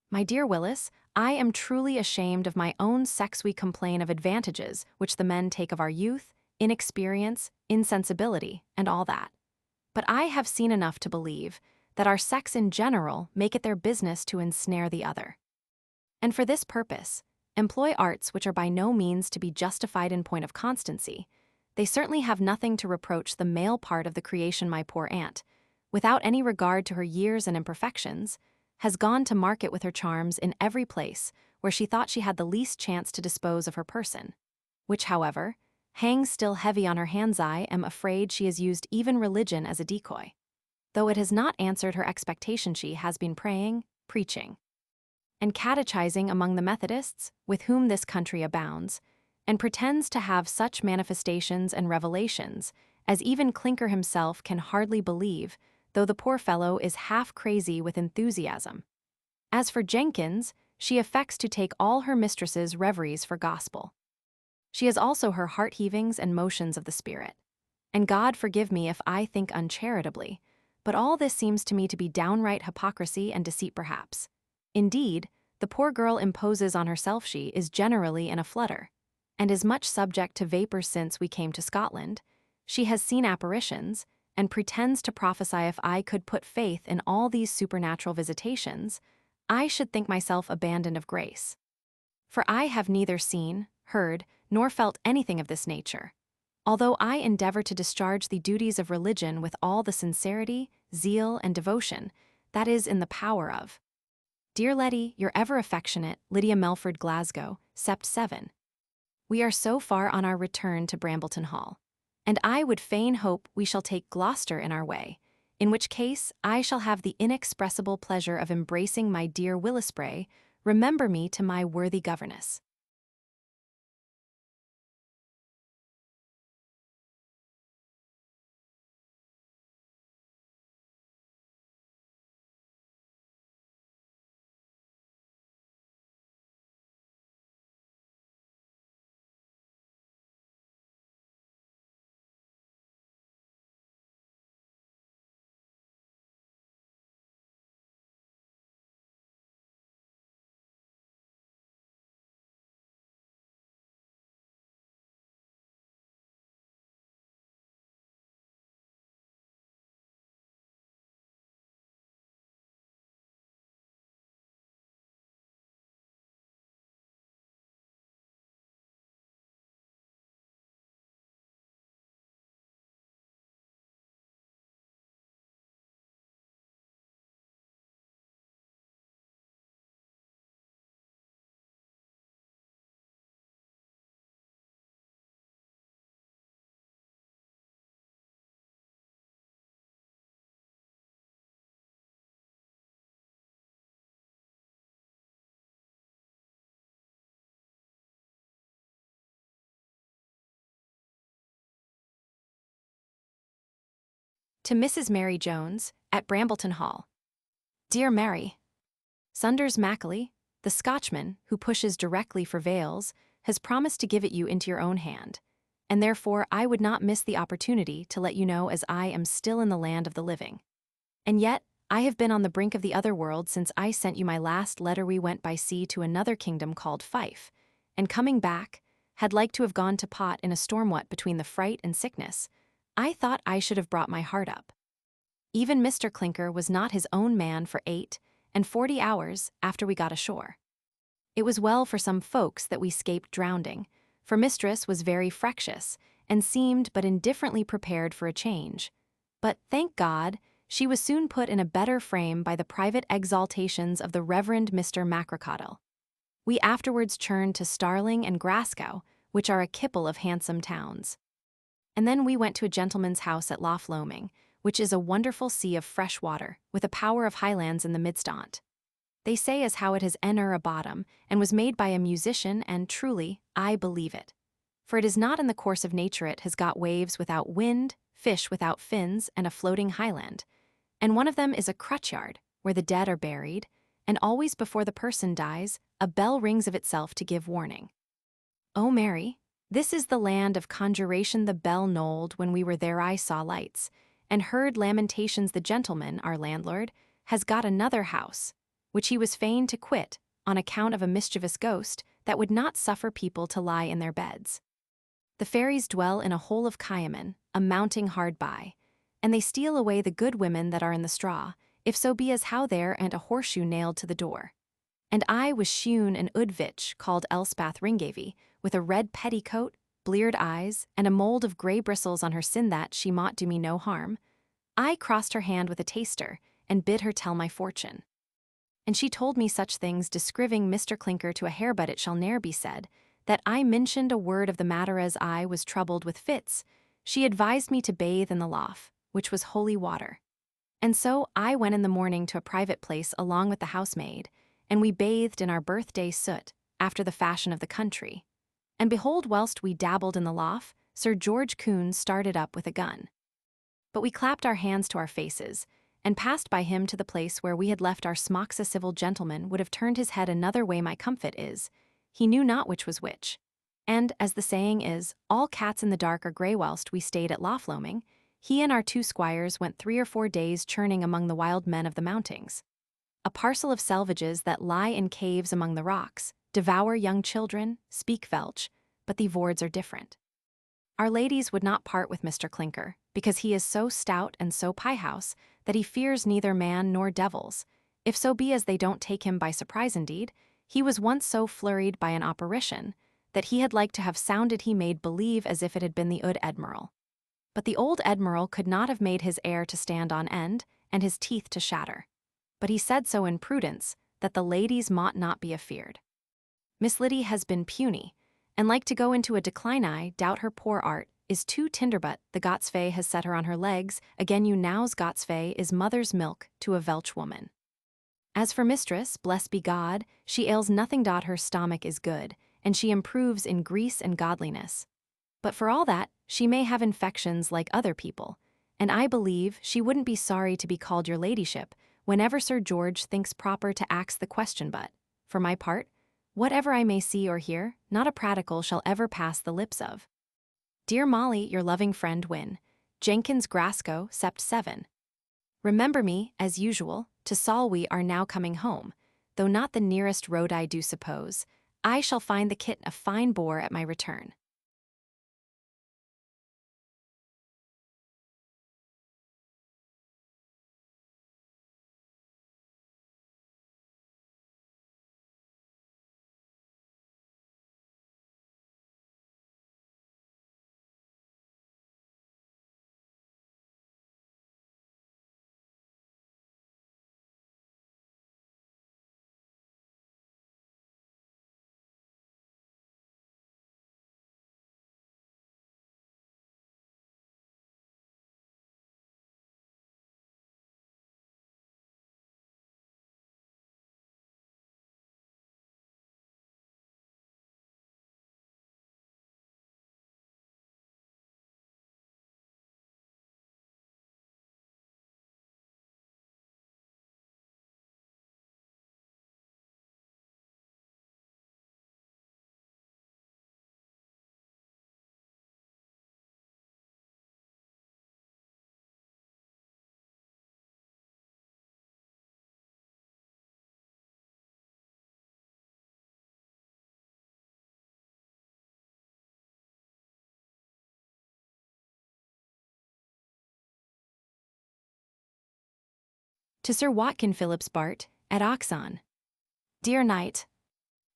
My dear Willis, I am truly ashamed of my own sex. We complain of advantages which the men take of our youth, inexperience, insensibility, and all that. But I have seen enough to believe that our sex in general make it their business to ensnare the other, and for this purpose employ arts which are by no means to be justified in point of constancy. They certainly have nothing to reproach the male part of the creation. My poor aunt, without any regard to her years and imperfections, has gone to market with her charms in every place where she thought she had the least chance to dispose of her person, which, however, hangs still heavy on her hands. I am afraid she has used even religion as a decoy. Though it has not answered her expectation, she has been praying, preaching, and catechizing among the Methodists, with whom this country abounds, and pretends to have such manifestations and revelations as even Clinker himself can hardly believe, though the poor fellow is half crazy with enthusiasm. As for Jenkins, she affects to take all her mistress's reveries for gospel. She has also her heart-heavings and motions of the spirit. And God forgive me if I think uncharitably, but all this seems to me to be downright hypocrisy and deceit perhaps. Indeed, the poor girl imposes on herself she is generally in a flutter, and is much subject to vapors since we came to Scotland. She has seen apparitions, and pretends to prophesy if I could put faith in all these supernatural visitations, I should think myself abandoned of grace. For I have neither seen, heard, nor felt anything of this nature, although I endeavor to discharge the duties of religion with all the sincerity, zeal, and devotion that is in the power of. Dear Letty, your ever affectionate, Lydia Melford, Glasgow, Sept. 7. We are so far on our return to Brambleton Hall, and I would fain hope we shall take Gloucester in our way, in which case I shall have the inexpressible pleasure of embracing my dear Willisbray. Remember me to my worthy governess. To Mrs. Mary Jones, at Brambleton Hall. Dear Mary, Sunders Macaulay, the Scotchman, who pushes directly for Vales, has promised to give it you into your own hand, and therefore I would not miss the opportunity to let you know as I am still in the land of the living. And yet, I have been on the brink of the other world since I sent you my last letter. We went by sea to another kingdom called Fife, and coming back, had like to have gone to pot in a storm. What between the fright and sickness, I thought I should have brought my heart up. Even Mr. Clinker was not his own man for 48 hours after we got ashore. It was well for some folks that we scaped drowning, for mistress was very fractious, and seemed but indifferently prepared for a change. But, thank God, she was soon put in a better frame by the private exaltations of the Reverend Mr. Macrocottle. We afterwards churned to Starling and Glasgow, which are a kipple of handsome towns. And then we went to a gentleman's house at Loch Loming, which is a wonderful sea of fresh water, with a power of highlands in the midst on't. They say as how it has a bottom, and was made by a musician, and truly, I believe it. For it is not in the course of nature it has got waves without wind, fish without fins, and a floating highland. And one of them is a crutchyard, where the dead are buried, and always before the person dies, a bell rings of itself to give warning. O Mary, this is the land of conjuration. The bell knolled when we were there. I saw lights, and heard lamentations. The gentleman, our landlord, has got another house, which he was fain to quit on account of a mischievous ghost that would not suffer people to lie in their beds. The fairies dwell in a hole of Kyaman, a mounting hard by, and they steal away the good women that are in the straw, if so be as how there and a horseshoe nailed to the door. And I was shewn an Udvitch called Elspeth Ringavy, with a red petticoat, bleared eyes, and a mould of grey bristles on her sin that she mought do me no harm. I crossed her hand with a taster, and bid her tell my fortune. And she told me such things, descriving Mr. Clinker to a hair, but it shall ne'er be said, that I mentioned a word of the matter as I was troubled with fits. She advised me to bathe in the lough, which was holy water. And so I went in the morning to a private place along with the housemaid, and we bathed in our birthday soot, after the fashion of the country. And behold, whilst we dabbled in the lough, Sir George Coon started up with a gun. But we clapped our hands to our faces, and passed by him to the place where we had left our smocks. A civil gentleman would have turned his head another way. My comfort is, he knew not which was which. And, as the saying is, all cats in the dark are grey. Whilst we stayed at Lochloaming, he and our 2 squires went 3 or 4 days churning among the wild men of the mountings. A parcel of selvages that lie in caves among the rocks, devour young children, speak Welsh, but the vords are different. Our ladies would not part with Mr. Clinker, because he is so stout and so piehouse that he fears neither man nor devils, if so be as they don't take him by surprise. Indeed, he was once so flurried by an apparition that he had like to have sounded he made believe as if it had been the old Admiral. But the old Admiral could not have made his hair to stand on end and his teeth to shatter. But he said so in prudence that the ladies mought not be afeard. Miss Liddy has been puny, and like to go into a decline. I doubt her poor art is too tinderbut. The Gotsfey has set her on her legs. Again, you now's Gotsfey is mother's milk to a Welsh woman. As for mistress, blessed be God, she ails nothing. Her stomach is good, and she improves in grease and godliness. But for all that, she may have infections like other people, and I believe she wouldn't be sorry to be called your ladyship whenever Sir George thinks proper to ax the question. But, for my part, whatever I may see or hear, not a pratical shall ever pass the lips of dear Molly, your loving friend Win. Jenkins Grasco, Sept. 7. Remember me, as usual, to Saul. We are now coming home, though not the nearest road. I do suppose I shall find the kit a fine boar at my return. To Sir Watkin Phillips Bart, at Oxon. Dear Knight,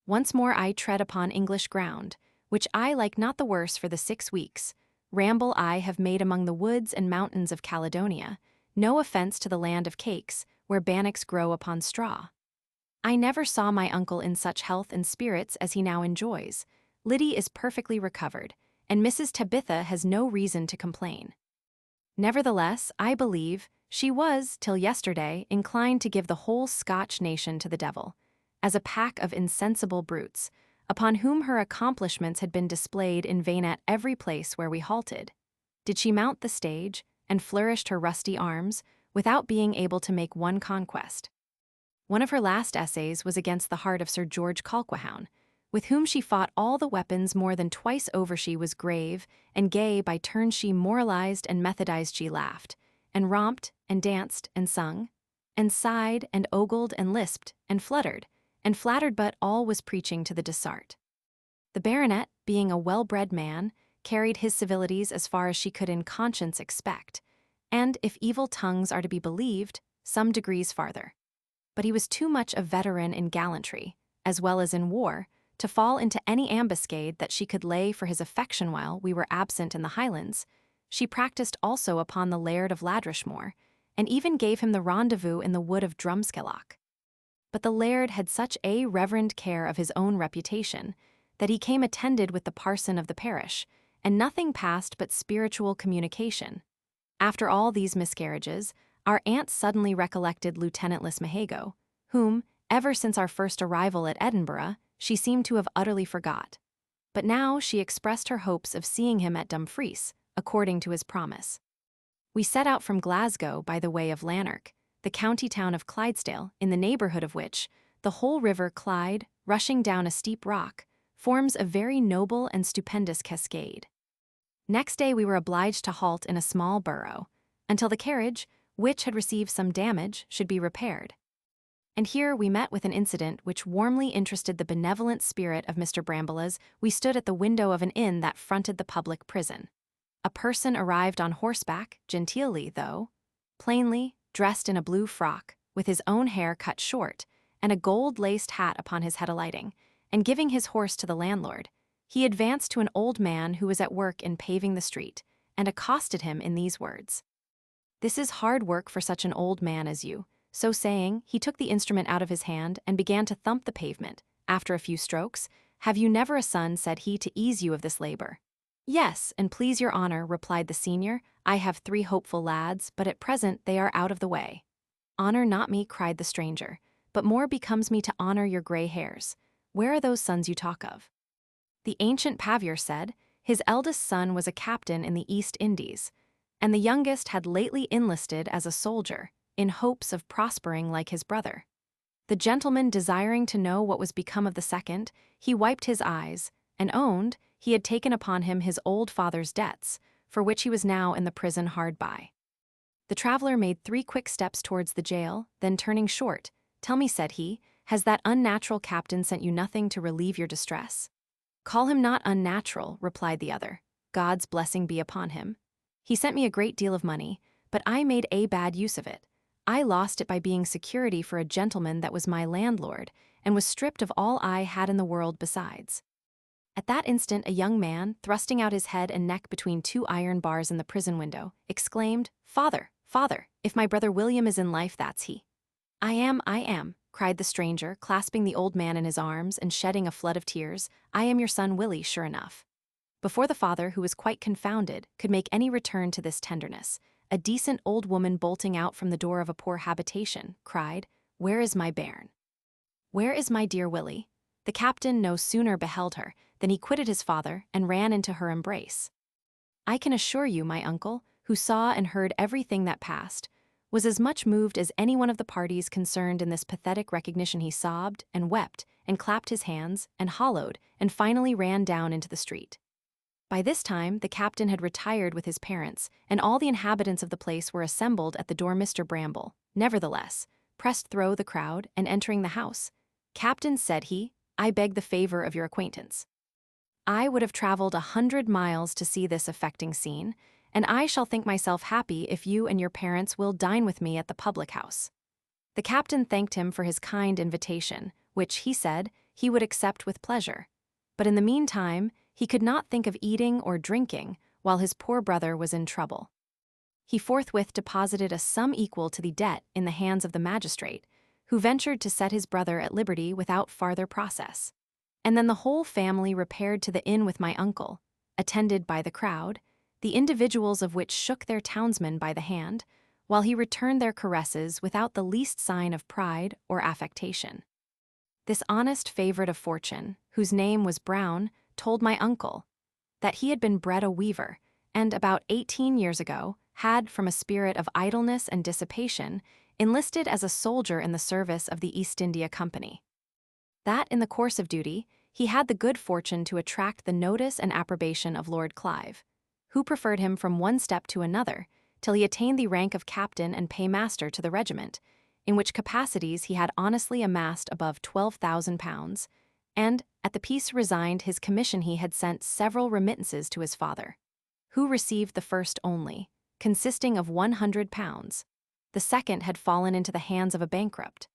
once more I tread upon English ground, which I like not the worse for the 6 weeks. Ramble I have made among the woods and mountains of Caledonia, no offence to the land of cakes, where bannocks grow upon straw. I never saw my uncle in such health and spirits as he now enjoys. Liddy is perfectly recovered, and Mrs. Tabitha has no reason to complain. Nevertheless, I believe, she was, till yesterday, inclined to give the whole Scotch nation to the devil, as a pack of insensible brutes, upon whom her accomplishments had been displayed in vain at every place where we halted. Did she mount the stage, and flourished her rusty arms, without being able to make one conquest? One of her last essays was against the heart of Sir George Colquhoun, with whom she fought all the weapons more than twice over. She was grave and gay by turns. She moralized and methodized. She laughed, and romped, and danced, and sung, and sighed, and ogled, and lisped, and fluttered, and flattered, but all was preaching to the dessart. The baronet, being a well-bred man, carried his civilities as far as she could in conscience expect, and, if evil tongues are to be believed, some degrees farther. But he was too much a veteran in gallantry, as well as in war, to fall into any ambuscade that she could lay for his affection while we were absent in the Highlands. She practiced also upon the Laird of Ladrishmore, and even gave him the rendezvous in the wood of Drumskillock. But the Laird had such a reverend care of his own reputation that he came attended with the parson of the parish, and nothing passed but spiritual communication. After all these miscarriages, our aunt suddenly recollected Lieutenant Lismahago, whom, ever since our first arrival at Edinburgh, she seemed to have utterly forgot. But now she expressed her hopes of seeing him at Dumfries, according to his promise. We set out from Glasgow by the way of Lanark, the county town of Clydesdale, in the neighbourhood of which, the whole river Clyde, rushing down a steep rock, forms a very noble and stupendous cascade. Next day we were obliged to halt in a small burrow, until the carriage, which had received some damage, should be repaired. And here we met with an incident which warmly interested the benevolent spirit of Mr. Bramble as we stood at the window of an inn that fronted the public prison. A person arrived on horseback, genteelly though, plainly, dressed in a blue frock, with his own hair cut short, and a gold-laced hat upon his head alighting, and giving his horse to the landlord, he advanced to an old man who was at work in paving the street, and accosted him in these words: "This is hard work for such an old man as you." So saying, he took the instrument out of his hand and began to thump the pavement. After a few strokes, "Have you never a son," said he, "to ease you of this labor?" "Yes, and please your honor," replied the senior, "I have 3 hopeful lads, but at present they are out of the way." "Honor not me," cried the stranger, "but more becomes me to honor your gray hairs. Where are those sons you talk of?" The ancient Pavier said, his eldest son was a captain in the East Indies, and the youngest had lately enlisted as a soldier, in hopes of prospering like his brother. The gentleman desiring to know what was become of the second, he wiped his eyes, and owned he had taken upon him his old father's debts, for which he was now in the prison hard by. The traveler made 3 quick steps towards the jail, then turning short, "Tell me," said he, "has that unnatural captain sent you nothing to relieve your distress?" "Call him not unnatural," replied the other. "God's blessing be upon him. He sent me a great deal of money, but I made a bad use of it. I lost it by being security for a gentleman that was my landlord, and was stripped of all I had in the world besides." At that instant a young man, thrusting out his head and neck between 2 iron bars in the prison window, exclaimed, "Father, father, if my brother William is in life, that's he." I am," cried the stranger, clasping the old man in his arms and shedding a flood of tears. "I am your son Willie, sure enough." Before the father, who was quite confounded, could make any return to this tenderness, a decent old woman bolting out from the door of a poor habitation, cried, "Where is my bairn? Where is my dear Willie?" The captain no sooner beheld her than he quitted his father and ran into her embrace. I can assure you, my uncle, who saw and heard everything that passed, was as much moved as any one of the parties concerned in this pathetic recognition. He sobbed and wept and clapped his hands and hollowed and finally ran down into the street. By this time, the captain had retired with his parents, and all the inhabitants of the place were assembled at the door. Mr. Bramble, nevertheless, pressed through the crowd, and entering the house, "Captain," said he, "I beg the favor of your acquaintance. I would have traveled 100 miles to see this affecting scene, and I shall think myself happy if you and your parents will dine with me at the public house." The captain thanked him for his kind invitation, which, he said, he would accept with pleasure. But in the meantime, he could not think of eating or drinking while his poor brother was in trouble. He forthwith deposited a sum equal to the debt in the hands of the magistrate, who ventured to set his brother at liberty without farther process. And then the whole family repaired to the inn with my uncle, attended by the crowd, the individuals of which shook their townsman by the hand, while he returned their caresses without the least sign of pride or affectation. This honest favorite of fortune, whose name was Brown, told my uncle that he had been bred a weaver, and about 18 years ago had, from a spirit of idleness and dissipation, enlisted as a soldier in the service of the East India Company. That, in the course of duty, he had the good fortune to attract the notice and approbation of Lord Clive, who preferred him from one step to another, till he attained the rank of captain and paymaster to the regiment, in which capacities he had honestly amassed above £12,000, and, at the peace resigned his commission, he had sent several remittances to his father, who received the first only, consisting of £100. The second had fallen into the hands of a bankrupt,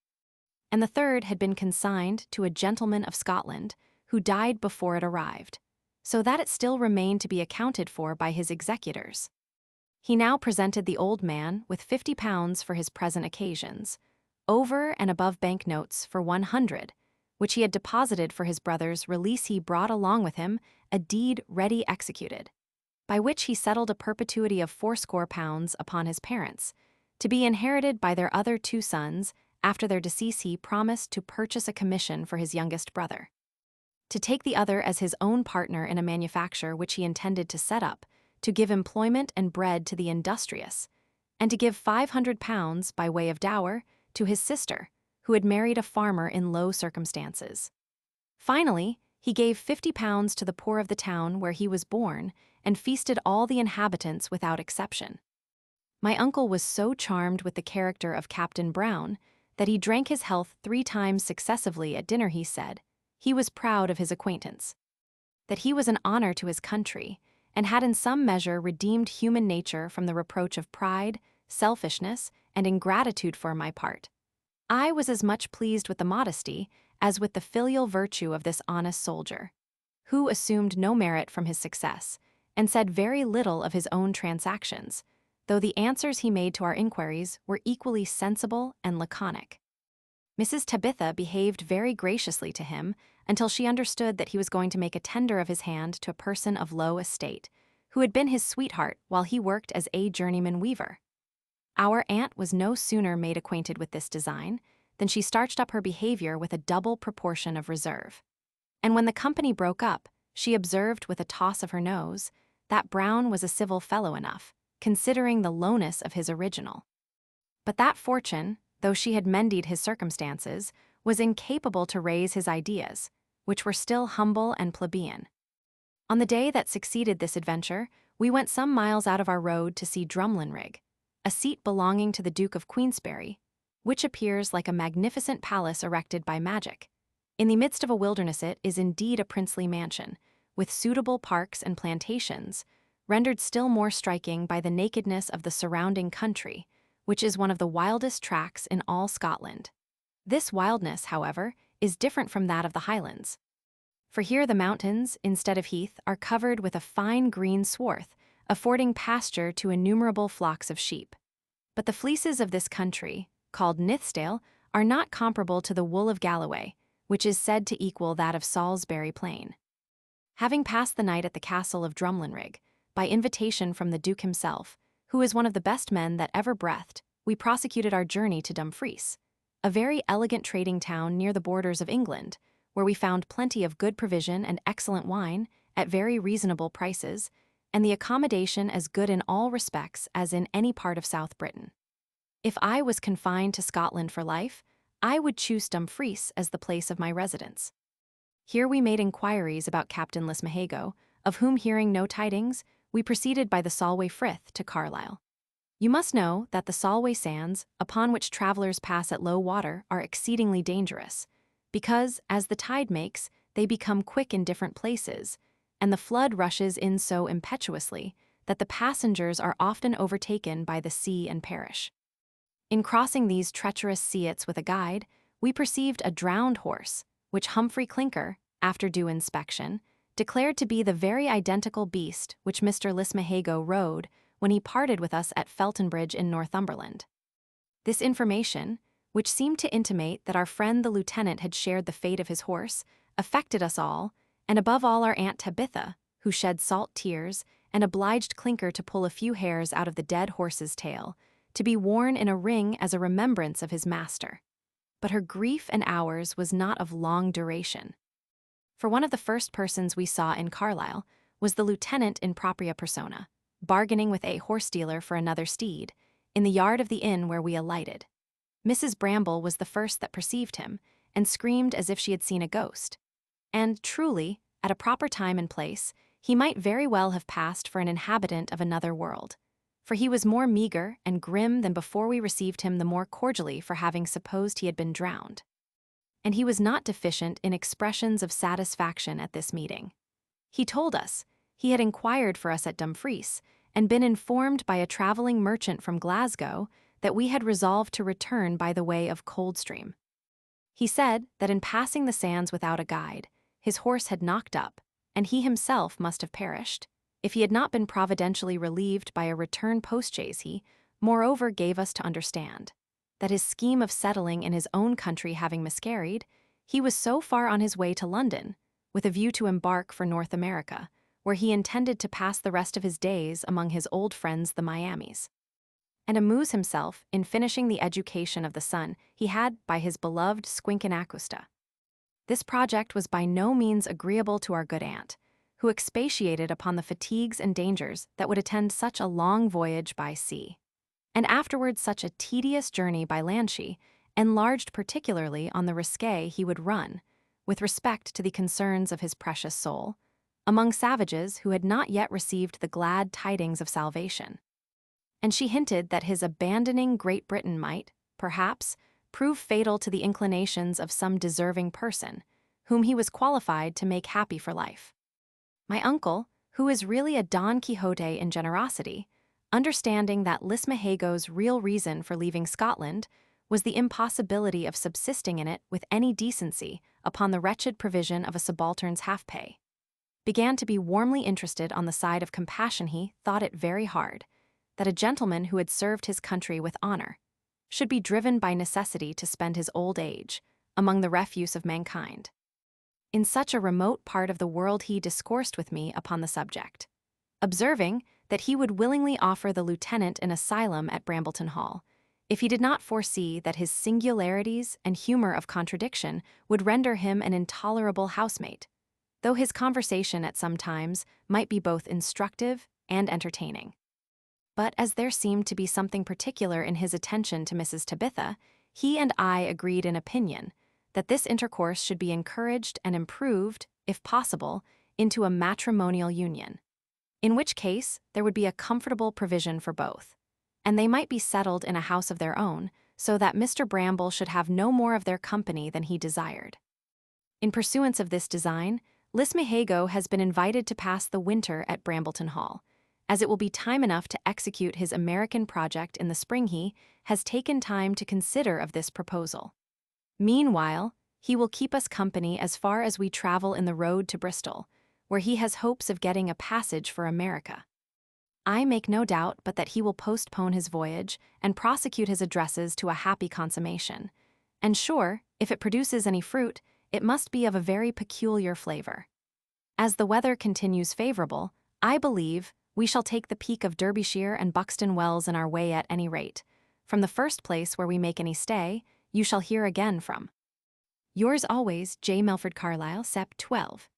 and the third had been consigned to a gentleman of Scotland, who died before it arrived, so that it still remained to be accounted for by his executors. He now presented the old man with £50 for his present occasions, over and above bank notes for 100, which he had deposited for his brother's release. He brought along with him a deed ready executed, by which he settled a perpetuity of £80 upon his parents, to be inherited by their other 2 sons. After their decease he promised to purchase a commission for his youngest brother, to take the other as his own partner in a manufacture which he intended to set up, to give employment and bread to the industrious, and to give £500 by way of dower to his sister, who had married a farmer in low circumstances. Finally, He gave 50 pounds to the poor of the town where he was born and feasted all the inhabitants without exception. My uncle was so charmed with the character of Captain Brown that he drank his health 3 times successively at dinner. He said he was proud of his acquaintance, that he was an honor to his country, and had in some measure redeemed human nature from the reproach of pride, selfishness, and ingratitude for my part. I was as much pleased with the modesty as with the filial virtue of this honest soldier, who assumed no merit from his success, and said very little of his own transactions, though the answers he made to our inquiries were equally sensible and laconic. Mrs. Tabitha behaved very graciously to him until she understood that he was going to make a tender of his hand to a person of low estate, who had been his sweetheart while he worked as a journeyman weaver. Our aunt was no sooner made acquainted with this design than she starched up her behavior with a double proportion of reserve. And when the company broke up, she observed with a toss of her nose that Brown was a civil fellow enough, considering the lowness of his original. But that fortune, though she had mended his circumstances, was incapable to raise his ideas, which were still humble and plebeian. On the day that succeeded this adventure, we went some miles out of our road to see Drumlanrig, a seat belonging to the Duke of Queensberry, which appears like a magnificent palace erected by magic. In the midst of a wilderness it is indeed a princely mansion, with suitable parks and plantations, rendered still more striking by the nakedness of the surrounding country, which is one of the wildest tracts in all Scotland. This wildness, however, is different from that of the Highlands. For here the mountains, instead of heath, are covered with a fine green swarth, affording pasture to innumerable flocks of sheep. But the fleeces of this country, called Nithsdale, are not comparable to the wool of Galloway, which is said to equal that of Salisbury Plain. Having passed the night at the castle of Drumlanrig, by invitation from the Duke himself, who is one of the best men that ever breathed, we prosecuted our journey to Dumfries, a very elegant trading town near the borders of England, where we found plenty of good provision and excellent wine at very reasonable prices, and the accommodation as good in all respects as in any part of South Britain. If I was confined to Scotland for life, I would choose Dumfries as the place of my residence. Here we made inquiries about Captain Lismahago, of whom hearing no tidings, we proceeded by the Solway Frith to Carlisle. You must know that the Solway sands, upon which travelers pass at low water, are exceedingly dangerous, because, as the tide makes, they become quick in different places, and the flood rushes in so impetuously that the passengers are often overtaken by the sea and perish. In crossing these treacherous seats with a guide, we perceived a drowned horse, which Humphry Clinker, after due inspection, declared to be the very identical beast which Mr. Lismahago rode when he parted with us at Feltonbridge in Northumberland. This information, which seemed to intimate that our friend the lieutenant had shared the fate of his horse, affected us all, and above all our Aunt Tabitha, who shed salt tears and obliged Clinker to pull a few hairs out of the dead horse's tail, to be worn in a ring as a remembrance of his master. But her grief and ours was not of long duration. For one of the first persons we saw in Carlisle was the lieutenant in propria persona, bargaining with a horse-dealer for another steed, in the yard of the inn where we alighted. Mrs. Bramble was the first that perceived him, and screamed as if she had seen a ghost. And truly, at a proper time and place, he might very well have passed for an inhabitant of another world, for he was more meagre and grim than before we received him the more cordially for having supposed he had been drowned. And he was not deficient in expressions of satisfaction at this meeting. He told us he had inquired for us at Dumfries, and been informed by a traveling merchant from Glasgow that we had resolved to return by the way of Coldstream. He said that in passing the sands without a guide, his horse had knocked up, and he himself must have perished, if he had not been providentially relieved by a return postchaise. He, moreover, gave us to understand that his scheme of settling in his own country having miscarried, he was so far on his way to London, with a view to embark for North America, where he intended to pass the rest of his days among his old friends the Miamis, and amuse himself in finishing the education of the son he had by his beloved Squinkanacusta. This project was by no means agreeable to our good aunt, who expatiated upon the fatigues and dangers that would attend such a long voyage by sea, and afterwards such a tedious journey by land. She enlarged particularly on the risque he would run, with respect to the concerns of his precious soul, among savages who had not yet received the glad tidings of salvation. And she hinted that his abandoning Great Britain might, perhaps, prove fatal to the inclinations of some deserving person, whom he was qualified to make happy for life. My uncle, who is really a Don Quixote in generosity, understanding that Lismahago's real reason for leaving Scotland was the impossibility of subsisting in it with any decency upon the wretched provision of a subaltern's half-pay, began to be warmly interested on the side of compassion. He thought it very hard that a gentleman who had served his country with honor should be driven by necessity to spend his old age among the refuse of mankind. In such a remote part of the world he discoursed with me upon the subject, observing that he would willingly offer the lieutenant an asylum at Brambleton Hall, if he did not foresee that his singularities and humor of contradiction would render him an intolerable housemate, though his conversation at some times might be both instructive and entertaining. But as there seemed to be something particular in his attention to Mrs. Tabitha, he and I agreed in opinion that this intercourse should be encouraged and improved, if possible, into a matrimonial union, in which case there would be a comfortable provision for both, and they might be settled in a house of their own, so that Mr. Bramble should have no more of their company than he desired. In pursuance of this design, Lismahago has been invited to pass the winter at Brambleton Hall, as it will be time enough to execute his American project in the spring. He has taken time to consider of this proposal. Meanwhile, he will keep us company as far as we travel in the road to Bristol, where he has hopes of getting a passage for America. I make no doubt but that he will postpone his voyage and prosecute his addresses to a happy consummation, and sure, if it produces any fruit, it must be of a very peculiar flavor. As the weather continues favorable, I believe we shall take the peak of Derbyshire and Buxton Wells in our way at any rate. From the first place where we make any stay, you shall hear again from yours always, J. Melford Carlyle, Sep. 12.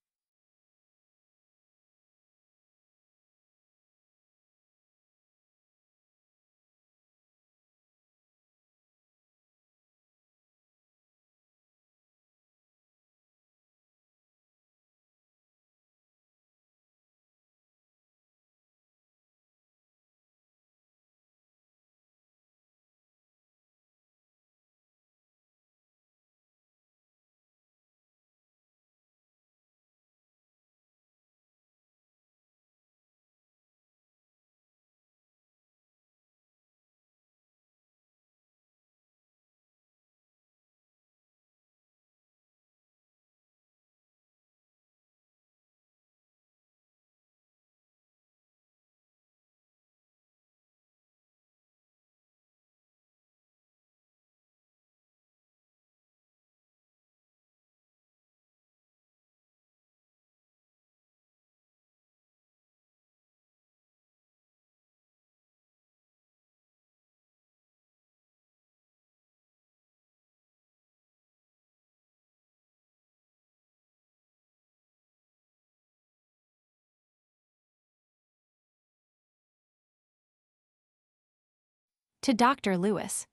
To Dr. Lewis.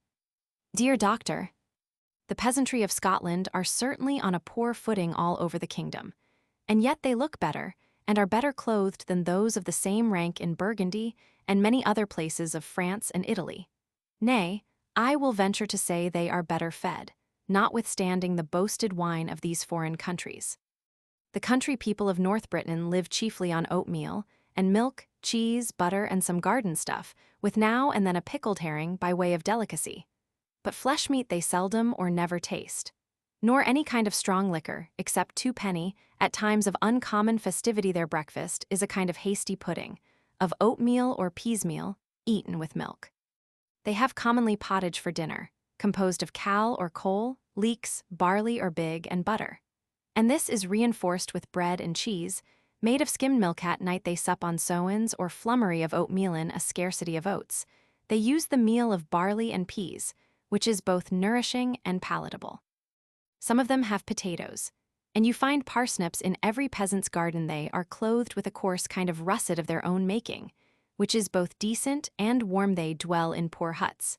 Dear Doctor, the peasantry of Scotland are certainly on a poor footing all over the kingdom, and yet they look better and are better clothed than those of the same rank in Burgundy and many other places of France and Italy. Nay, I will venture to say they are better fed, notwithstanding the boasted wine of these foreign countries. The country people of North Britain live chiefly on oatmeal, and milk, cheese, butter, and some garden stuff, with now and then a pickled herring by way of delicacy. But flesh meat they seldom or never taste, nor any kind of strong liquor, except 2 penny, at times of uncommon festivity. Their breakfast is a kind of hasty pudding, of oatmeal or peasmeal, eaten with milk. They have commonly pottage for dinner, composed of cawl or coal, leeks, barley or big, and butter. And this is reinforced with bread and cheese, made of skimmed milk. At night they sup on sowens or flummery of oatmealin, a scarcity of oats. They use the meal of barley and peas, which is both nourishing and palatable. Some of them have potatoes, and you find parsnips in every peasant's garden. They are clothed with a coarse kind of russet of their own making, which is both decent and warm. They dwell in poor huts,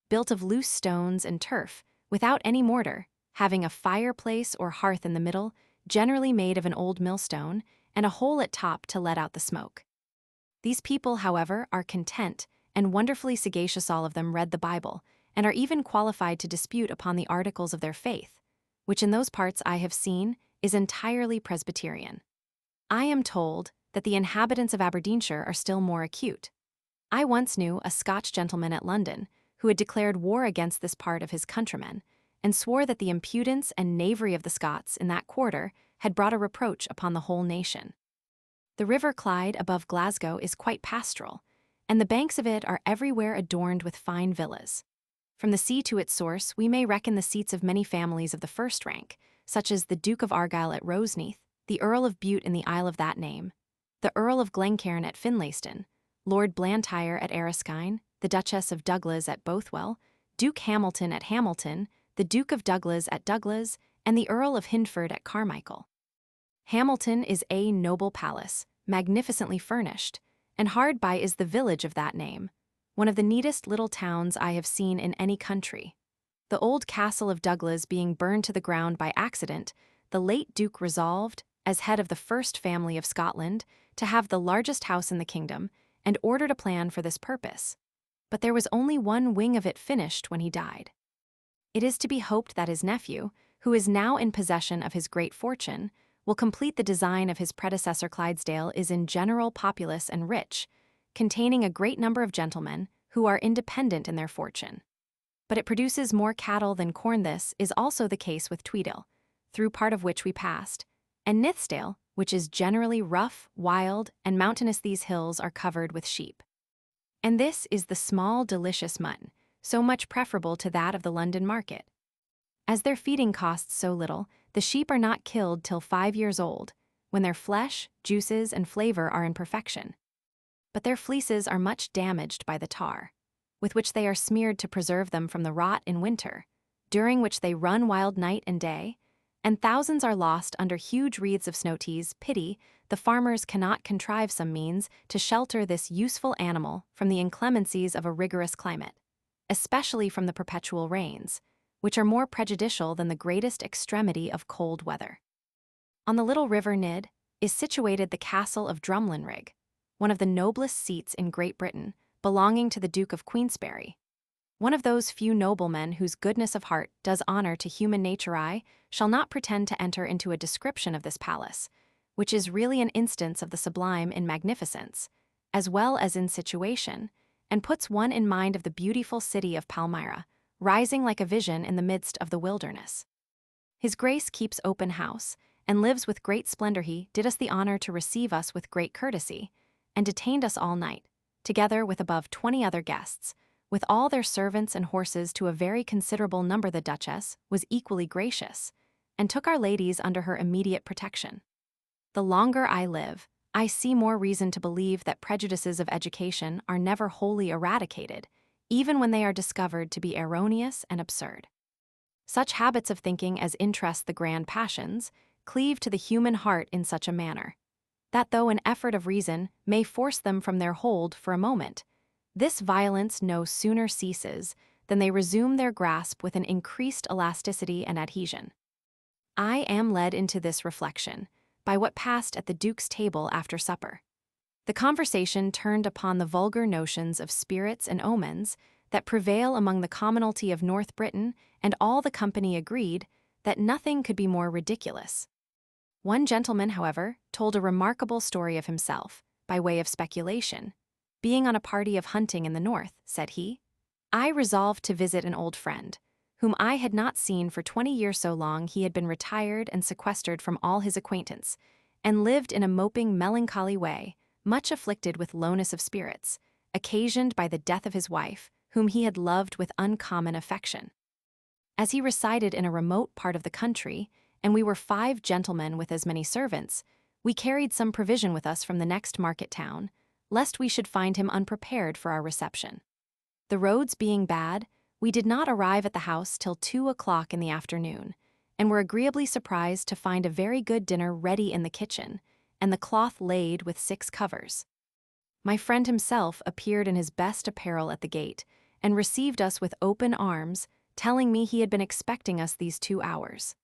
built of loose stones and turf, without any mortar, having a fireplace or hearth in the middle, generally made of an old millstone, and a hole at top to let out the smoke. These people, however, are content, and wonderfully sagacious. All of them read the Bible, and are even qualified to dispute upon the articles of their faith, which in those parts I have seen is entirely Presbyterian. I am told that the inhabitants of Aberdeenshire are still more acute. I once knew a Scotch gentleman at London who had declared war against this part of his countrymen, and swore that the impudence and knavery of the Scots in that quarter had brought a reproach upon the whole nation. The River Clyde above Glasgow is quite pastoral, and the banks of it are everywhere adorned with fine villas. From the sea to its source we may reckon the seats of many families of the first rank, such as the Duke of Argyll at Roseneath, the Earl of Bute in the Isle of that name, the Earl of Glencairn at Finlayston, Lord Blantyre at Eriskine, the Duchess of Douglas at Bothwell, Duke Hamilton at Hamilton, the Duke of Douglas at Douglas, and the Earl of Hindford at Carmichael. Hamilton is a noble palace, magnificently furnished, and hard by is the village of that name, one of the neatest little towns I have seen in any country. The old castle of Douglas being burned to the ground by accident, the late Duke resolved, as head of the first family of Scotland, to have the largest house in the kingdom, and ordered a plan for this purpose. But there was only one wing of it finished when he died. It is to be hoped that his nephew, who is now in possession of his great fortune, will complete the design of his predecessor. Clydesdale is in general populous and rich, containing a great number of gentlemen who are independent in their fortune. But it produces more cattle than corn. This is also the case with Tweedale, through part of which we passed, and Nithsdale, which is generally rough, wild, and mountainous. These hills are covered with sheep. And this is the small, delicious mutton, so much preferable to that of the London market. As their feeding costs so little, the sheep are not killed till 5 years old, when their flesh, juices, and flavor are in perfection. But their fleeces are much damaged by the tar, with which they are smeared to preserve them from the rot in winter, during which they run wild night and day, and thousands are lost under huge wreaths of snow. Tis pity the farmers cannot contrive some means to shelter this useful animal from the inclemencies of a rigorous climate, especially from the perpetual rains, which are more prejudicial than the greatest extremity of cold weather. On the little river Nid is situated the castle of Drumlinrig, one of the noblest seats in Great Britain, belonging to the Duke of Queensberry. One of those few noblemen whose goodness of heart does honor to human nature. I shall not pretend to enter into a description of this palace, which is really an instance of the sublime in magnificence, as well as in situation, and puts one in mind of the beautiful city of Palmyra, rising like a vision in the midst of the wilderness. His Grace keeps open house, and lives with great splendor. He did us the honor to receive us with great courtesy, and detained us all night, together with above 20 other guests, with all their servants and horses to a very considerable number. The Duchess was equally gracious, and took our ladies under her immediate protection. The longer I live, I see more reason to believe that prejudices of education are never wholly eradicated, even when they are discovered to be erroneous and absurd. Such habits of thinking as interest the grand passions cleave to the human heart in such a manner, that though an effort of reason may force them from their hold for a moment, this violence no sooner ceases than they resume their grasp with an increased elasticity and adhesion. I am led into this reflection by what passed at the Duke's table after supper. The conversation turned upon the vulgar notions of spirits and omens that prevail among the commonalty of North Britain, and all the company agreed that nothing could be more ridiculous. One gentleman, however, told a remarkable story of himself, by way of speculation. Being on a party of hunting in the north, said he, I resolved to visit an old friend, whom I had not seen for 20 years. So long he had been retired and sequestered from all his acquaintance, and lived in a moping, melancholy way, much afflicted with lowness of spirits, occasioned by the death of his wife, whom he had loved with uncommon affection. As he resided in a remote part of the country, and we were 5 gentlemen with as many servants, we carried some provision with us from the next market town, lest we should find him unprepared for our reception. The roads being bad, we did not arrive at the house till 2 o'clock in the afternoon, and were agreeably surprised to find a very good dinner ready in the kitchen, and the cloth laid with 6 covers. My friend himself appeared in his best apparel at the gate, and received us with open arms, telling me he had been expecting us these 2 hours.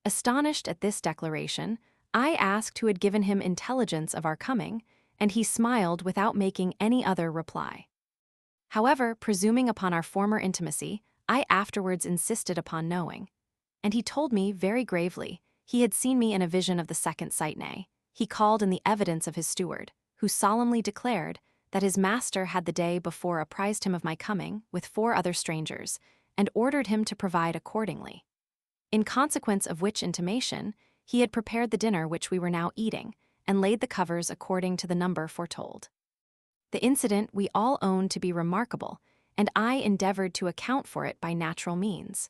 Astonished at this declaration, I asked who had given him intelligence of our coming, and he smiled without making any other reply. However, presuming upon our former intimacy, I afterwards insisted upon knowing. And he told me very gravely he had seen me in a vision of the second sight. Nay, he called in the evidence of his steward, who solemnly declared that his master had the day before apprised him of my coming with 4 other strangers, and ordered him to provide accordingly. In consequence of which intimation, he had prepared the dinner which we were now eating, and laid the covers according to the number foretold. The incident we all owned to be remarkable, and I endeavored to account for it by natural means.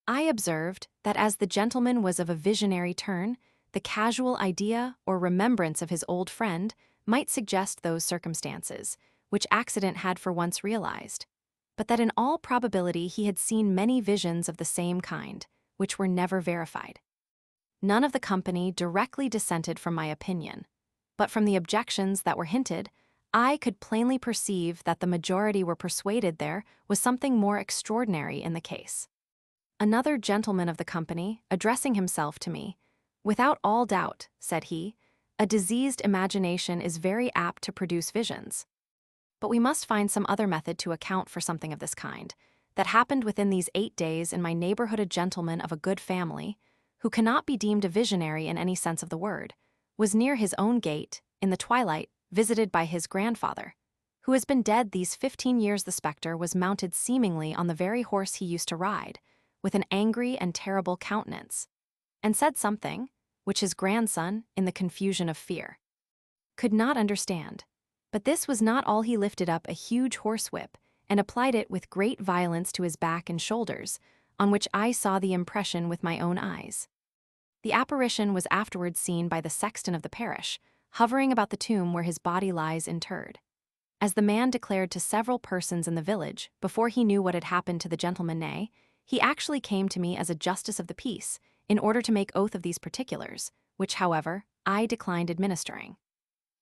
I observed that as the gentleman was of a visionary turn, the casual idea or remembrance of his old friend might suggest those circumstances, which accident had for once realized, but that in all probability he had seen many visions of the same kind, which were never verified. None of the company directly dissented from my opinion, but from the objections that were hinted, I could plainly perceive that the majority were persuaded there was something more extraordinary in the case. Another gentleman of the company, addressing himself to me, "Without all doubt," said he, "a diseased imagination is very apt to produce visions. But we must find some other method to account for something of this kind, that happened within these 8 days in my neighborhood. A gentleman of a good family, who cannot be deemed a visionary in any sense of the word, was near his own gate, in the twilight, visited by his grandfather, who has been dead these 15 years. The spectre was mounted seemingly on the very horse he used to ride, with an angry and terrible countenance, and said something, which his grandson, in the confusion of fear, could not understand. But this was not all. He lifted up a huge horsewhip, and applied it with great violence to his back and shoulders, on which I saw the impression with my own eyes. The apparition was afterwards seen by the sexton of the parish, hovering about the tomb where his body lies interred. As the man declared to several persons in the village, before he knew what had happened to the gentleman, nay, he actually came to me as a justice of the peace, in order to make oath of these particulars, which, however, I declined administering.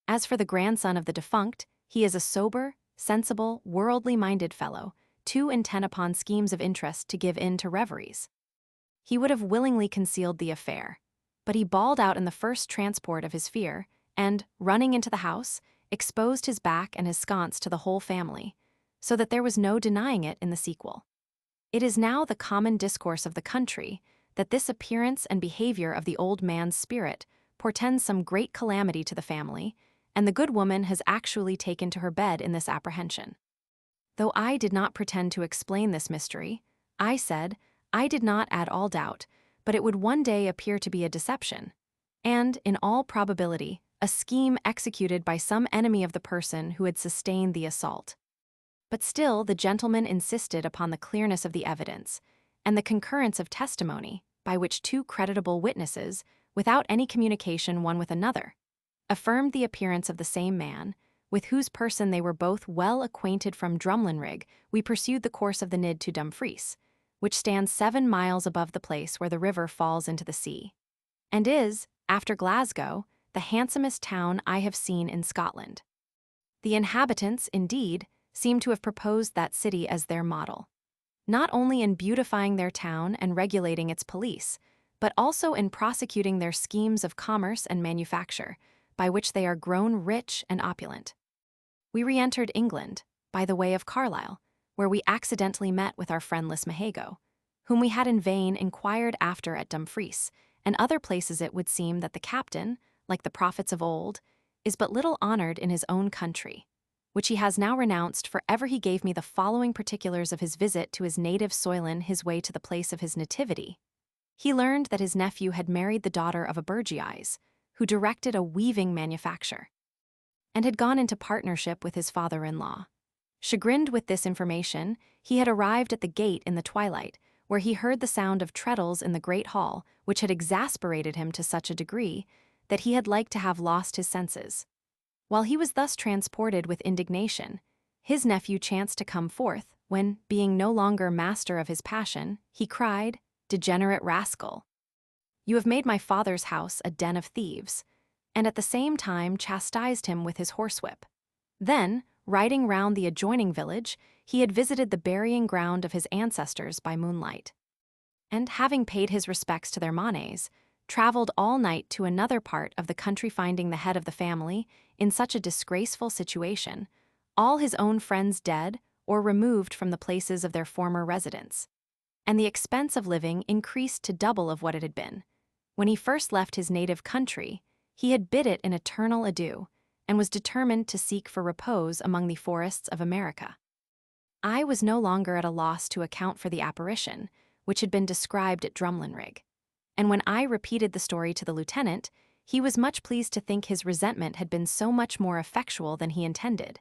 As for the grandson of the defunct, he is a sober, sensible, worldly-minded fellow, too intent upon schemes of interest to give in to reveries. He would have willingly concealed the affair, but he bawled out in the first transport of his fear, and, running into the house, exposed his back and his sconce to the whole family, so that there was no denying it in the sequel. It is now the common discourse of the country that this appearance and behavior of the old man's spirit portends some great calamity to the family, and the good woman has actually taken to her bed in this apprehension. Though I did not pretend to explain this mystery, I said I did not at all doubt, but it would one day appear to be a deception, and, in all probability, a scheme executed by some enemy of the person who had sustained the assault. But still the gentleman insisted upon the clearness of the evidence, and the concurrence of testimony by which 2 creditable witnesses, without any communication one with another, affirmed the appearance of the same man, with whose person they were both well acquainted. From Drumlinrig we pursued the course of the Nid to Dumfries, which stands 7 miles above the place where the river falls into the sea, and is, after Glasgow, the handsomest town I have seen in Scotland. The inhabitants, indeed, seem to have proposed that city as their model, not only in beautifying their town and regulating its police, but also in prosecuting their schemes of commerce and manufacture, by which they are grown rich and opulent. We re-entered England, by the way of Carlisle, where we accidentally met with our friendless Mahago, whom we had in vain inquired after at Dumfries, and other places. It would seem that the captain, like the prophets of old, is but little honored in his own country, which he has now renounced. For ever he gave me the following particulars of his visit to his native soil. In his way to the place of his nativity, he learned that his nephew had married the daughter of a burgess, who directed a weaving manufacture, and had gone into partnership with his father-in-law. Chagrined with this information, he had arrived at the gate in the twilight, where he heard the sound of treadles in the great hall, which had exasperated him to such a degree that he had like to have lost his senses. While he was thus transported with indignation, his nephew chanced to come forth, when, being no longer master of his passion, he cried, "Degenerate rascal! You have made my father's house a den of thieves," and at the same time chastised him with his horsewhip. Then, riding round the adjoining village, he had visited the burying ground of his ancestors by moonlight. And, having paid his respects to their manes, traveled all night to another part of the country, finding the head of the family in such a disgraceful situation, all his own friends dead or removed from the places of their former residence. And the expense of living increased to double of what it had been. When he first left his native country, he had bid it an eternal adieu, and was determined to seek for repose among the forests of America. I was no longer at a loss to account for the apparition, which had been described at Drumlinrig, and when I repeated the story to the lieutenant, he was much pleased to think his resentment had been so much more effectual than he intended,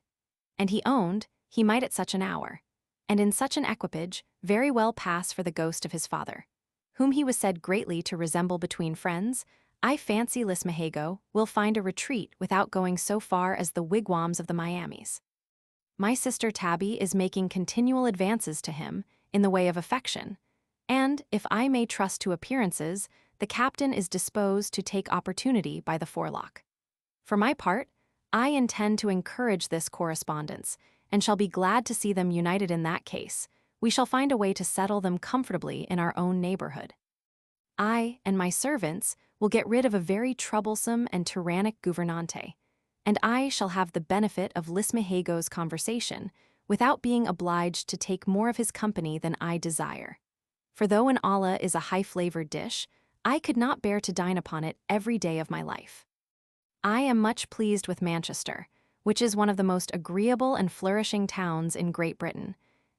and he owned he might at such an hour, and in such an equipage, very well pass for the ghost of his father, whom he was said greatly to resemble. Between friends, I fancy Lismahago will find a retreat without going so far as the wigwams of the Miamis. My sister Tabby is making continual advances to him in the way of affection, and, if I may trust to appearances, the captain is disposed to take opportunity by the forelock. For my part, I intend to encourage this correspondence, and shall be glad to see them united. In that case, we shall find a way to settle them comfortably in our own neighborhood. I and my servants will get rid of a very troublesome and tyrannic gouvernante, and I shall have the benefit of Lismahago's conversation without being obliged to take more of his company than I desire. For though an olla is a high-flavored dish, I could not bear to dine upon it every day of my life. I am much pleased with Manchester, which is one of the most agreeable and flourishing towns in Great Britain,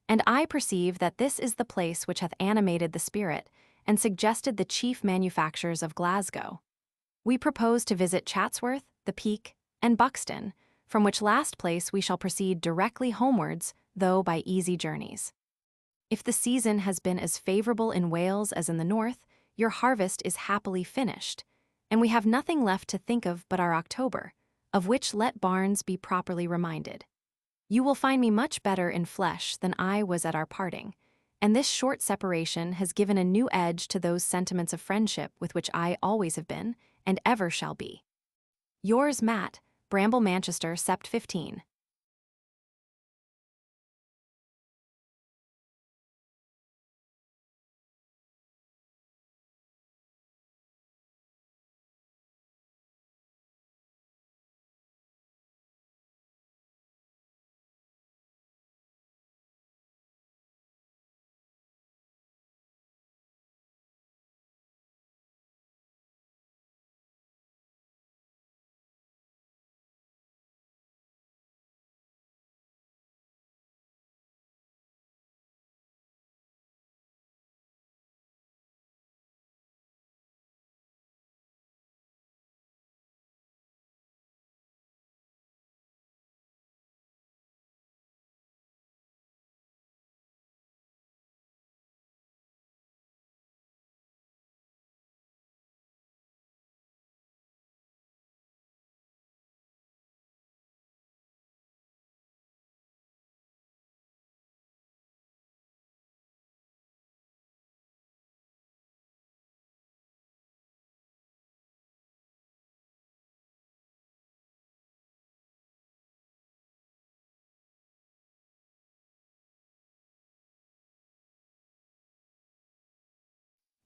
and I perceive that this is the place which hath animated the spirit and suggested the chief manufactures of Glasgow. We propose to visit Chatsworth, the Peak, and Buxton, from which last place we shall proceed directly homewards, though by easy journeys. If the season has been as favorable in Wales as in the north, your harvest is happily finished, and we have nothing left to think of but our October, of which let Barnes be properly reminded. You will find me much better in flesh than I was at our parting, and this short separation has given a new edge to those sentiments of friendship with which I always have been, and ever shall be. Yours, Matt, Bramble, Manchester, Sept. 15.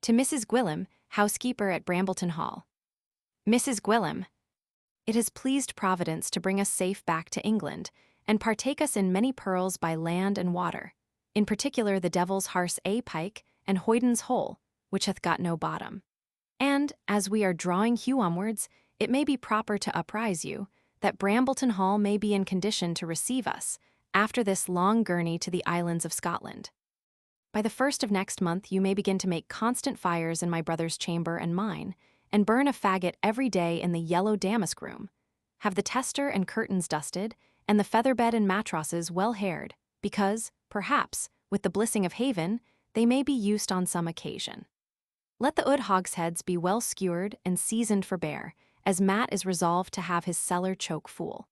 To Mrs. Gwillim, housekeeper at Brambleton Hall. Mrs. Gwillim, it has pleased Providence to bring us safe back to England, and partake us in many pearls by land and water, in particular the Devil's Harse A pike and Hoyden's Hole, which hath got no bottom. And, as we are drawing hew onwards, it may be proper to apprise you that Brambleton Hall may be in condition to receive us, after this long journey to the islands of Scotland. By the 1st of next month you may begin to make constant fires in my brother's chamber and mine, and burn a faggot every day in the yellow damask room. Have the tester and curtains dusted, and the feather-bed and matrosses well haired, because, perhaps, with the blissing of haven, they may be used on some occasion. Let the ood hogsheads be well skewered and seasoned for bear, as Matt is resolved to have his cellar choke full.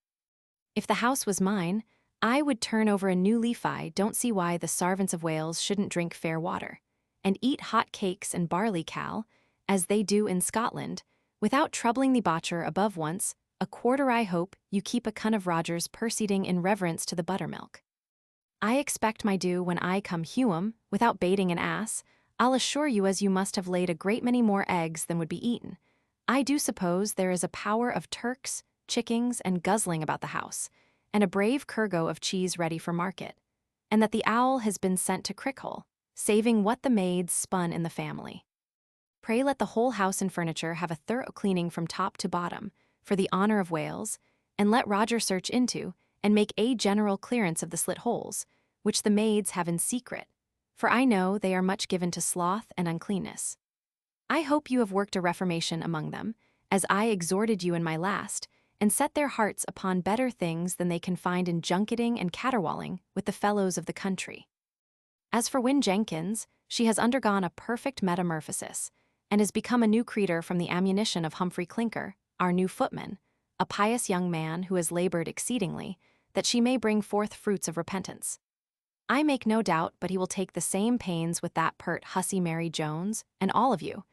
If the house was mine, I would turn over a new leaf. I don't see why the sarvants of Wales shouldn't drink fair water, and eat hot cakes and barley cal, as they do in Scotland, without troubling the botcher above once, a quarter I hope you keep a cun of Rogers proceeding in reverence to the buttermilk. I expect my due when I come hewum, without baiting an ass. I'll assure you as you must have laid a great many more eggs than would be eaten. I do suppose there is a power of turks, chickings, and guzzling about the house, and a brave curgo of cheese ready for market, and that the owl has been sent to Crickhole, saving what the maids spun in the family. Pray let the whole house and furniture have a thorough cleaning from top to bottom, for the honor of Wales, and let Roger search into, and make a general clearance of the slit holes, which the maids have in secret, for I know they are much given to sloth and uncleanness. I hope you have worked a reformation among them, as I exhorted you in my last, and set their hearts upon better things than they can find in junketing and caterwauling with the fellows of the country. As for Win Jenkins, she has undergone a perfect metamorphosis, and has become a new creature from the ammunition of Humphry Clinker, our new footman, a pious young man who has labored exceedingly, that she may bring forth fruits of repentance. I make no doubt but he will take the same pains with that pert hussy Mary Jones, and all of you,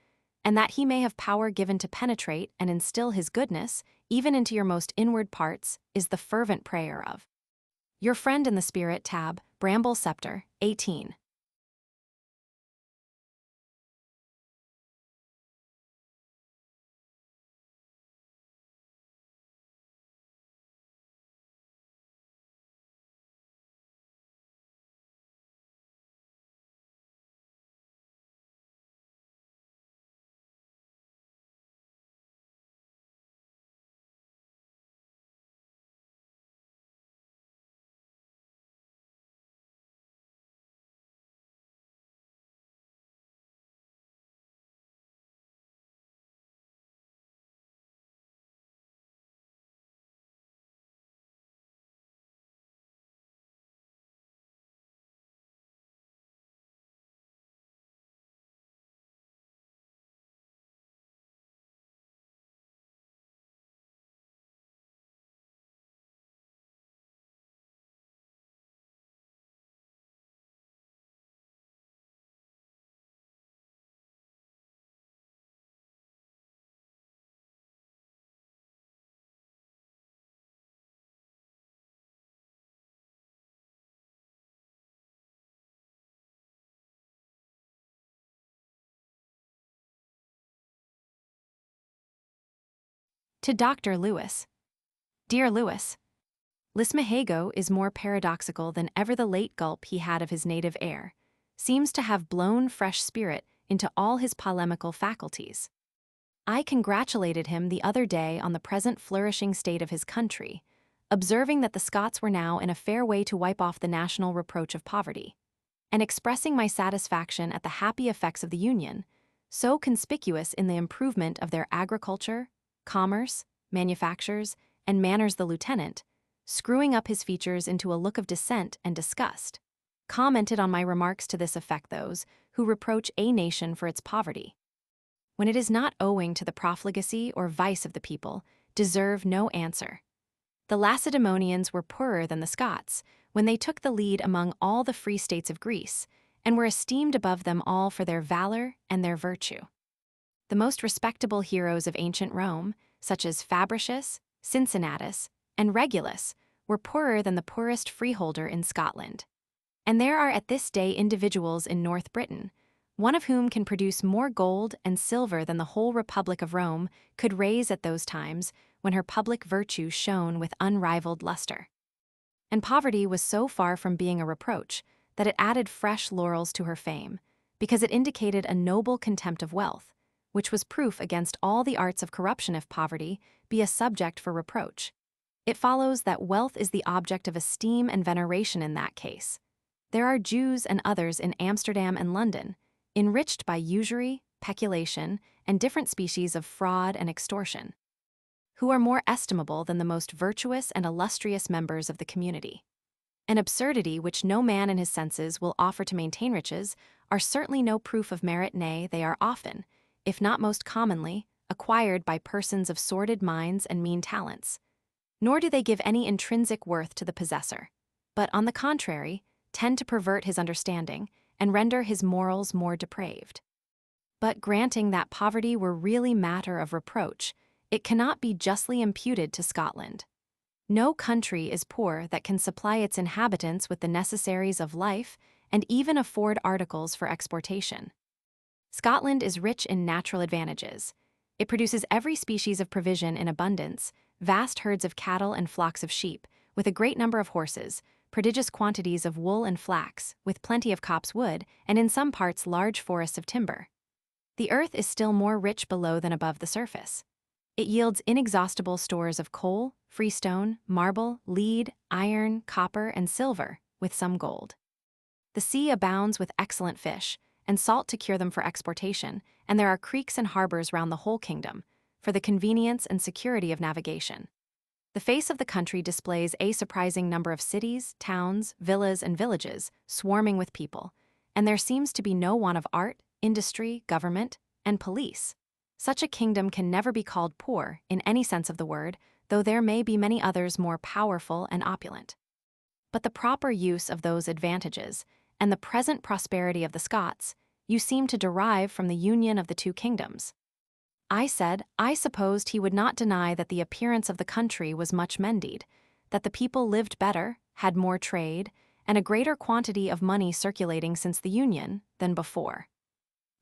and that he may have power given to penetrate and instill his goodness, even into your most inward parts, is the fervent prayer of your friend in the spirit, Tab. Bramble Scepter, 18. To Dr. Lewis. Dear Lewis, Lismahago is more paradoxical than ever the late gulp he had of his native air, seems to have blown fresh spirit into all his polemical faculties. I congratulated him the other day on the present flourishing state of his country, observing that the Scots were now in a fair way to wipe off the national reproach of poverty, and expressing my satisfaction at the happy effects of the Union, so conspicuous in the improvement of their agriculture, commerce, manufactures, and manners. The lieutenant, screwing up his features into a look of dissent and disgust, commented on my remarks to this effect: those who reproach a nation for its poverty, when it is not owing to the profligacy or vice of the people, deserve no answer. The Lacedaemonians were poorer than the Scots when they took the lead among all the free states of Greece, and were esteemed above them all for their valor and their virtue. The most respectable heroes of ancient Rome, such as Fabricius, Cincinnatus, and Regulus, were poorer than the poorest freeholder in Scotland. And there are at this day individuals in North Britain, one of whom can produce more gold and silver than the whole Republic of Rome could raise at those times when her public virtue shone with unrivaled luster. And poverty was so far from being a reproach that it added fresh laurels to her fame, because it indicated a noble contempt of wealth, which was proof against all the arts of corruption. If poverty be a subject for reproach, it follows that wealth is the object of esteem and veneration in that case. There are Jews and others in Amsterdam and London, enriched by usury, peculation, and different species of fraud and extortion, who are more estimable than the most virtuous and illustrious members of the community. An absurdity which no man in his senses will offer to maintain. Riches are certainly no proof of merit, nay, they are often, if not most commonly, acquired by persons of sordid minds and mean talents. Nor do they give any intrinsic worth to the possessor, but, on the contrary, tend to pervert his understanding and render his morals more depraved. But granting that poverty were really matter of reproach, it cannot be justly imputed to Scotland. No country is poor that can supply its inhabitants with the necessaries of life and even afford articles for exportation. Scotland is rich in natural advantages. It produces every species of provision in abundance, vast herds of cattle and flocks of sheep, with a great number of horses, prodigious quantities of wool and flax, with plenty of copse wood, and in some parts large forests of timber. The earth is still more rich below than above the surface. It yields inexhaustible stores of coal, freestone, marble, lead, iron, copper, and silver, with some gold. The sea abounds with excellent fish, and salt to cure them for exportation, and there are creeks and harbors round the whole kingdom, for the convenience and security of navigation. The face of the country displays a surprising number of cities, towns, villas, and villages, swarming with people, and there seems to be no want of art, industry, government, and police. Such a kingdom can never be called poor, in any sense of the word, though there may be many others more powerful and opulent. But the proper use of those advantages, and the present prosperity of the Scots, you seem to derive from the union of the two kingdoms. I said, I supposed he would not deny that the appearance of the country was much mended, that the people lived better, had more trade, and a greater quantity of money circulating since the union than before.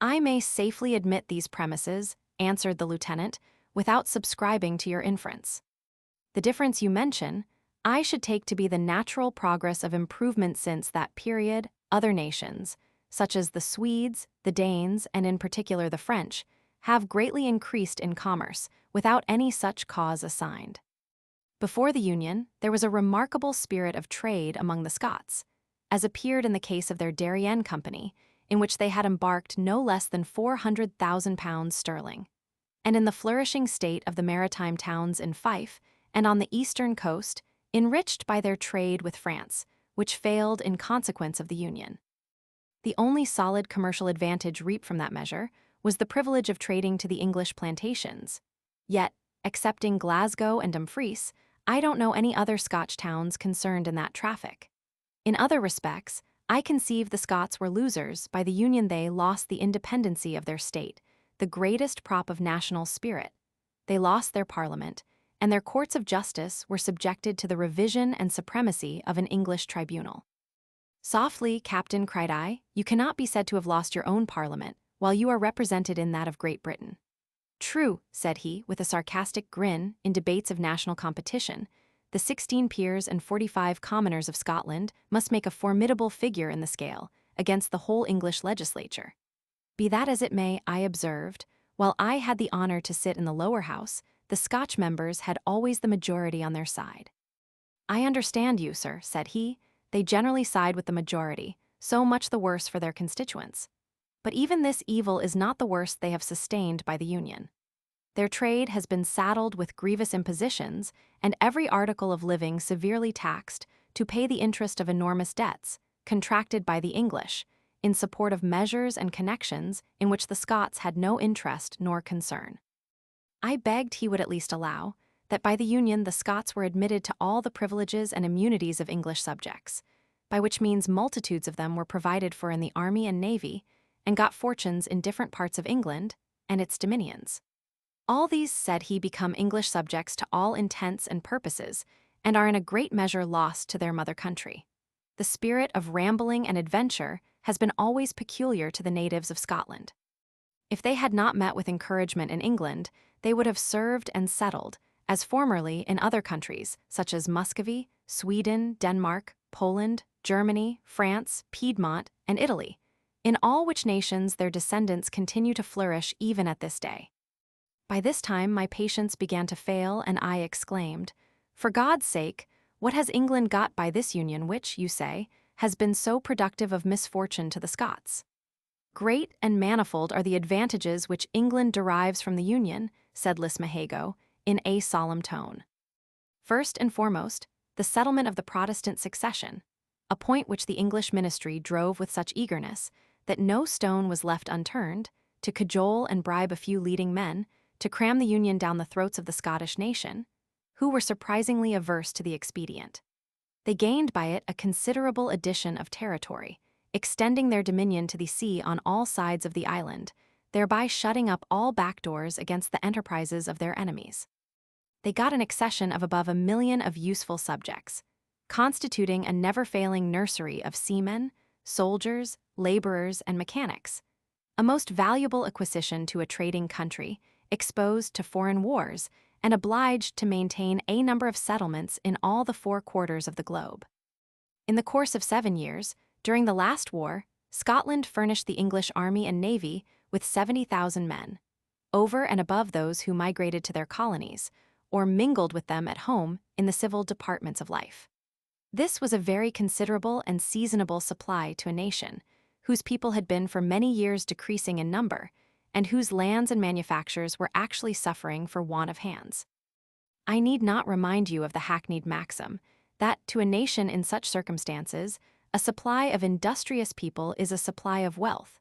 I may safely admit these premises, answered the lieutenant, without subscribing to your inference. The difference you mention, I should take to be the natural progress of improvement since that period. Other nations, such as the Swedes, the Danes, and in particular the French, have greatly increased in commerce, without any such cause assigned. Before the Union, there was a remarkable spirit of trade among the Scots, as appeared in the case of their Darien Company, in which they had embarked no less than £400,000 sterling. And in the flourishing state of the maritime towns in Fife, and on the eastern coast, enriched by their trade with France, which failed in consequence of the Union. The only solid commercial advantage reaped from that measure was the privilege of trading to the English plantations. Yet, excepting Glasgow and Dumfries, I don't know any other Scotch towns concerned in that traffic. In other respects, I conceive the Scots were losers. By the Union they lost the independency of their state, the greatest prop of national spirit. They lost their parliament, and their courts of justice were subjected to the revision and supremacy of an English tribunal. Softly, Captain, cried I, you cannot be said to have lost your own parliament, while you are represented in that of Great Britain. True, said he, with a sarcastic grin, in debates of national competition, the 16 peers and 45 commoners of Scotland must make a formidable figure in the scale against the whole English legislature. Be that as it may, I observed, while I had the honor to sit in the lower house, the Scotch members had always the majority on their side. I understand you, sir, said he. They generally side with the majority, so much the worse for their constituents. But even this evil is not the worst they have sustained by the Union. Their trade has been saddled with grievous impositions, and every article of living severely taxed, to pay the interest of enormous debts, contracted by the English, in support of measures and connections in which the Scots had no interest nor concern. I begged he would at least allow that by the Union the Scots were admitted to all the privileges and immunities of English subjects, by which means multitudes of them were provided for in the army and navy, and got fortunes in different parts of England and its dominions. All these, said he, become English subjects to all intents and purposes, and are in a great measure lost to their mother country. The spirit of rambling and adventure has been always peculiar to the natives of Scotland. If they had not met with encouragement in England, they would have served and settled, as formerly in other countries, such as Muscovy, Sweden, Denmark, Poland, Germany, France, Piedmont, and Italy, in all which nations their descendants continue to flourish even at this day. By this time my patience began to fail, and I exclaimed, For God's sake, what has England got by this union which, you say, has been so productive of misfortune to the Scots? Great and manifold are the advantages which England derives from the Union, said Lismahago, in a solemn tone. First and foremost, the settlement of the Protestant succession, a point which the English ministry drove with such eagerness that no stone was left unturned, to cajole and bribe a few leading men, to cram the Union down the throats of the Scottish nation, who were surprisingly averse to the expedient. They gained by it a considerable addition of territory, extending their dominion to the sea on all sides of the island, thereby shutting up all backdoors against the enterprises of their enemies. They got an accession of above 1,000,000 of useful subjects, constituting a never-failing nursery of seamen, soldiers, laborers, and mechanics, a most valuable acquisition to a trading country, exposed to foreign wars, and obliged to maintain a number of settlements in all the 4 quarters of the globe. In the course of 7 years, during the last war, Scotland furnished the English army and navy with 70,000 men, over and above those who migrated to their colonies, or mingled with them at home in the civil departments of life. This was a very considerable and seasonable supply to a nation, whose people had been for many years decreasing in number, and whose lands and manufactures were actually suffering for want of hands. I need not remind you of the hackneyed maxim that, to a nation in such circumstances, a supply of industrious people is a supply of wealth,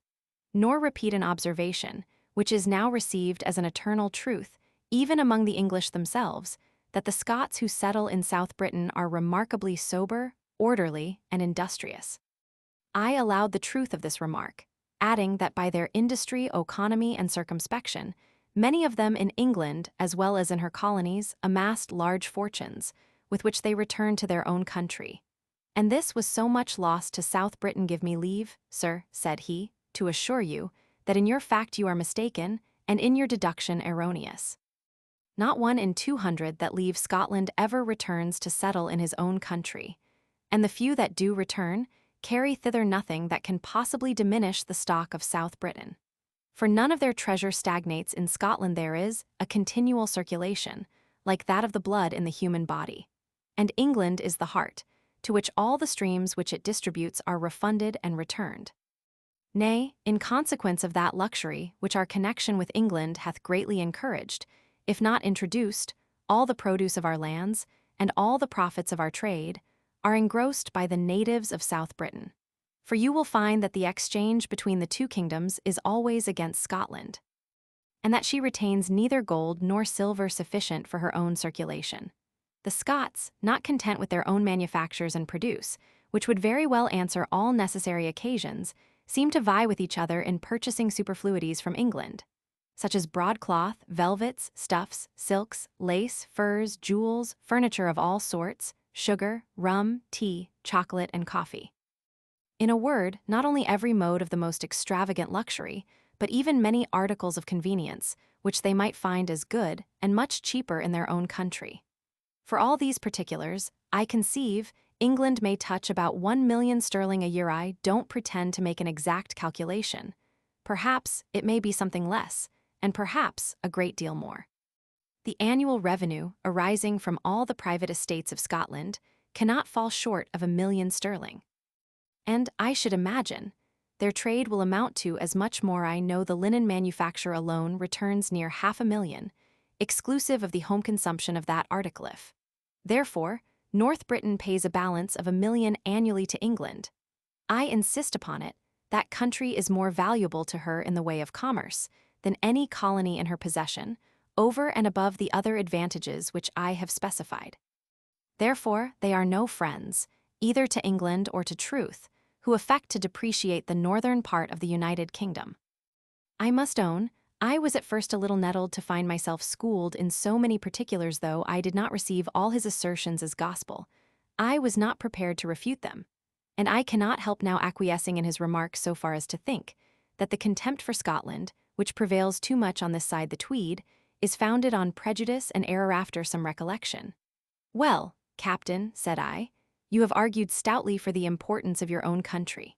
nor repeat an observation, which is now received as an eternal truth, even among the English themselves, that the Scots who settle in South Britain are remarkably sober, orderly, and industrious. I allowed the truth of this remark, adding that by their industry, economy, and circumspection, many of them in England, as well as in her colonies, amassed large fortunes, with which they returned to their own country. And this was so much loss to South Britain. Give me leave, sir, said he, to assure you that in your fact you are mistaken, and in your deduction erroneous. Not 1 in 200 that leave Scotland ever returns to settle in his own country, and the few that do return carry thither nothing that can possibly diminish the stock of South Britain. For none of their treasure stagnates in Scotland. There is a continual circulation, like that of the blood in the human body. And England is the heart, to which all the streams which it distributes are refunded and returned. Nay, in consequence of that luxury which our connection with England hath greatly encouraged, if not introduced, all the produce of our lands, and all the profits of our trade, are engrossed by the natives of South Britain. For you will find that the exchange between the 2 kingdoms is always against Scotland, and that she retains neither gold nor silver sufficient for her own circulation. The Scots, not content with their own manufactures and produce, which would very well answer all necessary occasions, seem to vie with each other in purchasing superfluities from England, such as broadcloth, velvets, stuffs, silks, lace, furs, jewels, furniture of all sorts, sugar, rum, tea, chocolate, and coffee. In a word, not only every mode of the most extravagant luxury, but even many articles of convenience, which they might find as good and much cheaper in their own country. For all these particulars, I conceive, England may touch about 1,000,000 sterling a year. I don't pretend to make an exact calculation. Perhaps it may be something less, and perhaps a great deal more. The annual revenue arising from all the private estates of Scotland cannot fall short of 1,000,000 sterling. And I should imagine their trade will amount to as much more. I know the linen manufacture alone returns near 500,000, exclusive of the home consumption of that article. Therefore, North Britain pays a balance of 1,000,000 annually to England. I insist upon it, that country is more valuable to her in the way of commerce than any colony in her possession, over and above the other advantages which I have specified. Therefore, they are no friends, either to England or to truth, who affect to depreciate the northern part of the United Kingdom. I must own, I was at first a little nettled to find myself schooled in so many particulars. Though I did not receive all his assertions as gospel, I was not prepared to refute them, and I cannot help now acquiescing in his remarks so far as to think that the contempt for Scotland, which prevails too much on this side the Tweed, is founded on prejudice and error after some recollection. Well, Captain, said I, you have argued stoutly for the importance of your own country.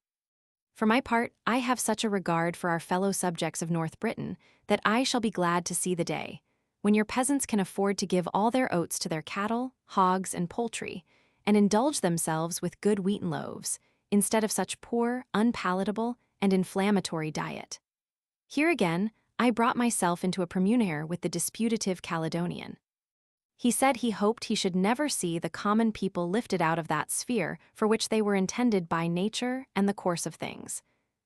For my part, I have such a regard for our fellow subjects of North Britain that I shall be glad to see the day when your peasants can afford to give all their oats to their cattle, hogs, and poultry, and indulge themselves with good wheaten loaves, instead of such poor, unpalatable, and inflammatory diet. Here again, I brought myself into a premunire with the disputative Caledonian. He said he hoped he should never see the common people lifted out of that sphere for which they were intended by nature and the course of things,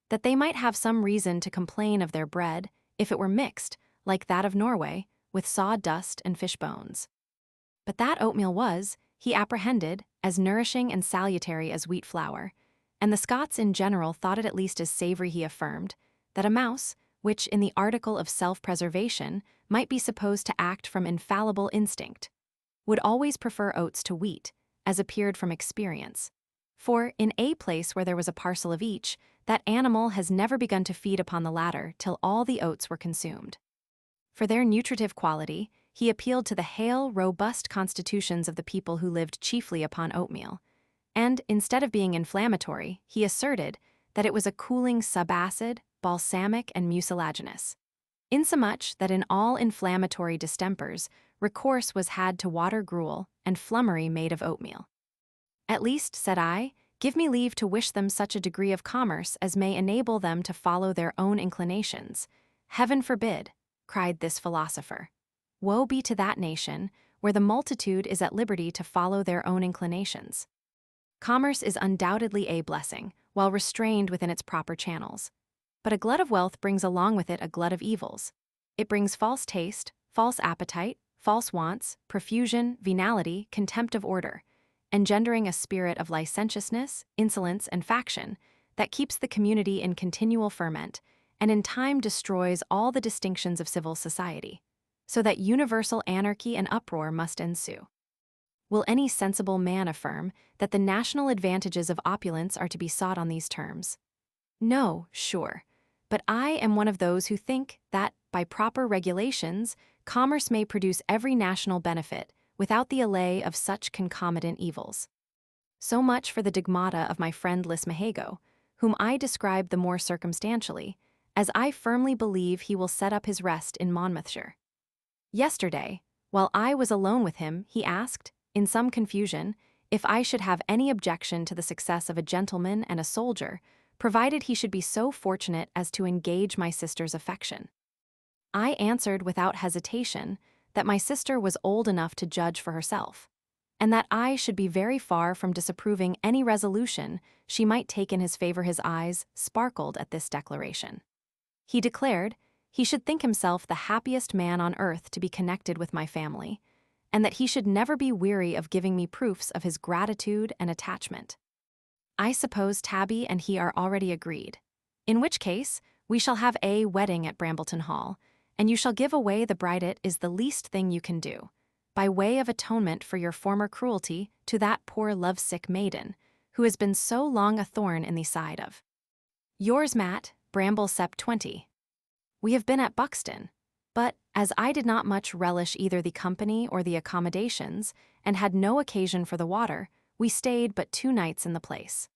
that they might have some reason to complain of their bread, if it were mixed, like that of Norway, with sawdust and fish bones. But that oatmeal was, he apprehended, as nourishing and salutary as wheat flour, and the Scots in general thought it at least as savory. He affirmed that a mouse, which in the article of self-preservation might be supposed to act from infallible instinct, would always prefer oats to wheat, as appeared from experience. For, in a place where there was a parcel of each, that animal has never begun to feed upon the latter till all the oats were consumed. For their nutritive quality, he appealed to the hale, robust constitutions of the people who lived chiefly upon oatmeal, and, instead of being inflammatory, he asserted that it was a cooling subacid, balsamic, and mucilaginous, insomuch that in all inflammatory distempers, recourse was had to water gruel and flummery made of oatmeal. At least, said I, give me leave to wish them such a degree of commerce as may enable them to follow their own inclinations. Heaven forbid, cried this philosopher. Woe be to that nation, where the multitude is at liberty to follow their own inclinations. Commerce is undoubtedly a blessing, while restrained within its proper channels. But a glut of wealth brings along with it a glut of evils. It brings false taste, false appetite, false wants, profusion, venality, contempt of order, engendering a spirit of licentiousness, insolence, and faction that keeps the community in continual ferment, and in time destroys all the distinctions of civil society, so that universal anarchy and uproar must ensue. Will any sensible man affirm that the national advantages of opulence are to be sought on these terms? No, sure. But I am one of those who think that, by proper regulations, commerce may produce every national benefit without the allay of such concomitant evils. So much for the digmata of my friend Lismahago, whom I describe the more circumstantially, as I firmly believe he will set up his rest in Monmouthshire. Yesterday, while I was alone with him, he asked, in some confusion, if I should have any objection to the success of a gentleman and a soldier, provided he should be so fortunate as to engage my sister's affection. I answered without hesitation that my sister was old enough to judge for herself, and that I should be very far from disapproving any resolution she might take in his favor. His eyes sparkled at this declaration. He declared he should think himself the happiest man on earth to be connected with my family, and that he should never be weary of giving me proofs of his gratitude and attachment. I suppose Tabby and he are already agreed, in which case we shall have a wedding at Brambleton Hall, and you shall give away the bride. It is the least thing you can do, by way of atonement for your former cruelty to that poor lovesick maiden, who has been so long a thorn in the side of yours, Matt, Bramble Sep 20. We have been at Buxton, but, as I did not much relish either the company or the accommodations, and had no occasion for the water, we stayed but 2 nights in the place.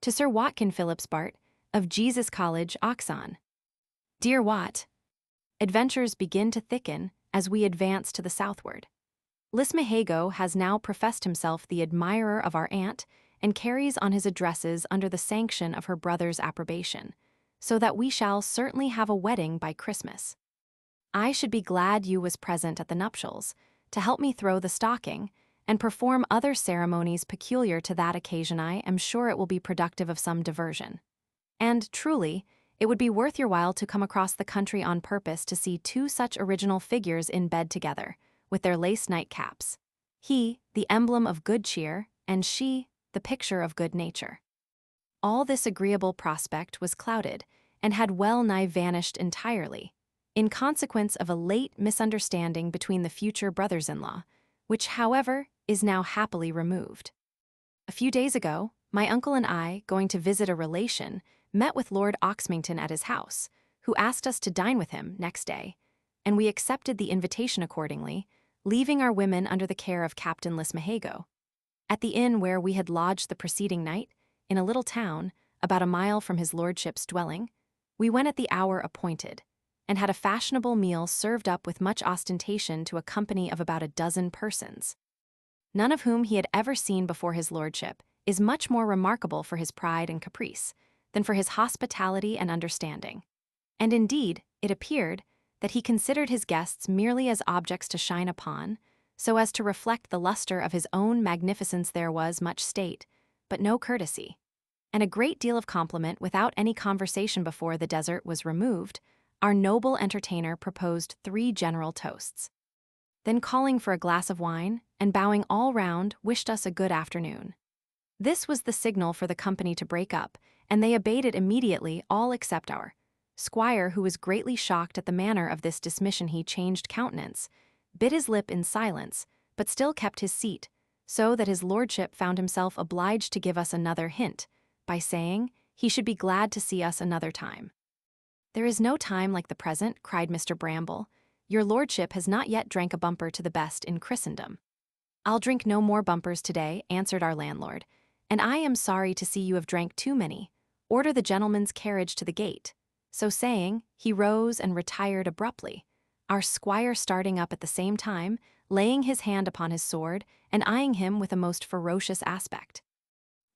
To Sir Watkin Phillips Bart, of Jesus College, Oxon. Dear Wat, adventures begin to thicken as we advance to the southward. Lismahago has now professed himself the admirer of our aunt, and carries on his addresses under the sanction of her brother's approbation, so that we shall certainly have a wedding by Christmas. I should be glad you was present at the nuptials, to help me throw the stocking, and perform other ceremonies peculiar to that occasion. I am sure it will be productive of some diversion. And, truly, it would be worth your while to come across the country on purpose to see 2 such original figures in bed together, with their lace nightcaps. He, the emblem of good cheer, and she, the picture of good nature. All this agreeable prospect was clouded, and had well-nigh vanished entirely, in consequence of a late misunderstanding between the future brothers-in-law, which, however, is now happily removed. A few days ago, my uncle and I, going to visit a relation, met with Lord Oxmington at his house, who asked us to dine with him next day, and we accepted the invitation accordingly, leaving our women under the care of Captain Lismahago. At the inn where we had lodged the preceding night, in a little town, about a mile from his lordship's dwelling, we went at the hour appointed, and had a fashionable meal served up with much ostentation to a company of about 12 persons. None of whom he had ever seen before his lordship is much more remarkable for his pride and caprice than for his hospitality and understanding. And indeed, it appeared that he considered his guests merely as objects to shine upon, so as to reflect the luster of his own magnificence. There was much state, but no courtesy, and a great deal of compliment without any conversation. Before the dessert was removed, our noble entertainer proposed 3 general toasts. Then calling for a glass of wine, and bowing all round, wished us a good afternoon. This was the signal for the company to break up, and they obeyed it immediately, all except our squire, who was greatly shocked at the manner of this dismission. He changed countenance, bit his lip in silence, but still kept his seat, so that his lordship found himself obliged to give us another hint, by saying he should be glad to see us another time. "There is no time like the present," cried Mr. Bramble. "Your lordship has not yet drank a bumper to the best in Christendom." "I'll drink no more bumpers today," answered our landlord, "and I am sorry to see you have drank too many. Order the gentleman's carriage to the gate." So saying, he rose and retired abruptly, our squire starting up at the same time, laying his hand upon his sword, and eyeing him with a most ferocious aspect.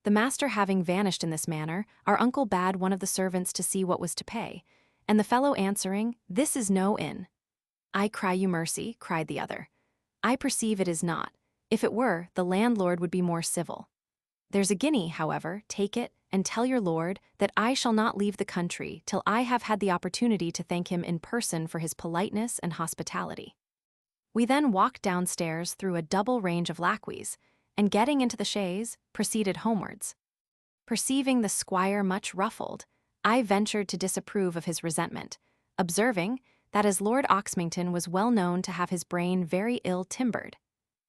The master having vanished in this manner, our uncle bade one of the servants to see what was to pay, and the fellow answering, "This is no inn." "I cry you mercy," cried the other. "I perceive it is not. If it were, the landlord would be more civil. There's a guinea, however, take it, and tell your lord that I shall not leave the country till I have had the opportunity to thank him in person for his politeness and hospitality." We then walked downstairs through a double range of lacqueys, and getting into the chaise, proceeded homewards. Perceiving the squire much ruffled, I ventured to disapprove of his resentment, observing that as Lord Oxmington was well known to have his brain very ill timbered,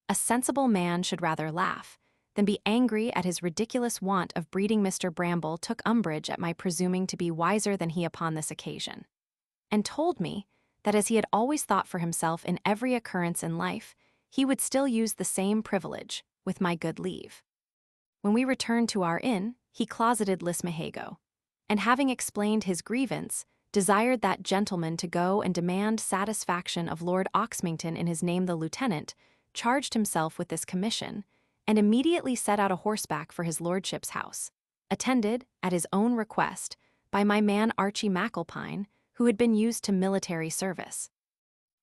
a sensible man should rather laugh than be angry at his ridiculous want of breeding. Mr. Bramble took umbrage at my presuming to be wiser than he upon this occasion, and told me that as he had always thought for himself in every occurrence in life, he would still use the same privilege, with my good leave. When we returned to our inn, he closeted Lismahago, and having explained his grievance, desired that gentleman to go and demand satisfaction of Lord Oxmington in his name. The lieutenant charged himself with this commission, and immediately set out a horseback for his lordship's house, attended, at his own request, by my man Archie Macklepine, who had been used to military service.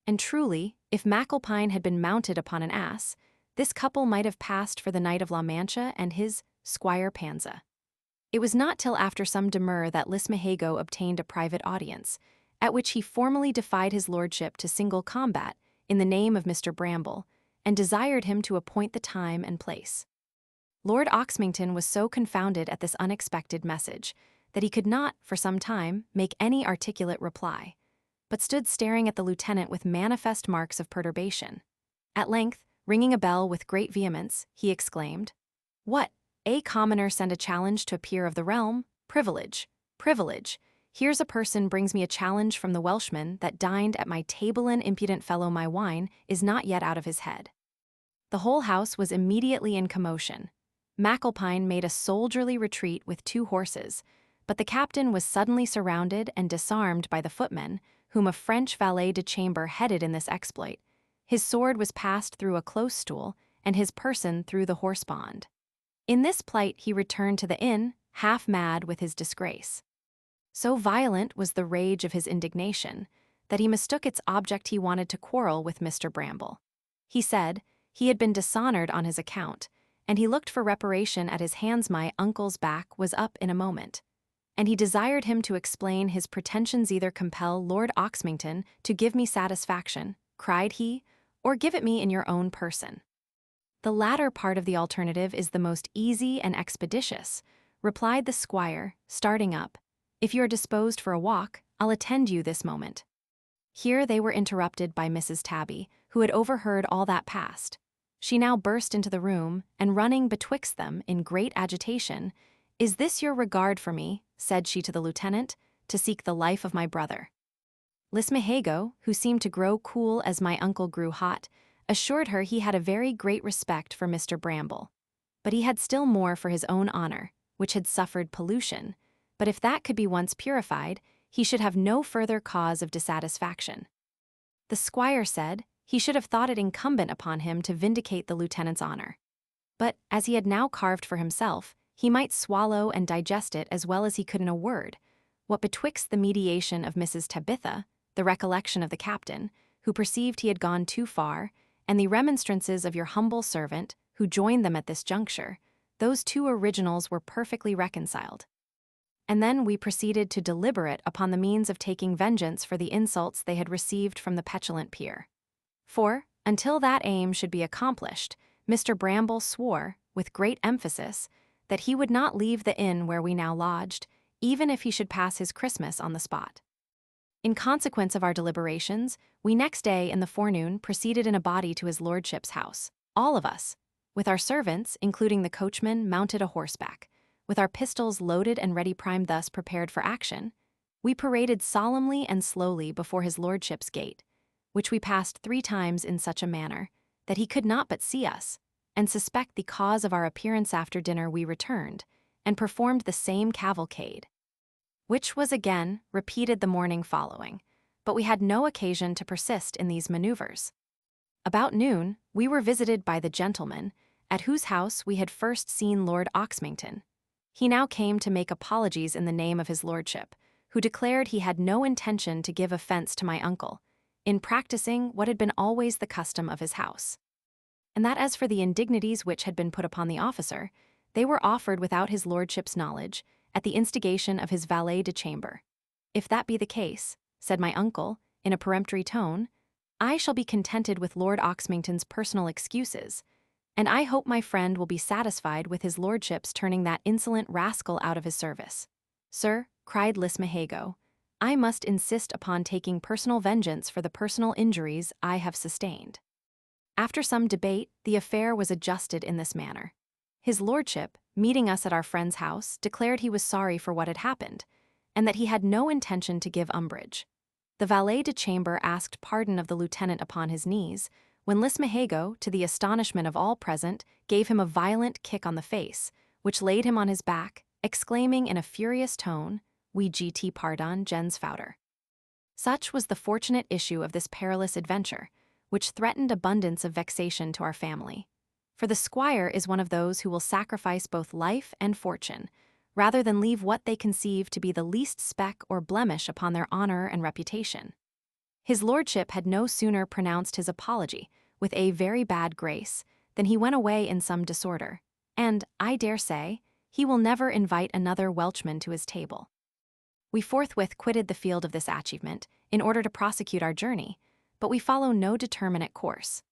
And truly, if Macklepine had been mounted upon an ass, this couple might have passed for the Knight of La Mancha and his Squire Panza. It was not till after some demur that Lismahago obtained a private audience, at which he formally defied his lordship to single combat in the name of Mr. Bramble, and desired him to appoint the time and place. Lord Oxmington was so confounded at this unexpected message that he could not, for some time, make any articulate reply, but stood staring at the lieutenant with manifest marks of perturbation. At length, ringing a bell with great vehemence, he exclaimed, "What? A commoner send a challenge to a peer of the realm? Privilege! Privilege! Here's a person brings me a challenge from the Welshman that dined at my table. An impudent fellow, my wine is not yet out of his head." The whole house was immediately in commotion. Macklepine made a soldierly retreat with 2 horses, but the captain was suddenly surrounded and disarmed by the footmen, whom a French valet de chambre headed in this exploit. His sword was passed through a close stool, and his person through the horse-bond. In this plight he returned to the inn, half mad with his disgrace. So violent was the rage of his indignation, that he mistook its object. He wanted to quarrel with Mr. Bramble. He said he had been dishonored on his account, and he looked for reparation at his hands. My uncle's back was up in a moment, and he desired him to explain his pretensions. "Either compel Lord Oxmington to give me satisfaction," cried he, "or give it me in your own person." "The latter part of the alternative is the most easy and expeditious," replied the squire, starting up. "If you are disposed for a walk, I'll attend you this moment." Here they were interrupted by Mrs. Tabby, who had overheard all that passed. She now burst into the room, and running betwixt them in great agitation, "Is this your regard for me," said she to the lieutenant, "to seek the life of my brother?" Lismahago, who seemed to grow cool as my uncle grew hot, assured her he had a very great respect for Mr. Bramble. But he had still more for his own honor, which had suffered pollution, but if that could be once purified, he should have no further cause of dissatisfaction. The squire said he should have thought it incumbent upon him to vindicate the lieutenant's honor. But, as he had now carved for himself, he might swallow and digest it as well as he could in a word, what betwixt the mediation of Mrs. Tabitha, the recollection of the captain, who perceived he had gone too far, and the remonstrances of your humble servant, who joined them at this juncture, those two originals were perfectly reconciled. And then we proceeded to deliberate upon the means of taking vengeance for the insults they had received from the petulant peer. For, until that aim should be accomplished, Mr. Bramble swore, with great emphasis, that he would not leave the inn where we now lodged, even if he should pass his Christmas on the spot. In consequence of our deliberations, we next day in the forenoon proceeded in a body to his lordship's house, all of us, with our servants, including the coachman, mounted a horseback. With our pistols loaded and ready primed thus prepared for action, we paraded solemnly and slowly before his lordship's gate, which we passed 3 times in such a manner that he could not but see us, and suspect the cause of our appearance. After dinner we returned, and performed the same cavalcade, which was again repeated the morning following, but we had no occasion to persist in these maneuvers. About noon, we were visited by the gentleman, at whose house we had first seen Lord Oxmington. He now came to make apologies in the name of his lordship, who declared he had no intention to give offense to my uncle, in practicing what had been always the custom of his house, and that as for the indignities which had been put upon the officer, they were offered without his lordship's knowledge, at the instigation of his valet de chamber. "If that be the case," said my uncle, in a peremptory tone, "I shall be contented with Lord Oxmington's personal excuses, and I hope my friend will be satisfied with his lordship's turning that insolent rascal out of his service." "Sir," cried Lismahago, "I must insist upon taking personal vengeance for the personal injuries I have sustained." After some debate, the affair was adjusted in this manner. His lordship, meeting us at our friend's house, declared he was sorry for what had happened, and that he had no intention to give umbrage. The valet de chamber asked pardon of the lieutenant upon his knees, when Lismahago, to the astonishment of all present, gave him a violent kick on the face, which laid him on his back, exclaiming in a furious tone, "We gt pardon, gens fouter." Such was the fortunate issue of this perilous adventure, which threatened abundance of vexation to our family. For the squire is one of those who will sacrifice both life and fortune, rather than leave what they conceive to be the least speck or blemish upon their honor and reputation. His lordship had no sooner pronounced his apology, with a very bad grace, than he went away in some disorder, and, I dare say, he will never invite another Welchman to his table. We forthwith quitted the field of this achievement, in order to prosecute our journey, but we follow no determinate course.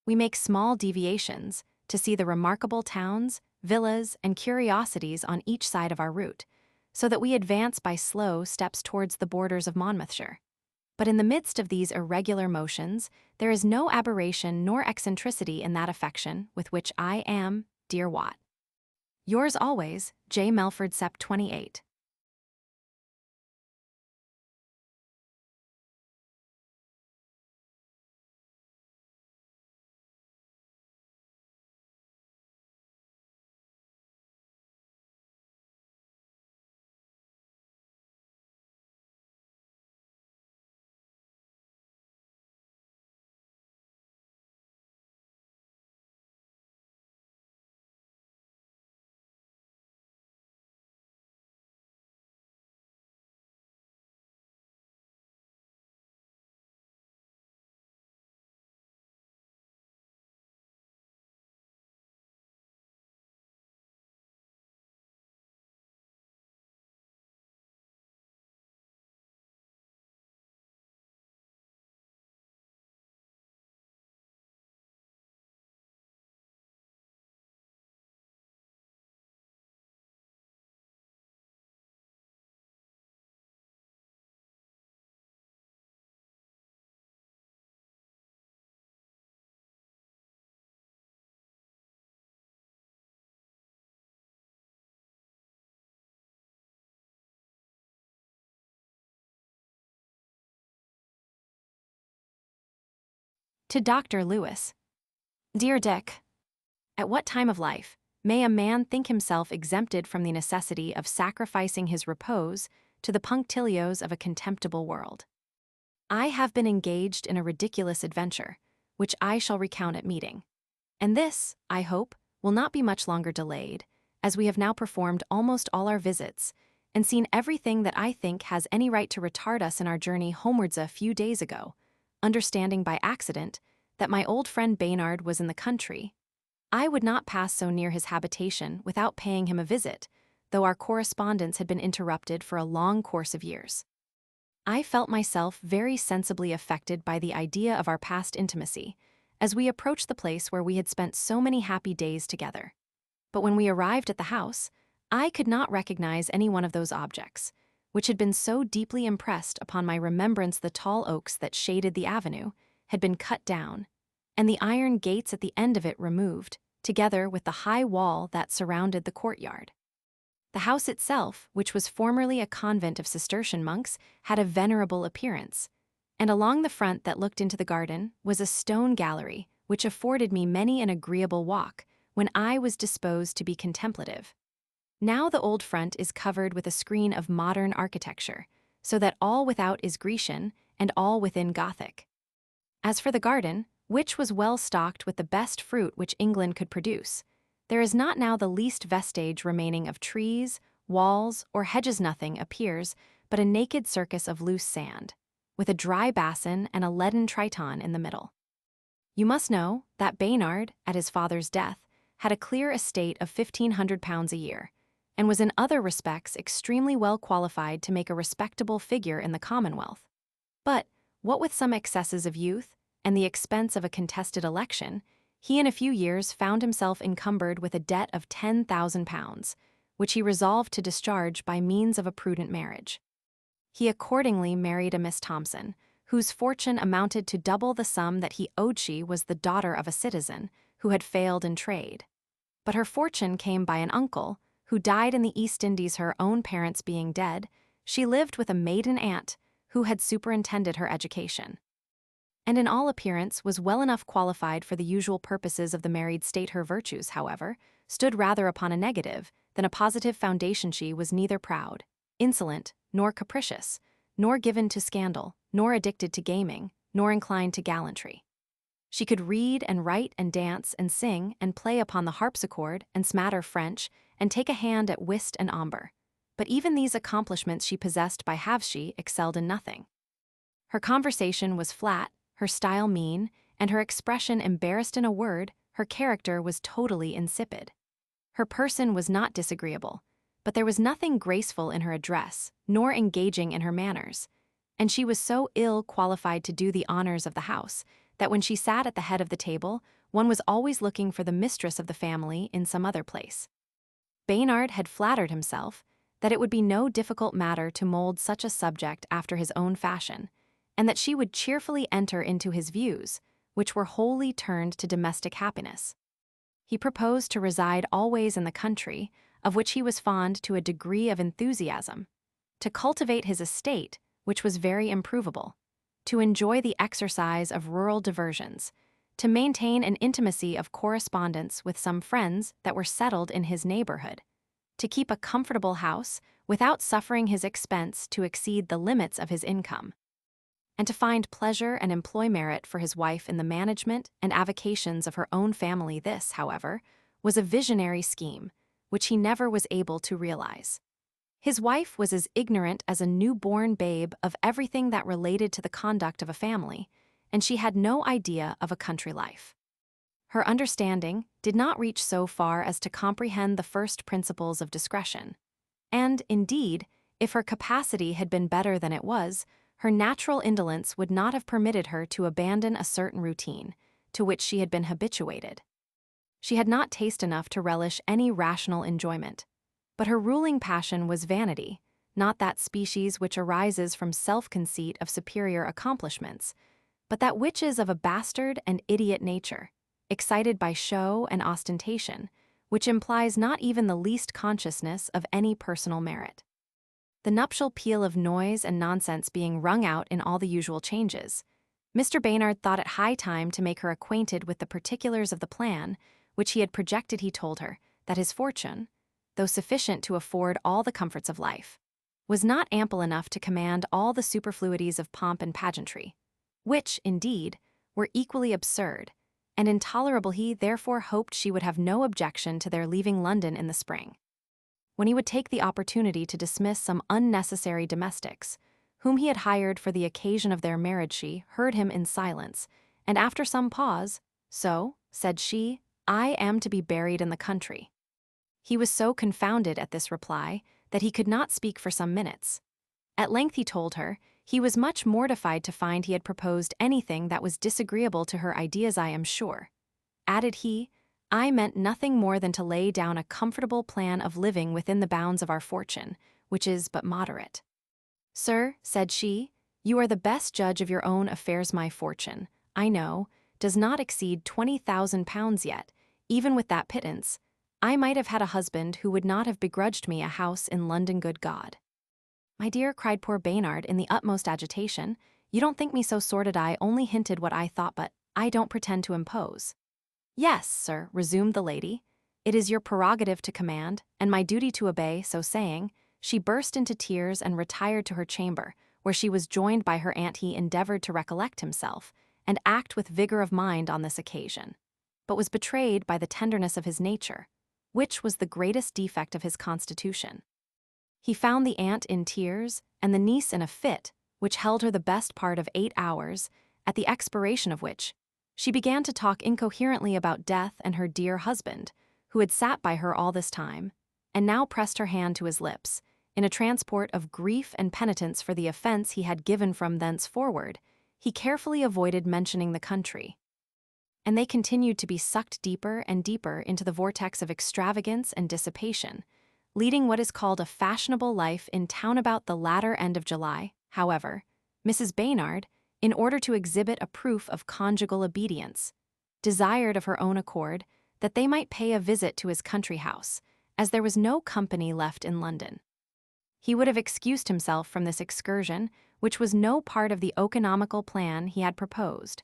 We make small deviations, to see the remarkable towns, villas, and curiosities on each side of our route, so that we advance by slow steps towards the borders of Monmouthshire. But in the midst of these irregular motions, there is no aberration nor eccentricity in that affection with which I am, dear Wat, yours always, J. Melford, Sep. 28. To Dr. Lewis. Dear Dick, at what time of life may a man think himself exempted from the necessity of sacrificing his repose to the punctilios of a contemptible world? I have been engaged in a ridiculous adventure, which I shall recount at meeting. And this, I hope, will not be much longer delayed, as we have now performed almost all our visits, and seen everything that I think has any right to retard us in our journey homewards a few days ago, understanding by accident that my old friend Baynard was in the country. I would not pass so near his habitation without paying him a visit, though our correspondence had been interrupted for a long course of years. I felt myself very sensibly affected by the idea of our past intimacy, as we approached the place where we had spent so many happy days together. But when we arrived at the house, I could not recognize any one of those objects, which had been so deeply impressed upon my remembrance. The tall oaks that shaded the avenue had been cut down, and the iron gates at the end of it removed, together with the high wall that surrounded the courtyard. The house itself, which was formerly a convent of Cistercian monks, had a venerable appearance, and along the front that looked into the garden was a stone gallery which afforded me many an agreeable walk when I was disposed to be contemplative. Now the old front is covered with a screen of modern architecture, so that all without is Grecian and all within Gothic. As for the garden, which was well stocked with the best fruit which England could produce, there is not now the least vestige remaining of trees, walls, or hedges. Nothing appears but a naked circus of loose sand, with a dry basin and a leaden triton in the middle. You must know that Baynard, at his father's death, had a clear estate of £1,500 a year, and was in other respects extremely well qualified to make a respectable figure in the Commonwealth. But, what with some excesses of youth, and the expense of a contested election, he in a few years found himself encumbered with a debt of £10,000, which he resolved to discharge by means of a prudent marriage. He accordingly married a Miss Thompson, whose fortune amounted to double the sum that he owed. She was the daughter of a citizen who had failed in trade. But her fortune came by an uncle, who died in the East Indies. Her own parents being dead, she lived with a maiden aunt, who had superintended her education, and in all appearance was well enough qualified for the usual purposes of the married state. Her virtues, however, stood rather upon a negative than a positive foundation. She was neither proud, insolent, nor capricious, nor given to scandal, nor addicted to gaming, nor inclined to gallantry. She could read and write and dance and sing and play upon the harpsichord and smatter French and take a hand at whist and ombre. But even these accomplishments she possessed by halves. She excelled in nothing. Her conversation was flat, her style mean, and her expression embarrassed. In a word, her character was totally insipid. Her person was not disagreeable, but there was nothing graceful in her address, nor engaging in her manners, and she was so ill qualified to do the honors of the house that when she sat at the head of the table, one was always looking for the mistress of the family in some other place. Baynard had flattered himself that it would be no difficult matter to mold such a subject after his own fashion, and that she would cheerfully enter into his views, which were wholly turned to domestic happiness. He proposed to reside always in the country, of which he was fond to a degree of enthusiasm, to cultivate his estate, which was very improvable, to enjoy the exercise of rural diversions, to maintain an intimacy of correspondence with some friends that were settled in his neighborhood, to keep a comfortable house without suffering his expense to exceed the limits of his income, and to find pleasure and employ merit for his wife in the management and avocations of her own family. This, however, was a visionary scheme, which he never was able to realize. His wife was as ignorant as a newborn babe of everything that related to the conduct of a family, and she had no idea of a country life. Her understanding did not reach so far as to comprehend the first principles of discretion, and, indeed, if her capacity had been better than it was, her natural indolence would not have permitted her to abandon a certain routine, to which she had been habituated. She had not taste enough to relish any rational enjoyment, but her ruling passion was vanity, not that species which arises from self-conceit of superior accomplishments, but that which is of a bastard and idiot nature, excited by show and ostentation, which implies not even the least consciousness of any personal merit. The nuptial peal of noise and nonsense being rung out in all the usual changes, Mr. Baynard thought it high time to make her acquainted with the particulars of the plan, which he had projected. He told her that his fortune, though sufficient to afford all the comforts of life, was not ample enough to command all the superfluities of pomp and pageantry, which, indeed, were equally absurd and intolerable. He therefore hoped she would have no objection to their leaving London in the spring, when he would take the opportunity to dismiss some unnecessary domestics, whom he had hired for the occasion of their marriage. She heard him in silence, and after some pause, "So," said she, "I am to be buried in the country." He was so confounded at this reply that he could not speak for some minutes. At length he told her he was much mortified to find he had proposed anything that was disagreeable to her ideas. "I am sure," added he, "I meant nothing more than to lay down a comfortable plan of living within the bounds of our fortune, which is but moderate." "Sir," said she, "you are the best judge of your own affairs. My fortune, I know, does not exceed £20,000 yet. Even with that pittance, I might have had a husband who would not have begrudged me a house in London. Good God!" "My dear," cried poor Baynard in the utmost agitation, "you don't think me so sordid. I only hinted what I thought, but I don't pretend to impose." "Yes, sir," resumed the lady, "it is your prerogative to command, and my duty to obey." So saying, she burst into tears and retired to her chamber, where she was joined by her aunt. He endeavored to recollect himself and act with vigor of mind on this occasion, but was betrayed by the tenderness of his nature, which was the greatest defect of his constitution. He found the aunt in tears and the niece in a fit, which held her the best part of 8 hours, at the expiration of which she began to talk incoherently about death and her dear husband, who had sat by her all this time, and now pressed her hand to his lips, in a transport of grief and penitence for the offense he had given. From thenceforward, he carefully avoided mentioning the country, and they continued to be sucked deeper and deeper into the vortex of extravagance and dissipation, leading what is called a fashionable life in town. About the latter end of July, however, Mrs. Baynard, in order to exhibit a proof of conjugal obedience, desired of her own accord that they might pay a visit to his country house, as there was no company left in London. He would have excused himself from this excursion, which was no part of the economical plan he had proposed,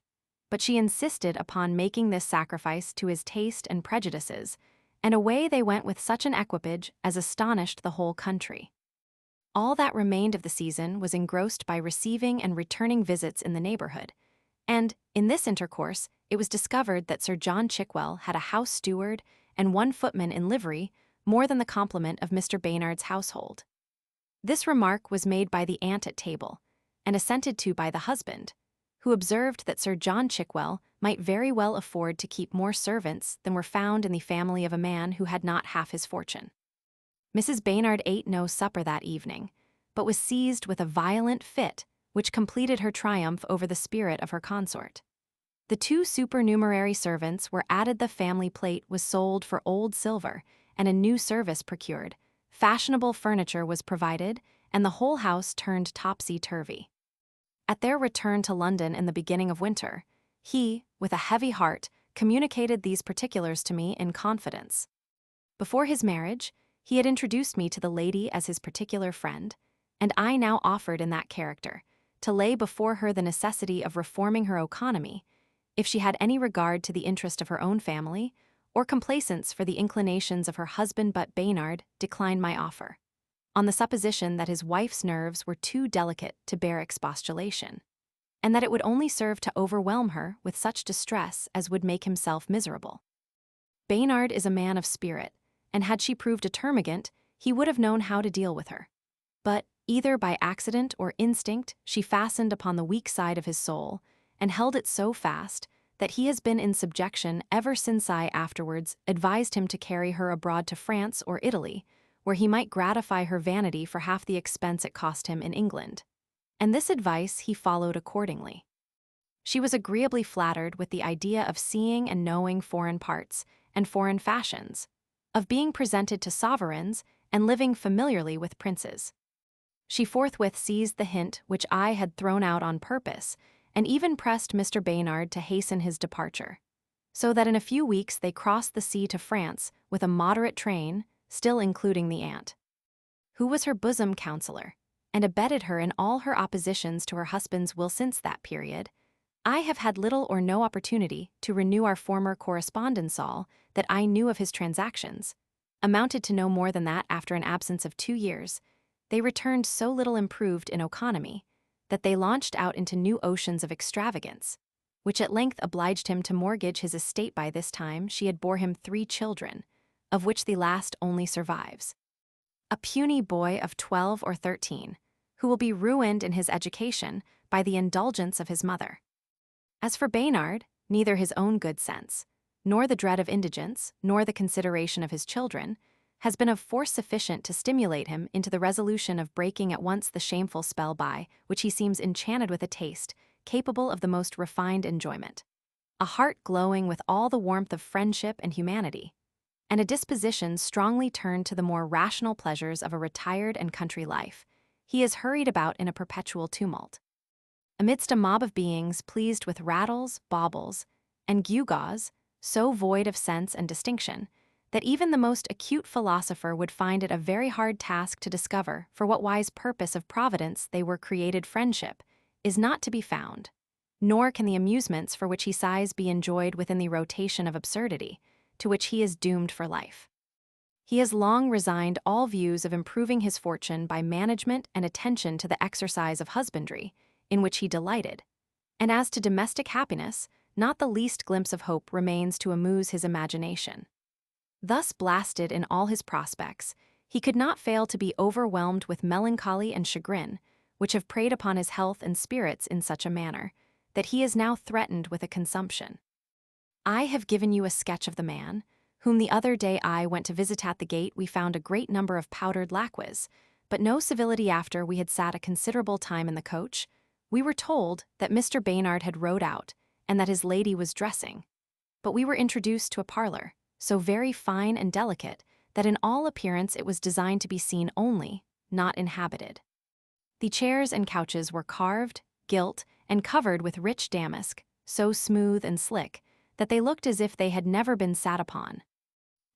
but she insisted upon making this sacrifice to his taste and prejudices, and away they went with such an equipage as astonished the whole country. All that remained of the season was engrossed by receiving and returning visits in the neighborhood, and, in this intercourse, it was discovered that Sir John Chickwell had a house steward and 1 footman in livery, more than the complement of Mr. Baynard's household. This remark was made by the aunt at table, and assented to by the husband, who observed that Sir John Chickwell might very well afford to keep more servants than were found in the family of a man who had not half his fortune. Mrs. Baynard ate no supper that evening, but was seized with a violent fit, which completed her triumph over the spirit of her consort. The 2 supernumerary servants were added, the family plate was sold for old silver, and a new service procured, fashionable furniture was provided, and the whole house turned topsy-turvy. At their return to London in the beginning of winter, he, with a heavy heart, communicated these particulars to me in confidence. Before his marriage, he had introduced me to the lady as his particular friend, and I now offered in that character to lay before her the necessity of reforming her economy, if she had any regard to the interest of her own family, or complaisance for the inclinations of her husband. But Baynard declined my offer, on the supposition that his wife's nerves were too delicate to bear expostulation, and that it would only serve to overwhelm her with such distress as would make himself miserable. Baynard is a man of spirit, and had she proved a termagant, he would have known how to deal with her. But, either by accident or instinct, she fastened upon the weak side of his soul, and held it so fast that he has been in subjection ever since I afterwards advised him to carry her abroad to France or Italy, where he might gratify her vanity for half the expense it cost him in England. And this advice he followed accordingly. She was agreeably flattered with the idea of seeing and knowing foreign parts and foreign fashions, of being presented to sovereigns and living familiarly with princes. She forthwith seized the hint which I had thrown out on purpose, and even pressed Mr. Baynard to hasten his departure, so that in a few weeks they crossed the sea to France with a moderate train, still including the aunt, who was her bosom counselor, and abetted her in all her oppositions to her husband's will. Since that period, I have had little or no opportunity to renew our former correspondence. All that I knew of his transactions amounted to no more than that after an absence of 2 years, they returned so little improved in economy that they launched out into new oceans of extravagance, which at length obliged him to mortgage his estate. By this time she had bore him 3 children, of which the last only survives. A puny boy of 12 or 13, who will be ruined in his education by the indulgence of his mother. As for Baynard, neither his own good sense, nor the dread of indigence, nor the consideration of his children, has been of force sufficient to stimulate him into the resolution of breaking at once the shameful spell by which he seems enchanted with a taste capable of the most refined enjoyment, a heart glowing with all the warmth of friendship and humanity, and a disposition strongly turned to the more rational pleasures of a retired and country life. He is hurried about in a perpetual tumult, amidst a mob of beings pleased with rattles, baubles, and gewgaws, so void of sense and distinction, that even the most acute philosopher would find it a very hard task to discover for what wise purpose of Providence they were created. Friendship is not to be found, nor can the amusements for which he sighs be enjoyed within the rotation of absurdity, to which he is doomed for life. He has long resigned all views of improving his fortune by management and attention to the exercise of husbandry, in which he delighted, and as to domestic happiness, not the least glimpse of hope remains to amuse his imagination. Thus blasted in all his prospects, he could not fail to be overwhelmed with melancholy and chagrin, which have preyed upon his health and spirits in such a manner that he is now threatened with a consumption. I have given you a sketch of the man, whom the other day I went to visit. At the gate we found a great number of powdered laquas, but no civility. After we had sat a considerable time in the coach, we were told that Mr. Baynard had rode out, and that his lady was dressing. But we were introduced to a parlor, so very fine and delicate, that in all appearance it was designed to be seen only, not inhabited. The chairs and couches were carved, gilt, and covered with rich damask, so smooth and slick, that they looked as if they had never been sat upon.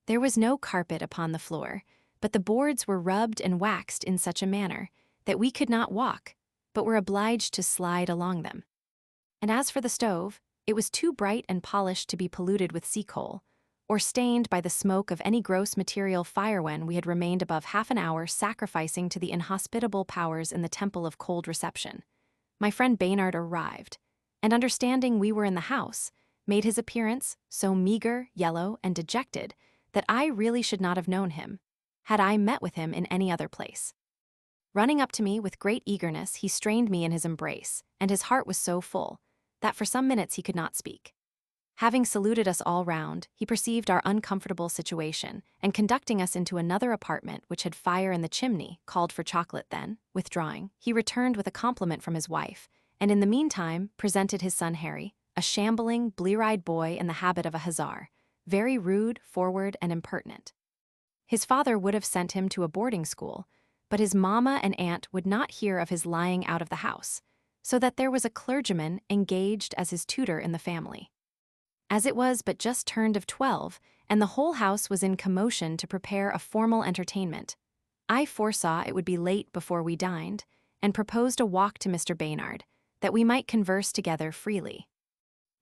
There was no carpet upon the floor, but the boards were rubbed and waxed in such a manner that we could not walk, but were obliged to slide along them. And as for the stove, it was too bright and polished to be polluted with sea coal, or stained by the smoke of any gross material fire. When we had remained above half an hour sacrificing to the inhospitable powers in the temple of cold reception, my friend Baynard arrived, and understanding we were in the house, made his appearance so meager, yellow, and dejected that I really should not have known him, had I met with him in any other place. Running up to me with great eagerness, he strained me in his embrace, and his heart was so full that for some minutes he could not speak. Having saluted us all round, he perceived our uncomfortable situation, and conducting us into another apartment which had fire in the chimney, called for chocolate. Then, withdrawing, he returned with a compliment from his wife, and in the meantime presented his son Harry, a shambling, blear-eyed boy in the habit of a hussar, very rude, forward, and impertinent. His father would have sent him to a boarding school, but his mamma and aunt would not hear of his lying out of the house, so that there was a clergyman engaged as his tutor in the family. As it was but just turned of 12, and the whole house was in commotion to prepare a formal entertainment, I foresaw it would be late before we dined, and proposed a walk to Mr. Baynard, that we might converse together freely.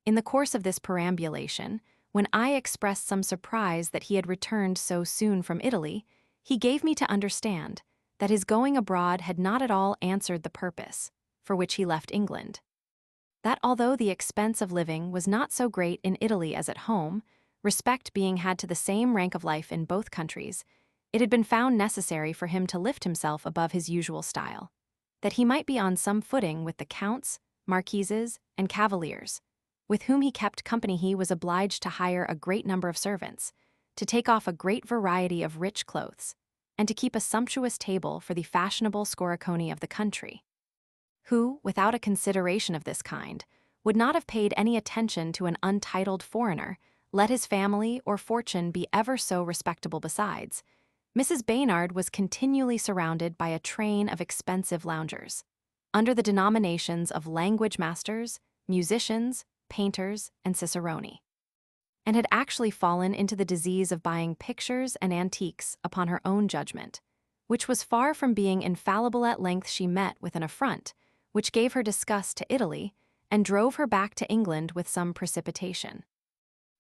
In the course of this perambulation, when I expressed some surprise that he had returned so soon from Italy, he gave me to understand that his going abroad had not at all answered the purpose for which he left England. That although the expense of living was not so great in Italy as at home, respect being had to the same rank of life in both countries, it had been found necessary for him to lift himself above his usual style, that he might be on some footing with the counts, marquises, and cavaliers, with whom he kept company. He was obliged to hire a great number of servants, to take off a great variety of rich clothes, and to keep a sumptuous table for the fashionable scoraconi of the country, who, without a consideration of this kind, would not have paid any attention to an untitled foreigner, let his family or fortune be ever so respectable. Besides, Mrs. Baynard was continually surrounded by a train of expensive loungers, under the denominations of language masters, musicians, painters, and ciceroni, and had actually fallen into the disease of buying pictures and antiques upon her own judgment, which was far from being infallible. At length she met with an affront, which gave her disgust to Italy, and drove her back to England with some precipitation.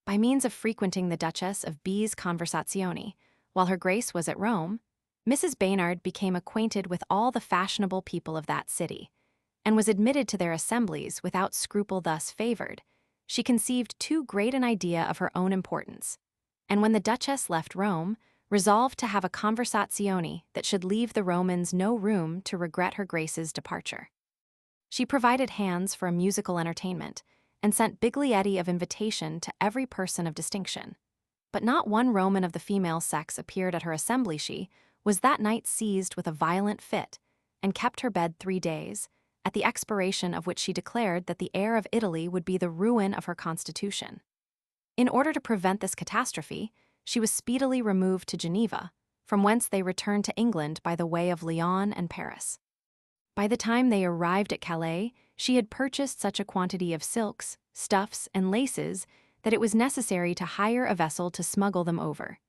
By means of frequenting the Duchess of B's conversazioni, while her Grace was at Rome, Mrs. Baynard became acquainted with all the fashionable people of that city, and was admitted to their assemblies without scruple. Thus favored, she conceived too great an idea of her own importance, and when the Duchess left Rome, resolved to have a conversazione that should leave the Romans no room to regret her Grace's departure. She provided hands for a musical entertainment, and sent biglietti of invitation to every person of distinction. But not one Roman of the female sex appeared at her assembly. She was that night seized with a violent fit, and kept her bed 3 days, at the expiration of which she declared that the heir of Italy would be the ruin of her constitution. In order to prevent this catastrophe, she was speedily removed to Geneva, from whence they returned to England by the way of Lyons and Paris. By the time they arrived at Calais, she had purchased such a quantity of silks, stuffs, and laces that it was necessary to hire a vessel to smuggle them over,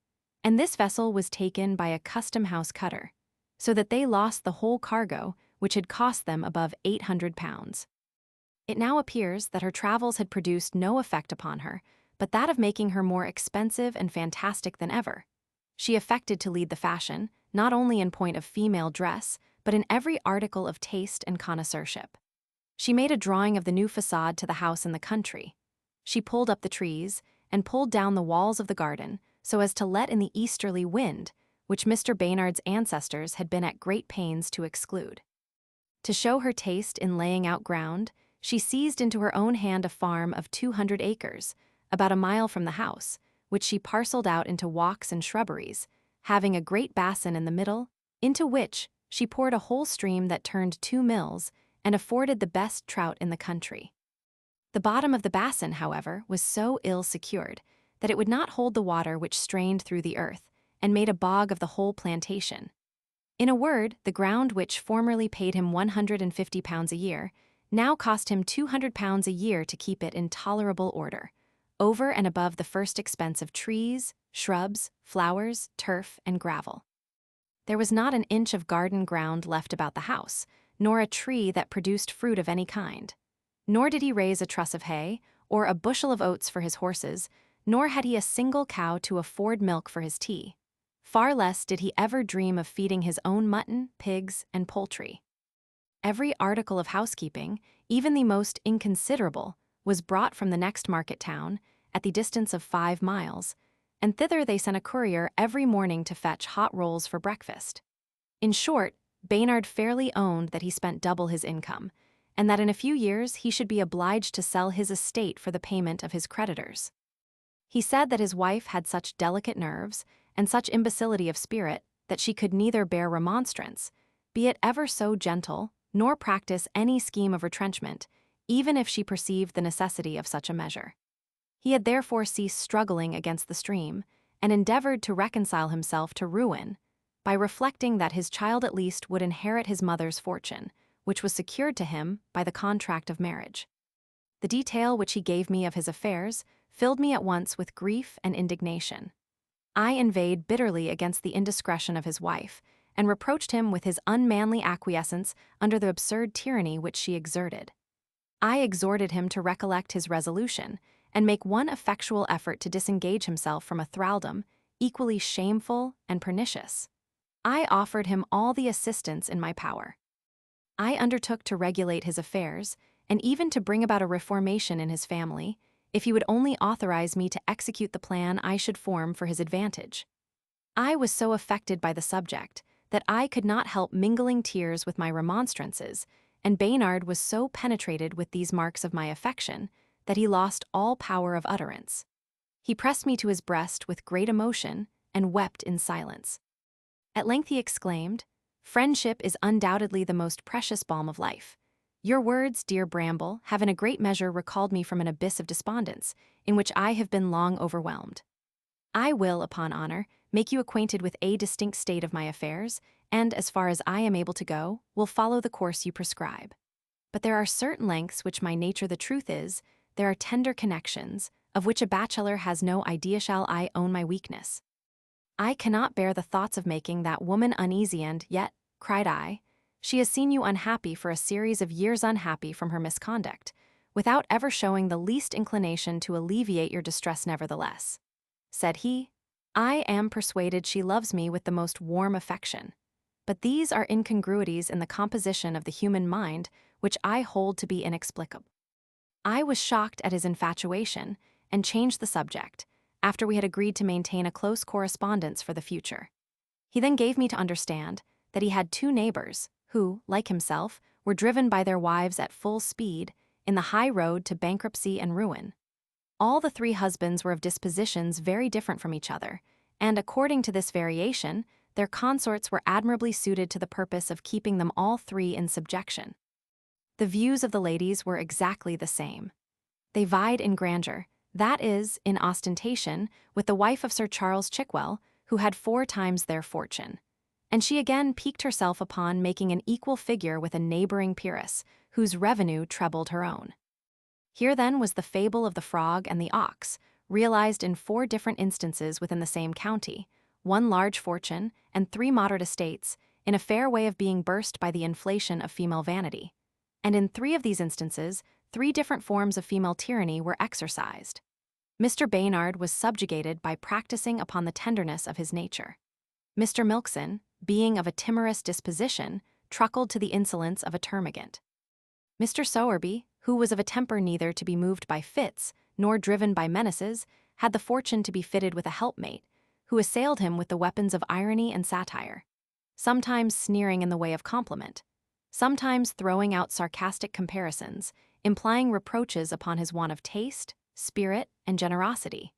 and this vessel was taken by a custom-house cutter, so that they lost the whole cargo, which had cost them above £800. It now appears that her travels had produced no effect upon her, but that of making her more expensive and fantastic than ever. She affected to lead the fashion, not only in point of female dress, but in every article of taste and connoisseurship. She made a drawing of the new façade to the house in the country. She pulled up the trees, and pulled down the walls of the garden, so as to let in the easterly wind, which Mr. Baynard's ancestors had been at great pains to exclude. To show her taste in laying out ground, she seized into her own hand a farm of 200 acres, about a mile from the house, which she parcelled out into walks and shrubberies, having a great basin in the middle, into which she poured a whole stream that turned 2 mills, and afforded the best trout in the country. The bottom of the basin, however, was so ill secured that it would not hold the water which strained through the earth, and made a bog of the whole plantation. In a word, the ground which formerly paid him £150 a year, now cost him £200 a year to keep it in tolerable order, over and above the first expense of trees, shrubs, flowers, turf, and gravel. There was not an inch of garden ground left about the house, nor a tree that produced fruit of any kind. Nor did he raise a truss of hay, or a bushel of oats for his horses, nor had he a single cow to afford milk for his tea. Far less did he ever dream of feeding his own mutton, pigs, and poultry. Every article of housekeeping, even the most inconsiderable, was brought from the next market town, at the distance of 5 miles, and thither they sent a courier every morning to fetch hot rolls for breakfast. In short, Baynard fairly owned that he spent double his income, and that in a few years he should be obliged to sell his estate for the payment of his creditors. He said that his wife had such delicate nerves, and such imbecility of spirit, that she could neither bear remonstrance, be it ever so gentle, nor practice any scheme of retrenchment, even if she perceived the necessity of such a measure. He had therefore ceased struggling against the stream, and endeavored to reconcile himself to ruin, by reflecting that his child at least would inherit his mother's fortune, which was secured to him by the contract of marriage. The detail which he gave me of his affairs filled me at once with grief and indignation. I inveighed bitterly against the indiscretion of his wife, and reproached him with his unmanly acquiescence under the absurd tyranny which she exerted. I exhorted him to recollect his resolution, and make one effectual effort to disengage himself from a thraldom equally shameful and pernicious. I offered him all the assistance in my power. I undertook to regulate his affairs, and even to bring about a reformation in his family, if he would only authorize me to execute the plan I should form for his advantage. I was so affected by the subject that I could not help mingling tears with my remonstrances, and Baynard was so penetrated with these marks of my affection that he lost all power of utterance. He pressed me to his breast with great emotion, and wept in silence. At length he exclaimed, "Friendship is undoubtedly the most precious balm of life. Your words, dear Bramble, have in a great measure recalled me from an abyss of despondence, in which I have been long overwhelmed. I will, upon honor, make you acquainted with a distinct state of my affairs, and, as far as I am able to go, will follow the course you prescribe. But there are certain lengths which my nature the truth is, there are tender connections, of which a bachelor has no idea. Shall I own my weakness? I cannot bear the thoughts of making that woman uneasy, and yet, cried I, she has seen you unhappy for a series of years, unhappy from her misconduct, without ever showing the least inclination to alleviate your distress nevertheless. Said he, I am persuaded she loves me with the most warm affection. But these are incongruities in the composition of the human mind which I hold to be inexplicable. I was shocked at his infatuation and changed the subject, after we had agreed to maintain a close correspondence for the future. He then gave me to understand that he had 2 neighbors who, like himself, were driven by their wives at full speed in the high road to bankruptcy and ruin. All the 3 husbands were of dispositions very different from each other, and according to this variation, their consorts were admirably suited to the purpose of keeping them all 3 in subjection. The views of the ladies were exactly the same. They vied in grandeur, that is, in ostentation, with the wife of Sir Charles Chickwell, who had 4 times their fortune. And she again piqued herself upon making an equal figure with a neighboring peeress, whose revenue trebled her own. Here then was the fable of the frog and the ox, realized in 4 different instances within the same county, 1 large fortune and 3 moderate estates, in a fair way of being burst by the inflation of female vanity. And in 3 of these instances, 3 different forms of female tyranny were exercised. Mr. Baynard was subjugated by practicing upon the tenderness of his nature. Mr. Milkson, being of a timorous disposition, truckled to the insolence of a termagant. Mr. Sowerby, who was of a temper neither to be moved by fits nor driven by menaces, had the fortune to be fitted with a helpmate, who assailed him with the weapons of irony and satire, sometimes sneering in the way of compliment, sometimes throwing out sarcastic comparisons, implying reproaches upon his want of taste, spirit, and generosity,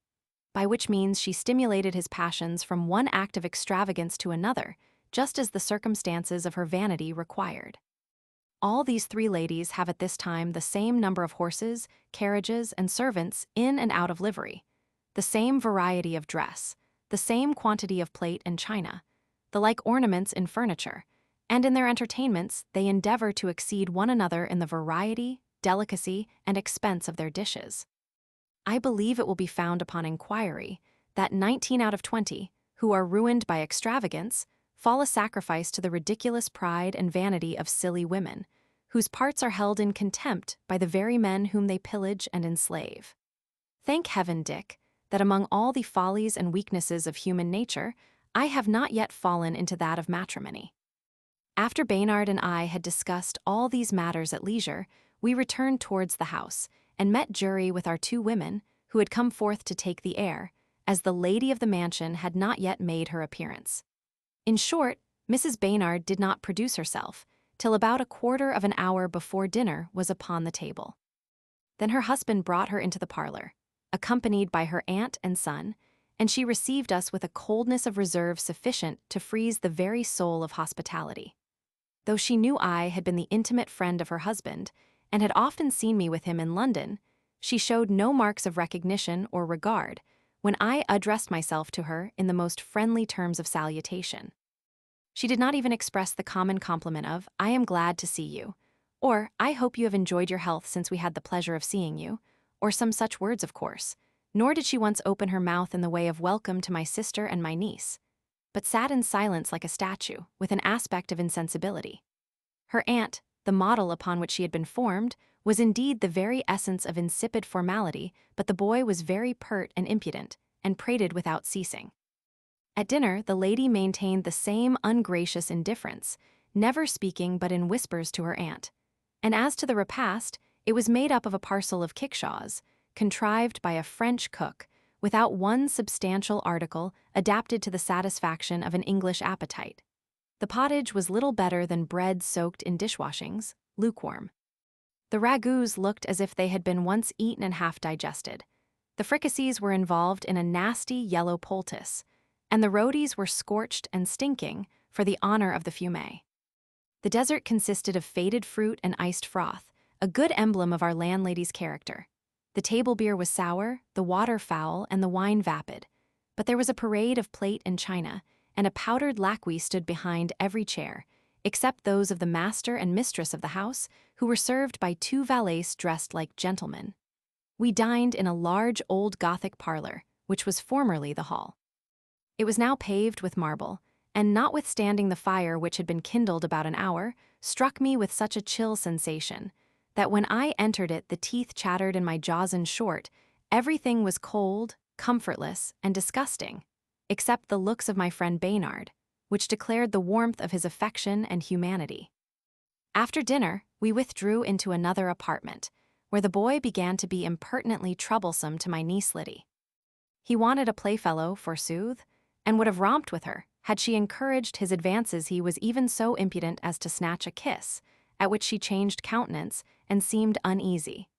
by which means she stimulated his passions from one act of extravagance to another, just as the circumstances of her vanity required. All these 3 ladies have at this time the same number of horses, carriages, and servants in and out of livery, the same variety of dress, the same quantity of plate and china, the like ornaments in furniture, and in their entertainments they endeavor to exceed one another in the variety, delicacy, and expense of their dishes. I believe it will be found upon inquiry that 19 out of 20, who are ruined by extravagance, fall a sacrifice to the ridiculous pride and vanity of silly women, whose parts are held in contempt by the very men whom they pillage and enslave. Thank heaven, Dick, that among all the follies and weaknesses of human nature, I have not yet fallen into that of matrimony. After Baynard and I had discussed all these matters at leisure, we returned towards the house, and met Jury with our 2 women, who had come forth to take the air, as the lady of the mansion had not yet made her appearance. In short, Mrs. Baynard did not produce herself, till about a quarter of an hour before dinner was upon the table. Then her husband brought her into the parlor, accompanied by her aunt and son, and she received us with a coldness of reserve sufficient to freeze the very soul of hospitality. Though she knew I had been the intimate friend of her husband, and had often seen me with him in London, she showed no marks of recognition or regard when I addressed myself to her in the most friendly terms of salutation. She did not even express the common compliment of, I am glad to see you, or I hope you have enjoyed your health since we had the pleasure of seeing you, or some such words, of course, nor did she once open her mouth in the way of welcome to my sister and my niece, but sat in silence like a statue, with an aspect of insensibility. Her aunt, the model upon which she had been formed, was indeed the very essence of insipid formality, but the boy was very pert and impudent, and prated without ceasing. At dinner, the lady maintained the same ungracious indifference, never speaking but in whispers to her aunt. And as to the repast, it was made up of a parcel of kickshaws, contrived by a French cook, without one substantial article adapted to the satisfaction of an English appetite. The pottage was little better than bread soaked in dishwashings, lukewarm. The ragouts looked as if they had been once eaten and half digested. The fricassees were involved in a nasty yellow poultice, and the rotis were scorched and stinking for the honor of the fumet. The dessert consisted of faded fruit and iced froth, a good emblem of our landlady's character. The table beer was sour, the water foul, and the wine vapid, but there was a parade of plate and china, and a powdered lacquey stood behind every chair, except those of the master and mistress of the house, who were served by 2 valets dressed like gentlemen. We dined in a large old Gothic parlor, which was formerly the hall. It was now paved with marble, and notwithstanding the fire which had been kindled about an hour, struck me with such a chill sensation, that when I entered it the teeth chattered in my jaws in short, everything was cold, comfortless, and disgusting, except the looks of my friend Baynard, which declared the warmth of his affection and humanity. After dinner, we withdrew into another apartment, where the boy began to be impertinently troublesome to my niece Liddy. He wanted a playfellow, forsooth, and would have romped with her, had she encouraged his advances. He was even so impudent as to snatch a kiss, at which she changed countenance and seemed uneasy.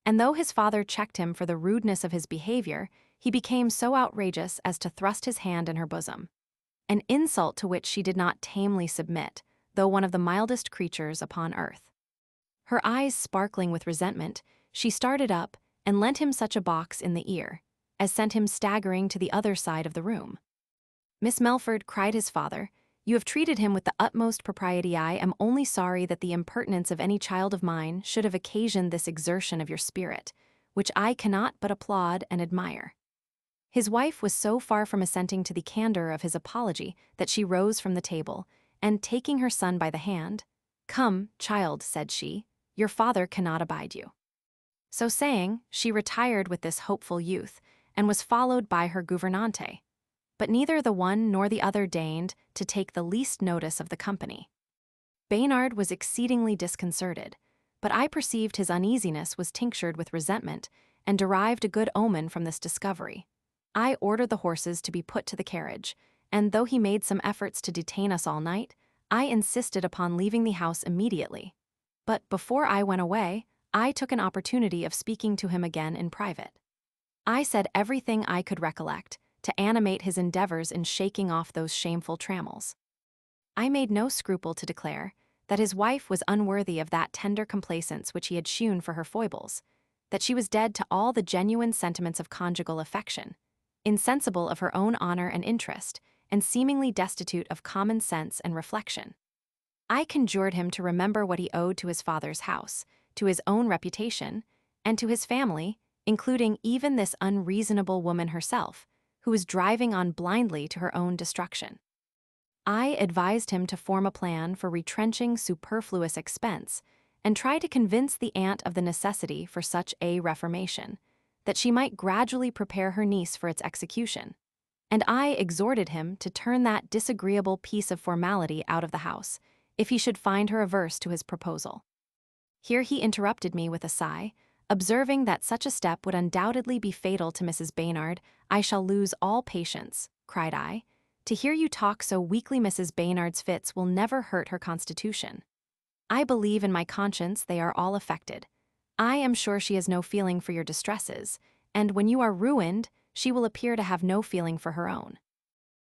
And though his father checked him for the rudeness of his behavior, he became so outrageous as to thrust his hand in her bosom, an insult to which she did not tamely submit, though one of the mildest creatures upon earth. Her eyes sparkling with resentment, she started up and lent him such a box in the ear as sent him staggering to the other side of the room. "Miss Melford," cried his father, "you have treated him with the utmost propriety. I am only sorry that the impertinence of any child of mine should have occasioned this exertion of your spirit, which I cannot but applaud and admire." His wife was so far from assenting to the candor of his apology that she rose from the table, and taking her son by the hand, "Come, child," said she, "your father cannot abide you." So saying, she retired with this hopeful youth, and was followed by her gouvernante. But neither the one nor the other deigned to take the least notice of the company. Baynard was exceedingly disconcerted, but I perceived his uneasiness was tinctured with resentment, and derived a good omen from this discovery. I ordered the horses to be put to the carriage, and though he made some efforts to detain us all night, I insisted upon leaving the house immediately. But before I went away, I took an opportunity of speaking to him again in private. I said everything I could recollect, to animate his endeavors in shaking off those shameful trammels. I made no scruple to declare that his wife was unworthy of that tender complaisance which he had shewn for her foibles, that she was dead to all the genuine sentiments of conjugal affection, insensible of her own honor and interest, and seemingly destitute of common sense and reflection. I conjured him to remember what he owed to his father's house, to his own reputation, and to his family, including even this unreasonable woman herself, who was driving on blindly to her own destruction. I advised him to form a plan for retrenching superfluous expense, and try to convince the aunt of the necessity for such a reformation, that she might gradually prepare her niece for its execution. And I exhorted him to turn that disagreeable piece of formality out of the house, if he should find her averse to his proposal. Here he interrupted me with a sigh, observing that such a step would undoubtedly be fatal to Mrs. Baynard. "I shall lose all patience," cried I. "To hear you talk so weakly, Mrs. Baynard's fits will never hurt her constitution. I believe in my conscience they are all affected. I am sure she has no feeling for your distresses, and when you are ruined, she will appear to have no feeling for her own."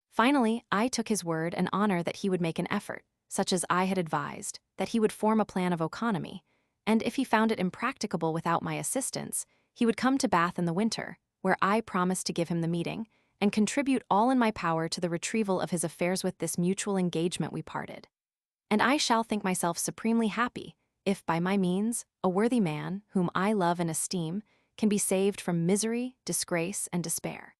Finally, I took his word and honor that he would make an effort, such as I had advised, that he would form a plan of economy, and if he found it impracticable without my assistance, he would come to Bath in the winter, where I promised to give him the meeting, and contribute all in my power to the retrieval of his affairs. With this mutual engagement we parted. And I shall think myself supremely happy, if by my means, a worthy man, whom I love and esteem, can be saved from misery, disgrace, and despair.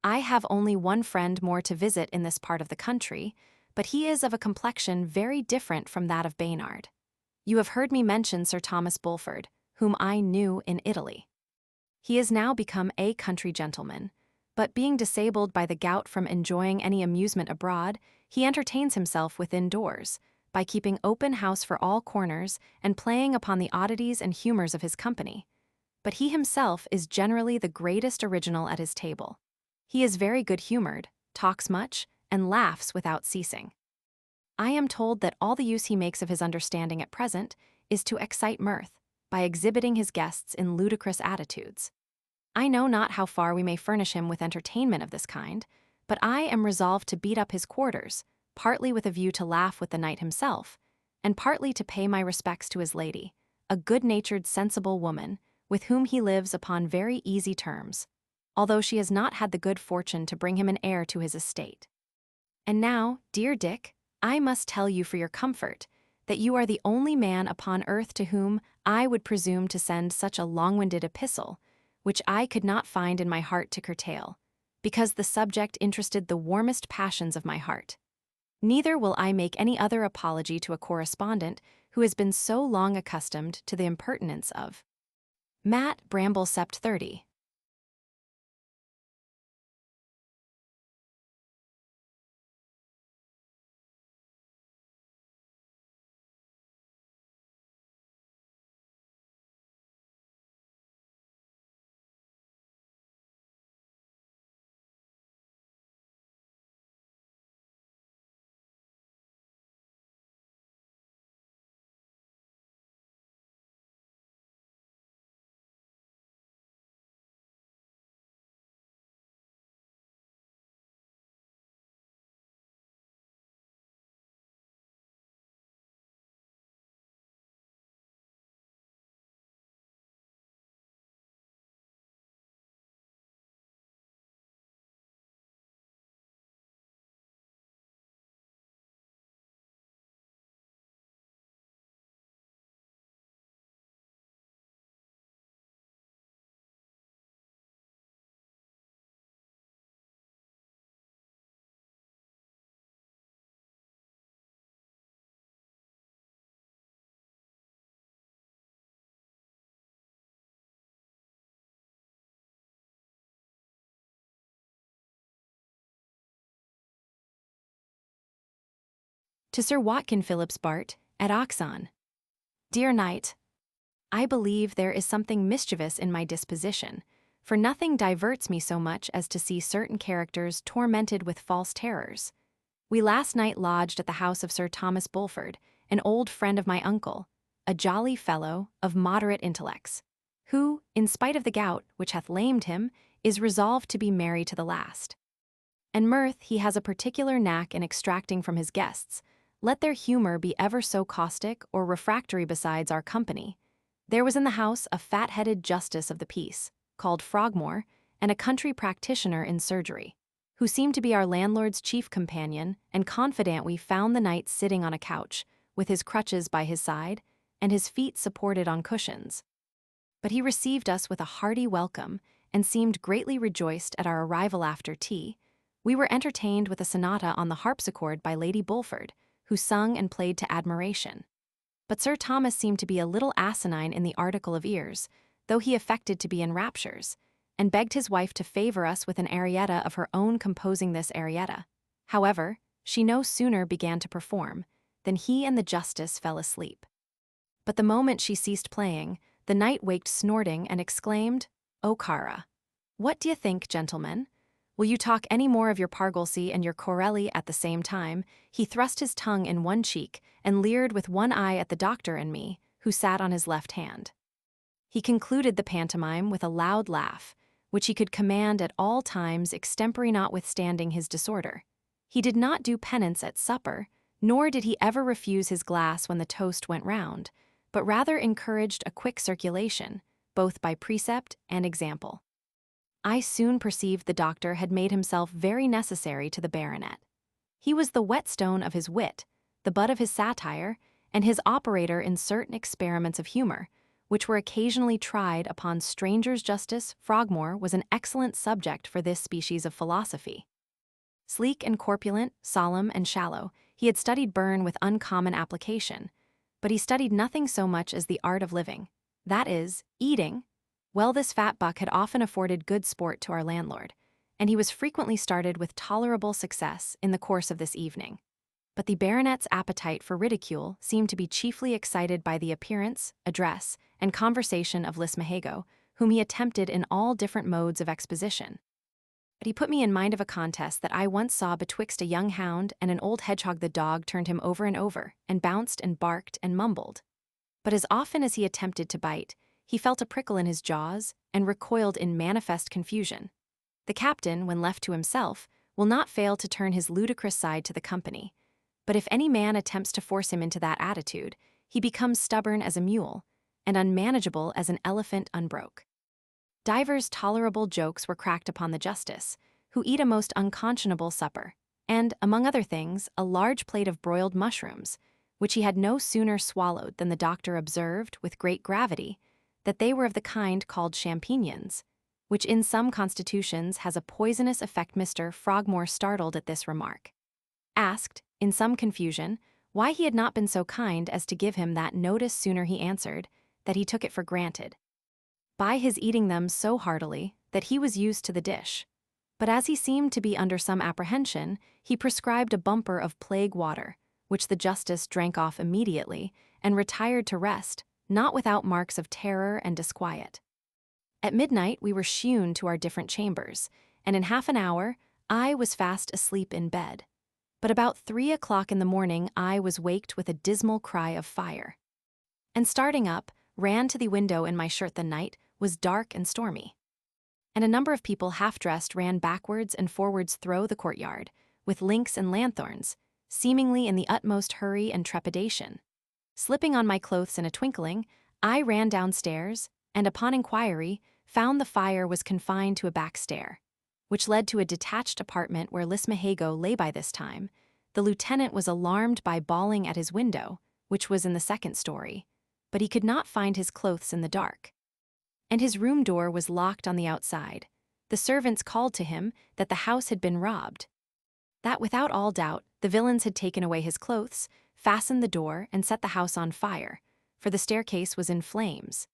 I have only one friend more to visit in this part of the country, but he is of a complexion very different from that of Baynard. You have heard me mention Sir Thomas Bulford, whom I knew in Italy. He is now become a country gentleman, but being disabled by the gout from enjoying any amusement abroad, he entertains himself within doors, by keeping open house for all corners and playing upon the oddities and humors of his company. But he himself is generally the greatest original at his table. He is very good-humored, talks much, and laughs without ceasing. I am told that all the use he makes of his understanding at present is to excite mirth, by exhibiting his guests in ludicrous attitudes. I know not how far we may furnish him with entertainment of this kind, but I am resolved to beat up his quarters, partly with a view to laugh with the knight himself, and partly to pay my respects to his lady, a good-natured, sensible woman, with whom he lives upon very easy terms, although she has not had the good fortune to bring him an heir to his estate. And now, dear Dick, I must tell you for your comfort that you are the only man upon earth to whom I would presume to send such a long-winded epistle, which I could not find in my heart to curtail, because the subject interested the warmest passions of my heart. Neither will I make any other apology to a correspondent who has been so long accustomed to the impertinence of Matt Bramble Sept 30. To Sir Watkin Phillips Bart, at Oxon. Dear Knight, I believe there is something mischievous in my disposition, for nothing diverts me so much as to see certain characters tormented with false terrors. We last night lodged at the house of Sir Thomas Bulford, an old friend of my uncle, a jolly fellow of moderate intellects, who, in spite of the gout which hath lamed him, is resolved to be merry to the last. And mirth he has a particular knack in extracting from his guests, let their humour be ever so caustic or refractory besides our company. There was in the house a fat-headed justice of the peace, called Frogmore, and a country practitioner in surgery, who seemed to be our landlord's chief companion and confidant. We found the knight sitting on a couch, with his crutches by his side, and his feet supported on cushions. But he received us with a hearty welcome, and seemed greatly rejoiced at our arrival. After tea, we were entertained with a sonata on the harpsichord by Lady Bulford, who sung and played to admiration. But Sir Thomas seemed to be a little asinine in the article of ears, though he affected to be in raptures, and begged his wife to favour us with an arietta of her own composing. This arietta, however, she no sooner began to perform, than he and the justice fell asleep. But the moment she ceased playing, the knight waked snorting and exclaimed, "O cara! What d'ye think, gentlemen? Will you talk any more of your Pargolsey and your Corelli at the same time?" He thrust his tongue in one cheek and leered with one eye at the doctor and me, who sat on his left hand. He concluded the pantomime with a loud laugh, which he could command at all times, extempore notwithstanding his disorder. He did not do penance at supper, nor did he ever refuse his glass when the toast went round, but rather encouraged a quick circulation, both by precept and example. I soon perceived the doctor had made himself very necessary to the baronet. He was the whetstone of his wit, the butt of his satire, and his operator in certain experiments of humour, which were occasionally tried upon strangers. Justice Frogmore was an excellent subject for this species of philosophy. Sleek and corpulent, solemn and shallow, he had studied Burn with uncommon application, but he studied nothing so much as the art of living, that is, eating. Well, this fat buck had often afforded good sport to our landlord, and he was frequently started with tolerable success in the course of this evening. But the baronet's appetite for ridicule seemed to be chiefly excited by the appearance, address, and conversation of Lismahago, whom he attempted in all different modes of exposition. But he put me in mind of a contest that I once saw betwixt a young hound and an old hedgehog. The dog turned him over and bounced and barked and mumbled. But as often as he attempted to bite, he felt a prickle in his jaws and recoiled in manifest confusion. The captain, when left to himself, will not fail to turn his ludicrous side to the company, but if any man attempts to force him into that attitude, he becomes stubborn as a mule, and unmanageable as an elephant unbroke. Divers tolerable jokes were cracked upon the justice, who eat a most unconscionable supper, and, among other things, a large plate of broiled mushrooms, which he had no sooner swallowed than the doctor observed, with great gravity, that they were of the kind called champignons, which in some constitutions has a poisonous effect. Mr. Frogmore, startled at this remark, asked, in some confusion, why he had not been so kind as to give him that notice sooner. He answered that he took it for granted, by his eating them so heartily that he was used to the dish. But as he seemed to be under some apprehension, he prescribed a bumper of plague water, which the justice drank off immediately, and retired to rest, not without marks of terror and disquiet. At midnight we were shewn to our different chambers, and in half an hour I was fast asleep in bed. But about 3 o'clock in the morning I was waked with a dismal cry of fire, and starting up, ran to the window in my shirt. The night was dark and stormy, and a number of people half-dressed ran backwards and forwards through the courtyard, with links and lanthorns, seemingly in the utmost hurry and trepidation. Slipping on my clothes in a twinkling, I ran downstairs, and upon inquiry, found the fire was confined to a back stair, which led to a detached apartment where Lismahago lay. By this time, the lieutenant was alarmed by bawling at his window, which was in the second story, but he could not find his clothes in the dark, and his room door was locked on the outside. The servants called to him that the house had been robbed, that without all doubt the villains had taken away his clothes, fastened the door, and set the house on fire, for the staircase was in flames.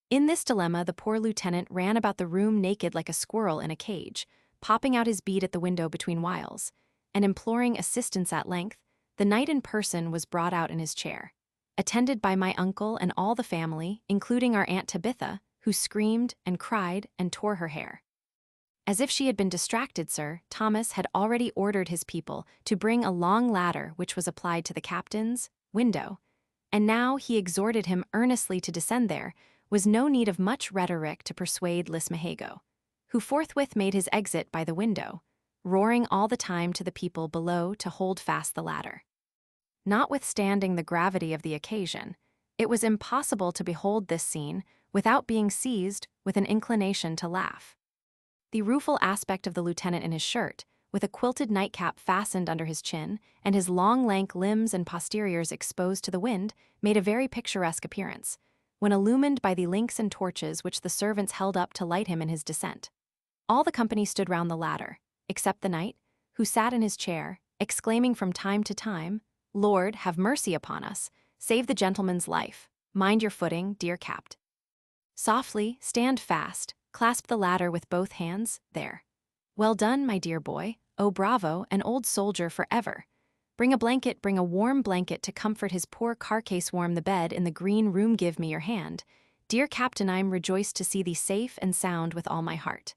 In this dilemma the poor lieutenant ran about the room naked like a squirrel in a cage, popping out his bead at the window between whiles, and imploring assistance. At length, the knight in person was brought out in his chair, attended by my uncle and all the family, including our Aunt Tabitha, who screamed and cried and tore her hair. As if she had been distracted, Sir Thomas had already ordered his people to bring a long ladder which was applied to the captain's window, and now he exhorted him earnestly to descend. There was no need of much rhetoric to persuade Lismahago, who forthwith made his exit by the window, roaring all the time to the people below to hold fast the ladder. Notwithstanding the gravity of the occasion, it was impossible to behold this scene without being seized with an inclination to laugh. The rueful aspect of the lieutenant in his shirt, with a quilted nightcap fastened under his chin, and his long lank limbs and posteriors exposed to the wind, made a very picturesque appearance, when illumined by the links and torches which the servants held up to light him in his descent. All the company stood round the ladder, except the knight, who sat in his chair, exclaiming from time to time, "Lord, have mercy upon us, save the gentleman's life, mind your footing, dear capt. Softly, stand fast, clasp the ladder with both hands, there. Well done, my dear boy, oh bravo, an old soldier for ever. Bring a blanket, bring a warm blanket to comfort his poor carcase, warm the bed in the green room, give me your hand. Dear captain, I'm rejoiced to see thee safe and sound with all my heart."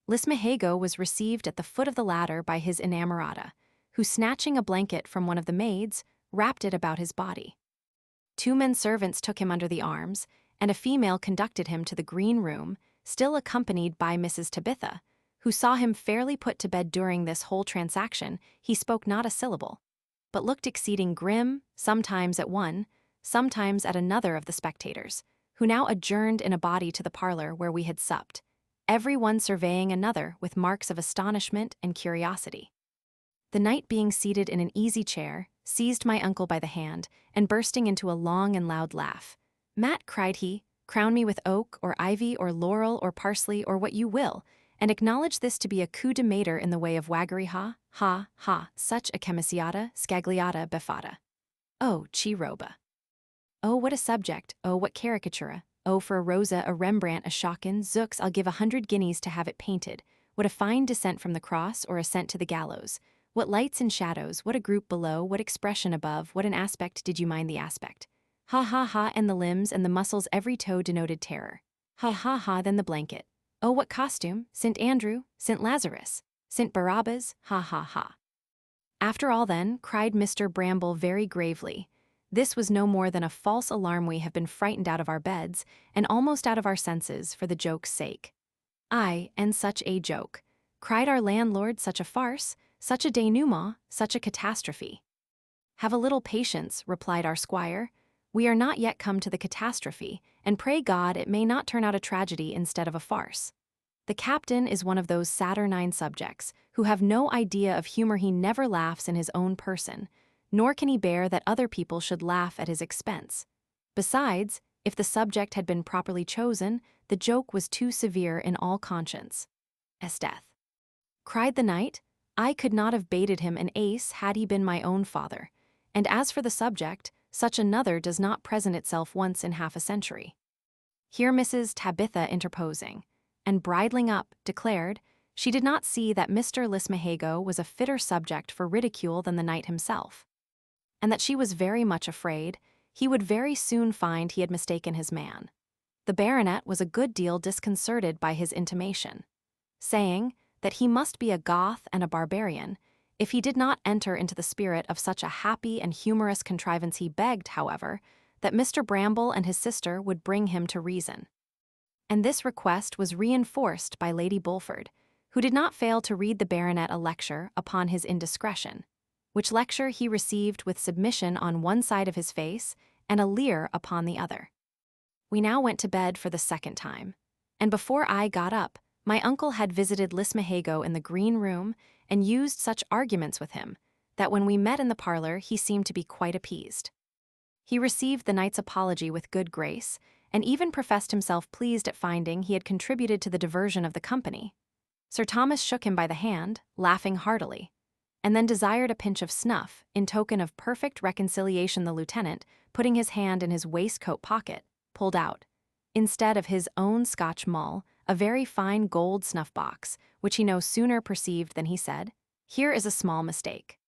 Lismahago was received at the foot of the ladder by his inamorata, who, snatching a blanket from one of the maids, wrapped it about his body. 2 men servants took him under the arms, and a female conducted him to the green room, still accompanied by Mrs. Tabitha, who saw him fairly put to bed. During this whole transaction he spoke not a syllable, but looked exceeding grim, sometimes at one, sometimes at another of the spectators, who now adjourned in a body to the parlor where we had supped, every one surveying another with marks of astonishment and curiosity. The knight, being seated in an easy chair, seized my uncle by the hand, and bursting into a long and loud laugh, "Matt," cried he, "crown me with oak or ivy or laurel or parsley or what you will, and acknowledge this to be a coup de mater in the way of waggery. Ha, ha, ha, such a chemisiata, scagliata, beffata. Oh, chi roba. Oh, what a subject, oh, what caricatura, oh, for a Rosa, a Rembrandt, a Schocken, zooks, I'll give 100 guineas to have it painted. What a fine descent from the cross or ascent to the gallows. What lights and shadows, what a group below, what expression above, what an aspect, did you mind the aspect? Ha, ha, ha, and the limbs and the muscles, every toe denoted terror. Ha, ha, ha, then the blanket. Oh, what costume, St. Andrew, St. Lazarus, St. Barabbas, ha, ha, ha." "After all, then," cried Mr. Bramble very gravely, "this was no more than a false alarm. We have been frightened out of our beds, and almost out of our senses, for the joke's sake." "Aye, and such a joke," cried our landlord, "such a farce, such a denouement, such a catastrophe." "Have a little patience," replied our squire. "We are not yet come to the catastrophe, and pray God it may not turn out a tragedy instead of a farce. The captain is one of those saturnine subjects who have no idea of humor. He never laughs in his own person, nor can he bear that other people should laugh at his expense. Besides, if the subject had been properly chosen, the joke was too severe in all conscience. Death," cried the knight. "I could not have baited him an ace had he been my own father, and as for the subject, such another does not present itself once in half a century. Here Mrs. Tabitha interposing, and bridling up, declared she did not see that Mr. Lismahago was a fitter subject for ridicule than the knight himself, and that she was very much afraid he would very soon find he had mistaken his man. The baronet was a good deal disconcerted by his intimation, saying that he must be a Goth and a barbarian if he did not enter into the spirit of such a happy and humorous contrivance. He begged, however, that Mr. Bramble and his sister would bring him to reason. And this request was reinforced by Lady Bulford, who did not fail to read the baronet a lecture upon his indiscretion, which lecture he received with submission on one side of his face and a leer upon the other. We now went to bed for the second time, and before I got up, my uncle had visited Lismahago in the green room and used such arguments with him that when we met in the parlor he seemed to be quite appeased. He received the knight's apology with good grace, and even professed himself pleased at finding he had contributed to the diversion of the company. Sir Thomas shook him by the hand, laughing heartily, and then desired a pinch of snuff in token of perfect reconciliation. The lieutenant, putting his hand in his waistcoat pocket, pulled out, instead of his own Scotch mull, a very fine gold snuff-box, which he no sooner perceived than he said, "Here is a small mistake."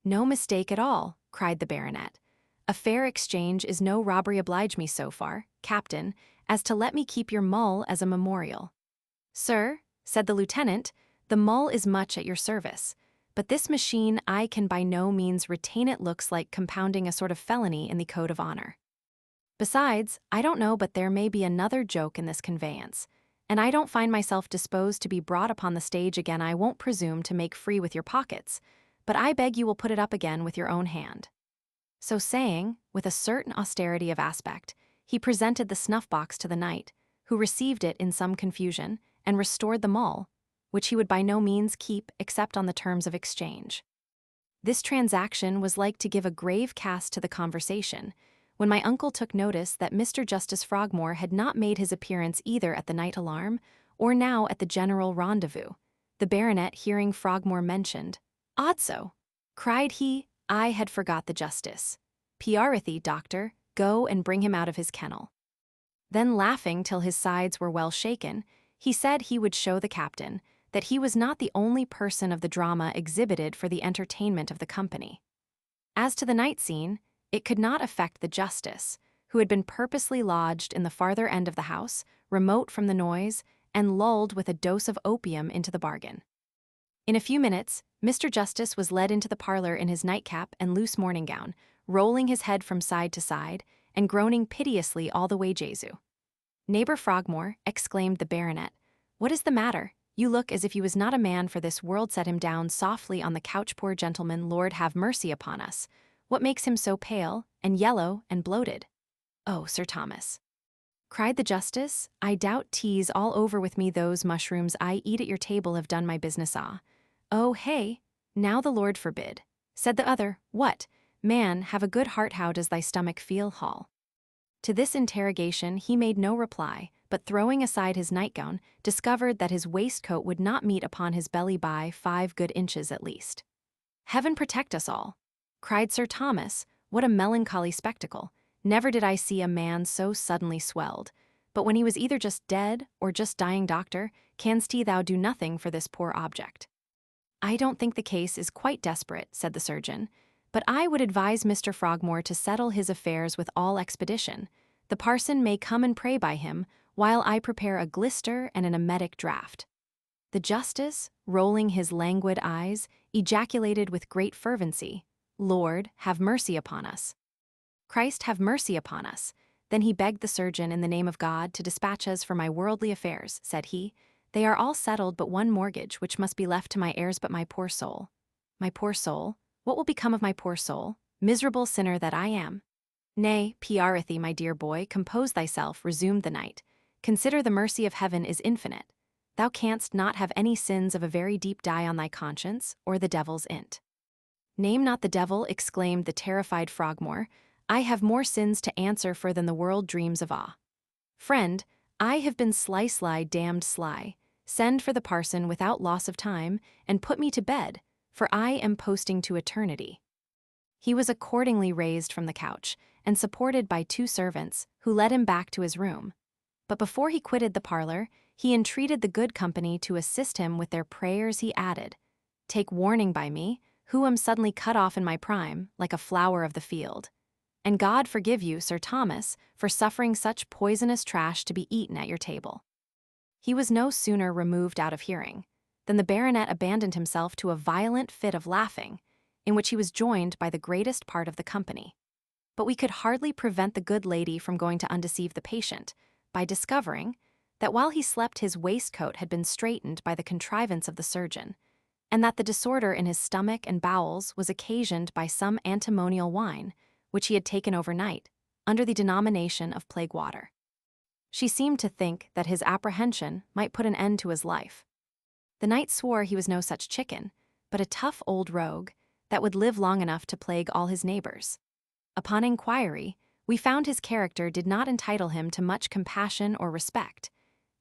"No mistake at all," cried the baronet. "A fair exchange is no robbery. Oblige me so far, captain, as to let me keep your mull as a memorial." "Sir," said the lieutenant, "the mull is much at your service, but this machine I can by no means retain. It looks like compounding a sort of felony in the code of honor. Besides, I don't know but there may be another joke in this conveyance, and I don't find myself disposed to be brought upon the stage again. I won't presume to make free with your pockets, but I beg you will put it up again with your own hand." So saying, with a certain austerity of aspect, he presented the snuff-box to the knight, who received it in some confusion, and restored the mull, which he would by no means keep except on the terms of exchange. This transaction was like to give a grave cast to the conversation, when my uncle took notice that Mr. Justice Frogmore had not made his appearance either at the night alarm or now at the general rendezvous. The baronet, hearing Frogmore mentioned, "Odso," cried he, "I had forgot the justice. Piarithie, doctor, go and bring him out of his kennel." Then laughing till his sides were well shaken, he said he would show the captain that he was not the only person of the drama exhibited for the entertainment of the company. As to the night scene, it could not affect the justice, who had been purposely lodged in the farther end of the house, remote from the noise, and lulled with a dose of opium into the bargain. In a few minutes, Mr. Justice was led into the parlor in his nightcap and loose morning gown, rolling his head from side to side, and groaning piteously all the way. "Jesu! Neighbor Frogmore," exclaimed the baronet, "what is the matter? You look as if you was not a man for this world." "Set him down softly on the couch, poor gentleman. Lord have mercy upon us. What makes him so pale, and yellow, and bloated?" "Oh, Sir Thomas," cried the justice, "I doubt 'tis all over with me. Those mushrooms I eat at your table have done my business. Oh, hey, now the Lord forbid." Said the other, "What, man, have a good heart. How does thy stomach feel, Hall?" To this interrogation he made no reply, but throwing aside his nightgown, discovered that his waistcoat would not meet upon his belly by 5 good inches at least. "Heaven protect us all," cried Sir Thomas. "What a melancholy spectacle. Never did I see a man so suddenly swelled. But when he was either just dead or just dying, doctor, canst thou do nothing for this poor object?" "I don't think the case is quite desperate," said the surgeon, "but I would advise Mr. Frogmore to settle his affairs with all expedition. The parson may come and pray by him, while I prepare a glister and an emetic draught." The justice, rolling his languid eyes, ejaculated with great fervency, "Lord, have mercy upon us." "Christ have mercy upon us." Then he begged the surgeon in the name of God to dispatch us for my worldly affairs. Said he, "They are all settled but one mortgage, which must be left to my heirs. But my poor soul, my poor soul, what will become of my poor soul, miserable sinner that I am?" "Nay, Piarithie, my dear boy, compose thyself," resumed the knight. "Consider the mercy of heaven is infinite. Thou canst not have any sins of a very deep dye on thy conscience, or the devil's in't." "Name not the devil," exclaimed the terrified Frogmore. "I have more sins to answer for than the world dreams of. Friend, I have been sly, damned sly. Send for the parson without loss of time, and put me to bed, for I am posting to eternity." He was accordingly raised from the couch and supported by 2 servants, who led him back to his room. But before he quitted the parlor, he entreated the good company to assist him with their prayers. He added, "Take warning by me, who am suddenly cut off in my prime, like a flower of the field. And God forgive you, Sir Thomas, for suffering such poisonous trash to be eaten at your table." He was no sooner removed out of hearing than the baronet abandoned himself to a violent fit of laughing, in which he was joined by the greatest part of the company. But we could hardly prevent the good lady from going to undeceive the patient, by discovering that while he slept his waistcoat had been straightened by the contrivance of the surgeon, and that the disorder in his stomach and bowels was occasioned by some antimonial wine, which he had taken overnight, under the denomination of plague water. She seemed to think that his apprehension might put an end to his life. The knight swore he was no such chicken, but a tough old rogue, that would live long enough to plague all his neighbors. Upon inquiry, we found his character did not entitle him to much compassion or respect,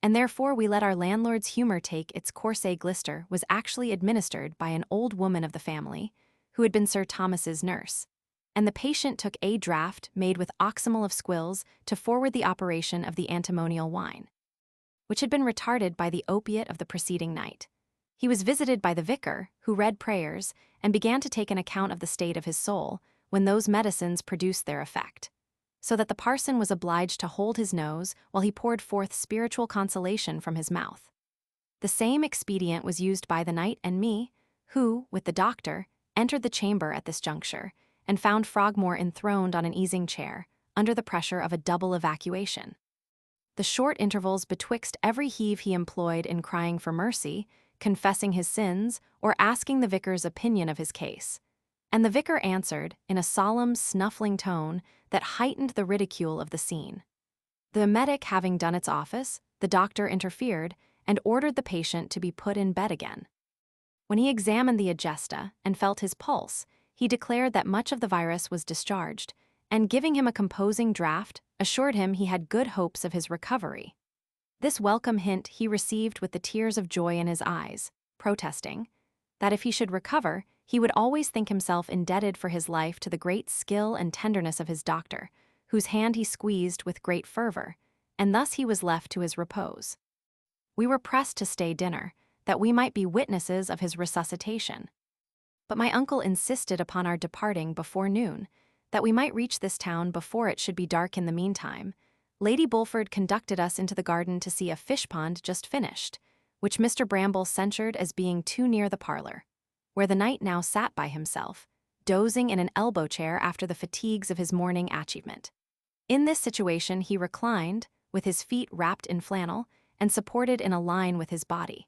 and therefore we let our landlord's humor take its course. A glister was actually administered by an old woman of the family, who had been Sir Thomas's nurse, and the patient took a draught made with oxymel of squills to forward the operation of the antimonial wine, which had been retarded by the opiate of the preceding night. He was visited by the vicar, who read prayers, and began to take an account of the state of his soul, when those medicines produced their effect, so that the parson was obliged to hold his nose while he poured forth spiritual consolation from his mouth. The same expedient was used by the knight and me, who, with the doctor, entered the chamber at this juncture, and found Frogmore enthroned on an easing chair, under the pressure of a double evacuation. The short intervals betwixt every heave he employed in crying for mercy, confessing his sins, or asking the vicar's opinion of his case. And the vicar answered, in a solemn, snuffling tone that heightened the ridicule of the scene. The emetic having done its office, the doctor interfered and ordered the patient to be put in bed again. When he examined the egesta and felt his pulse, he declared that much of the virus was discharged, and giving him a composing draught, assured him he had good hopes of his recovery. This welcome hint he received with the tears of joy in his eyes, protesting that if he should recover, he would always think himself indebted for his life to the great skill and tenderness of his doctor, whose hand he squeezed with great fervor, and thus he was left to his repose. We were pressed to stay dinner, that we might be witnesses of his resuscitation. But my uncle insisted upon our departing before noon, that we might reach this town before it should be dark. In the meantime, Lady Bulford conducted us into the garden to see a fish-pond just finished, which Mr. Bramble censured as being too near the parlor, where the knight now sat by himself, dozing in an elbow-chair after the fatigues of his morning achievement. In this situation he reclined, with his feet wrapped in flannel, and supported in a line with his body.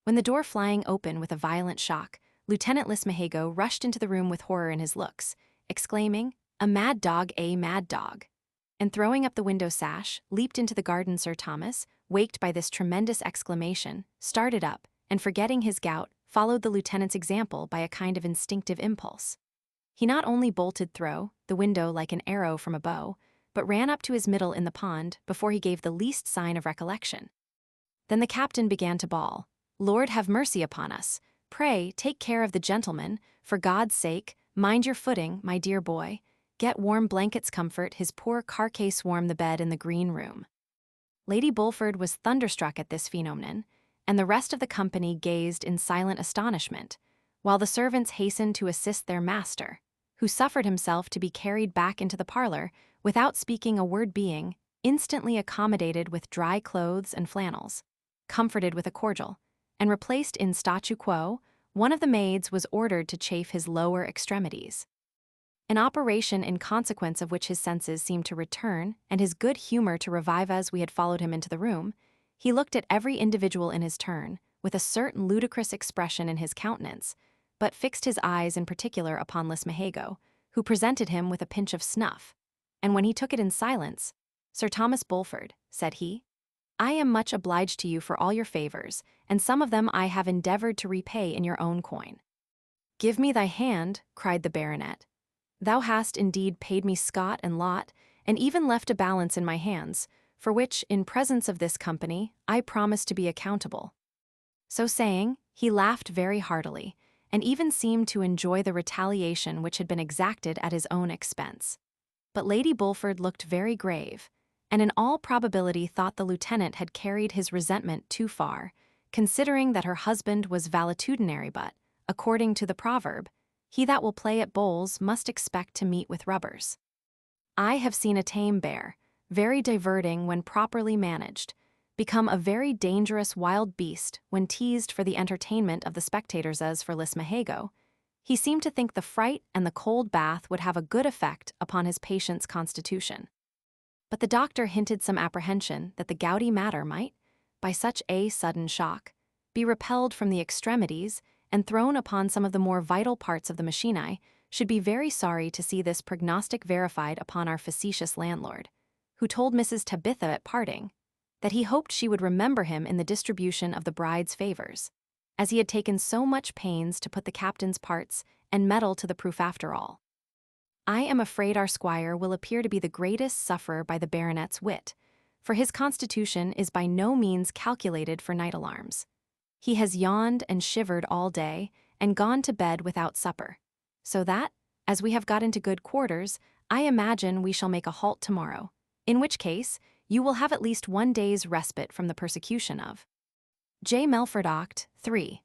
When the door flying open with a violent shock, Lieutenant Lismahago rushed into the room with horror in his looks, exclaiming, "A mad dog, a mad dog!" and throwing up the window sash, leaped into the garden. Sir Thomas, waked by this tremendous exclamation, started up, and forgetting his gout, followed the lieutenant's example by a kind of instinctive impulse. He not only bolted through the window like an arrow from a bow, but ran up to his middle in the pond before he gave the least sign of recollection. Then the captain began to bawl, "Lord have mercy upon us! Pray, take care of the gentleman, for God's sake, mind your footing, my dear boy. Get warm blankets, comfort his poor carcase, warm the bed in the green room." Lady Bulford was thunderstruck at this phenomenon, and the rest of the company gazed in silent astonishment, while the servants hastened to assist their master, who suffered himself to be carried back into the parlor without speaking a word, being instantly accommodated with dry clothes and flannels, comforted with a cordial, and replaced in statu quo. One of the maids was ordered to chafe his lower extremities, an operation in consequence of which his senses seemed to return and his good humor to revive. As we had followed him into the room, he looked at every individual in his turn, with a certain ludicrous expression in his countenance, but fixed his eyes in particular upon Lismahago, who presented him with a pinch of snuff, and when he took it in silence, "Sir Thomas Bulford," said he, "I am much obliged to you for all your favors, and some of them I have endeavored to repay in your own coin." "Give me thy hand," cried the baronet. "Thou hast indeed paid me scot and lot, and even left a balance in my hands, for which, in presence of this company, I promise to be accountable." So saying, he laughed very heartily, and even seemed to enjoy the retaliation which had been exacted at his own expense. But Lady Bulford looked very grave, and in all probability thought the lieutenant had carried his resentment too far, considering that her husband was valetudinary but, according to the proverb, he that will play at bowls must expect to meet with rubbers. I have seen a tame bear, very diverting when properly managed, become a very dangerous wild beast when teased for the entertainment of the spectators as for Lismahago. He seemed to think the fright and the cold bath would have a good effect upon his patient's constitution. But the doctor hinted some apprehension that the gouty matter might, by such a sudden shock, be repelled from the extremities and thrown upon some of the more vital parts of the machinae, should be very sorry to see this prognostic verified upon our facetious landlord, who told Mrs. Tabitha at parting that he hoped she would remember him in the distribution of the bride's favors, as he had taken so much pains to put the captain's parts and metal to the proof after all. I am afraid our squire will appear to be the greatest sufferer by the baronet's wit, for his constitution is by no means calculated for night alarms. He has yawned and shivered all day, and gone to bed without supper, so that, as we have got into good quarters, I imagine we shall make a halt tomorrow, in which case you will have at least 1 day's respite from the persecution of J. Melford Oct. 3.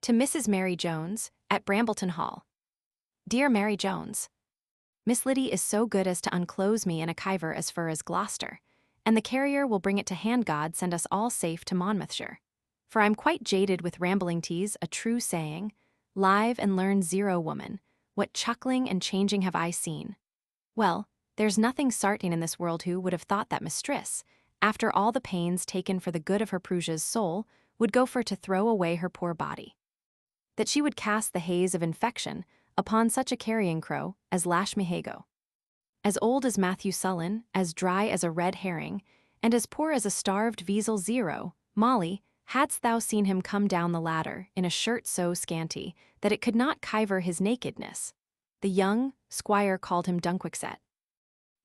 To Mrs. Mary Jones, at Brambleton Hall. Dear Mary Jones, Miss Liddy is so good as to unclose me in a kiver as fur as Gloucester, and the carrier will bring it to hand God send us all safe to Monmouthshire. For I'm quite jaded with rambling teas, a true saying, live and learn zero woman, what chuckling and changing have I seen. Well, there's nothing sartain in this world who would have thought that mistress, after all the pains taken for the good of her Prusia's soul, would go for to throw away her poor body. That she would cast the haze of infection upon such a carrion crow as Lashmihago. As old as Matthew Sullen, as dry as a red herring, and as poor as a starved Weasel Zero, Molly, hadst thou seen him come down the ladder in a shirt so scanty that it could not kiver his nakedness. The young squire called him Dunquixet.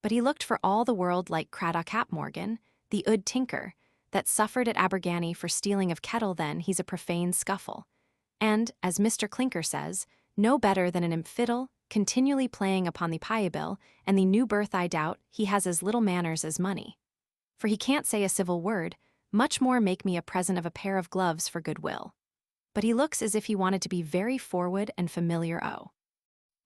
But he looked for all the world like Craddock ap Morgan, the oud tinker, that suffered at Abergany for stealing of kettle then he's a profane scuffle, and, as Mr. Clinker says, no better than an imfiddle, continually playing upon the piebill, and the new birth I doubt he has as little manners as money. For he can't say a civil word, much more make me a present of a pair of gloves for goodwill. But he looks as if he wanted to be very forward and familiar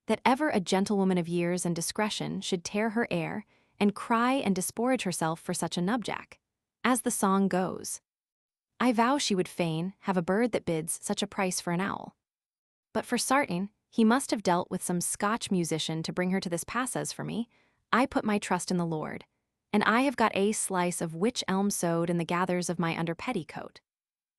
that ever a gentlewoman of years and discretion should tear her air, and cry and disparage herself for such a nubjack. As the song goes, I vow she would fain have a bird that bids such a price for an owl. But for sartain, he must have dealt with some Scotch musician to bring her to this pass as for me. I put my trust in the Lord, and I have got a slice of wych elm sewed in the gathers of my under petticoat.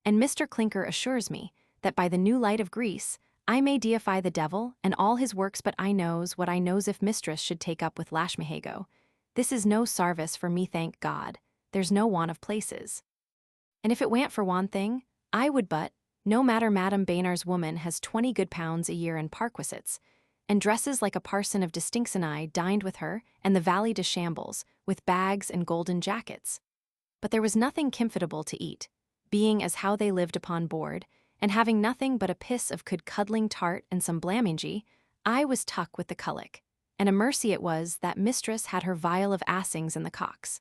And Mr. Clinker assures me that by the new light of Greece, I may deify the devil and all his works, but I knows what I knows if mistress should take up with Lashmihago. This is no sarvice for me, thank God, there's no want of places. And if it wa'n't for one thing, I would but, no matter Madam Baynard's woman has 20 good pounds a year in parquisites, and dresses like a parson of Distinction I dined with her and the Valley de Shambles, with bags and golden jackets. But there was nothing comfortable to eat, being as how they lived upon board, and having nothing but a piss of good cuddling tart and some blamingy, I was tuck with the culloch, and a mercy it was that mistress had her vial of assings in the cocks.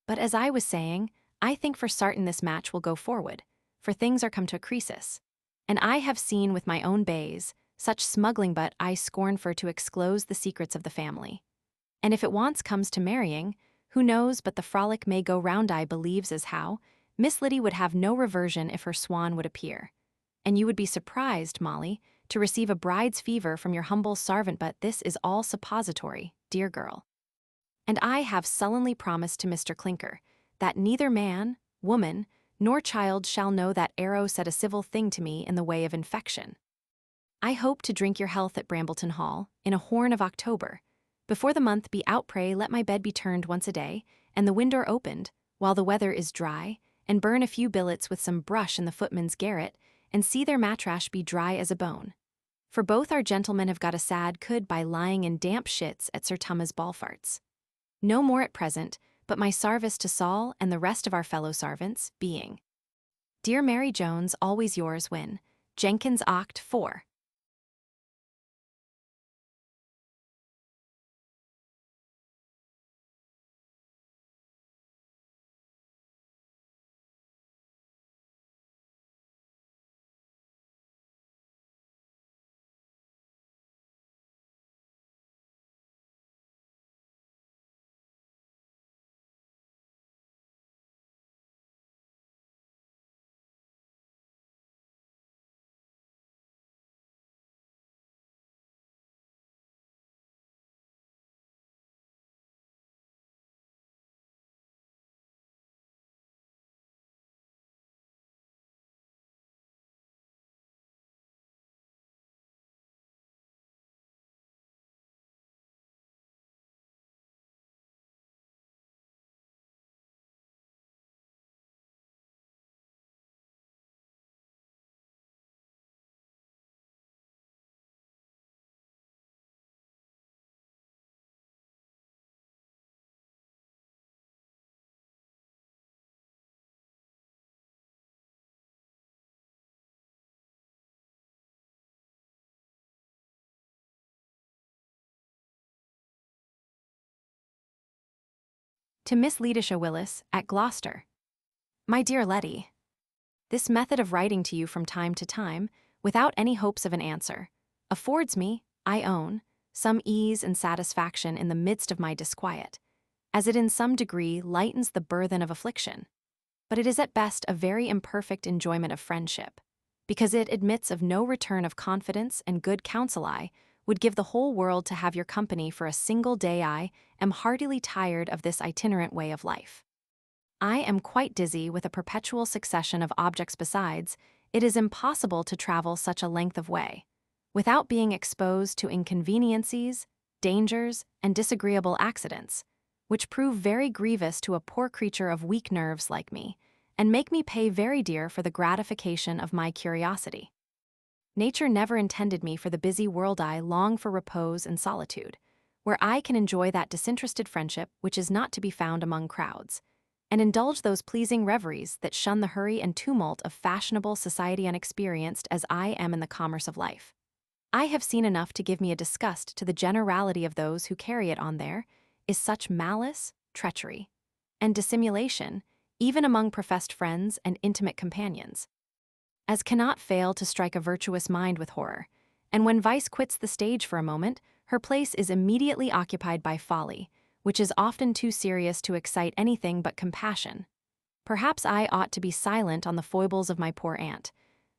But as I was saying, I think for sartin this match will go forward, for things are come to a crisis, and I have seen with my own bays such smuggling, but I scorn for to exclose the secrets of the family. And if it once comes to marrying, who knows but the frolic may go round. I believes as how Miss Liddy would have no reversion if her swan would appear. And you would be surprised, Molly, to receive a bride's fever from your humble sarvant, but this is all suppository, dear girl. And I have sullenly promised to Mr. Clinker that neither man, woman, nor child shall know that arrow said a civil thing to me in the way of infection. I hope to drink your health at Brambleton Hall, in a horn of October. Before the month be out, pray let my bed be turned once a day, and the window opened, while the weather is dry, and burn a few billets with some brush in the footman's garret, and see their matrash be dry as a bone. For both our gentlemen have got a sad could by lying in damp shits at Sir Thomas Balfart's. No more at present, but my sarvice to Saul and the rest of our fellow sarvants, being, Dear Mary Jones, always yours, Win. Jenkins Oct. 4. To Miss Lydia Willis, at Gloucester. My dear Letty, this method of writing to you from time to time, without any hopes of an answer, affords me, I own, some ease and satisfaction in the midst of my disquiet, as it in some degree lightens the burthen of affliction. But it is at best a very imperfect enjoyment of friendship, because it admits of no return of confidence and good counsel. I would give the whole world to have your company for a single day. I am heartily tired of this itinerant way of life. I am quite dizzy with a perpetual succession of objects. Besides, it is impossible to travel such a length of way without being exposed to inconveniencies, dangers, and disagreeable accidents, which prove very grievous to a poor creature of weak nerves like me, and make me pay very dear for the gratification of my curiosity. Nature never intended me for the busy world. I long for repose and solitude, where I can enjoy that disinterested friendship which is not to be found among crowds, and indulge those pleasing reveries that shun the hurry and tumult of fashionable society. Unexperienced as I am in the commerce of life, I have seen enough to give me a disgust to the generality of those who carry it on. There is such malice, treachery, and dissimulation, even among professed friends and intimate companions, as cannot fail to strike a virtuous mind with horror, and when vice quits the stage for a moment, her place is immediately occupied by folly, which is often too serious to excite anything but compassion. Perhaps I ought to be silent on the foibles of my poor aunt,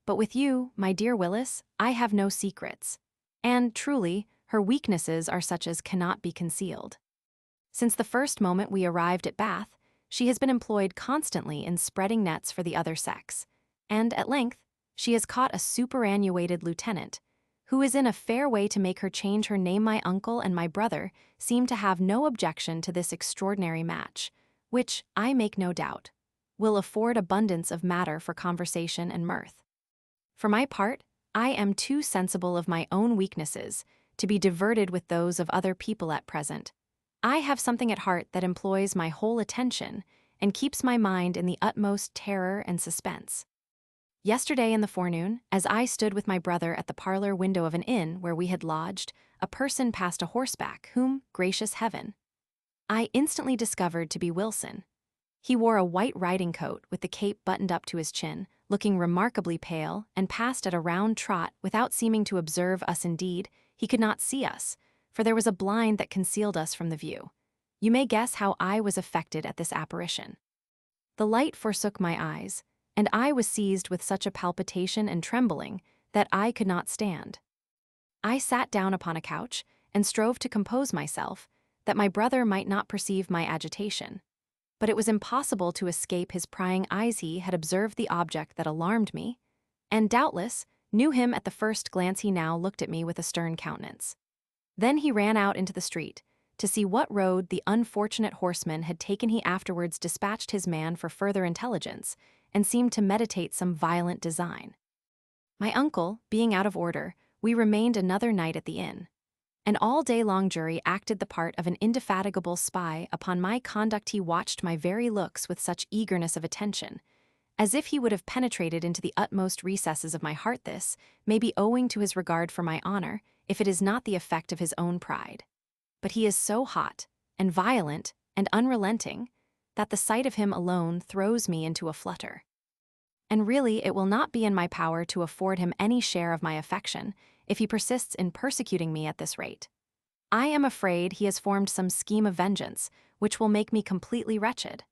but with you, my dear Willis, I have no secrets, and, truly, her weaknesses are such as cannot be concealed. Since the first moment we arrived at Bath, she has been employed constantly in spreading nets for the other sex, and, at length, she has caught a superannuated lieutenant, who is in a fair way to make her change her name. My uncle and my brother seem to have no objection to this extraordinary match, which, I make no doubt, will afford abundance of matter for conversation and mirth. For my part, I am too sensible of my own weaknesses to be diverted with those of other people at present. I have something at heart that employs my whole attention, and keeps my mind in the utmost terror and suspense. Yesterday in the forenoon, as I stood with my brother at the parlor window of an inn where we had lodged, a person passed a horseback whom, gracious heaven, I instantly discovered to be Wilson. He wore a white riding coat with the cape buttoned up to his chin, looking remarkably pale, and passed at a round trot without seeming to observe us. Indeed, he could not see us, for there was a blind that concealed us from the view. You may guess how I was affected at this apparition. The light forsook my eyes, and I was seized with such a palpitation and trembling that I could not stand. I sat down upon a couch and strove to compose myself, that my brother might not perceive my agitation. But it was impossible to escape his prying eyes. He had observed the object that alarmed me, and doubtless knew him at the first glance. He now looked at me with a stern countenance. Then he ran out into the street, to see what road the unfortunate horseman had taken. He afterwards dispatched his man for further intelligence, and seemed to meditate some violent design. My uncle, being out of order, we remained another night at the inn. An all-day-long jury acted the part of an indefatigable spy upon my conduct. He watched my very looks with such eagerness of attention, as if he would have penetrated into the utmost recesses of my heart. This may be owing to his regard for my honor, if it is not the effect of his own pride. But he is so hot, and violent, and unrelenting, that the sight of him alone throws me into a flutter. And really it will not be in my power to afford him any share of my affection, if he persists in persecuting me at this rate. I am afraid he has formed some scheme of vengeance, which will make me completely wretched.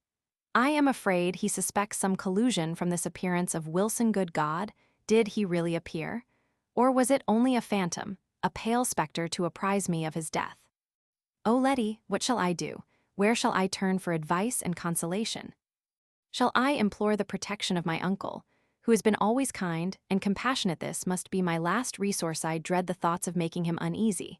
I am afraid he suspects some collusion from this appearance of Wilson. Good God, did he really appear? Or was it only a phantom, a pale spectre to apprise me of his death? Oh, Letty, what shall I do? Where shall I turn for advice and consolation? Shall I implore the protection of my uncle, who has been always kind and compassionate? This must be my last resource. I dread the thoughts of making him uneasy,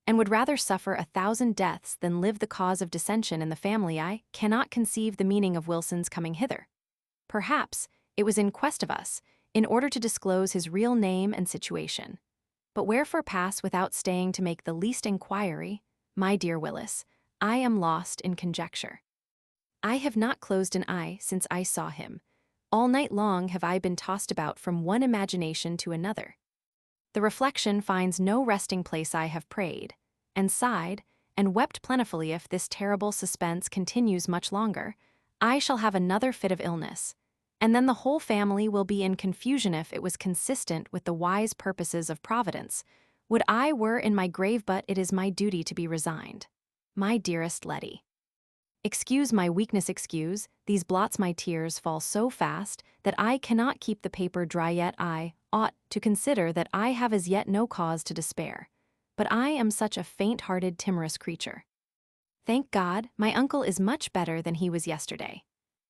and would rather suffer 1,000 deaths than live the cause of dissension in the family. I cannot conceive the meaning of Wilson's coming hither. Perhaps it was in quest of us, in order to disclose his real name and situation. But wherefore pass without staying to make the least inquiry? My dear Willis, I am lost in conjecture. I have not closed an eye since I saw him. All night long have I been tossed about from one imagination to another. The reflection finds no resting place. I have prayed, and sighed, and wept plentifully. If this terrible suspense continues much longer, I shall have another fit of illness, and then the whole family will be in confusion. If it was consistent with the wise purposes of Providence, would I were in my grave, but it is my duty to be resigned. My dearest Letty, excuse my weakness, excuse these blots. My tears fall so fast that I cannot keep the paper dry. Yet I ought to consider that I have as yet no cause to despair, but I am such a faint-hearted, timorous creature. Thank God, my uncle is much better than he was yesterday.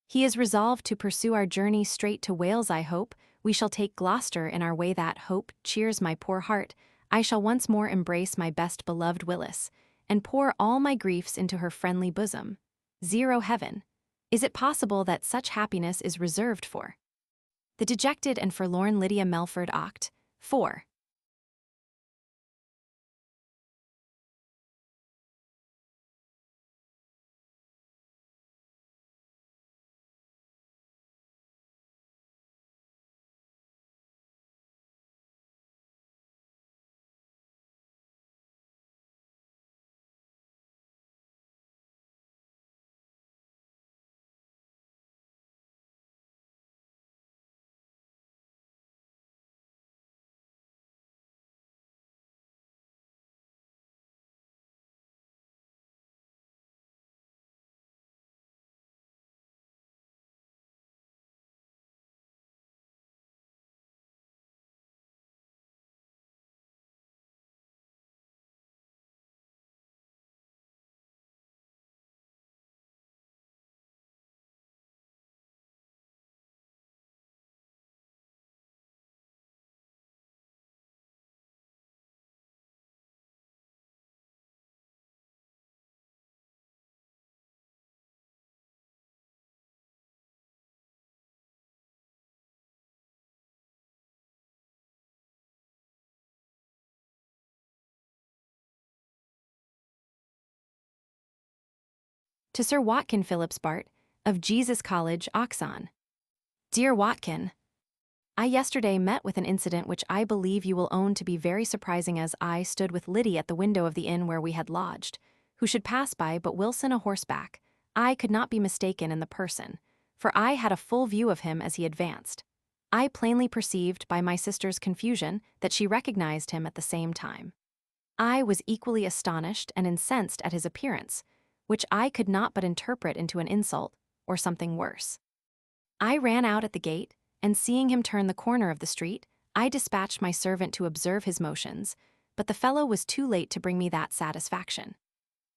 He is resolved to pursue our journey straight to Wales. I hope we shall take Gloucester in our way. That hope cheers my poor heart. I shall once more embrace my best beloved Willis, and pour all my griefs into her friendly bosom. Zero heaven! Is it possible that such happiness is reserved for the dejected and forlorn Lydia Melford? Oct. 4. To Sir Watkin Phillips Bart, of Jesus College, Oxon. Dear Watkin, I yesterday met with an incident which I believe you will own to be very surprising, as I stood with Liddy at the window of the inn where we had lodged, who should pass by but Wilson a horseback. I could not be mistaken in the person, for I had a full view of him as he advanced. I plainly perceived by my sister's confusion that she recognized him at the same time. I was equally astonished and incensed at his appearance, which I could not but interpret into an insult, or something worse. I ran out at the gate, and seeing him turn the corner of the street, I dispatched my servant to observe his motions, but the fellow was too late to bring me that satisfaction.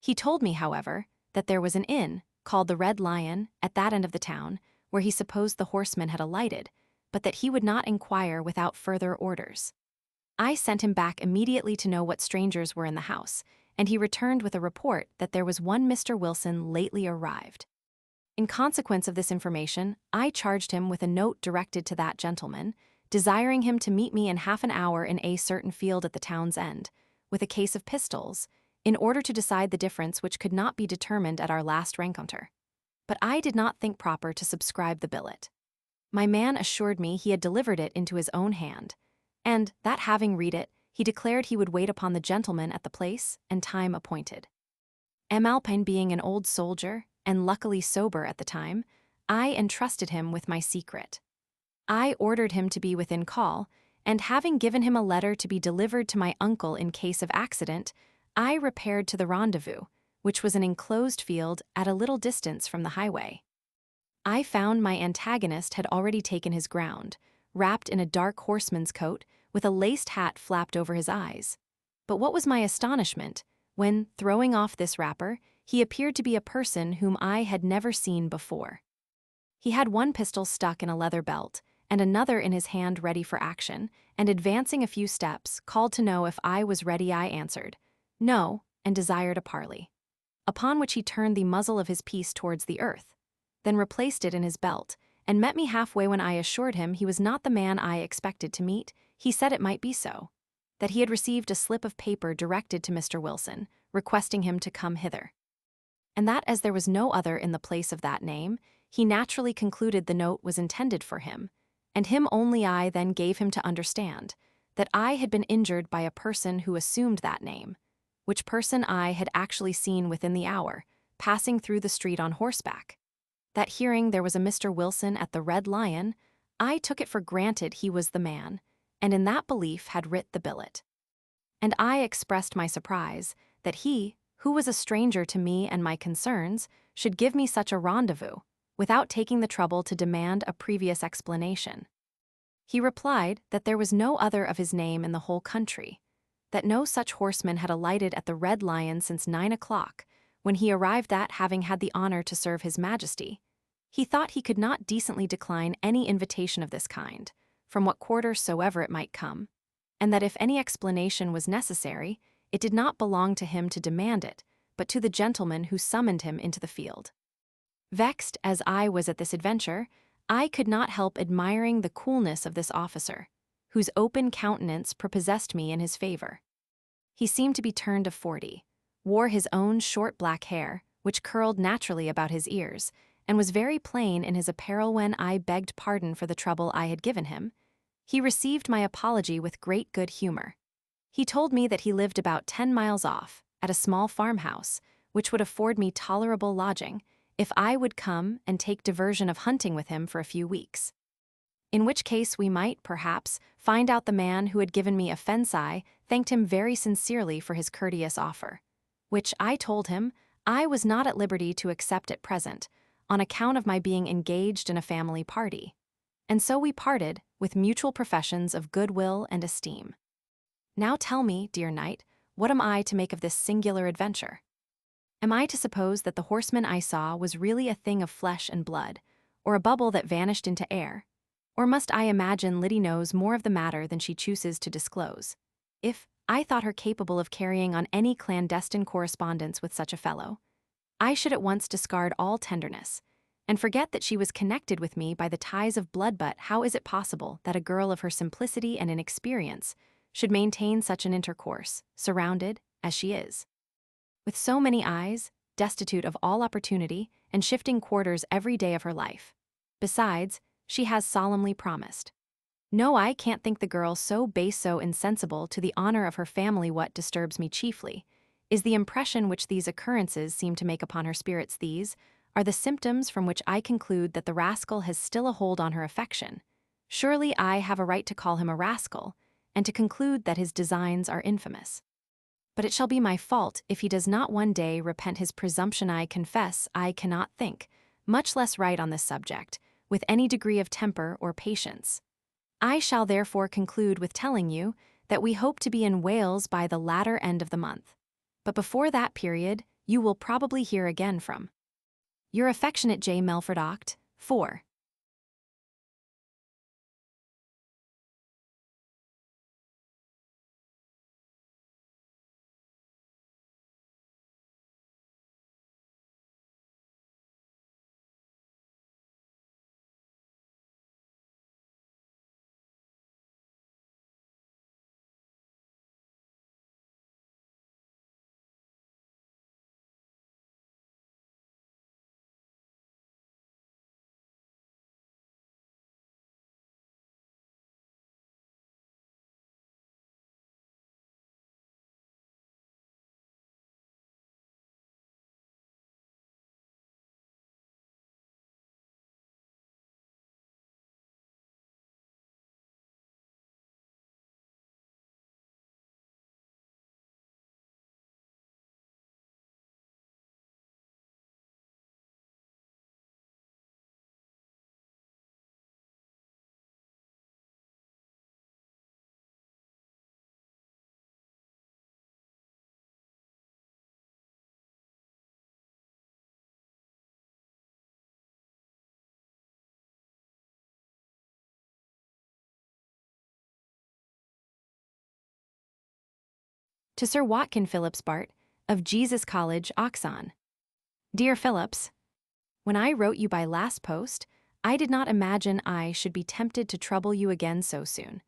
He told me, however, that there was an inn, called the Red Lion, at that end of the town, where he supposed the horseman had alighted, but that he would not inquire without further orders. I sent him back immediately to know what strangers were in the house, and he returned with a report that there was one Mr. Wilson lately arrived. In consequence of this information, I charged him with a note directed to that gentleman, desiring him to meet me in half an hour in a certain field at the town's end, with a case of pistols, in order to decide the difference which could not be determined at our last rencounter. But I did not think proper to subscribe the billet. My man assured me he had delivered it into his own hand, and, that having read it, he declared he would wait upon the gentleman at the place and time appointed. Alpine being an old soldier, and luckily sober at the time, I entrusted him with my secret. I ordered him to be within call, and having given him a letter to be delivered to my uncle in case of accident, I repaired to the rendezvous, which was an enclosed field at a little distance from the highway. I found my antagonist had already taken his ground, wrapped in a dark horseman's coat, with a laced hat flapped over his eyes. But what was my astonishment, when, throwing off this wrapper, he appeared to be a person whom I had never seen before. He had one pistol stuck in a leather belt, and another in his hand ready for action, and advancing a few steps, called to know if I was ready. I answered, "No," and desired a parley. Upon which he turned the muzzle of his piece towards the earth, then replaced it in his belt, and met me halfway. When I assured him he was not the man I expected to meet, he said it might be so, that he had received a slip of paper directed to Mr. Wilson, requesting him to come hither, and that as there was no other in the place of that name, he naturally concluded the note was intended for him, and him only. I then gave him to understand that I had been injured by a person who assumed that name, which person I had actually seen within the hour, passing through the street on horseback. That hearing there was a Mr. Wilson at the Red Lion, I took it for granted he was the man, and in that belief had writ the billet. And I expressed my surprise that he, who was a stranger to me and my concerns, should give me such a rendezvous, without taking the trouble to demand a previous explanation. He replied that there was no other of his name in the whole country, that no such horseman had alighted at the Red Lion since 9 o'clock, when he arrived, that having had the honor to serve his majesty, he thought he could not decently decline any invitation of this kind, from what quarter soever it might come, and that if any explanation was necessary, it did not belong to him to demand it, but to the gentleman who summoned him into the field. Vexed as I was at this adventure, I could not help admiring the coolness of this officer, whose open countenance prepossessed me in his favor. He seemed to be turned of 40, wore his own short black hair, which curled naturally about his ears, and was very plain in his apparel. When I begged pardon for the trouble I had given him, he received my apology with great good humor. He told me that he lived about 10 miles off, at a small farmhouse, which would afford me tolerable lodging, if I would come and take diversion of hunting with him for a few weeks. In which case we might, perhaps, find out the man who had given me offence. I thanked him very sincerely for his courteous offer, which, I told him, I was not at liberty to accept at present, on account of my being engaged in a family party. And so we parted, with mutual professions of goodwill and esteem. Now tell me, dear knight, what am I to make of this singular adventure? Am I to suppose that the horseman I saw was really a thing of flesh and blood, or a bubble that vanished into air? Or must I imagine Liddy knows more of the matter than she chooses to disclose? If I thought her capable of carrying on any clandestine correspondence with such a fellow, I should at once discard all tenderness, and forget that she was connected with me by the ties of blood. But how is it possible that a girl of her simplicity and inexperience should maintain such an intercourse, surrounded, as she is, with so many eyes, destitute of all opportunity, and shifting quarters every day of her life. Besides, she has solemnly promised. No, I can't think the girl so base, so insensible to the honor of her family. What disturbs me chiefly is the impression which these occurrences seem to make upon her spirits. These are the symptoms from which I conclude that the rascal has still a hold on her affection. Surely I have a right to call him a rascal, and to conclude that his designs are infamous. But it shall be my fault if he does not one day repent his presumption. I confess I cannot think, much less write on this subject, with any degree of temper or patience. I shall therefore conclude with telling you that we hope to be in Wales by the latter end of the month. But before that period, you will probably hear again from your affectionate J. Melford. Oct. 4. To Sir Watkin Phillips Bart, of Jesus College, Oxon. Dear Phillips, when I wrote you by last post, I did not imagine I should be tempted to trouble you again so soon.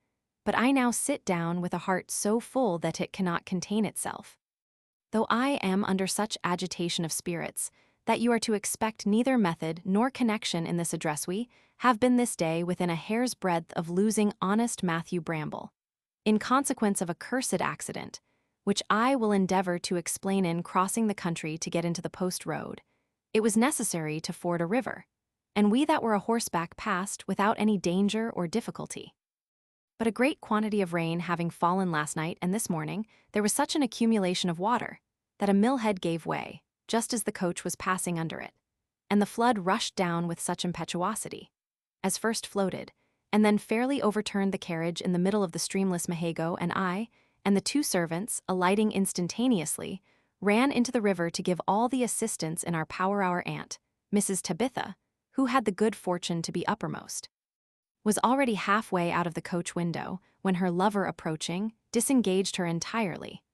But I now sit down with a heart so full that it cannot contain itself. Though I am under such agitation of spirits that you are to expect neither method nor connection in this address, we have been this day within a hair's breadth of losing honest Matthew Bramble, in consequence of a cursed accident, which I will endeavor to explain. In crossing the country to get into the post road, it was necessary to ford a river, and we that were a horseback passed without any danger or difficulty. But a great quantity of rain having fallen last night and this morning, there was such an accumulation of water that a mill head gave way, just as the coach was passing under it, and the flood rushed down with such impetuosity, as first floated, and then fairly overturned the carriage in the middle of the streamless Mahago, and I, and the two servants, alighting instantaneously, ran into the river to give all the assistance in our power. Our aunt, Mrs. Tabitha, who had the good fortune to be uppermost, was already halfway out of the coach window when her lover, approaching, disengaged her entirely.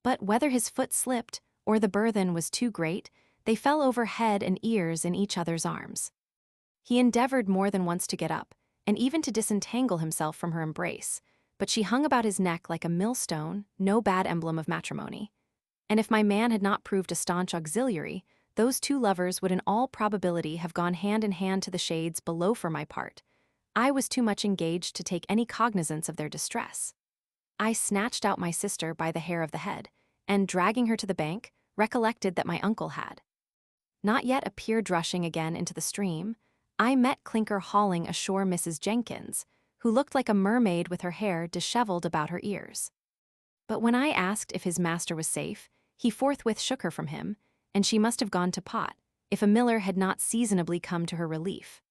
But whether his foot slipped or the burthen was too great, they fell over head and ears in each other's arms. He endeavored more than once to get up, and even to disentangle himself from her embrace, but she hung about his neck like a millstone, no bad emblem of matrimony. And if my man had not proved a staunch auxiliary, those two lovers would in all probability have gone hand in hand to the shades below. For my part, I was too much engaged to take any cognizance of their distress. I snatched out my sister by the hair of the head, and dragging her to the bank, recollected that my uncle had not yet appeared. Rushing again into the stream, I met Clinker hauling ashore Mrs. Jenkins, who looked like a mermaid with her hair disheveled about her ears. But when I asked if his master was safe, he forthwith shook her from him, and she must have gone to pot, if a miller had not seasonably come to her relief.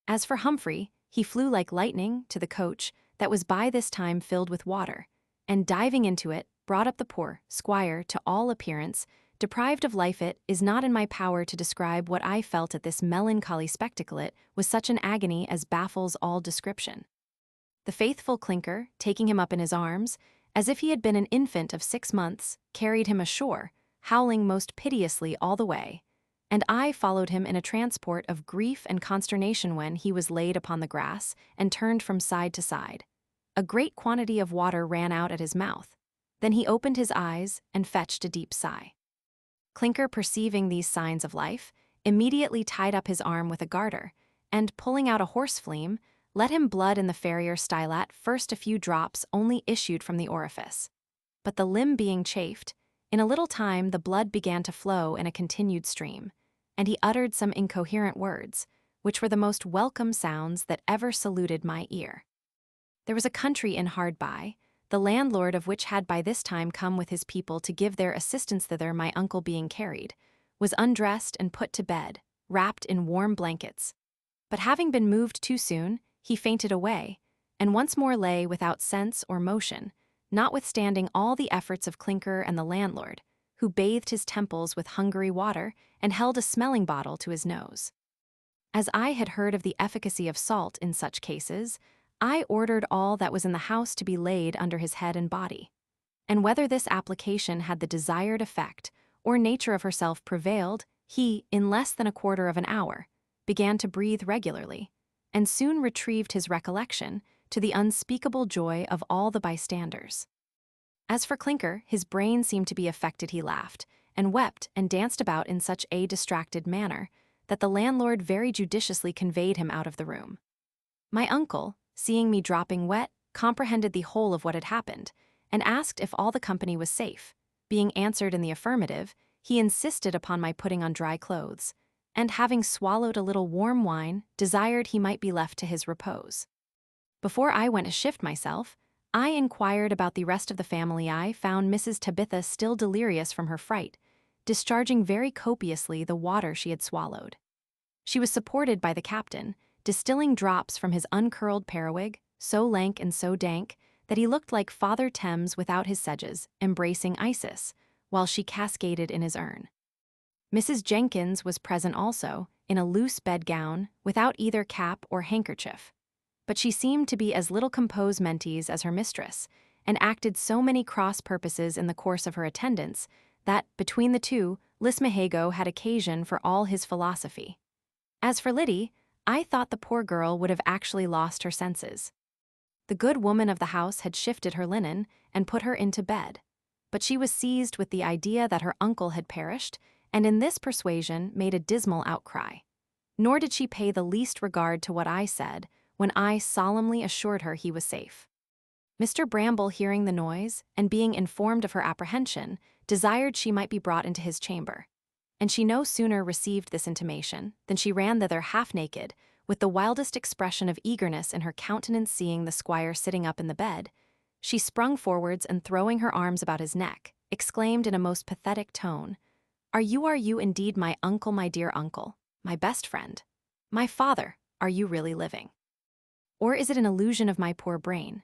As for Humphry, he flew like lightning to the coach that was by this time filled with water, and diving into it, brought up the poor squire to all appearance, deprived of life. It is not in my power to describe what I felt at this melancholy spectacle. It was such an agony as baffles all description. The faithful Clinker, taking him up in his arms, as if he had been an infant of 6 months, carried him ashore, howling most piteously all the way, and I followed him in a transport of grief and consternation when he was laid upon the grass and turned from side to side. A great quantity of water ran out at his mouth. Then he opened his eyes and fetched a deep sigh. Clinker, perceiving these signs of life, immediately tied up his arm with a garter, and, pulling out a horse fleam, let him blood in the farrier stylet. First a few drops only issued from the orifice. But the limb being chafed, in a little time the blood began to flow in a continued stream, and he uttered some incoherent words, which were the most welcome sounds that ever saluted my ear. There was a country inn hard by, the landlord of which had by this time come with his people to give their assistance thither. My uncle, being carried, was undressed and put to bed, wrapped in warm blankets. But having been moved too soon, he fainted away, and once more lay without sense or motion, notwithstanding all the efforts of Clinker and the landlord, who bathed his temples with Hungary water and held a smelling bottle to his nose. As I had heard of the efficacy of salt in such cases, I ordered all that was in the house to be laid under his head and body. And whether this application had the desired effect, or nature of herself prevailed, he, in less than a quarter of an hour, began to breathe regularly, and soon retrieved his recollection, to the unspeakable joy of all the bystanders. As for Clinker, his brain seemed to be affected. He laughed, and wept, and danced about in such a distracted manner, that the landlord very judiciously conveyed him out of the room. My uncle, seeing me dropping wet, comprehended the whole of what had happened, and asked if all the company was safe. Being answered in the affirmative, he insisted upon my putting on dry clothes, and having swallowed a little warm wine, desired he might be left to his repose. Before I went to shift myself, I inquired about the rest of the family. I found Mrs. Tabitha still delirious from her fright, discharging very copiously the water she had swallowed. She was supported by the captain, distilling drops from his uncurled periwig, so lank and so dank that he looked like Father Thames without his sedges, embracing Isis, while she cascaded in his urn. Mrs. Jenkins was present also, in a loose bedgown, without either cap or handkerchief. But she seemed to be as little composed mentis as her mistress, and acted so many cross purposes in the course of her attendance, that, between the two, Lismahago had occasion for all his philosophy. As for Liddy, I thought the poor girl would have actually lost her senses. The good woman of the house had shifted her linen and put her into bed, but she was seized with the idea that her uncle had perished, and in this persuasion made a dismal outcry. Nor did she pay the least regard to what I said, when I solemnly assured her he was safe. Mr. Bramble, hearing the noise, and being informed of her apprehension, desired she might be brought into his chamber. And she no sooner received this intimation than she ran thither half naked, with the wildest expression of eagerness in her countenance. Seeing the squire sitting up in the bed, she sprung forwards, and throwing her arms about his neck, exclaimed in a most pathetic tone, are you indeed my uncle, my dear uncle, my best friend? My father, are you really living? Or is it an illusion of my poor brain?"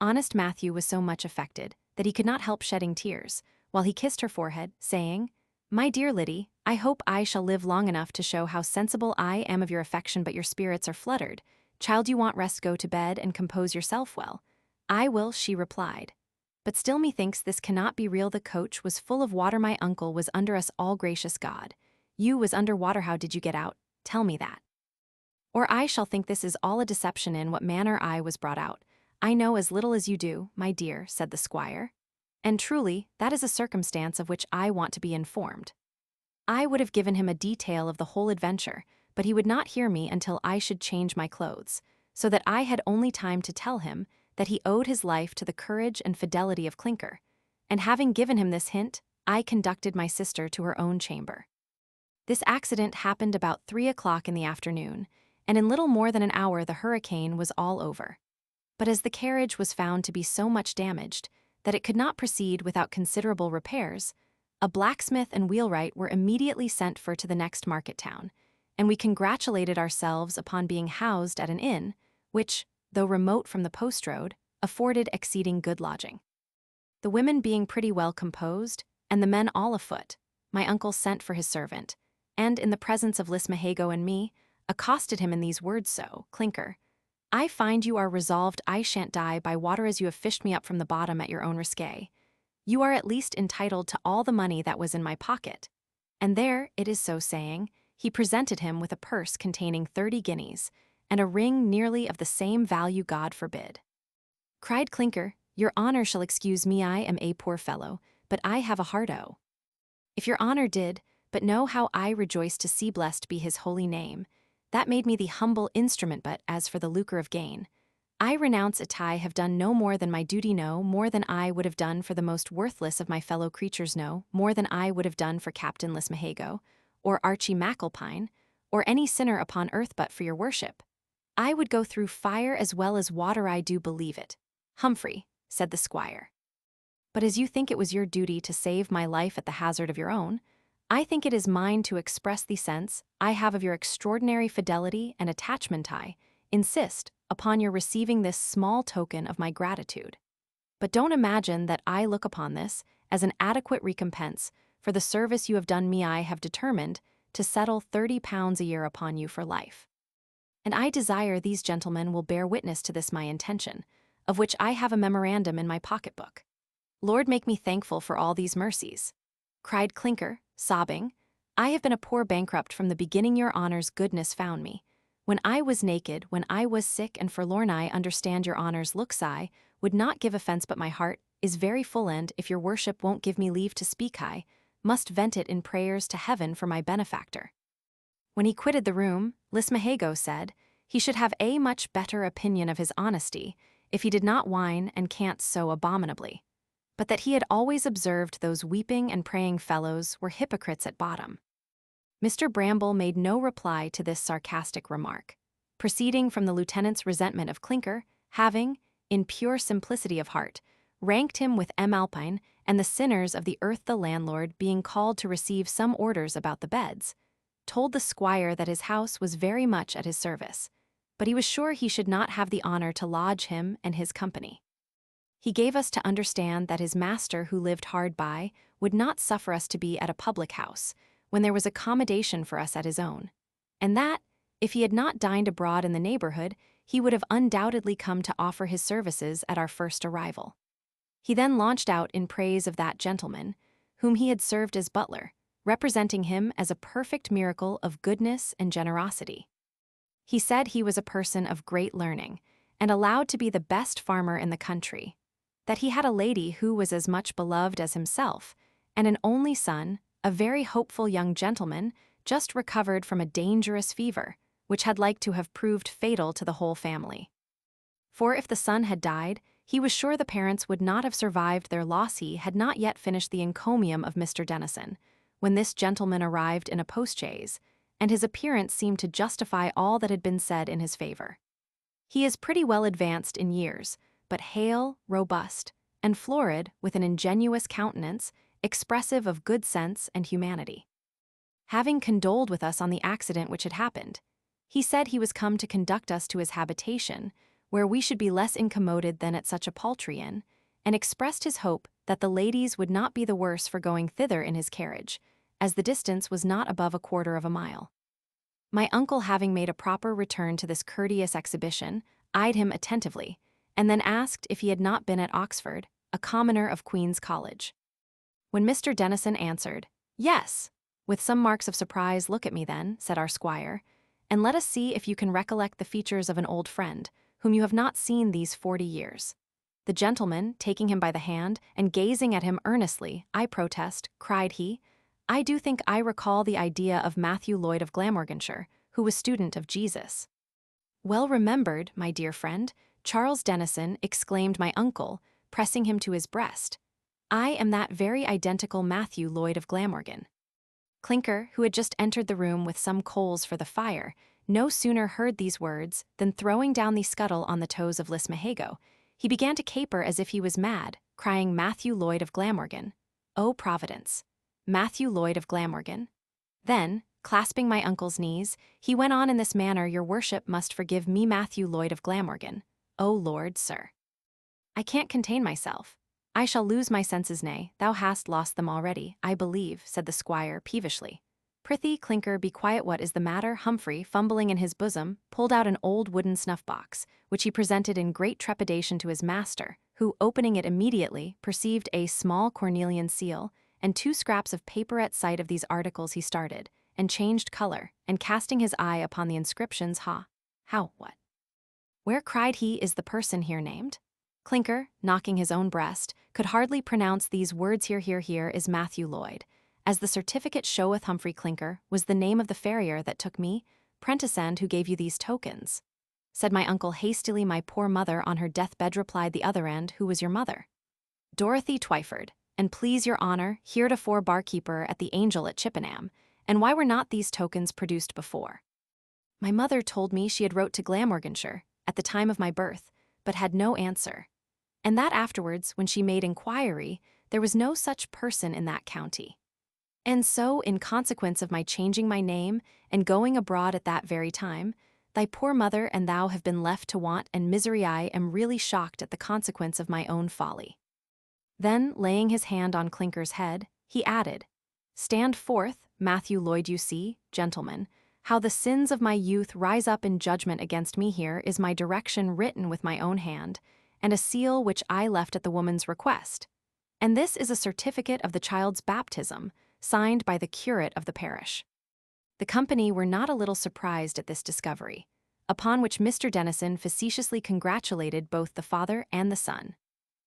Honest Matthew was so much affected that he could not help shedding tears, while he kissed her forehead, saying, "My dear Liddy, I hope I shall live long enough to show how sensible I am of your affection, but your spirits are fluttered. Child, you want rest, go to bed and compose yourself well." "I will," she replied. "But still methinks this cannot be real. The coach was full of water. My uncle was under us, all gracious God. You was under water. How did you get out? Tell me that. Or I shall think this is all a deception. In what manner I was brought out, I know as little as you do, my dear," said the squire. "And truly, that is a circumstance of which I want to be informed." I would have given him a detail of the whole adventure, but he would not hear me until I should change my clothes, so that I had only time to tell him that he owed his life to the courage and fidelity of Clinker, and having given him this hint, I conducted my sister to her own chamber. This accident happened about 3 o'clock in the afternoon, and in little more than an hour the hurricane was all over. But as the carriage was found to be so much damaged that it could not proceed without considerable repairs, a blacksmith and wheelwright were immediately sent for to the next market town, and we congratulated ourselves upon being housed at an inn, which, though remote from the post road, afforded exceeding good lodging. The women being pretty well composed, and the men all afoot, my uncle sent for his servant, and, in the presence of Lismahago and me, accosted him in these words: "So, Clinker, I find you are resolved I shan't die by water, as you have fished me up from the bottom at your own risque. You are at least entitled to all the money that was in my pocket." And there, it is so saying, he presented him with a purse containing 30 guineas, and a ring nearly of the same value. "God forbid," cried Clinker, "your honour shall excuse me, I am a poor fellow, but I have a heart. Oh, If your honor did, but know how I rejoice to see blessed be his holy name, that made me the humble instrument. But as for the lucre of gain, I renounce it. I have done no more than my duty, no more than I would have done for the most worthless of my fellow creatures, no more than I would have done for Captain Lismahago, or Archie Macalpine, or any sinner upon earth. But for your worship, I would go through fire as well as water. I do believe it. Humphry, said the squire. But as you think it was your duty to save my life at the hazard of your own, I think it is mine to express the sense I have of your extraordinary fidelity and attachment. I insist upon your receiving this small token of my gratitude. But don't imagine that I look upon this as an adequate recompense for the service you have done me. I have determined to settle £30 a year upon you for life. And I desire these gentlemen will bear witness to this my intention, of which I have a memorandum in my pocketbook. Lord, make me thankful for all these mercies, cried Clinker, sobbing. I have been a poor bankrupt from the beginning. Your honor's goodness found me. When I was naked, when I was sick and forlorn, I understand your honor's looks. I would not give offense, but my heart is very full, and if your worship won't give me leave to speak, I must vent it in prayers to heaven for my benefactor. When he quitted the room, Lismahago said he should have a much better opinion of his honesty if he did not whine and cant so abominably, but that he had always observed those weeping and praying fellows were hypocrites at bottom. Mr. Bramble made no reply to this sarcastic remark, proceeding from the lieutenant's resentment of Clinker, having, in pure simplicity of heart, ranked him with M. Alpine and the sinners of the earth. The landlord, being called to receive some orders about the beds, told the squire that his house was very much at his service, but he was sure he should not have the honor to lodge him and his company. He gave us to understand that his master, who lived hard by, would not suffer us to be at a public house, when there was accommodation for us at his own, and that, if he had not dined abroad in the neighborhood, he would have undoubtedly come to offer his services at our first arrival. He then launched out in praise of that gentleman, whom he had served as butler, representing him as a perfect miracle of goodness and generosity. He said he was a person of great learning, and allowed to be the best farmer in the country, that he had a lady who was as much beloved as himself, and an only son, a very hopeful young gentleman, just recovered from a dangerous fever, which had like to have proved fatal to the whole family. For if the son had died, he was sure the parents would not have survived their loss. He had not yet finished the encomium of Mr. Dennison, when this gentleman arrived in a postchaise, and his appearance seemed to justify all that had been said in his favor. He is pretty well advanced in years, but hale, robust, and florid, with an ingenuous countenance, expressive of good sense and humanity. Having condoled with us on the accident which had happened, he said he was come to conduct us to his habitation, where we should be less incommoded than at such a paltry inn, and expressed his hope that the ladies would not be the worse for going thither in his carriage, as the distance was not above 1/4 of a mile. My uncle, having made a proper return to this courteous exhibition, eyed him attentively, and then asked if he had not been at Oxford, a commoner of Queen's College. When Mr. Dennison answered, "Yes," with some marks of surprise. "Look at me then," said our squire, "and let us see if you can recollect the features of an old friend, whom you have not seen these 40 years. The gentleman, taking him by the hand, and gazing at him earnestly, "I protest," cried he, "I do think I recall the idea of Matthew Lloyd of Glamorganshire, who was student of Jesus." "Well remembered, my dear friend, Charles Dennison," exclaimed my uncle, pressing him to his breast. "I am that very identical Matthew Lloyd of Glamorgan." Clinker, who had just entered the room with some coals for the fire, no sooner heard these words than, throwing down the scuttle on the toes of Lismahago, he began to caper as if he was mad, crying, "Matthew Lloyd of Glamorgan! Oh, Providence! Matthew Lloyd of Glamorgan!" Then, clasping my uncle's knees, he went on in this manner, "Your worship must forgive me, Matthew Lloyd of Glamorgan. Oh, Lord, sir! I can't contain myself. I shall lose my senses." "Nay, thou hast lost them already, I believe," said the squire peevishly. "Prithee, Clinker, be quiet. What is the matter?" Humphry, fumbling in his bosom, pulled out an old wooden snuff-box, which he presented in great trepidation to his master, who, opening it immediately, perceived a small cornelian seal and 2 scraps of paper. At sight of these articles he started, and changed color, and casting his eye upon the inscriptions, "How, what? Where," cried he, "is the person here named?" Clinker, knocking his own breast, could hardly pronounce these words. Here is Matthew Lloyd, as the certificate showeth Humphry Clinker was the name of the farrier that took me, prentisand who gave you these tokens. Said my uncle hastily, my poor mother on her deathbed replied the other end, who was your mother? Dorothy Twyford, and please your honor, heretofore barkeeper at the Angel at Chippenham, and why were not these tokens produced before? My mother told me she had wrote to Glamorganshire, at the time of my birth, but had no answer, and that afterwards, when she made inquiry, there was no such person in that county. And so, in consequence of my changing my name and going abroad at that very time, thy poor mother and thou have been left to want and misery. I am really shocked at the consequence of my own folly. Then, laying his hand on Clinker's head, he added, Stand forth, Matthew Lloyd, you see, gentlemen, how the sins of my youth rise up in judgment against me. Here is my direction written with my own hand, and a seal which I left at the woman's request. And this is a certificate of the child's baptism, signed by the curate of the parish. The company were not a little surprised at this discovery, upon which Mr. Denison facetiously congratulated both the father and the son.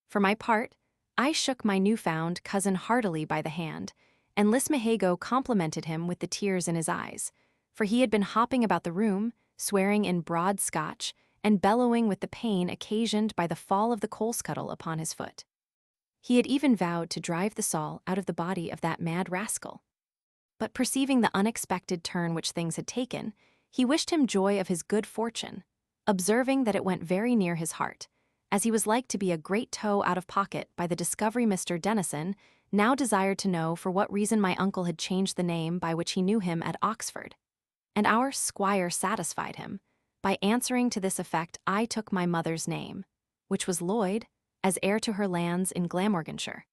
For my part, I shook my new-found cousin heartily by the hand, and Lismahago complimented him with the tears in his eyes, for he had been hopping about the room, swearing in broad Scotch, and bellowing with the pain occasioned by the fall of the coal scuttle upon his foot. He had even vowed to drive the soul out of the body of that mad rascal. But perceiving the unexpected turn which things had taken, he wished him joy of his good fortune, observing that it went very near his heart, as he was like to be a great toe out of pocket by the discovery. Mr. Denison now desired to know for what reason my uncle had changed the name by which he knew him at Oxford. And our squire satisfied him, by answering to this effect, I took my mother's name, which was Lloyd, as heir to her lands in Glamorganshire.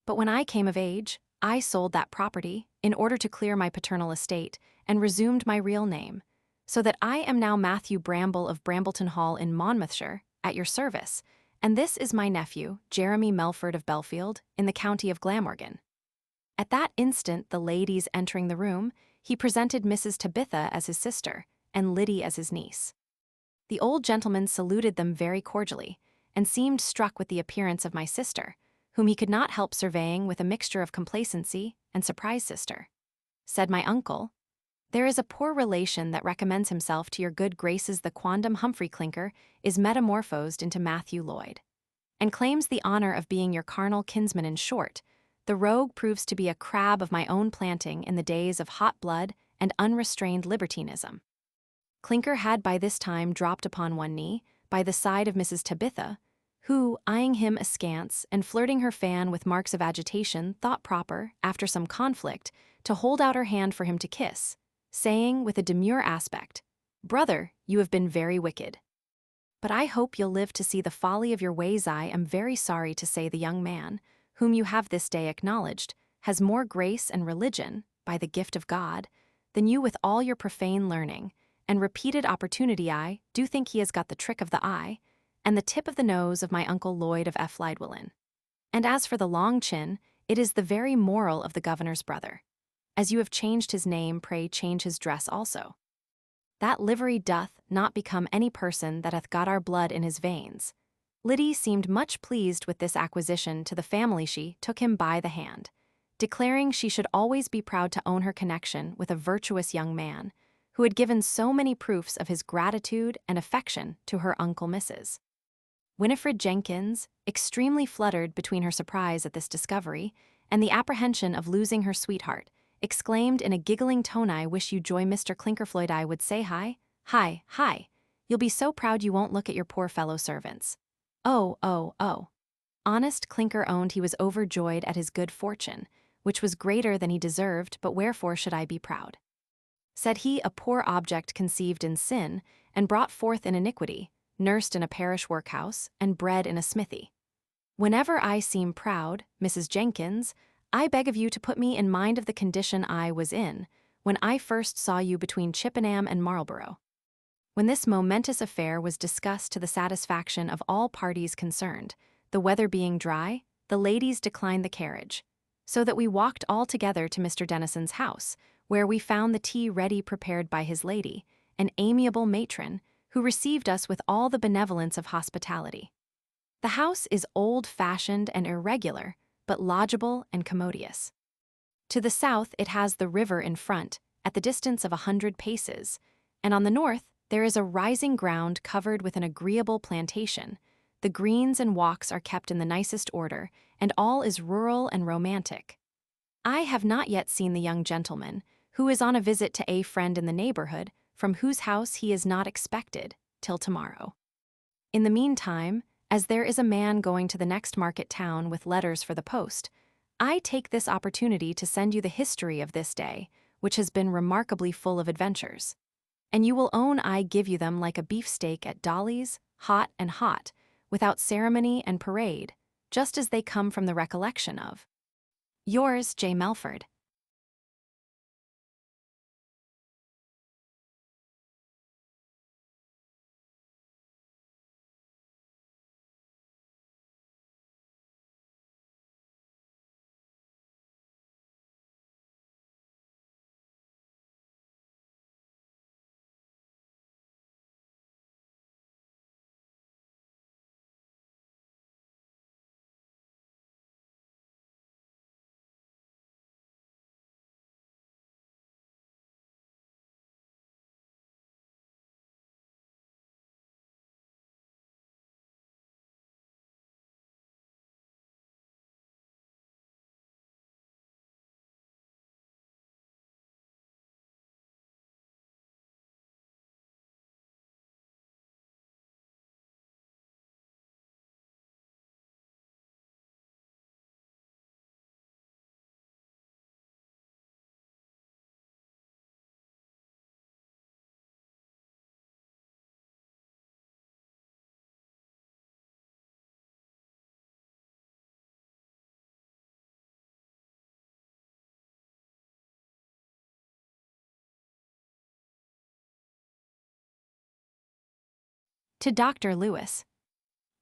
But when I came of age, I sold that property, in order to clear my paternal estate, and resumed my real name, so that I am now Matthew Bramble of Brambleton Hall in Monmouthshire, at your service, and this is my nephew, Jeremy Melford of Belfield, in the county of Glamorgan. At that instant, the ladies entering the room, he presented Mrs. Tabitha as his sister, and Liddy as his niece. The old gentleman saluted them very cordially, and seemed struck with the appearance of my sister, whom he could not help surveying with a mixture of complacency and surprise. Sister, said my uncle, there is a poor relation that recommends himself to your good graces. The quondam Humphry Clinker is metamorphosed into Matthew Lloyd, and claims the honor of being your carnal kinsman. In short, the rogue proves to be a crab of my own planting in the days of hot blood and unrestrained libertinism. Clinker had by this time dropped upon one knee, by the side of Mrs. Tabitha, who, eyeing him askance and flirting her fan with marks of agitation, thought proper, after some conflict, to hold out her hand for him to kiss, saying with a demure aspect, Brother, you have been very wicked. But I hope you'll live to see the folly of your ways. I am very sorry to say the young man, whom you have this day acknowledged, has more grace and religion, by the gift of God, than you with all your profane learning, and repeated opportunity. I do think he has got the trick of the eye, and the tip of the nose of my uncle Lloyd of F. Lydwellyn. And as for the long chin, it is the very moral of the governor's brother. As you have changed his name, pray change his dress also. That livery doth not become any person that hath got our blood in his veins. Liddy seemed much pleased with this acquisition to the family. She took him by the hand, declaring she should always be proud to own her connection with a virtuous young man, who had given so many proofs of his gratitude and affection to her uncle Mrs. Winifred Jenkins, extremely fluttered between her surprise at this discovery and the apprehension of losing her sweetheart, exclaimed in a giggling tone, I wish you joy, Mr. Clinkerfloyd. I would say hi, hi, hi. You'll be so proud you won't look at your poor fellow servants. Oh, oh, oh. Honest Clinker owned he was overjoyed at his good fortune, which was greater than he deserved, but wherefore should I be proud? Said he, a poor object conceived in sin, and brought forth in iniquity, nursed in a parish workhouse, and bred in a smithy. Whenever I seem proud, Mrs. Jenkins, I beg of you to put me in mind of the condition I was in, when I first saw you between Chippenham and Marlborough. When this momentous affair was discussed to the satisfaction of all parties concerned, the weather being dry, the ladies declined the carriage, so that we walked all together to Mr. Denison's house, where we found the tea ready prepared by his lady, an amiable matron, who received us with all the benevolence of hospitality. The house is old-fashioned and irregular, but lodgeable and commodious. To the south it has the river in front, at the distance of 100 paces, and on the north there is a rising ground covered with an agreeable plantation. The greens and walks are kept in the nicest order, and all is rural and romantic. I have not yet seen the young gentleman, who is on a visit to a friend in the neighborhood, from whose house he is not expected, till tomorrow. In the meantime, as there is a man going to the next market town with letters for the post, I take this opportunity to send you the history of this day, which has been remarkably full of adventures. And you will own I give you them like a beefsteak at Dolly's, hot, without ceremony and parade, just as they come from the recollection of yours, J. Melford. To Dr. Lewis.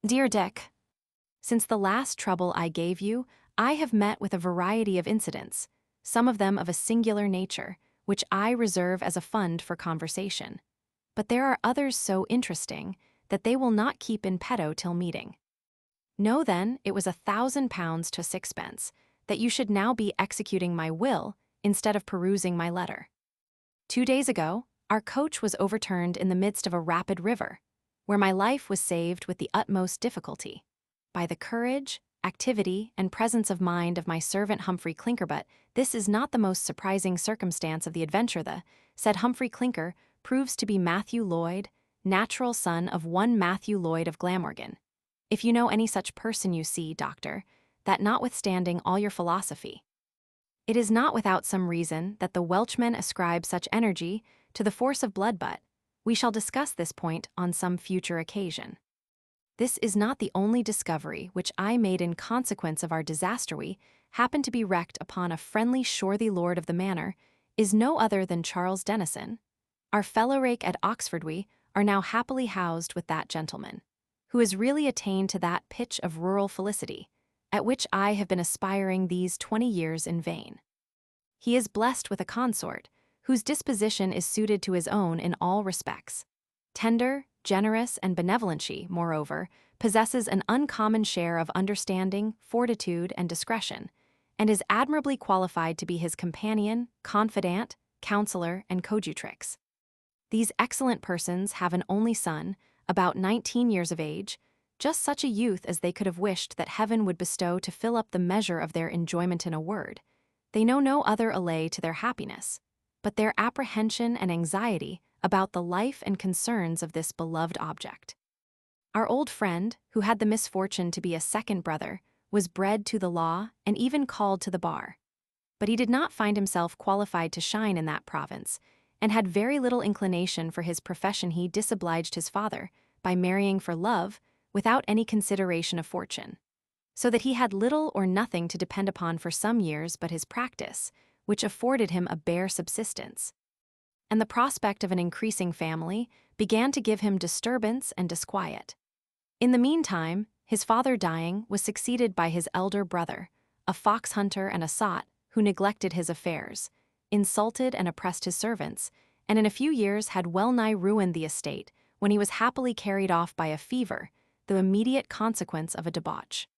Dear Dick, since the last trouble I gave you, I have met with a variety of incidents, some of them of a singular nature, which I reserve as a fund for conversation. But there are others so interesting that they will not keep in petto till meeting. Know then it was £1,000 to sixpence, that you should now be executing my will instead of perusing my letter. 2 days ago, our coach was overturned in the midst of a rapid river, where my life was saved with the utmost difficulty, by the courage, activity, and presence of mind of my servant Humphry Clinker. But this is not the most surprising circumstance of the adventure. The said Humphry Clinker proves to be Matthew Lloyd, natural son of one Matthew Lloyd of Glamorgan. If you know any such person, you see, doctor, that notwithstanding all your philosophy, it is not without some reason that the Welchmen ascribe such energy to the force of blood. But we shall discuss this point on some future occasion. This is not the only discovery which I made in consequence of our disaster. We happened to be wrecked upon a friendly swarthy lord of the manor, is no other than Charles Denison. Our fellow-rake at Oxford. We are now happily housed with that gentleman, who has really attained to that pitch of rural felicity, at which I have been aspiring these 20 years in vain. He is blessed with a consort, whose disposition is suited to his own in all respects. Tender, generous, and benevolent. She, moreover, possesses an uncommon share of understanding, fortitude, and discretion, and is admirably qualified to be his companion, confidant, counselor, and coadjutrix. These excellent persons have an only son, about 19 years of age, just such a youth as they could have wished that heaven would bestow to fill up the measure of their enjoyment. In a word, they know no other allay to their happiness, but their apprehension and anxiety about the life and concerns of this beloved object. Our old friend, who had the misfortune to be a second brother, was bred to the law and even called to the bar. But he did not find himself qualified to shine in that province, and had very little inclination for his profession. He disobliged his father by marrying for love, without any consideration of fortune, so that he had little or nothing to depend upon for some years but his practice, which afforded him a bare subsistence. And the prospect of an increasing family began to give him disturbance and disquiet. In the meantime, his father dying was succeeded by his elder brother, a fox hunter and a sot, who neglected his affairs, insulted and oppressed his servants, and in a few years had well nigh ruined the estate, when he was happily carried off by a fever, the immediate consequence of a debauch.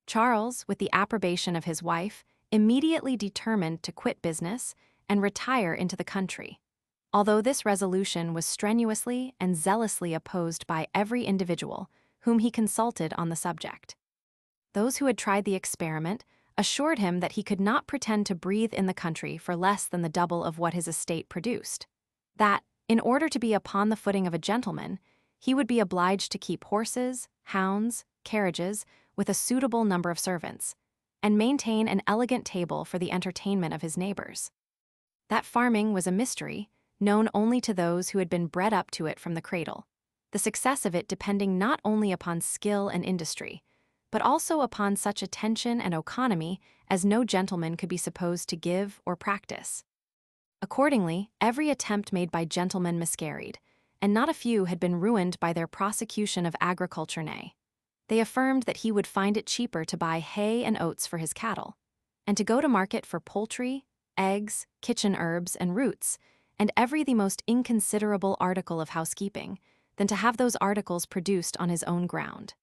Charles, with the approbation of his wife, immediately determined to quit business and retire into the country. Although this resolution was strenuously and zealously opposed by every individual whom he consulted on the subject. Those who had tried the experiment assured him that he could not pretend to breathe in the country for less than the double of what his estate produced. That, in order to be upon the footing of a gentleman, he would be obliged to keep horses, hounds, carriages, with a suitable number of servants, and maintain an elegant table for the entertainment of his neighbors. That farming was a mystery, known only to those who had been bred up to it from the cradle, the success of it depending not only upon skill and industry, but also upon such attention and economy as no gentleman could be supposed to give or practice. Accordingly, every attempt made by gentlemen miscarried, and not a few had been ruined by their prosecution of agriculture. Nay, they affirmed that he would find it cheaper to buy hay and oats for his cattle, and to go to market for poultry, eggs, kitchen herbs, and roots, and every the most inconsiderable article of housekeeping, than to have those articles produced on his own ground.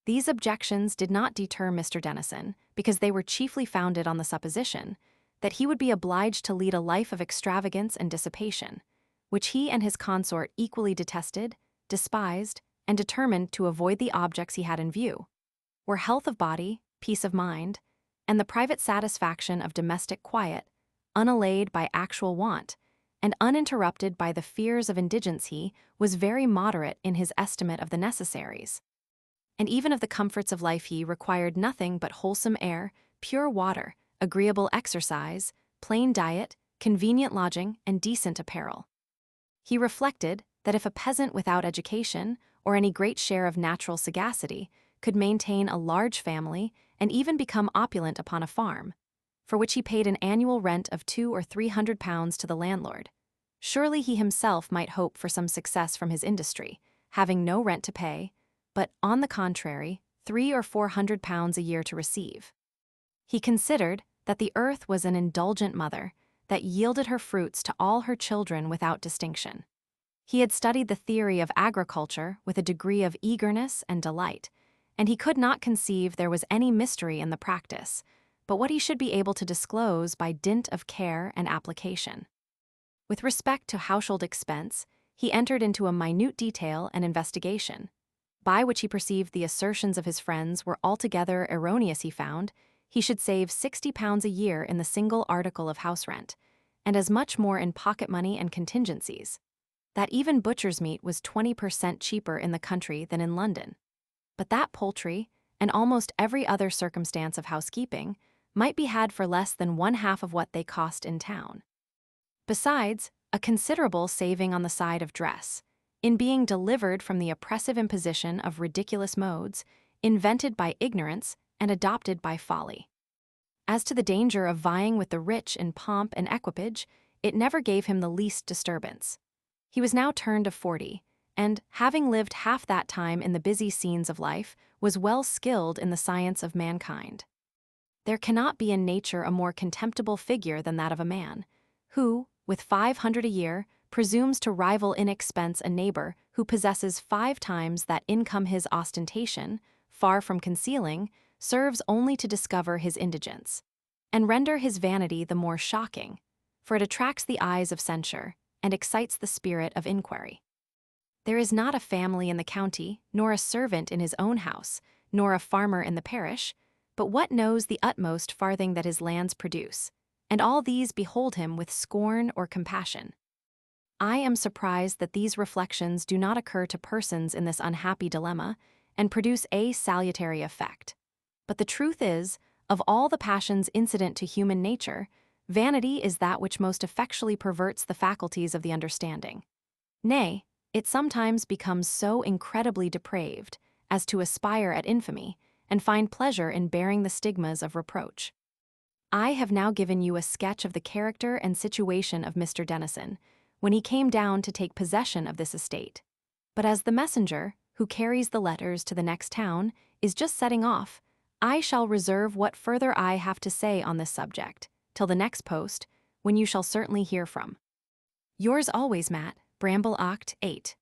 These objections did not deter Mr. Denison, because they were chiefly founded on the supposition that he would be obliged to lead a life of extravagance and dissipation, which he and his consort equally detested, despised, and determined to avoid. The objects he had in view were health of body, peace of mind, and the private satisfaction of domestic quiet, unallayed by actual want, and uninterrupted by the fears of indigency. Was very moderate in his estimate of the necessaries, and even of the comforts of life. He required nothing but wholesome air, pure water, agreeable exercise, plain diet, convenient lodging, and decent apparel. He reflected that if a peasant without education, or any great share of natural sagacity, could maintain a large family and even become opulent upon a farm, for which he paid an annual rent of £200 or £300 to the landlord, surely he himself might hope for some success from his industry, having no rent to pay, but, on the contrary, £300 or £400 a year to receive. He considered that the earth was an indulgent mother that yielded her fruits to all her children without distinction. He had studied the theory of agriculture with a degree of eagerness and delight, and he could not conceive there was any mystery in the practice, but what he should be able to disclose by dint of care and application. With respect to household expense, he entered into a minute detail and investigation, by which he perceived the assertions of his friends were altogether erroneous. He found he should save £60 a year in the single article of house rent, and as much more in pocket money and contingencies. That even butcher's meat was 20% cheaper in the country than in London. But that poultry, and almost every other circumstance of housekeeping, might be had for less than one half of what they cost in town. Besides, a considerable saving on the side of dress, in being delivered from the oppressive imposition of ridiculous modes, invented by ignorance and adopted by folly. As to the danger of vying with the rich in pomp and equipage, it never gave him the least disturbance. He was now turned of 40, and, having lived half that time in the busy scenes of life, was well skilled in the science of mankind. There cannot be in nature a more contemptible figure than that of a man, who, with 500 a year, presumes to rival in expense a neighbor who possesses 5 times that income. His ostentation, far from concealing, serves only to discover his indigence, and render his vanity the more shocking, for it attracts the eyes of censure, and excites the spirit of inquiry. There is not a family in the county, nor a servant in his own house, nor a farmer in the parish, but what knows the utmost farthing that his lands produce, and all these behold him with scorn or compassion. I am surprised that these reflections do not occur to persons in this unhappy dilemma, and produce a salutary effect. But the truth is, of all the passions incident to human nature, vanity is that which most effectually perverts the faculties of the understanding. Nay, it sometimes becomes so incredibly depraved as to aspire at infamy, and find pleasure in bearing the stigmas of reproach. I have now given you a sketch of the character and situation of Mr. Denison, when he came down to take possession of this estate. But as the messenger, who carries the letters to the next town, is just setting off, I shall reserve what further I have to say on this subject, till the next post, when you shall certainly hear from yours always, Matt Bramble. Oct. 8.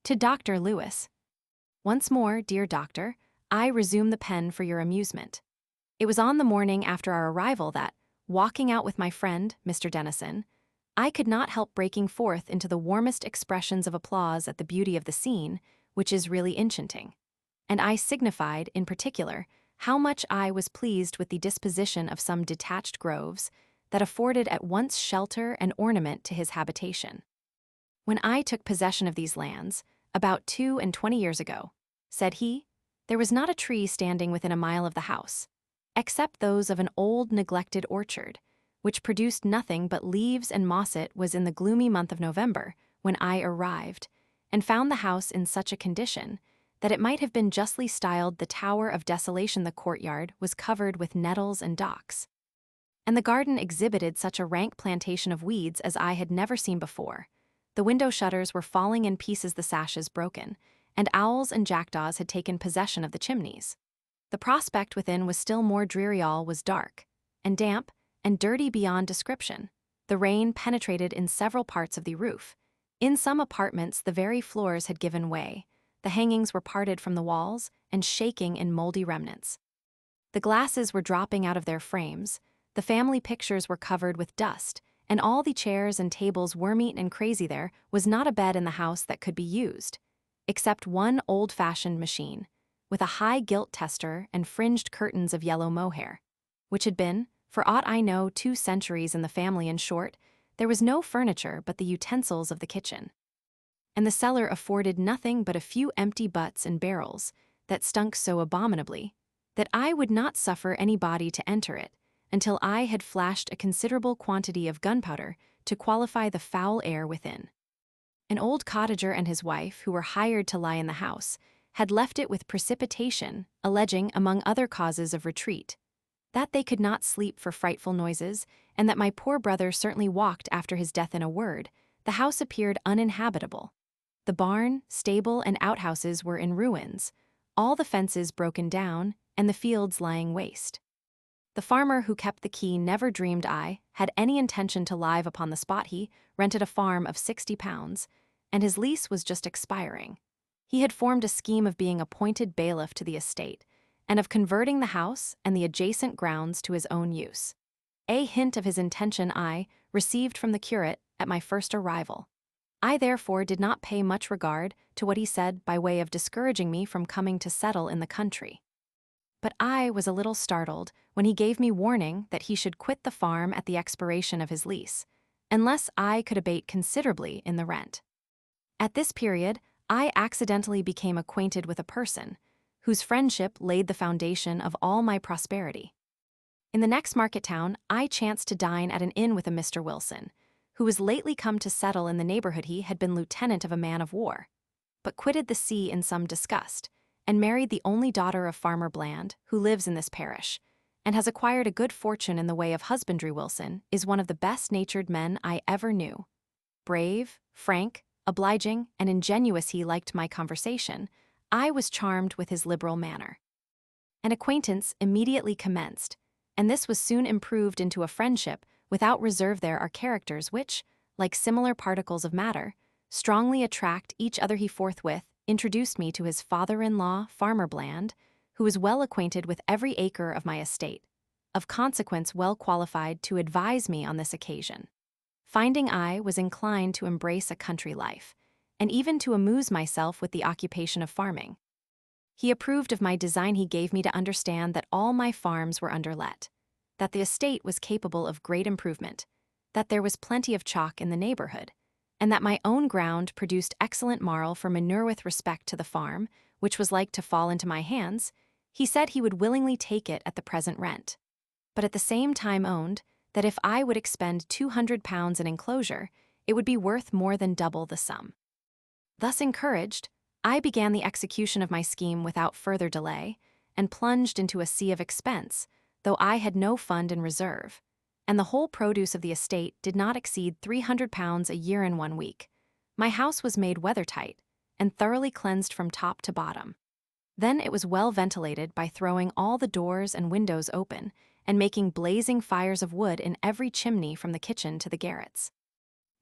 To Dr. Lewis. Once more, dear doctor, I resume the pen for your amusement. It was on the morning after our arrival that, walking out with my friend, Mr. Dennison, I could not help breaking forth into the warmest expressions of applause at the beauty of the scene, which is really enchanting. And I signified, in particular, how much I was pleased with the disposition of some detached groves that afforded at once shelter and ornament to his habitation. When I took possession of these lands, about 22 years ago, said he, there was not a tree standing within a mile of the house, except those of an old neglected orchard, which produced nothing but leaves and moss. It was in the gloomy month of November when I arrived, and found the house in such a condition that it might have been justly styled the Tower of Desolation. The courtyard was covered with nettles and docks, and the garden exhibited such a rank plantation of weeds as I had never seen before. The window shutters were falling in pieces, the sashes broken, and owls and jackdaws had taken possession of the chimneys. The prospect within was still more dreary. All was dark, and damp, and dirty beyond description. The rain penetrated in several parts of the roof. In some apartments the very floors had given way, the hangings were parted from the walls, and shaking in mouldy remnants. The glasses were dropping out of their frames, the family pictures were covered with dust, and all the chairs and tables worm-eaten and crazy. There was not a bed in the house that could be used, except one old-fashioned machine, with a high gilt tester and fringed curtains of yellow mohair, which had been, for aught I know, 2 centuries in the family. In short, there was no furniture but the utensils of the kitchen, and the cellar afforded nothing but a few empty butts and barrels that stunk so abominably that I would not suffer anybody to enter it until I had flashed a considerable quantity of gunpowder to qualify the foul air within. An old cottager and his wife, who were hired to lie in the house, had left it with precipitation, alleging, among other causes of retreat, that they could not sleep for frightful noises, and that my poor brother certainly walked after his death. In a word, the house appeared uninhabitable. The barn, stable, and outhouses were in ruins, all the fences broken down, and the fields lying waste. The farmer who kept the key never dreamed I had any intention to live upon the spot. He rented a farm of £60, and his lease was just expiring. He had formed a scheme of being appointed bailiff to the estate, and of converting the house and the adjacent grounds to his own use. A hint of his intention I received from the curate at my first arrival. I therefore did not pay much regard to what he said by way of discouraging me from coming to settle in the country. But I was a little startled when he gave me warning that he should quit the farm at the expiration of his lease, unless I could abate considerably in the rent. At this period, I accidentally became acquainted with a person whose friendship laid the foundation of all my prosperity. In the next market town, I chanced to dine at an inn with a Mr. Wilson, who was lately come to settle in the neighborhood. He had been lieutenant of a man of war, but quitted the sea in some disgust, and married the only daughter of Farmer Bland, who lives in this parish, and has acquired a good fortune in the way of husbandry. Wilson is one of the best-natured men I ever knew. Brave, frank, obliging, and ingenuous. He liked my conversation. I was charmed with his liberal manner. An acquaintance immediately commenced, and this was soon improved into a friendship without reserve. There are characters which, like similar particles of matter, strongly attract each other. He forthwith introduced me to his father-in-law, Farmer Bland, who was well acquainted with every acre of my estate, of consequence well qualified to advise me on this occasion. Finding I was inclined to embrace a country life, and even to amuse myself with the occupation of farming, he approved of my design. He gave me to understand that all my farms were underlet, that the estate was capable of great improvement, that there was plenty of chalk in the neighborhood, and that my own ground produced excellent marl for manure. With respect to the farm, which was like to fall into my hands, he said he would willingly take it at the present rent, but at the same time owned that if I would expend £200 in enclosure, it would be worth more than double the sum. Thus encouraged, I began the execution of my scheme without further delay, and plunged into a sea of expense, though I had no fund in reserve, and the whole produce of the estate did not exceed £300 a year. In 1 week, my house was made weathertight, and thoroughly cleansed from top to bottom. Then it was well ventilated by throwing all the doors and windows open, and making blazing fires of wood in every chimney from the kitchen to the garrets.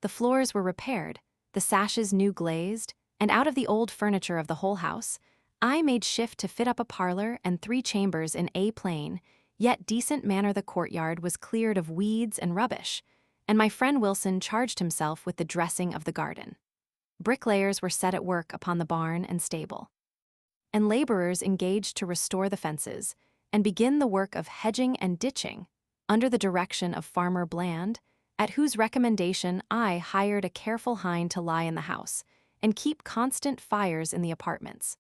The floors were repaired, the sashes new glazed, and out of the old furniture of the whole house, I made shift to fit up a parlor and 3 chambers in a plain, yet decent manner. The courtyard was cleared of weeds and rubbish, and my friend Wilson charged himself with the dressing of the garden. Bricklayers were set at work upon the barn and stable, and laborers engaged to restore the fences and begin the work of hedging and ditching, under the direction of Farmer Bland, at whose recommendation I hired a careful hind to lie in the house and keep constant fires in the apartments.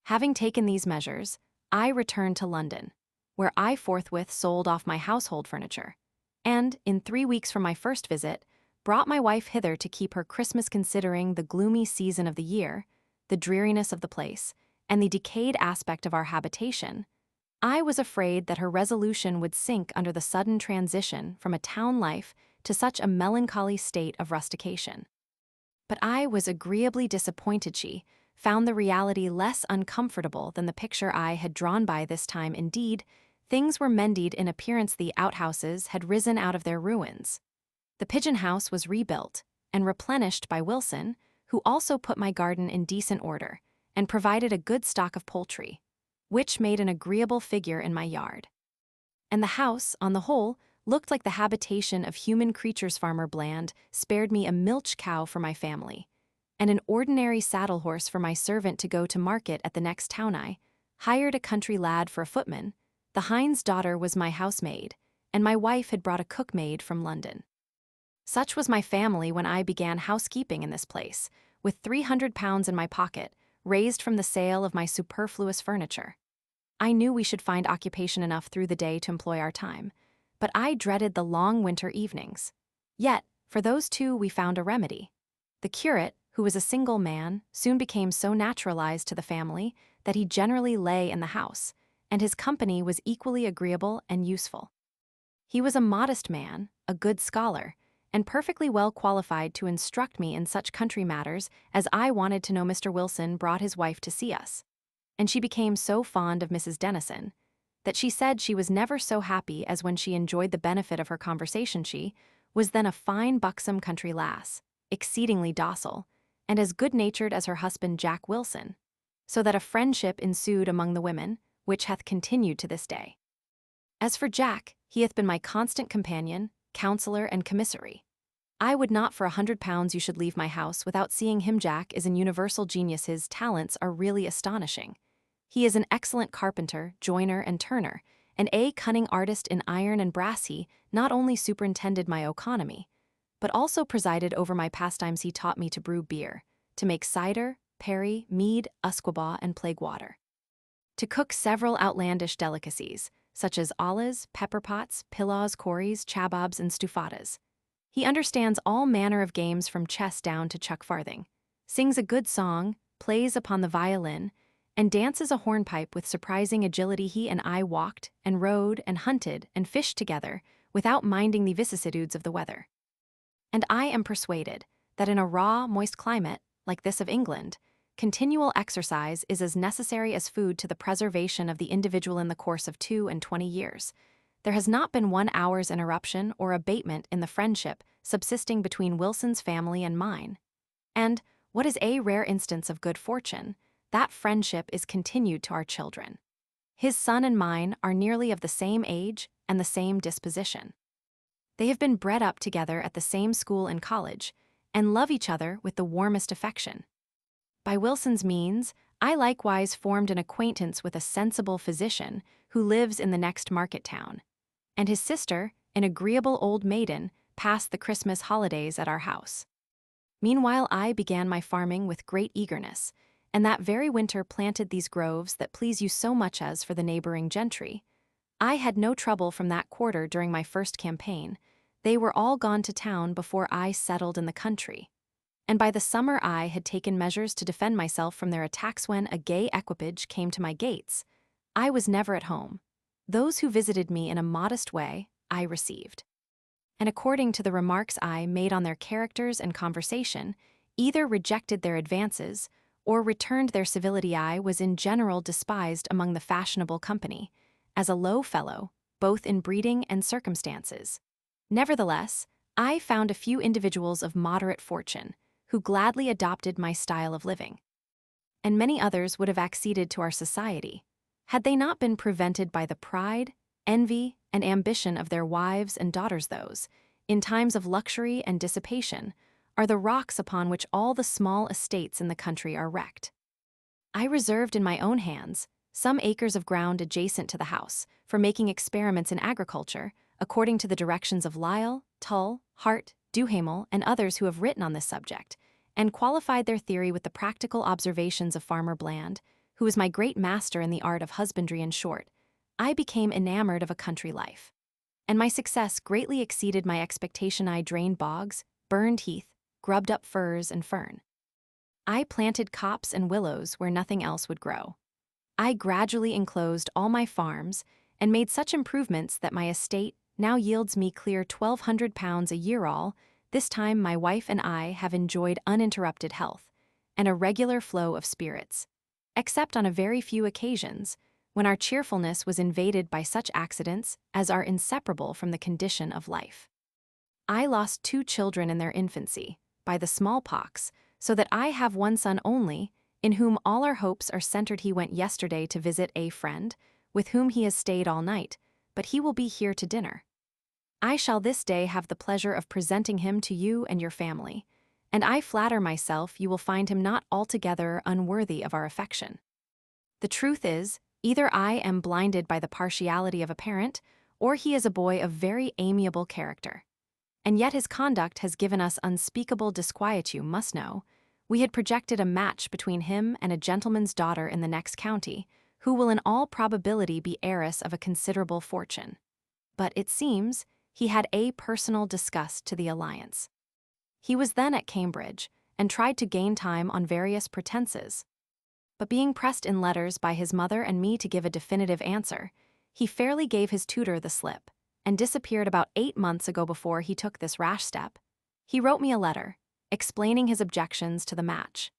Having taken these measures, I returned to London, where I forthwith sold off my household furniture, and, in 3 weeks from my first visit, brought my wife hither to keep her Christmas. Considering the gloomy season of the year, the dreariness of the place, and the decayed aspect of our habitation, I was afraid that her resolution would sink under the sudden transition from a town life to such a melancholy state of rustication. But I was agreeably disappointed. She found the reality less uncomfortable than the picture I had drawn. By this time, indeed, things were mended in appearance. The outhouses had risen out of their ruins. The pigeon house was rebuilt and replenished by Wilson, who also put my garden in decent order and provided a good stock of poultry, which made an agreeable figure in my yard. And the house, on the whole, looked like the habitation of human creatures. Farmer Bland spared me a milch cow for my family, and an ordinary saddle horse for my servant to go to market at the next town. I hired a country lad for a footman. The hind's daughter was my housemaid, and my wife had brought a cookmaid from London. Such was my family when I began housekeeping in this place, with £300 in my pocket, raised from the sale of my superfluous furniture. I knew we should find occupation enough through the day to employ our time, but I dreaded the long winter evenings. Yet, for those 2 we found a remedy. The curate, who was a single man, soon became so naturalized to the family that he generally lay in the house, and his company was equally agreeable and useful. He was a modest man, a good scholar, and perfectly well qualified to instruct me in such country matters as I wanted to know. Mr. Wilson brought his wife to see us, and she became so fond of Mrs. Dennison that she said she was never so happy as when she enjoyed the benefit of her conversation. She was then a fine buxom country lass, exceedingly docile, and as good-natured as her husband Jack Wilson, so that a friendship ensued among the women, which hath continued to this day. As for Jack, he hath been my constant companion, counselor, and commissary. I would not for £100 you should leave my house without seeing him. Jack is an universal genius. His talents are really astonishing. He is an excellent carpenter, joiner, and turner, and a cunning artist in iron and brass. He not only superintended my economy, but also presided over my pastimes. He taught me to brew beer, to make cider, perry, mead, usquebaugh, and plague water, to cook several outlandish delicacies, such as ollas, pepper pots, pilaws, corries, chabobs, and stufatas. He understands all manner of games from chess down to chuck farthing, sings a good song, plays upon the violin, and dances a hornpipe with surprising agility. He and I walked and rode and hunted and fished together without minding the vicissitudes of the weather. And I am persuaded that in a raw, moist climate, like this of England, continual exercise is as necessary as food to the preservation of the individual. In the course of 22 years, there has not been 1 hour's interruption or abatement in the friendship subsisting between Wilson's family and mine. And, what is a rare instance of good fortune, that friendship is continued to our children. His son and mine are nearly of the same age and the same disposition. They have been bred up together at the same school and college, and love each other with the warmest affection. By Wilson's means, I likewise formed an acquaintance with a sensible physician who lives in the next market town, and his sister, an agreeable old maiden, passed the Christmas holidays at our house. Meanwhile I began my farming with great eagerness, and that very winter planted these groves that please you so much. As for the neighboring gentry, I had no trouble from that quarter during my first campaign. They were all gone to town before I settled in the country, and by the summer I had taken measures to defend myself from their attacks. When a gay equipage came to my gates, I was never at home. Those who visited me in a modest way, I received, and according to the remarks I made on their characters and conversation, either rejected their advances or returned their civility. I was in general despised among the fashionable company, as a low fellow, both in breeding and circumstances. Nevertheless, I found a few individuals of moderate fortune, who gladly adopted my style of living. And many others would have acceded to our society, had they not been prevented by the pride, envy, and ambition of their wives and daughters. Those, in times of luxury and dissipation, are the rocks upon which all the small estates in the country are wrecked. I reserved in my own hands some acres of ground adjacent to the house for making experiments in agriculture, according to the directions of Lyell, Tull, Hart, Duhamel, and others who have written on this subject, and qualified their theory with the practical observations of Farmer Bland, who was my great master in the art of husbandry. In short, I became enamored of a country life, and my success greatly exceeded my expectation. I drained bogs, burned heath, grubbed up furze and fern. I planted copse and willows where nothing else would grow. I gradually enclosed all my farms and made such improvements that my estate now yields me clear £1,200 a year. All this time my wife and I have enjoyed uninterrupted health and a regular flow of spirits, except on a very few occasions when our cheerfulness was invaded by such accidents as are inseparable from the condition of life. I lost 2 children in their infancy by the smallpox, so that I have one son only, in whom all our hopes are centered. He went yesterday to visit a friend, with whom he has stayed all night, but he will be here to dinner. I shall this day have the pleasure of presenting him to you and your family, and I flatter myself you will find him not altogether unworthy of our affection. The truth is, either I am blinded by the partiality of a parent, or he is a boy of very amiable character. And yet his conduct has given us unspeakable disquiet. You must know, we had projected a match between him and a gentleman's daughter in the next county, who will in all probability be heiress of a considerable fortune. But it seems he had a personal disgust to the alliance. He was then at Cambridge, and tried to gain time on various pretenses. But being pressed in letters by his mother and me to give a definitive answer, he fairly gave his tutor the slip, and disappeared about 8 months ago. Before he took this rash step, he wrote me a letter, explaining his objections to the match,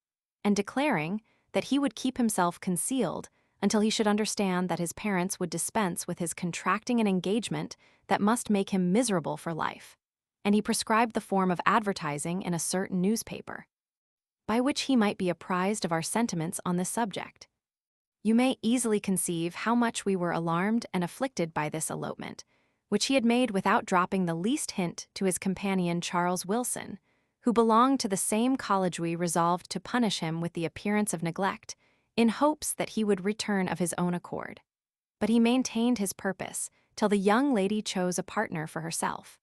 and declaring that he would keep himself concealed until he should understand that his parents would dispense with his contracting an engagement that must make him miserable for life, and he prescribed the form of advertising in a certain newspaper, by which he might be apprised of our sentiments on this subject. You may easily conceive how much we were alarmed and afflicted by this elopement, which he had made without dropping the least hint to his companion Charles Wilson, who belonged to the same college. We resolved to punish him with the appearance of neglect, in hopes that he would return of his own accord. But he maintained his purpose till the young lady chose a partner for herself.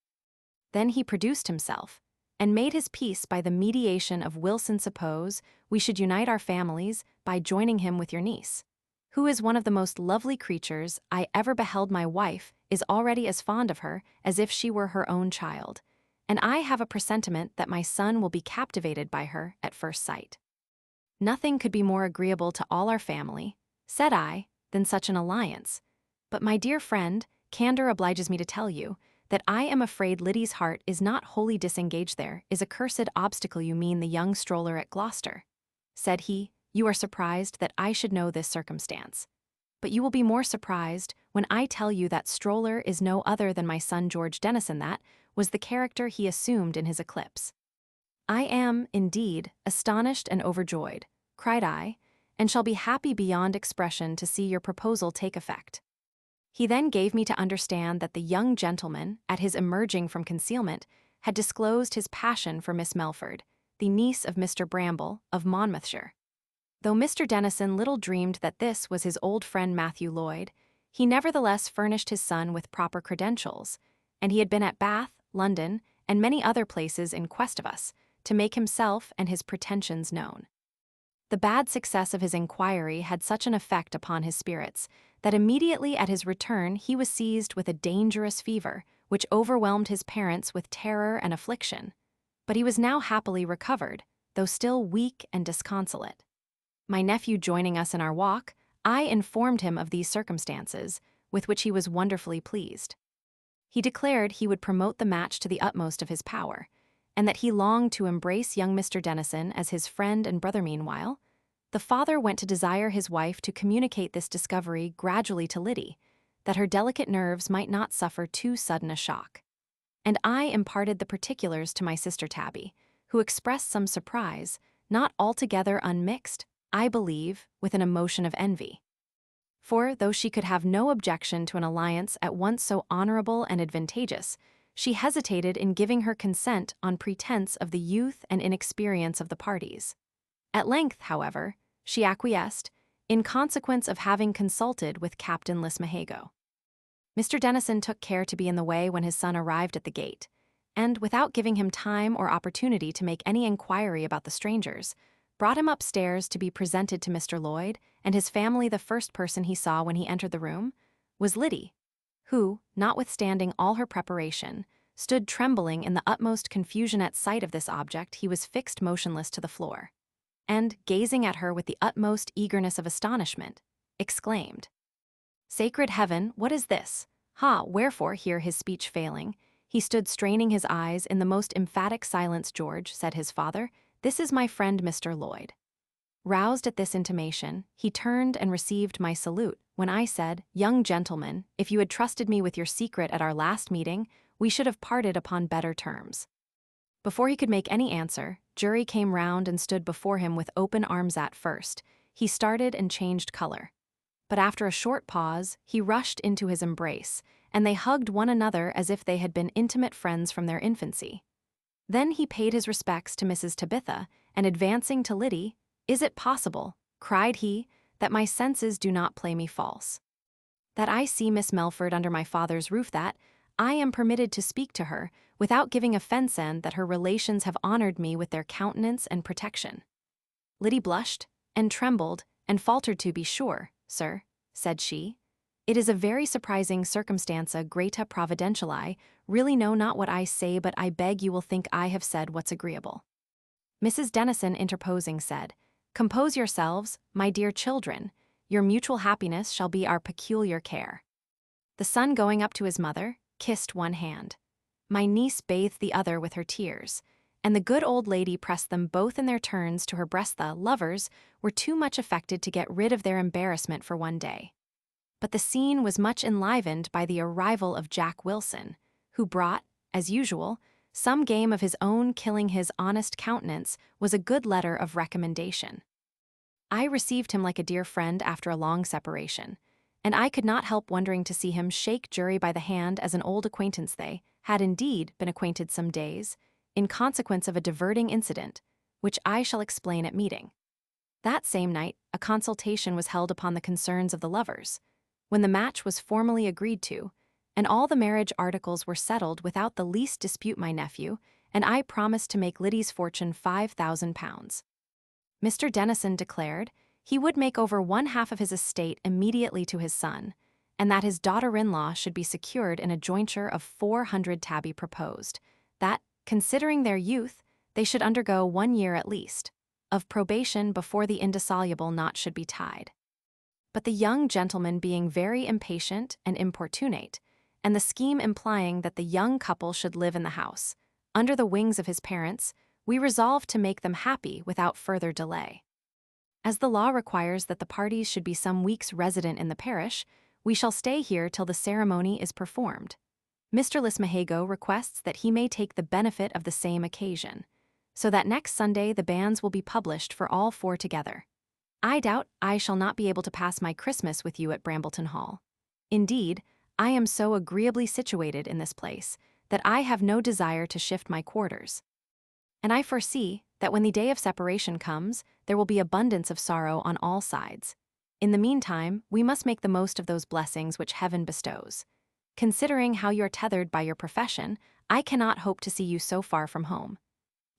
Then he produced himself, and made his peace by the mediation of Wilson. Suppose we should unite our families by joining him with your niece, who is one of the most lovely creatures I ever beheld. My wife is already as fond of her as if she were her own child, and I have a presentiment that my son will be captivated by her at first sight. Nothing could be more agreeable to all our family, said I, than such an alliance. But my dear friend, candor obliges me to tell you that I am afraid Liddy's heart is not wholly disengaged. There is a cursed obstacle. You mean the young stroller at Gloucester, said he. You are surprised that I should know this circumstance, but you will be more surprised when I tell you that stroller is no other than my son George Denison. That was the character he assumed in his eclipse. I am, indeed, astonished and overjoyed, cried I, and shall be happy beyond expression to see your proposal take effect. He then gave me to understand that the young gentleman, at his emerging from concealment, had disclosed his passion for Miss Melford, the niece of Mr. Bramble, of Monmouthshire. Though Mr. Denison little dreamed that this was his old friend Matthew Lloyd, he nevertheless furnished his son with proper credentials, and he had been at Bath, London, and many other places in quest of us, to make himself and his pretensions known. The bad success of his inquiry had such an effect upon his spirits that immediately at his return he was seized with a dangerous fever, which overwhelmed his parents with terror and affliction. But he was now happily recovered, though still weak and disconsolate. My nephew joining us in our walk, I informed him of these circumstances, with which he was wonderfully pleased. He declared he would promote the match to the utmost of his power, and that he longed to embrace young Mr. Denison as his friend and brother. Meanwhile, the father went to desire his wife to communicate this discovery gradually to Liddy, that her delicate nerves might not suffer too sudden a shock. And I imparted the particulars to my sister Tabby, who expressed some surprise, not altogether unmixed, I believe, with an emotion of envy. For, though she could have no objection to an alliance at once so honorable and advantageous, she hesitated in giving her consent on pretense of the youth and inexperience of the parties. At length, however, she acquiesced, in consequence of having consulted with Captain Lismahago. Mr. Denison took care to be in the way when his son arrived at the gate, and, without giving him time or opportunity to make any inquiry about the strangers, brought him upstairs to be presented to Mr. Lloyd, and his family. The first person he saw when he entered the room was Liddy, who, notwithstanding all her preparation, stood trembling in the utmost confusion at sight of this object. He was fixed motionless to the floor, and, gazing at her with the utmost eagerness of astonishment, exclaimed, "Sacred heaven, what is this? Ha, wherefore," here his speech failing, he stood straining his eyes in the most emphatic silence. "George," said his father, "this is my friend Mr. Lloyd." Roused at this intimation, he turned and received my salute, when I said, "Young gentleman, if you had trusted me with your secret at our last meeting, we should have parted upon better terms." Before he could make any answer, Jury came round and stood before him with open arms. At first, he started and changed color. But after a short pause, he rushed into his embrace, and they hugged one another as if they had been intimate friends from their infancy. Then he paid his respects to Mrs. Tabitha, and advancing to Liddy, "Is it possible," cried he, "that my senses do not play me false? That I see Miss Melford under my father's roof, that I am permitted to speak to her, without giving offence, and that her relations have honored me with their countenance and protection?" Liddy blushed, and trembled, and faltered. "To be sure, sir," said she, "it is a very surprising circumstanza, grata providentiali. Really know not what I say, but I beg you will think I have said what's agreeable." Mrs. Denison, interposing, said, "Compose yourselves, my dear children. Your mutual happiness shall be our peculiar care." The son, going up to his mother, kissed one hand. My niece bathed the other with her tears, and the good old lady pressed them both in their turns to her breast. The lovers were too much affected to get rid of their embarrassment for one day. But the scene was much enlivened by the arrival of Jack Wilson, who brought, as usual, some game of his own. Killing his honest countenance was a good letter of recommendation. I received him like a dear friend after a long separation, and I could not help wondering to see him shake Jury by the hand as an old acquaintance. They had indeed been acquainted some days, in consequence of a diverting incident, which I shall explain at meeting. That same night, a consultation was held upon the concerns of the lovers, when the match was formally agreed to, and all the marriage articles were settled without the least dispute. My nephew and I promised to make Liddy's fortune £5,000. Mr. Denison declared he would make over one half of his estate immediately to his son, and that his daughter-in-law should be secured in a jointure of 400. Tabby proposed that, considering their youth, they should undergo 1 year at least of probation before the indissoluble knot should be tied. But the young gentleman, being very impatient and importunate, and the scheme implying that the young couple should live in the house, under the wings of his parents, we resolved to make them happy without further delay. As the law requires that the parties should be some weeks resident in the parish, we shall stay here till the ceremony is performed. Mr. Lismahago requests that he may take the benefit of the same occasion, so that next Sunday the banns will be published for all 4 together. I doubt I shall not be able to pass my Christmas with you at Brambleton Hall. Indeed, I am so agreeably situated in this place that I have no desire to shift my quarters. And I foresee that when the day of separation comes, there will be abundance of sorrow on all sides. In the meantime, we must make the most of those blessings which heaven bestows. Considering how you are tethered by your profession, I cannot hope to see you so far from home.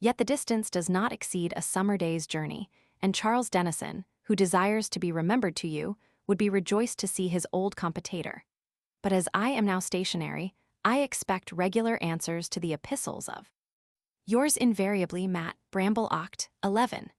Yet the distance does not exceed a summer day's journey, and Charles Denison, who desires to be remembered to you, would be rejoiced to see his old competitor. But as I am now stationary, I expect regular answers to the epistles of yours invariably, Matt Bramble. Oct. 11.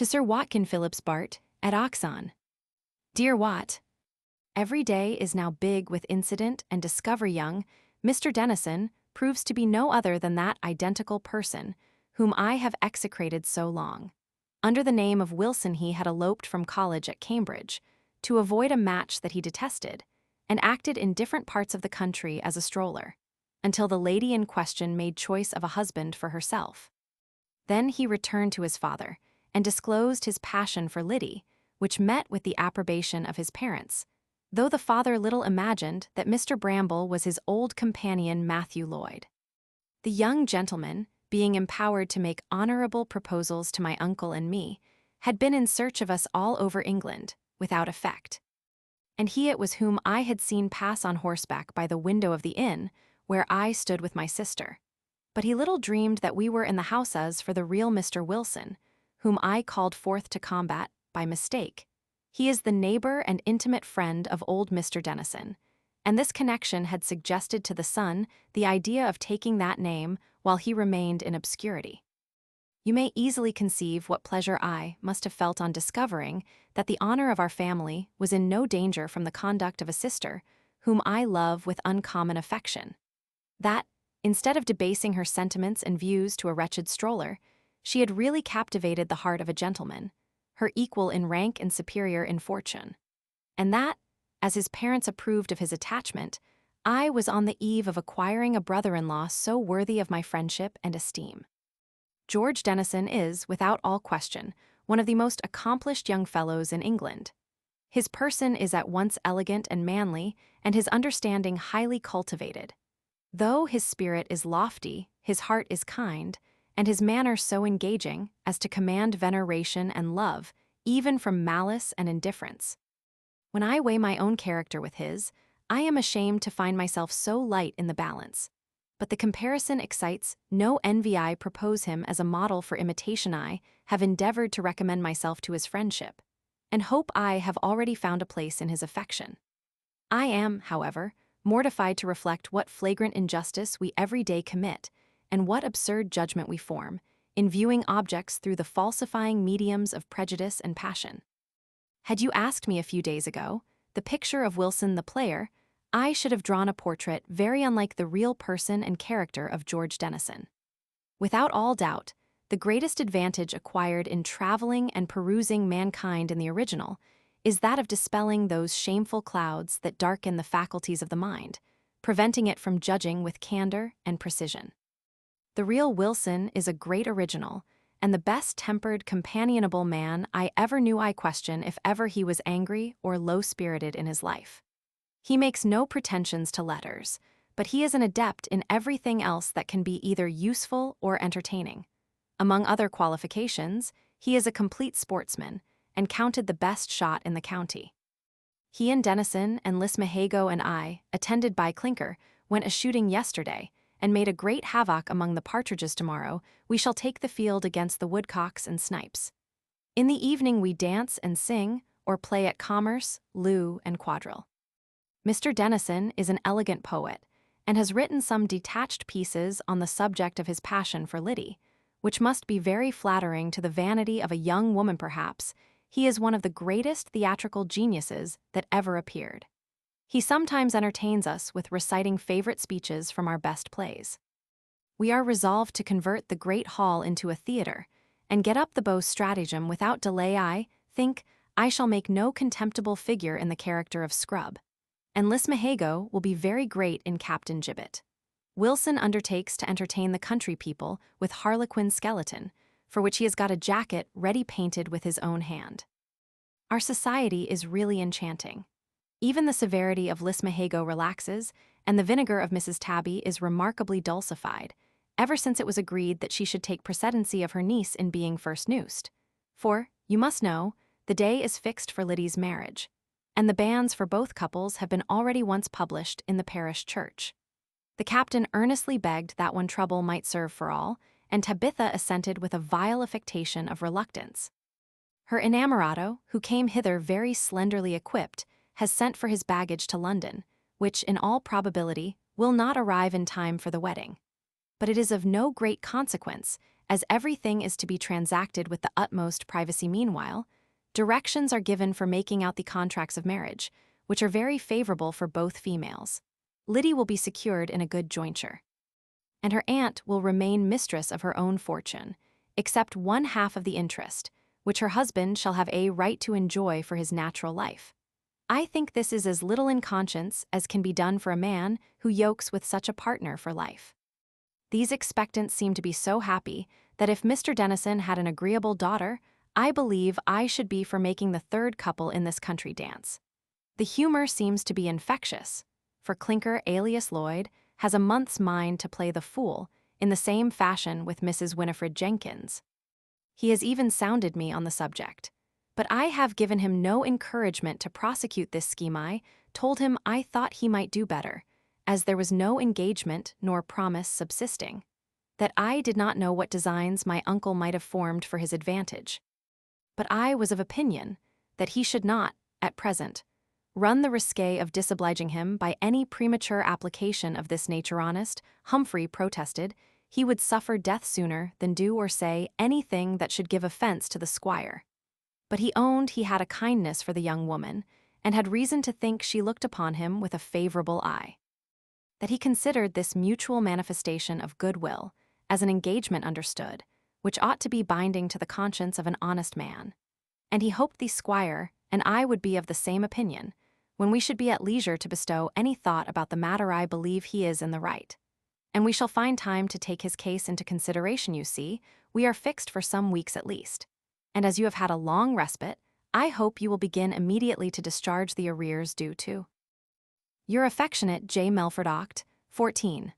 To Sir Watkin Phillips Bart, at Oxon. Dear Wat, every day is now big with incident and discovery. Young Mr. Denison proves to be no other than that identical person whom I have execrated so long. Under the name of Wilson he had eloped from college at Cambridge to avoid a match that he detested, and acted in different parts of the country as a stroller, until the lady in question made choice of a husband for herself. Then he returned to his father, and disclosed his passion for Liddy, which met with the approbation of his parents, though the father little imagined that Mr. Bramble was his old companion Matthew Lloyd. The young gentleman, being empowered to make honorable proposals to my uncle and me, had been in search of us all over England, without effect. And he it was whom I had seen pass on horseback by the window of the inn, where I stood with my sister. But he little dreamed that we were in the house as for the real Mr. Wilson, whom I called forth to combat, by mistake. He is the neighbor and intimate friend of old Mr. Denison, and this connection had suggested to the son the idea of taking that name while he remained in obscurity. You may easily conceive what pleasure I must have felt on discovering that the honor of our family was in no danger from the conduct of a sister whom I love with uncommon affection. That, instead of debasing her sentiments and views to a wretched stroller, she had really captivated the heart of a gentleman, her equal in rank and superior in fortune. And that, as his parents approved of his attachment, I was on the eve of acquiring a brother-in-law so worthy of my friendship and esteem. George Denison is, without all question, one of the most accomplished young fellows in England. His person is at once elegant and manly, and his understanding highly cultivated. Though his spirit is lofty, his heart is kind, and his manner so engaging as to command veneration and love, even from malice and indifference. When I weigh my own character with his, I am ashamed to find myself so light in the balance. But the comparison excites no envy. I propose him as a model for imitation. I have endeavored to recommend myself to his friendship, and hope I have already found a place in his affection. I am, however, mortified to reflect what flagrant injustice we every day commit, and what absurd judgment we form, in viewing objects through the falsifying mediums of prejudice and passion. Had you asked me a few days ago the picture of Wilson the player, I should have drawn a portrait very unlike the real person and character of George Denison. Without all doubt, the greatest advantage acquired in traveling and perusing mankind in the original is that of dispelling those shameful clouds that darken the faculties of the mind, preventing it from judging with candor and precision. The real Wilson is a great original, and the best-tempered, companionable man I ever knew. I question if ever he was angry or low-spirited in his life. He makes no pretensions to letters, but he is an adept in everything else that can be either useful or entertaining. Among other qualifications, he is a complete sportsman, and counted the best shot in the county. He and Denison and Lismahago and I, attended by Clinker, went a-shooting yesterday, and made a great havoc among the partridges. Tomorrow we shall take the field against the woodcocks and snipes. In the evening we dance and sing, or play at commerce, loo, and quadrille. Mr. Denison is an elegant poet, and has written some detached pieces on the subject of his passion for Liddy, which must be very flattering to the vanity of a young woman. Perhaps he is one of the greatest theatrical geniuses that ever appeared. He sometimes entertains us with reciting favorite speeches from our best plays. We are resolved to convert the great hall into a theater, and get up the beau stratagem without delay. I think I shall make no contemptible figure in the character of Scrub, and Lismahago will be very great in Captain Gibbet. Wilson undertakes to entertain the country people with Harlequin skeleton, for which he has got a jacket ready painted with his own hand. Our society is really enchanting. Even the severity of Lismahago relaxes, and the vinegar of Mrs. Tabby is remarkably dulcified, ever since it was agreed that she should take precedency of her niece in being first noosed. For, you must know, the day is fixed for Liddy's marriage, and the banns for both couples have been already once published in the parish church. The captain earnestly begged that one trouble might serve for all, and Tabitha assented with a vile affectation of reluctance. Her inamorado, who came hither very slenderly equipped, has sent for his baggage to London, which, in all probability, will not arrive in time for the wedding. But it is of no great consequence, as everything is to be transacted with the utmost privacy meanwhile, directions are given for making out the contracts of marriage, which are very favorable for both females. Liddy will be secured in a good jointure, and her aunt will remain mistress of her own fortune, except one half of the interest, which her husband shall have a right to enjoy for his natural life. I think this is as little in conscience as can be done for a man who yokes with such a partner for life. These expectants seem to be so happy that if Mr. Denison had an agreeable daughter, I believe I should be for making the third couple in this country dance. The humor seems to be infectious, for Clinker alias Lloyd has a month's mind to play the fool in the same fashion with Mrs. Winifred Jenkins. He has even sounded me on the subject, but I have given him no encouragement to prosecute this scheme. I told him I thought he might do better, as there was no engagement nor promise subsisting, that I did not know what designs my uncle might have formed for his advantage. But I was of opinion that he should not, at present, run the risque of disobliging him by any premature application of this nature. Honest Humphry protested he would suffer death sooner than do or say anything that should give offense to the squire. But he owned he had a kindness for the young woman, and had reason to think she looked upon him with a favorable eye. That he considered this mutual manifestation of goodwill as an engagement understood, which ought to be binding to the conscience of an honest man. And he hoped the squire and I would be of the same opinion, when we should be at leisure to bestow any thought about the matter. I believe he is in the right, and we shall find time to take his case into consideration. You see, we are fixed for some weeks at least, and as you have had a long respite, I hope you will begin immediately to discharge the arrears due to your affectionate J. Melford. Oct. 14.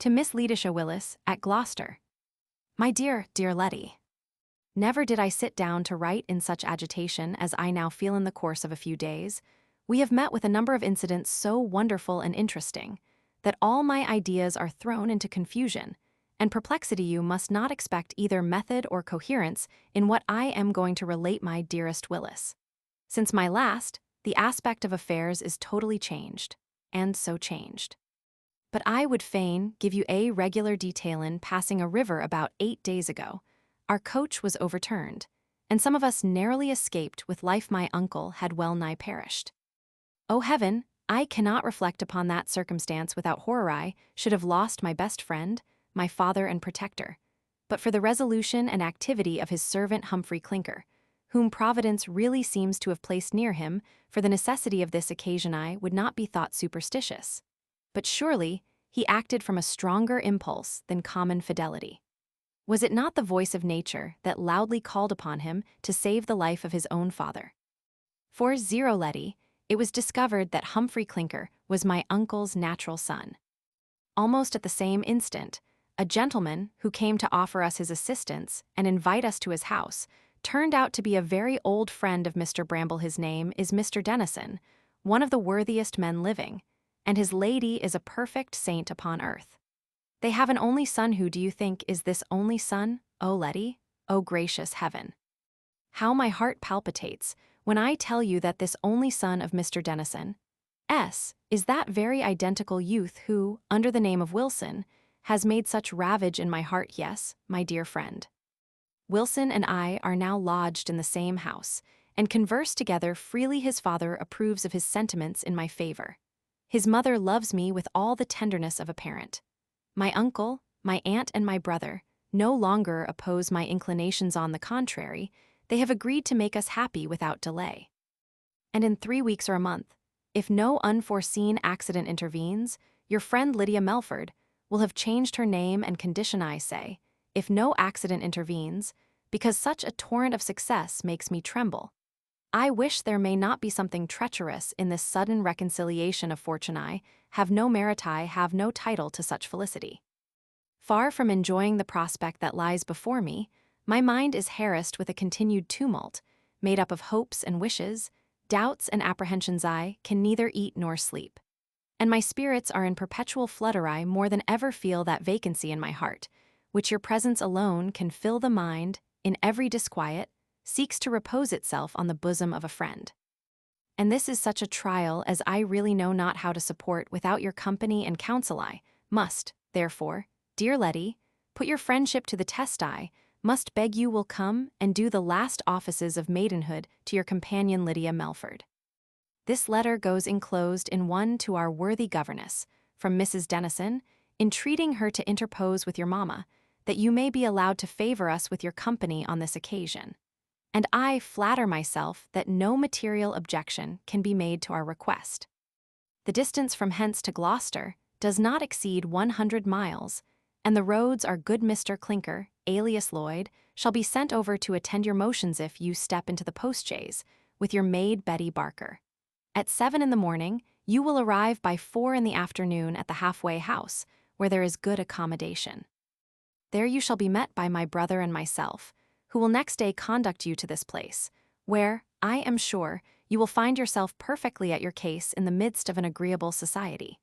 To Miss Lydia Willis, at Gloucester. My dear, dear Letty, never did I sit down to write in such agitation as I now feel. In the course of a few days, we have met with a number of incidents so wonderful and interesting that all my ideas are thrown into confusion and perplexity. You must not expect either method or coherence in what I am going to relate, my dearest Willis. Since my last, the aspect of affairs is totally changed, and so changed. But I would fain give you a regular detail. In passing a river about 8 days ago, our coach was overturned, and some of us narrowly escaped with life. My uncle had well nigh perished. O heaven, I cannot reflect upon that circumstance without horror. I should have lost my best friend, my father and protector, but for the resolution and activity of his servant Humphry Clinker, whom Providence really seems to have placed near him for the necessity of this occasion. I would not be thought superstitious, but surely he acted from a stronger impulse than common fidelity. Was it not the voice of nature that loudly called upon him to save the life of his own father? For Letty, it was discovered that Humphry Clinker was my uncle's natural son. Almost at the same instant, a gentleman who came to offer us his assistance and invite us to his house turned out to be a very old friend of Mr. Bramble. His name is Mr. Denison, one of the worthiest men living, and his lady is a perfect saint upon earth. They have an only son. Who do you think is this only son, O Letty? O gracious heaven! How my heart palpitates when I tell you that this only son of Mr. Denison, S. is that very identical youth who, under the name of Wilson, has made such ravage in my heart. Yes, my dear friend. Wilson and I are now lodged in the same house, and converse together freely. His father approves of his sentiments in my favor. His mother loves me with all the tenderness of a parent. My uncle, my aunt, and my brother no longer oppose my inclinations. On the contrary, they have agreed to make us happy without delay. And in 3 weeks or a month, if no unforeseen accident intervenes, your friend Lydia Melford will have changed her name and condition. I say, if no accident intervenes, because such a torrent of success makes me tremble. I wish there may not be something treacherous in this sudden reconciliation of fortune. I have no merit, I have no title to such felicity. Far from enjoying the prospect that lies before me, my mind is harassed with a continued tumult, made up of hopes and wishes, doubts and apprehensions. I can neither eat nor sleep, and my spirits are in perpetual flutter. I more than ever feel that vacancy in my heart, which your presence alone can fill. The mind, in every disquiet, seeks to repose itself on the bosom of a friend. And this is such a trial as I really know not how to support without your company and counsel. I must, therefore, dear Letty, put your friendship to the test. I must beg you will come and do the last offices of maidenhood to your companion Lydia Melford. This letter goes enclosed in one to our worthy governess, from Mrs. Denison, entreating her to interpose with your mamma, that you may be allowed to favor us with your company on this occasion. And I flatter myself that no material objection can be made to our request. The distance from hence to Gloucester does not exceed 100 miles, and the roads are good. Mr. Clinker, alias Lloyd, shall be sent over to attend your motions if you step into the postchaise, with your maid Betty Barker. At 7 in the morning, you will arrive by 4 in the afternoon at the halfway house, where there is good accommodation. There you shall be met by my brother and myself, who will next day conduct you to this place, where, I am sure, you will find yourself perfectly at your case in the midst of an agreeable society.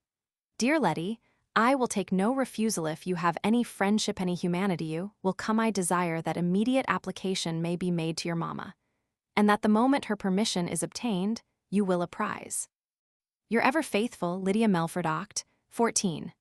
Dear Letty, I will take no refusal if you have any friendship, any humanity. You will come. I desire that immediate application may be made to your mamma, and that the moment her permission is obtained, you will apprise. Your ever faithful Lydia Melford. Oct. 14.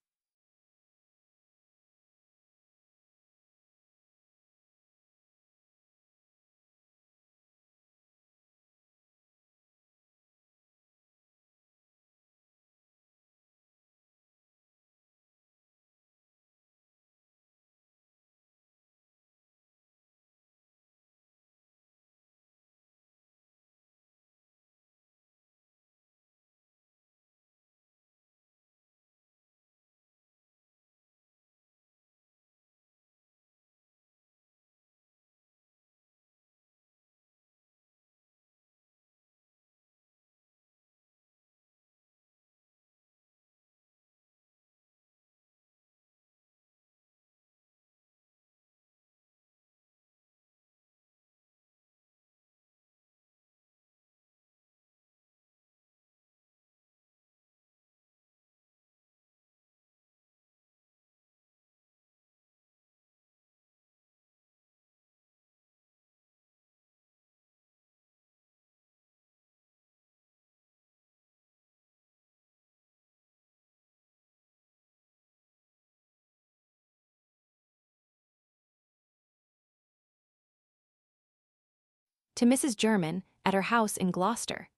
To Mrs. German, at her house in Gloucester.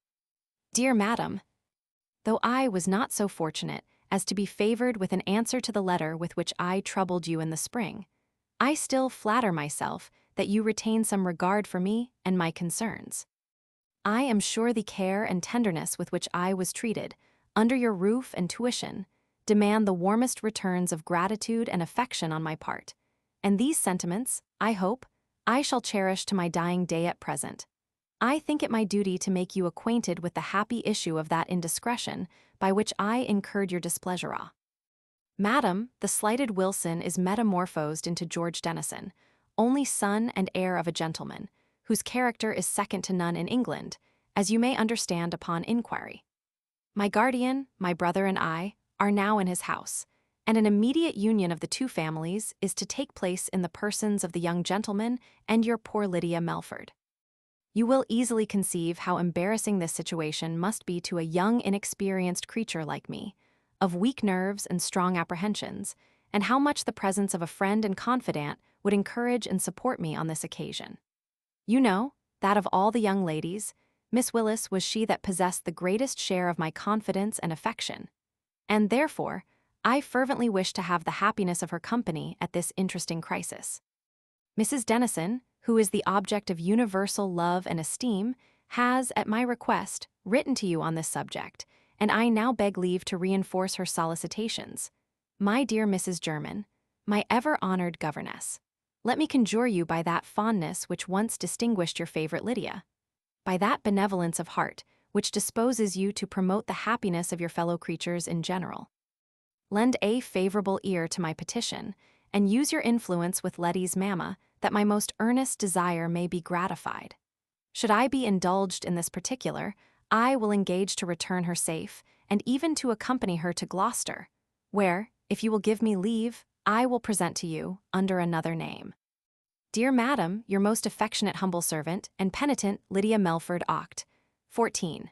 Dear Madam, though I was not so fortunate as to be favored with an answer to the letter with which I troubled you in the spring, I still flatter myself that you retain some regard for me and my concerns. I am sure the care and tenderness with which I was treated, under your roof and tuition, demand the warmest returns of gratitude and affection on my part, and these sentiments, I hope, I shall cherish to my dying day. At present, I think it my duty to make you acquainted with the happy issue of that indiscretion by which I incurred your displeasure. Madam, the slighted Wilson is metamorphosed into George Denison, only son and heir of a gentleman, whose character is second to none in England, as you may understand upon inquiry. My guardian, my brother, and I are now in his house, and an immediate union of the two families is to take place in the persons of the young gentleman and your poor Lydia Melford. You will easily conceive how embarrassing this situation must be to a young, inexperienced creature like me, of weak nerves and strong apprehensions, and how much the presence of a friend and confidant would encourage and support me on this occasion. You know, that of all the young ladies, Miss Willis was she that possessed the greatest share of my confidence and affection, and therefore, I fervently wish to have the happiness of her company at this interesting crisis. Mrs. Dennison, who is the object of universal love and esteem, has, at my request, written to you on this subject, and I now beg leave to reinforce her solicitations. My dear Mrs. German, my ever-honored governess, let me conjure you by that fondness which once distinguished your favorite Lydia, by that benevolence of heart which disposes you to promote the happiness of your fellow creatures in general. Lend a favorable ear to my petition, and use your influence with Letty's mamma, that my most earnest desire may be gratified. Should I be indulged in this particular, I will engage to return her safe, and even to accompany her to Gloucester, where, if you will give me leave, I will present to you, under another name. Dear Madam, your most affectionate humble servant, and penitent Lydia Melford Oct. 14.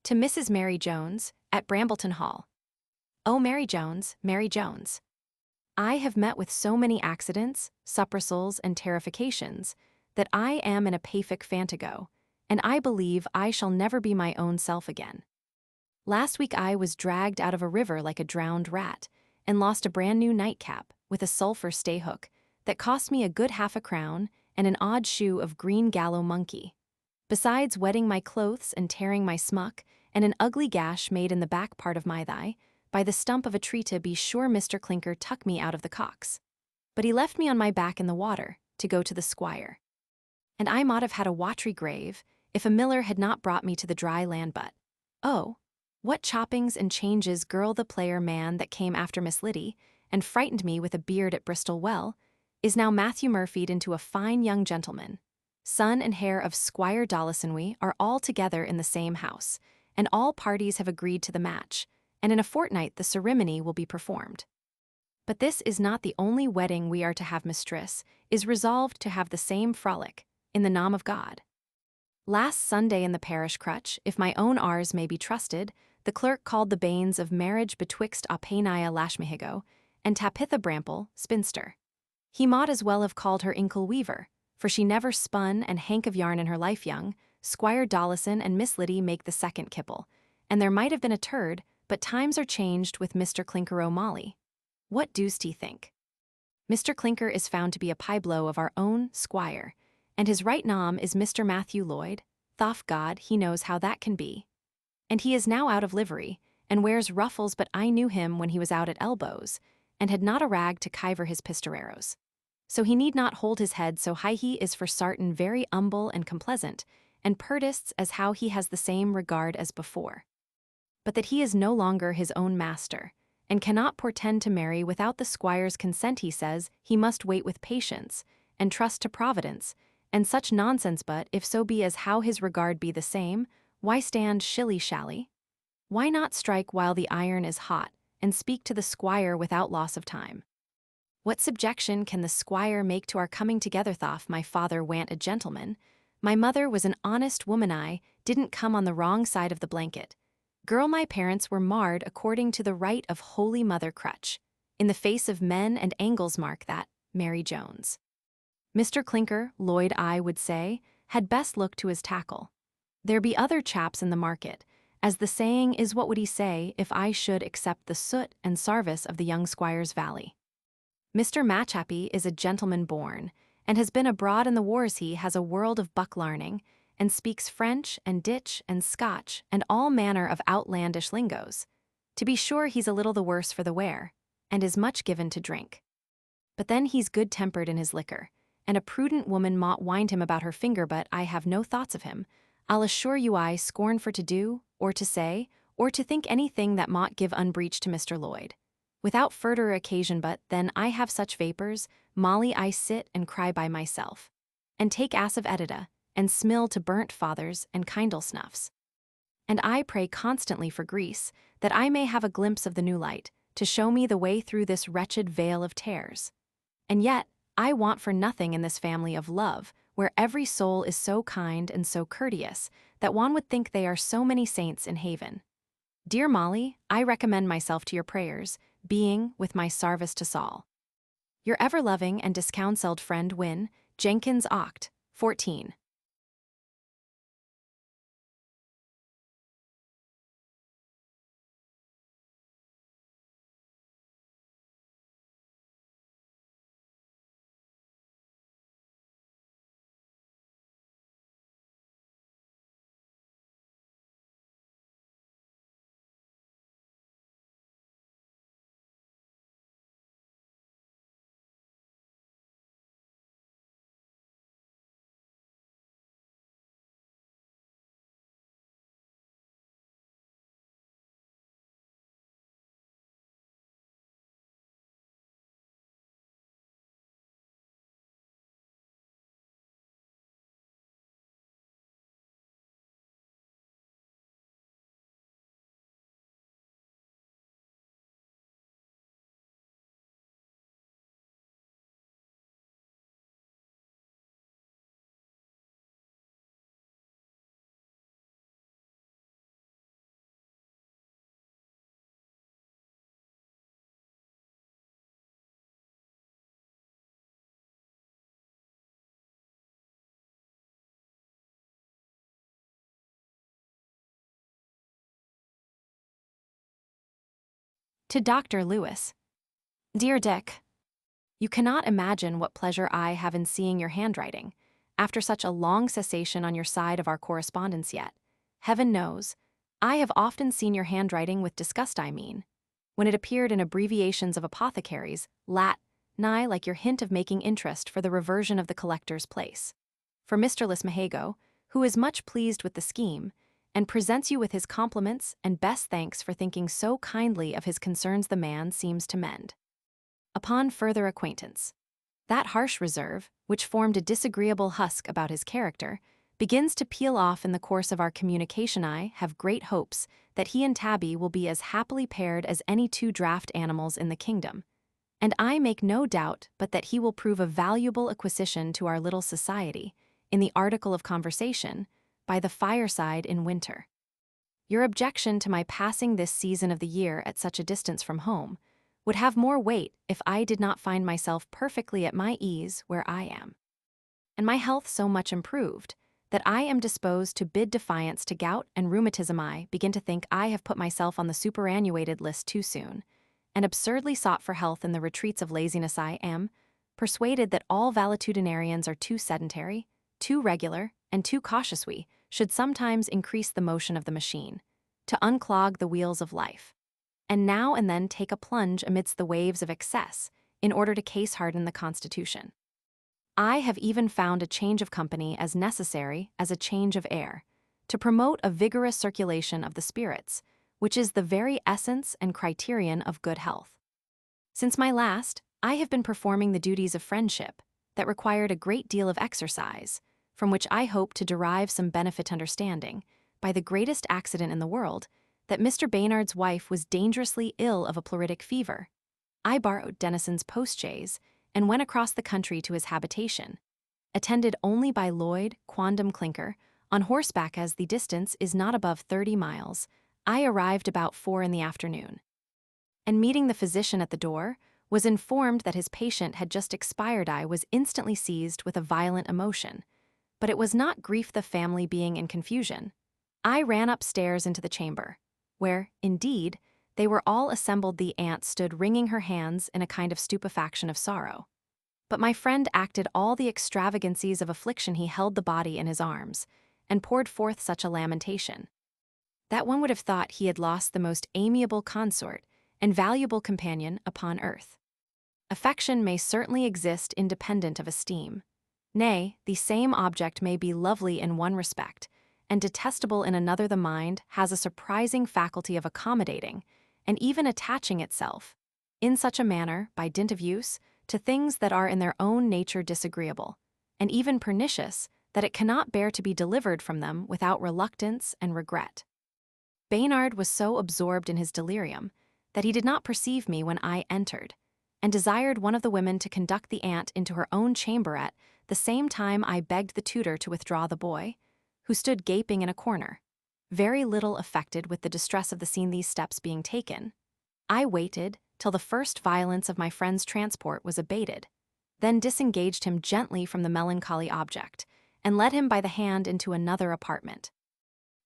To Mrs. Mary Jones, at Brambleton Hall. Oh, Mary Jones, Mary Jones. I have met with so many accidents, suppressals, and terrifications, that I am in a pacific fantago, and I believe I shall never be my own self again. Last week I was dragged out of a river like a drowned rat, and lost a brand new nightcap, with a sulphur stay-hook, that cost me a good half-a-crown, and an odd shoe of green gallow monkey. Besides wetting my clothes and tearing my smock, and an ugly gash made in the back part of my thigh, by the stump of a tree to be sure Mr. Clinker tuck me out of the cocks. But he left me on my back in the water, to go to the squire. And I might have had a watery grave, if a miller had not brought me to the dry land but, oh, what choppings and changes girl the player man that came after Miss Liddy, and frightened me with a beard at Bristol Well, is now Matthew Murphy'd into a fine young gentleman. Son and heir of Squire Dollison, we are all together in the same house, and all parties have agreed to the match, and in a fortnight the ceremony will be performed. But this is not the only wedding we are to have. Mistress is resolved to have the same frolic, in the name of God. Last Sunday in the parish crutch, if my own ours may be trusted, the clerk called the banes of marriage betwixt Apenia Lashmihigo and Tapitha Bramble, spinster. He might as well have called her Inkle Weaver, for she never spun an hank of yarn in her life young. Squire Dollison and Miss Liddy make the second kipple, and there might have been a turd, but times are changed with Mr. Clinker O'Malley. What deuce d'ye think? Mr. Clinker is found to be a piblo of our own squire, and his right nom is Mr. Matthew Lloyd. Thoff God, he knows how that can be. And he is now out of livery, and wears ruffles, but I knew him when he was out at elbows, and had not a rag to kiver his pistoreros. So he need not hold his head so high. He is for sartin very humble and complaisant, and pertists as how he has the same regard as before. But that he is no longer his own master, and cannot portend to marry without the squire's consent. He says he must wait with patience, and trust to Providence, and such nonsense. But if so be as how his regard be the same, why stand shilly-shally? Why not strike while the iron is hot, and speak to the squire without loss of time. What subjection can the squire make to our coming together, thof my father wa'n't a gentleman? My mother was an honest woman, I didn't come on the wrong side of the blanket. Girl, my parents were marred according to the right of Holy Mother Crutch. In the face of men and angles mark that, Mary Jones. Mr. Clinker, Lloyd I would say, had best look to his tackle. There be other chaps in the market, as the saying is, what would he say if I should accept the soot and sarvice of the young squire's valley? Mr. Matchappy is a gentleman born, and has been abroad in the wars. He has a world of buck-larning, and speaks French and Ditch and Scotch and all manner of outlandish lingos. To be sure, he's a little the worse for the wear, and is much given to drink. But then he's good-tempered in his liquor, and a prudent woman mought wind him about her finger, but I have no thoughts of him. I'll assure you I scorn for to do, or to say, or to think anything that mought give unbreach to Mr. Lloyd. Without further occasion, but then I have such vapors, Molly, I sit and cry by myself, and take ass of Edita, and smill to burnt fathers and kindle snuffs. And I pray constantly for Greece, that I may have a glimpse of the new light, to show me the way through this wretched vale of tears. And yet, I want for nothing in this family of love, where every soul is so kind and so courteous, that one would think they are so many saints in haven. Dear Molly, I recommend myself to your prayers, being, with my sarvice to Saul, your ever-loving and discounselled friend Win, Jenkins Oct, 14. To Dr. Lewis. Dear Dick, you cannot imagine what pleasure I have in seeing your handwriting, after such a long cessation on your side of our correspondence yet. Heaven knows, I have often seen your handwriting with disgust, I mean, when it appeared in abbreviations of apothecaries, nigh like your hint of making interest for the reversion of the collector's place. For Mr. Lismahago, who is much pleased with the scheme, and presents you with his compliments and best thanks for thinking so kindly of his concerns, the man seems to mend. Upon further acquaintance, that harsh reserve, which formed a disagreeable husk about his character, begins to peel off in the course of our communication. I have great hopes that he and Tabby will be as happily paired as any two draught animals in the kingdom, and I make no doubt but that he will prove a valuable acquisition to our little society, in the article of conversation, by the fireside in winter. Your objection to my passing this season of the year at such a distance from home would have more weight if I did not find myself perfectly at my ease where I am, and my health so much improved that I am disposed to bid defiance to gout and rheumatism. I begin to think I have put myself on the superannuated list too soon, and absurdly sought for health in the retreats of laziness. I am persuaded that all valetudinarians are too sedentary, too regular, and too cautious. We should sometimes increase the motion of the machine, to unclog the wheels of life, and now and then take a plunge amidst the waves of excess, in order to case-harden the constitution. I have even found a change of company as necessary as a change of air, to promote a vigorous circulation of the spirits, which is the very essence and criterion of good health. Since my last, I have been performing the duties of friendship, that required a great deal of exercise, from which I hope to derive some benefit, understanding, by the greatest accident in the world, that Mr. Baynard's wife was dangerously ill of a pleuritic fever. I borrowed Denison's postchaise and went across the country to his habitation, attended only by Lloyd Quondam Clinker, on horseback as the distance is not above 30 miles. I arrived about 4 in the afternoon, and meeting the physician at the door, was informed that his patient had just expired. I was instantly seized with a violent emotion, but it was not grief, the family being in confusion. I ran upstairs into the chamber, where, indeed, they were all assembled. The aunt stood wringing her hands in a kind of stupefaction of sorrow. But my friend acted all the extravagancies of affliction. He held the body in his arms, and poured forth such a lamentation, that one would have thought he had lost the most amiable consort and valuable companion upon earth. Affection may certainly exist independent of esteem. Nay, the same object may be lovely in one respect, and detestable in another. The mind has a surprising faculty of accommodating, and even attaching itself, in such a manner, by dint of use, to things that are in their own nature disagreeable, and even pernicious, that it cannot bear to be delivered from them without reluctance and regret. Baynard was so absorbed in his delirium that he did not perceive me when I entered, and desired one of the women to conduct the aunt into her own chamber. At the same time I begged the tutor to withdraw the boy, who stood gaping in a corner, very little affected with the distress of the scene. These steps being taken, I waited till the first violence of my friend's transport was abated, then disengaged him gently from the melancholy object, and led him by the hand into another apartment.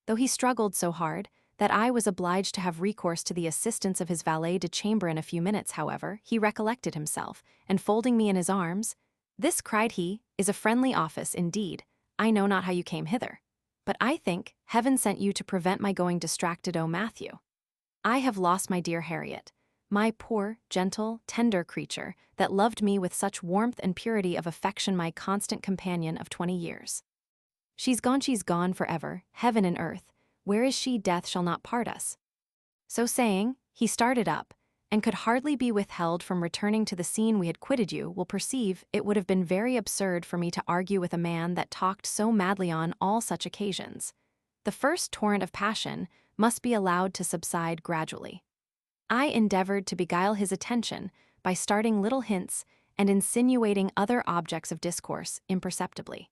Though he struggled so hard that I was obliged to have recourse to the assistance of his valet de chambre in a few minutes, however, he recollected himself, and folding me in his arms, "This," cried he, "is a friendly office indeed. I know not how you came hither, but I think heaven sent you to prevent my going distracted. Oh, Matthew, I have lost my dear Harriet, my poor, gentle, tender creature, that loved me with such warmth and purity of affection, my constant companion of 20 years. She's gone forever, heaven and earth, where is she? Death shall not part us." So saying, he started up, and could hardly be withheld from returning to the scene we had quitted. You will perceive it would have been very absurd for me to argue with a man that talked so madly on all such occasions. The first torrent of passion must be allowed to subside gradually. I endeavored to beguile his attention by starting little hints and insinuating other objects of discourse imperceptibly.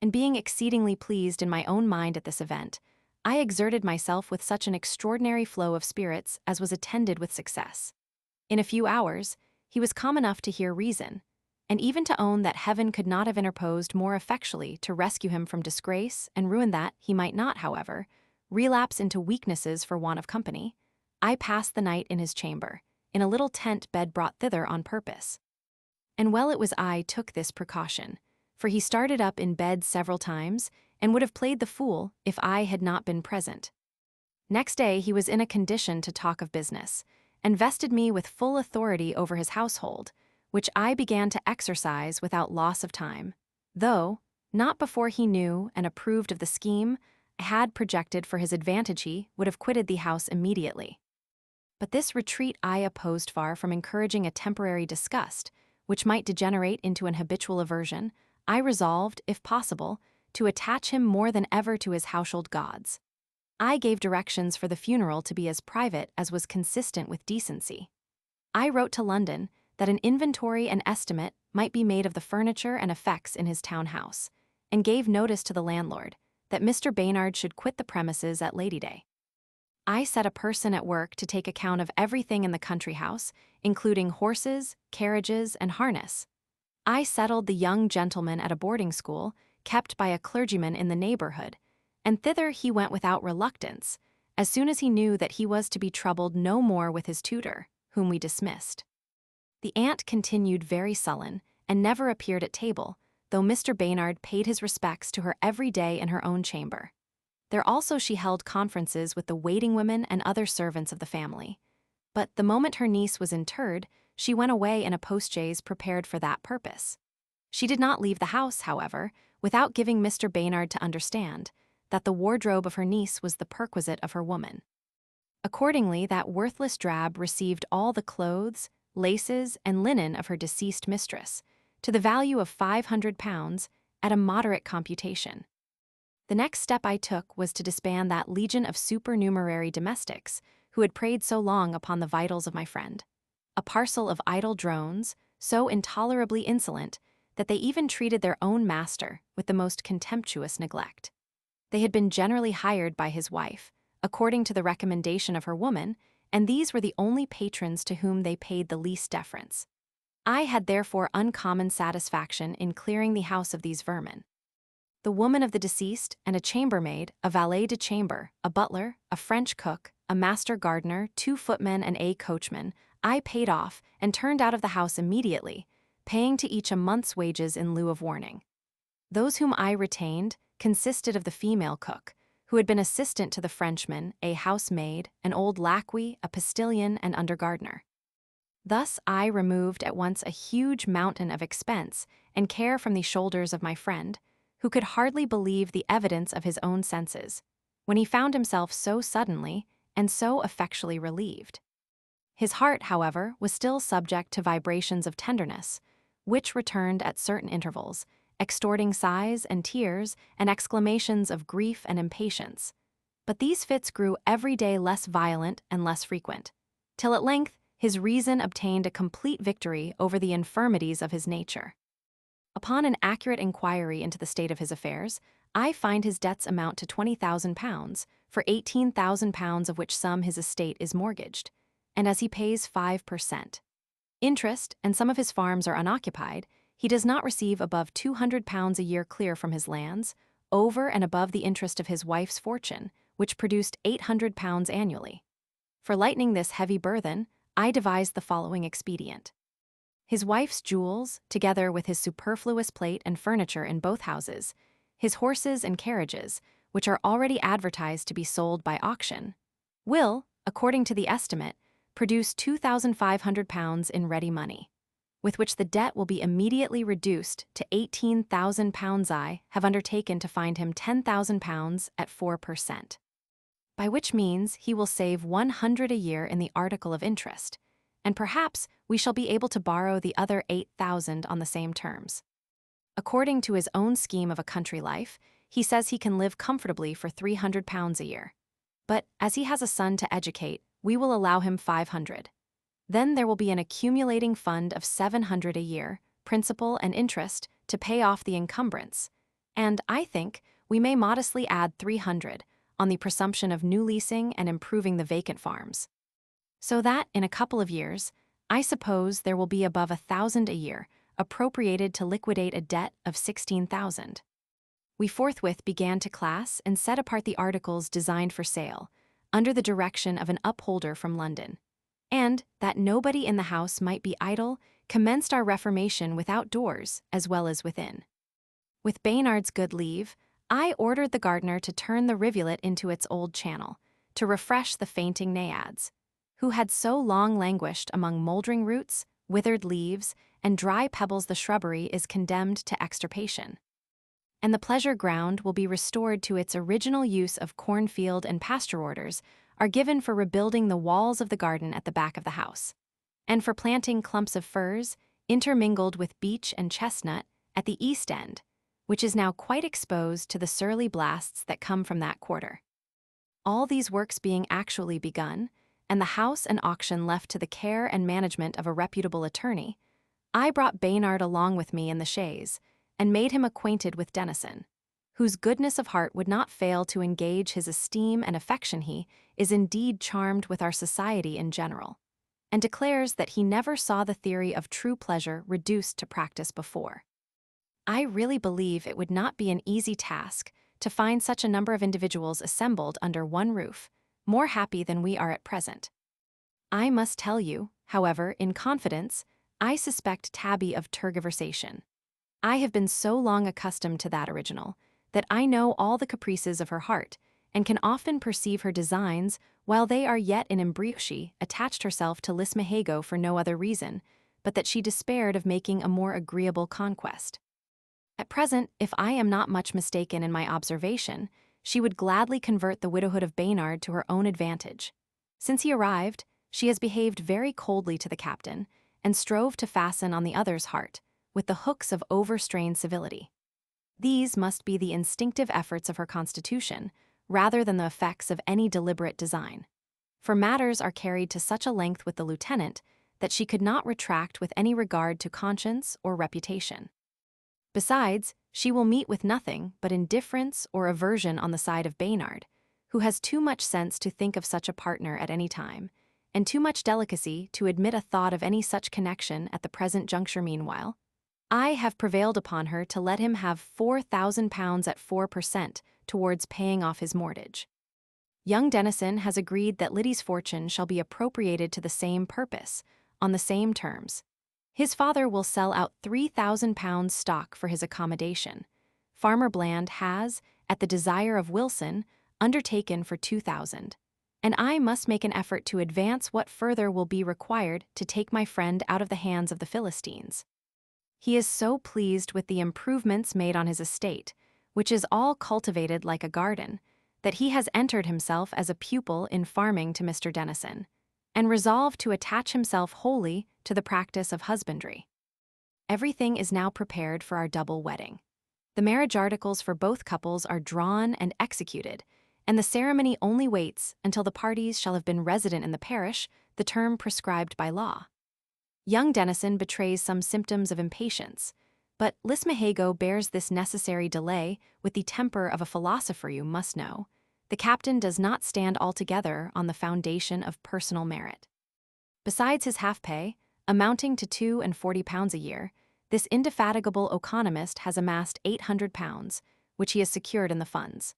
And being exceedingly pleased in my own mind at this event, I exerted myself with such an extraordinary flow of spirits as was attended with success. In a few hours, he was calm enough to hear reason, and even to own that heaven could not have interposed more effectually to rescue him from disgrace and ruin. That he might not, however, relapse into weaknesses for want of company, I passed the night in his chamber, in a little tent bed brought thither on purpose. And well it was I took this precaution, for he started up in bed several times, and would have played the fool if I had not been present. Next day he was in a condition to talk of business, and vested me with full authority over his household, which I began to exercise without loss of time, though, not before he knew and approved of the scheme I had projected for his advantage. He would have quitted the house immediately. But this retreat I opposed. Far from encouraging a temporary disgust, which might degenerate into an habitual aversion, I resolved, if possible, to attach him more than ever to his household gods. I gave directions for the funeral to be as private as was consistent with decency. I wrote to London that an inventory and estimate might be made of the furniture and effects in his town house, and gave notice to the landlord that Mr. Baynard should quit the premises at Ladyday. I set a person at work to take account of everything in the country house, including horses, carriages, and harness. I settled the young gentleman at a boarding school kept by a clergyman in the neighborhood, and thither he went without reluctance, as soon as he knew that he was to be troubled no more with his tutor, whom we dismissed. The aunt continued very sullen, and never appeared at table, though Mr. Baynard paid his respects to her every day in her own chamber. There also she held conferences with the waiting women and other servants of the family. But the moment her niece was interred, she went away in a postchaise prepared for that purpose. She did not leave the house, however, without giving Mr. Baynard to understand that the wardrobe of her niece was the perquisite of her woman. Accordingly, that worthless drab received all the clothes, laces, and linen of her deceased mistress, to the value of £500 at a moderate computation. The next step I took was to disband that legion of supernumerary domestics who had preyed so long upon the vitals of my friend. A parcel of idle drones, so intolerably insolent that they even treated their own master with the most contemptuous neglect. They had been generally hired by his wife, according to the recommendation of her woman, and these were the only patrons to whom they paid the least deference. I had therefore uncommon satisfaction in clearing the house of these vermin. The woman of the deceased and a chambermaid, a valet de chamber, a butler, a French cook, a master gardener, 2 footmen and a coachman, I paid off and turned out of the house immediately, paying to each a month's wages in lieu of warning. Those whom I retained consisted of the female cook, who had been assistant to the Frenchman, a housemaid, an old lacquey, a postilion, and undergardener. Thus I removed at once a huge mountain of expense and care from the shoulders of my friend, who could hardly believe the evidence of his own senses, when he found himself so suddenly and so effectually relieved. His heart, however, was still subject to vibrations of tenderness, which returned at certain intervals, extorting sighs and tears and exclamations of grief and impatience. But these fits grew every day less violent and less frequent, till at length his reason obtained a complete victory over the infirmities of his nature. Upon an accurate inquiry into the state of his affairs, I find his debts amount to £20,000, for £18,000 of which sum his estate is mortgaged, and as he pays 5% interest, and some of his farms are unoccupied, he does not receive above £200 a year clear from his lands, over and above the interest of his wife's fortune, which produced £800 annually. For lightening this heavy burthen, I devised the following expedient. His wife's jewels, together with his superfluous plate and furniture in both houses, his horses and carriages, which are already advertised to be sold by auction, will, according to the estimate, produce £2,500 in ready money, with which the debt will be immediately reduced to £18,000. I have undertaken to find him £10,000 at 4%, by which means he will save £100 a year in the article of interest, and perhaps we shall be able to borrow the other £8,000 on the same terms. According to his own scheme of a country life, he says he can live comfortably for £300 a year. But as he has a son to educate, we will allow him £500. Then there will be an accumulating fund of £700 a year, principal and interest, to pay off the encumbrance. And I think we may modestly add £300 on the presumption of new leasing and improving the vacant farms. So that, in a couple of years, I suppose there will be above £1,000 a year appropriated to liquidate a debt of £16,000. We forthwith began to class and set apart the articles designed for sale, under the direction of an upholder from London, and, that nobody in the house might be idle, commenced our reformation without doors as well as within. With Baynard's good leave, I ordered the gardener to turn the rivulet into its old channel, to refresh the fainting naiads, who had so long languished among mouldering roots, withered leaves, and dry pebbles. The shrubbery is condemned to extirpation, and the pleasure ground will be restored to its original use. Of cornfield and pasture orders are given for rebuilding the walls of the garden at the back of the house, and for planting clumps of firs, intermingled with beech and chestnut, at the east end, which is now quite exposed to the surly blasts that come from that quarter. All these works being actually begun, and the house and auction left to the care and management of a reputable attorney, I brought Baynard along with me in the chaise, and made him acquainted with Denison, whose goodness of heart would not fail to engage his esteem and affection. He is indeed charmed with our society in general, and declares that he never saw the theory of true pleasure reduced to practice before. I really believe it would not be an easy task to find such a number of individuals assembled under one roof, more happy than we are at present. I must tell you, however, in confidence, I suspect Tabby of tergiversation. I have been so long accustomed to that original, that I know all the caprices of her heart, and can often perceive her designs while they are yet in embryo. She attached herself to Lismahago for no other reason, but that she despaired of making a more agreeable conquest. At present, if I am not much mistaken in my observation, she would gladly convert the widowhood of Baynard to her own advantage. Since he arrived, she has behaved very coldly to the captain, and strove to fasten on the other's heart, with the hooks of overstrained civility. These must be the instinctive efforts of her constitution, rather than the effects of any deliberate design. For matters are carried to such a length with the lieutenant that she could not retract with any regard to conscience or reputation. Besides, she will meet with nothing but indifference or aversion on the side of Baynard, who has too much sense to think of such a partner at any time, and too much delicacy to admit a thought of any such connection at the present juncture. Meanwhile, I have prevailed upon her to let him have £4,000 at 4% towards paying off his mortgage. Young Dennison has agreed that Liddy's fortune shall be appropriated to the same purpose, on the same terms. His father will sell out £3,000 stock for his accommodation. Farmer Bland has, at the desire of Wilson, undertaken for £2,000, and I must make an effort to advance what further will be required to take my friend out of the hands of the Philistines. He is so pleased with the improvements made on his estate, which is all cultivated like a garden, that he has entered himself as a pupil in farming to Mr. Dennison, and resolved to attach himself wholly to the practice of husbandry. Everything is now prepared for our double wedding. The marriage articles for both couples are drawn and executed, and the ceremony only waits until the parties shall have been resident in the parish, the term prescribed by law. Young Dennison betrays some symptoms of impatience, but Lismahago bears this necessary delay with the temper of a philosopher. You must know, the captain does not stand altogether on the foundation of personal merit. Besides his half-pay, amounting to £42 a year, this indefatigable economist has amassed £800, which he has secured in the funds.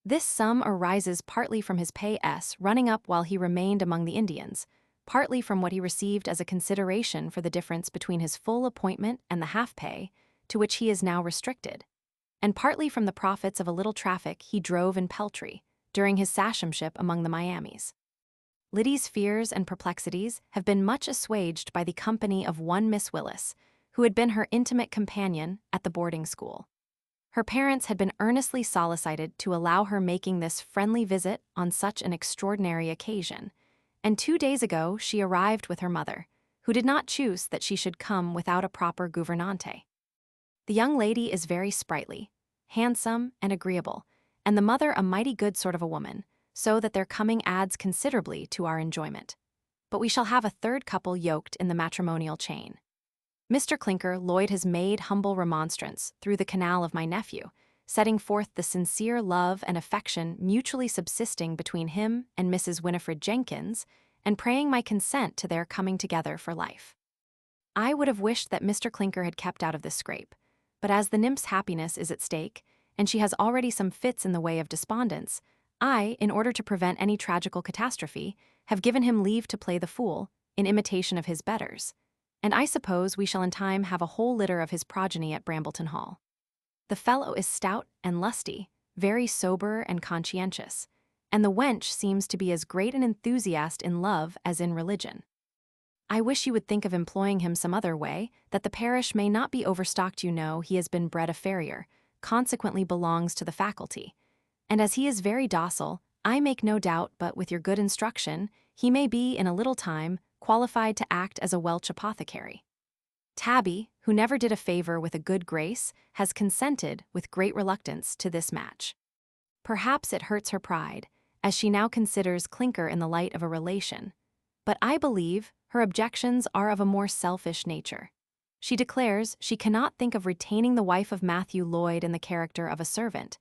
This sum arises partly from his pay running up while he remained among the Indians, partly from what he received as a consideration for the difference between his full appointment and the half-pay, to which he is now restricted, and partly from the profits of a little traffic he drove in peltry during his sachamship among the Miamis. Liddy's fears and perplexities have been much assuaged by the company of one Miss Willis, who had been her intimate companion at the boarding school. Her parents had been earnestly solicited to allow her making this friendly visit on such an extraordinary occasion, and 2 days ago she arrived with her mother, who did not choose that she should come without a proper gouvernante. The young lady is very sprightly, handsome, and agreeable, and the mother a mighty good sort of a woman, so that their coming adds considerably to our enjoyment. But we shall have a third couple yoked in the matrimonial chain. Mr. Clinker Lloyd has made humble remonstrance through the canal of my nephew, setting forth the sincere love and affection mutually subsisting between him and Mrs. Winifred Jenkins, and praying my consent to their coming together for life. I would have wished that Mr. Clinker had kept out of this scrape, but as the nymph's happiness is at stake, and she has already some fits in the way of despondence, I, in order to prevent any tragical catastrophe, have given him leave to play the fool, in imitation of his betters, and I suppose we shall in time have a whole litter of his progeny at Brambleton Hall. The fellow is stout and lusty, very sober and conscientious, and the wench seems to be as great an enthusiast in love as in religion. I wish you would think of employing him some other way, that the parish may not be overstocked. You know he has been bred a farrier, consequently belongs to the faculty, and as he is very docile, I make no doubt but with your good instruction, he may be in a little time qualified to act as a Welch apothecary. Tabby, who never did a favor with a good grace, has consented with great reluctance to this match. Perhaps it hurts her pride, as she now considers Clinker in the light of a relation, but I believe her objections are of a more selfish nature. She declares she cannot think of retaining the wife of Matthew Lloyd in the character of a servant,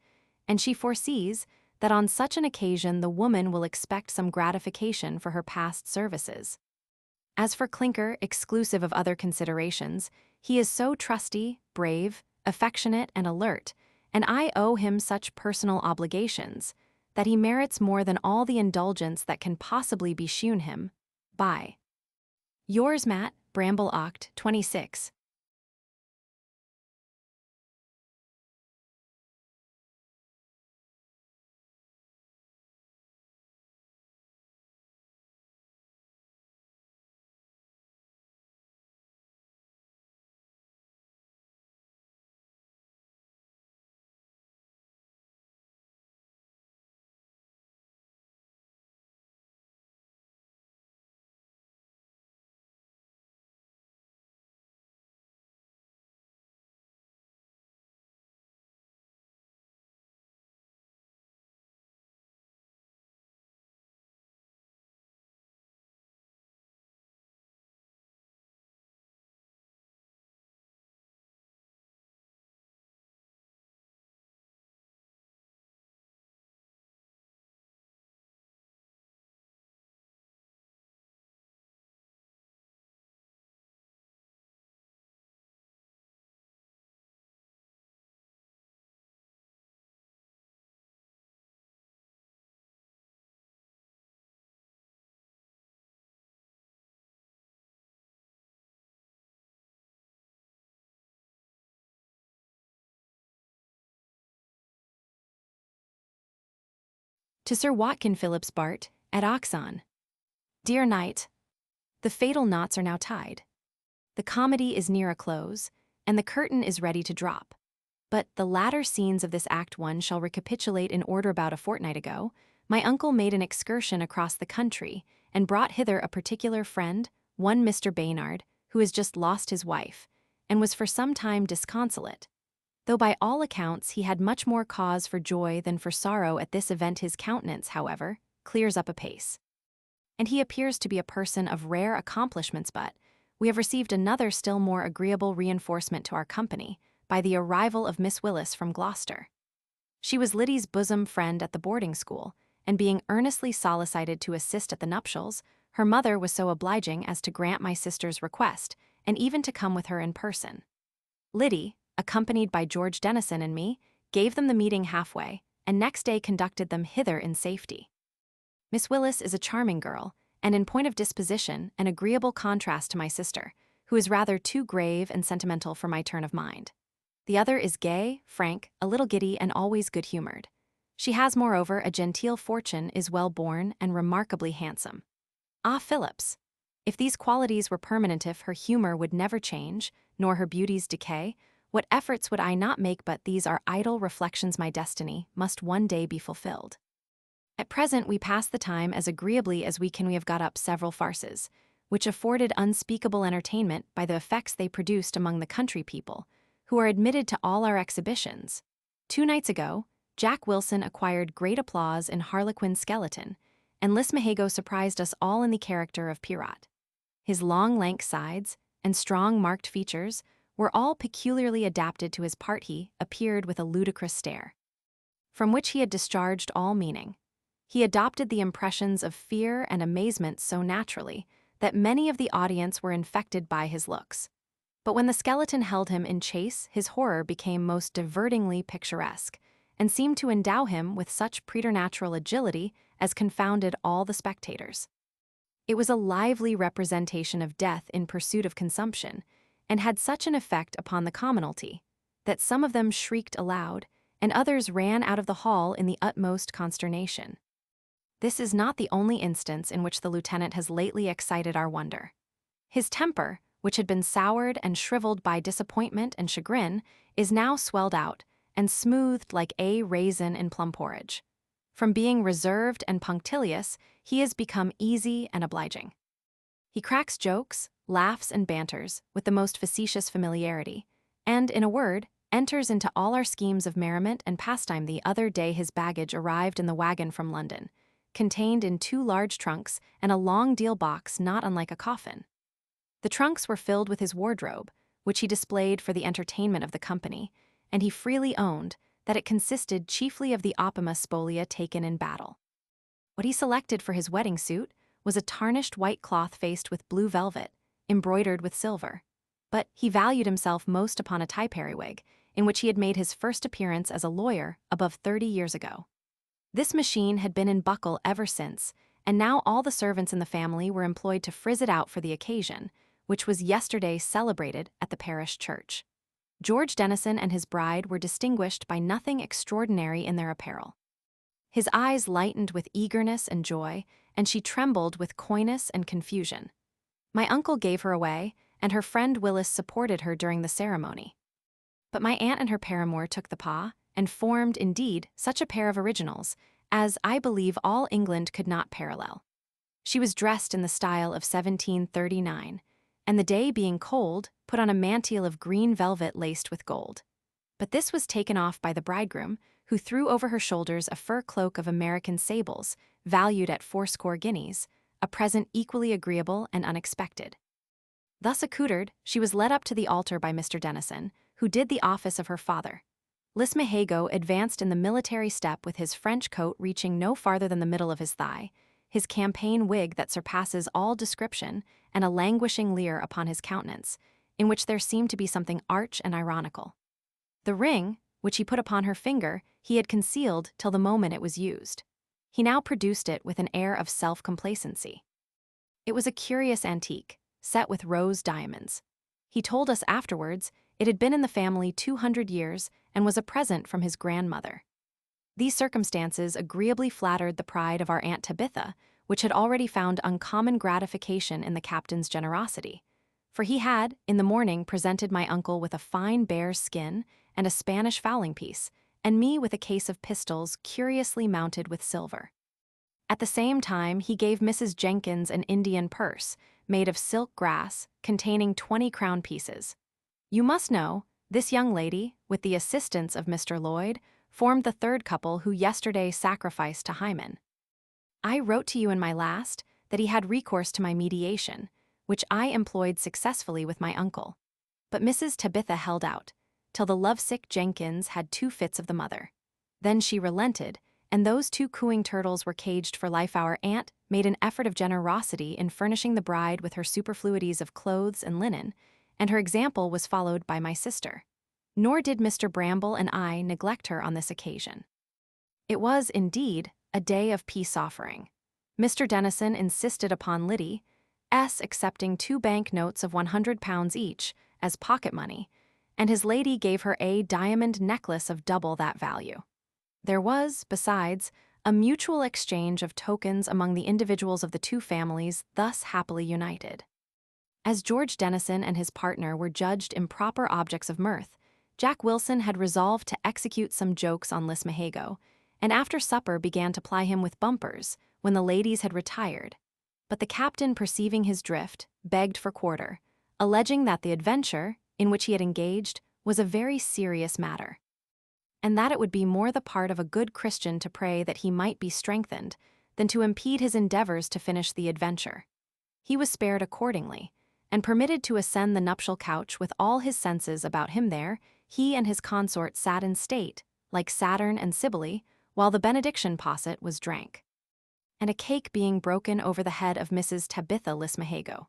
and she foresees that on such an occasion the woman will expect some gratification for her past services. As for Clinker, exclusive of other considerations, he is so trusty, brave, affectionate, and alert, and I owe him such personal obligations, that he merits more than all the indulgence that can possibly be shewn him by yours, Matt Bramble, Oct. 26. To Sir Watkin Phillips Bart, at Oxon. Dear Knight, the fatal knots are now tied. The comedy is near a close, and the curtain is ready to drop. But the latter scenes of this Act 1 shall recapitulate in order. About a fortnight ago, my uncle made an excursion across the country and brought hither a particular friend, one Mr. Baynard, who has just lost his wife, and was for some time disconsolate. Though by all accounts he had much more cause for joy than for sorrow at this event, his countenance, however, clears up apace. And he appears to be a person of rare accomplishments, but we have received another still more agreeable reinforcement to our company by the arrival of Miss Willis from Gloucester. She was Liddy's bosom friend at the boarding school, and being earnestly solicited to assist at the nuptials, her mother was so obliging as to grant my sister's request, and even to come with her in person. Liddy, accompanied by George Dennison and me, gave them the meeting halfway, and next day conducted them hither in safety. Miss Willis is a charming girl, and in point of disposition, an agreeable contrast to my sister, who is rather too grave and sentimental for my turn of mind. The other is gay, frank, a little giddy, and always good-humored. She has, moreover, a genteel fortune, is well-born, and remarkably handsome. Ah, Phillips! If these qualities were permanent, if her humor would never change, nor her beauties decay, what efforts would I not make? But these are idle reflections. My destiny must one day be fulfilled. At present we pass the time as agreeably as we can. We have got up several farces, which afforded unspeakable entertainment by the effects they produced among the country people, who are admitted to all our exhibitions. 2 nights ago, Jack Wilson acquired great applause in Harlequin's skeleton, and Lismahago surprised us all in the character of Pierrot. His long lank sides and strong marked features were all peculiarly adapted to his part. He appeared with a ludicrous stare, from which he had discharged all meaning. He adopted the impressions of fear and amazement so naturally that many of the audience were infected by his looks. But when the skeleton held him in chase, his horror became most divertingly picturesque, and seemed to endow him with such preternatural agility as confounded all the spectators. It was a lively representation of death in pursuit of consumption, and had such an effect upon the commonalty, that some of them shrieked aloud, and others ran out of the hall in the utmost consternation. This is not the only instance in which the lieutenant has lately excited our wonder. His temper, which had been soured and shriveled by disappointment and chagrin, is now swelled out and smoothed like a raisin in plum porridge. From being reserved and punctilious, he has become easy and obliging. He cracks jokes, laughs, and banters with the most facetious familiarity, and, in a word, enters into all our schemes of merriment and pastime. The other day his baggage arrived in the wagon from London, contained in 2 large trunks and a long deal box not unlike a coffin. The trunks were filled with his wardrobe, which he displayed for the entertainment of the company, and he freely owned that it consisted chiefly of the opima spolia taken in battle. What he selected for his wedding suit was a tarnished white cloth faced with blue velvet, embroidered with silver. But he valued himself most upon a tie periwig, in which he had made his first appearance as a lawyer above 30 years ago. This machine had been in buckle ever since, and now all the servants in the family were employed to frizz it out for the occasion, which was yesterday celebrated at the parish church. George Dennison and his bride were distinguished by nothing extraordinary in their apparel. His eyes lightened with eagerness and joy, and she trembled with coyness and confusion. My uncle gave her away, and her friend Willis supported her during the ceremony. But my aunt and her paramour took the pas, and formed, indeed, such a pair of originals as, I believe, all England could not parallel. She was dressed in the style of 1739, and the day being cold, put on a mantille of green velvet laced with gold. But this was taken off by the bridegroom, who threw over her shoulders a fur cloak of American sables, valued at 80 guineas, a present equally agreeable and unexpected. Thus accoutred, she was led up to the altar by Mr. Dennison, who did the office of her father. Lismahago advanced in the military step with his French coat reaching no farther than the middle of his thigh, his campaign wig that surpasses all description, and a languishing leer upon his countenance, in which there seemed to be something arch and ironical. The ring, which he put upon her finger, he had concealed till the moment it was used. He now produced it with an air of self-complacency. It was a curious antique, set with rose diamonds. He told us afterwards it had been in the family 200 years and was a present from his grandmother. These circumstances agreeably flattered the pride of our Aunt Tabitha, which had already found uncommon gratification in the captain's generosity. For he had, in the morning, presented my uncle with a fine bear's skin and a Spanish fowling piece, and me with a case of pistols curiously mounted with silver. At the same time, he gave Mrs. Jenkins an Indian purse, made of silk grass, containing 20 crown pieces. You must know, this young lady, with the assistance of Mr. Lloyd, formed the third couple who yesterday sacrificed to Hymen. I wrote to you in my last that he had recourse to my mediation, which I employed successfully with my uncle. But Mrs. Tabitha held out, till the lovesick Jenkins had 2 fits of the mother. Then she relented, and those 2 cooing turtles were caged for life. Our aunt made an effort of generosity in furnishing the bride with her superfluities of clothes and linen, and her example was followed by my sister. Nor did Mr. Bramble and I neglect her on this occasion. It was, indeed, a day of peace-offering. Mr. Dennison insisted upon Lydia's accepting 2 bank notes of £100 each as pocket money, and his lady gave her a diamond necklace of double that value. There was, besides, a mutual exchange of tokens among the individuals of the 2 families thus happily united. As George Dennison and his partner were judged improper objects of mirth, Jack Wilson had resolved to execute some jokes on Lismahago, and after supper began to ply him with bumpers when the ladies had retired. But the captain, perceiving his drift, begged for quarter, alleging that the adventure, in which he had engaged, was a very serious matter, and that it would be more the part of a good Christian to pray that he might be strengthened than to impede his endeavors to finish the adventure. He was spared accordingly, and permitted to ascend the nuptial couch with all his senses about him there. He and his consort sat in state, like Saturn and Cybele, while the benediction posset was drank, and a cake being broken over the head of Mrs. Tabitha Lismahago.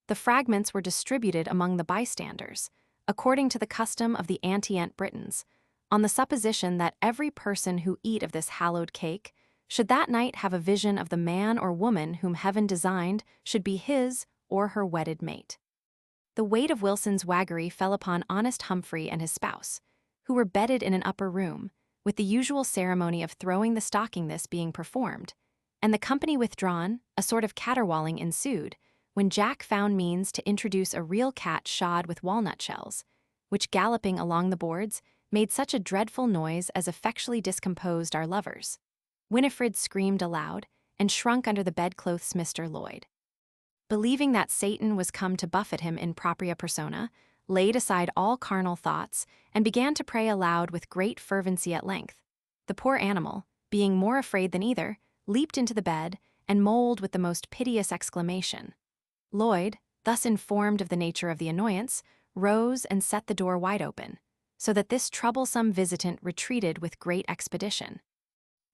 The fragments were distributed among the bystanders, according to the custom of the antient Britons, on the supposition that every person who eat of this hallowed cake should that night have a vision of the man or woman whom heaven designed should be his or her wedded mate. The weight of Wilson's waggery fell upon honest Humphry and his spouse, who were bedded in an upper room, with the usual ceremony of throwing the stocking this being performed, and the company withdrawn, a sort of caterwauling ensued, when Jack found means to introduce a real cat shod with walnut shells, which, galloping along the boards, made such a dreadful noise as effectually discomposed our lovers. Winifred screamed aloud, and shrunk under the bedclothes. Mr. Lloyd, believing that Satan was come to buffet him in propria persona, laid aside all carnal thoughts, and began to pray aloud with great fervency at length. The poor animal, being more afraid than either, leaped into the bed, and moaned with the most piteous exclamation. Lloyd, thus informed of the nature of the annoyance, rose and set the door wide open, so that this troublesome visitant retreated with great expedition.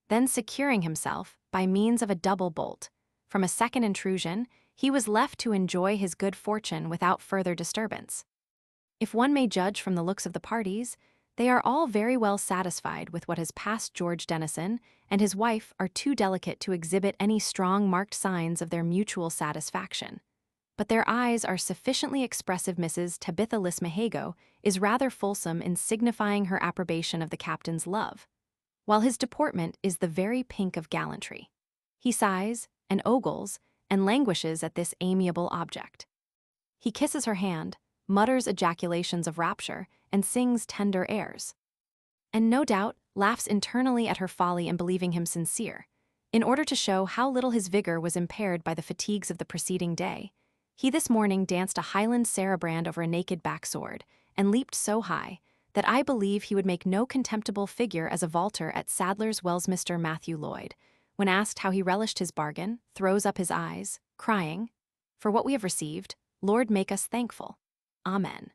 Then, securing himself, by means of a double bolt, from a second intrusion, he was left to enjoy his good fortune without further disturbance. If one may judge from the looks of the parties, they are all very well satisfied with what has passed. George Dennison and his wife are too delicate to exhibit any strong marked signs of their mutual satisfaction, but their eyes are sufficiently expressive. Mrs. Tabitha Lismahago is rather fulsome in signifying her approbation of the captain's love, while his deportment is the very pink of gallantry. He sighs and ogles and languishes at this amiable object. He kisses her hand, mutters ejaculations of rapture, and sings tender airs, and no doubt laughs internally at her folly in believing him sincere. In order to show how little his vigor was impaired by the fatigues of the preceding day, he this morning danced a Highland Saraband over a naked back-sword, and leaped so high that I believe he would make no contemptible figure as a vaulter at Sadler's Wells. Mr. Matthew Lloyd, when asked how he relished his bargain, throws up his eyes, crying, "For what we have received, Lord make us thankful. Amen."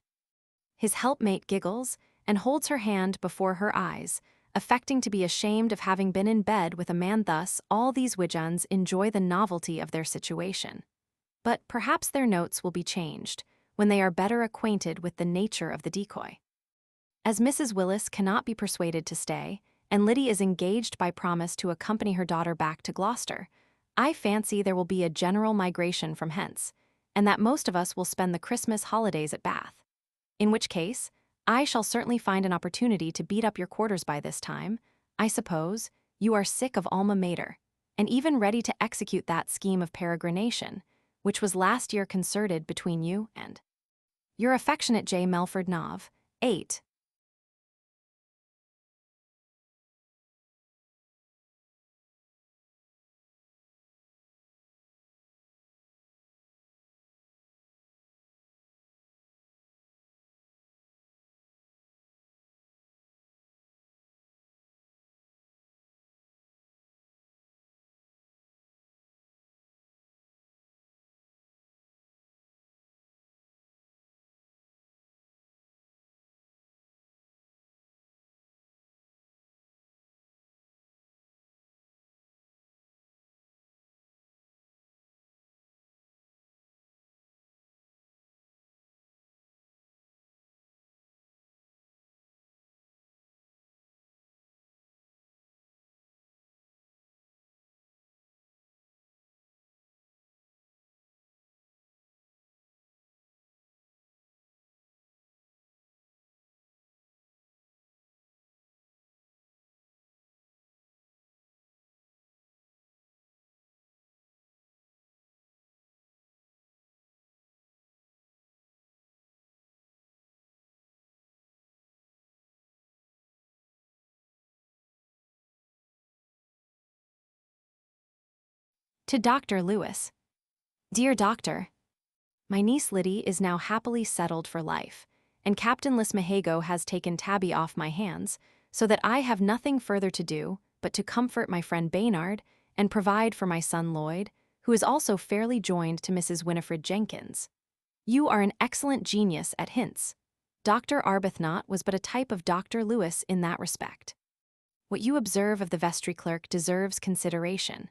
His helpmate giggles, and holds her hand before her eyes, affecting to be ashamed of having been in bed with a man thus. All these widgeons enjoy the novelty of their situation, but perhaps their notes will be changed when they are better acquainted with the nature of the decoy. As Mrs. Willis cannot be persuaded to stay, and Lydia is engaged by promise to accompany her daughter back to Gloucester, I fancy there will be a general migration from hence, and that most of us will spend the Christmas holidays at Bath. In which case, I shall certainly find an opportunity to beat up your quarters by this time. I suppose, you are sick of alma mater, and even ready to execute that scheme of peregrination, which was last year concerted between you and your affectionate J. Melford Nov, 8. To Dr. Lewis. Dear Doctor, my niece Liddy is now happily settled for life, and Captain Lismahago has taken Tabby off my hands, so that I have nothing further to do but to comfort my friend Baynard and provide for my son Lloyd, who is also fairly joined to Mrs. Winifred Jenkins. You are an excellent genius at hints. Dr. Arbuthnot was but a type of Dr. Lewis in that respect. What you observe of the vestry clerk deserves consideration.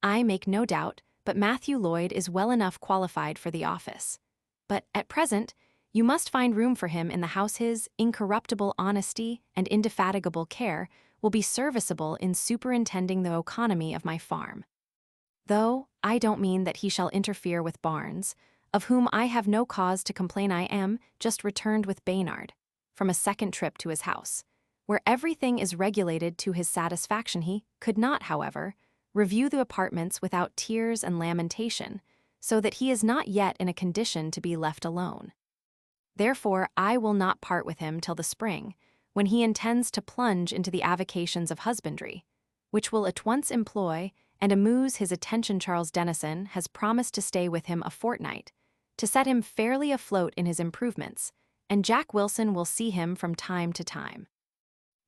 I make no doubt, but Matthew Lloyd is well enough qualified for the office. But at present, you must find room for him in the house. His incorruptible honesty and indefatigable care will be serviceable in superintending the economy of my farm. Though I don't mean that he shall interfere with Barnes, of whom I have no cause to complain. I am just returned with Baynard from a second trip to his house, where everything is regulated to his satisfaction. He could not, however, review the apartments without tears and lamentation, so that he is not yet in a condition to be left alone. Therefore, I will not part with him till the spring, when he intends to plunge into the avocations of husbandry, which will at once employ and amuse his attention. Charles Dennison has promised to stay with him a fortnight, to set him fairly afloat in his improvements, and Jack Wilson will see him from time to time.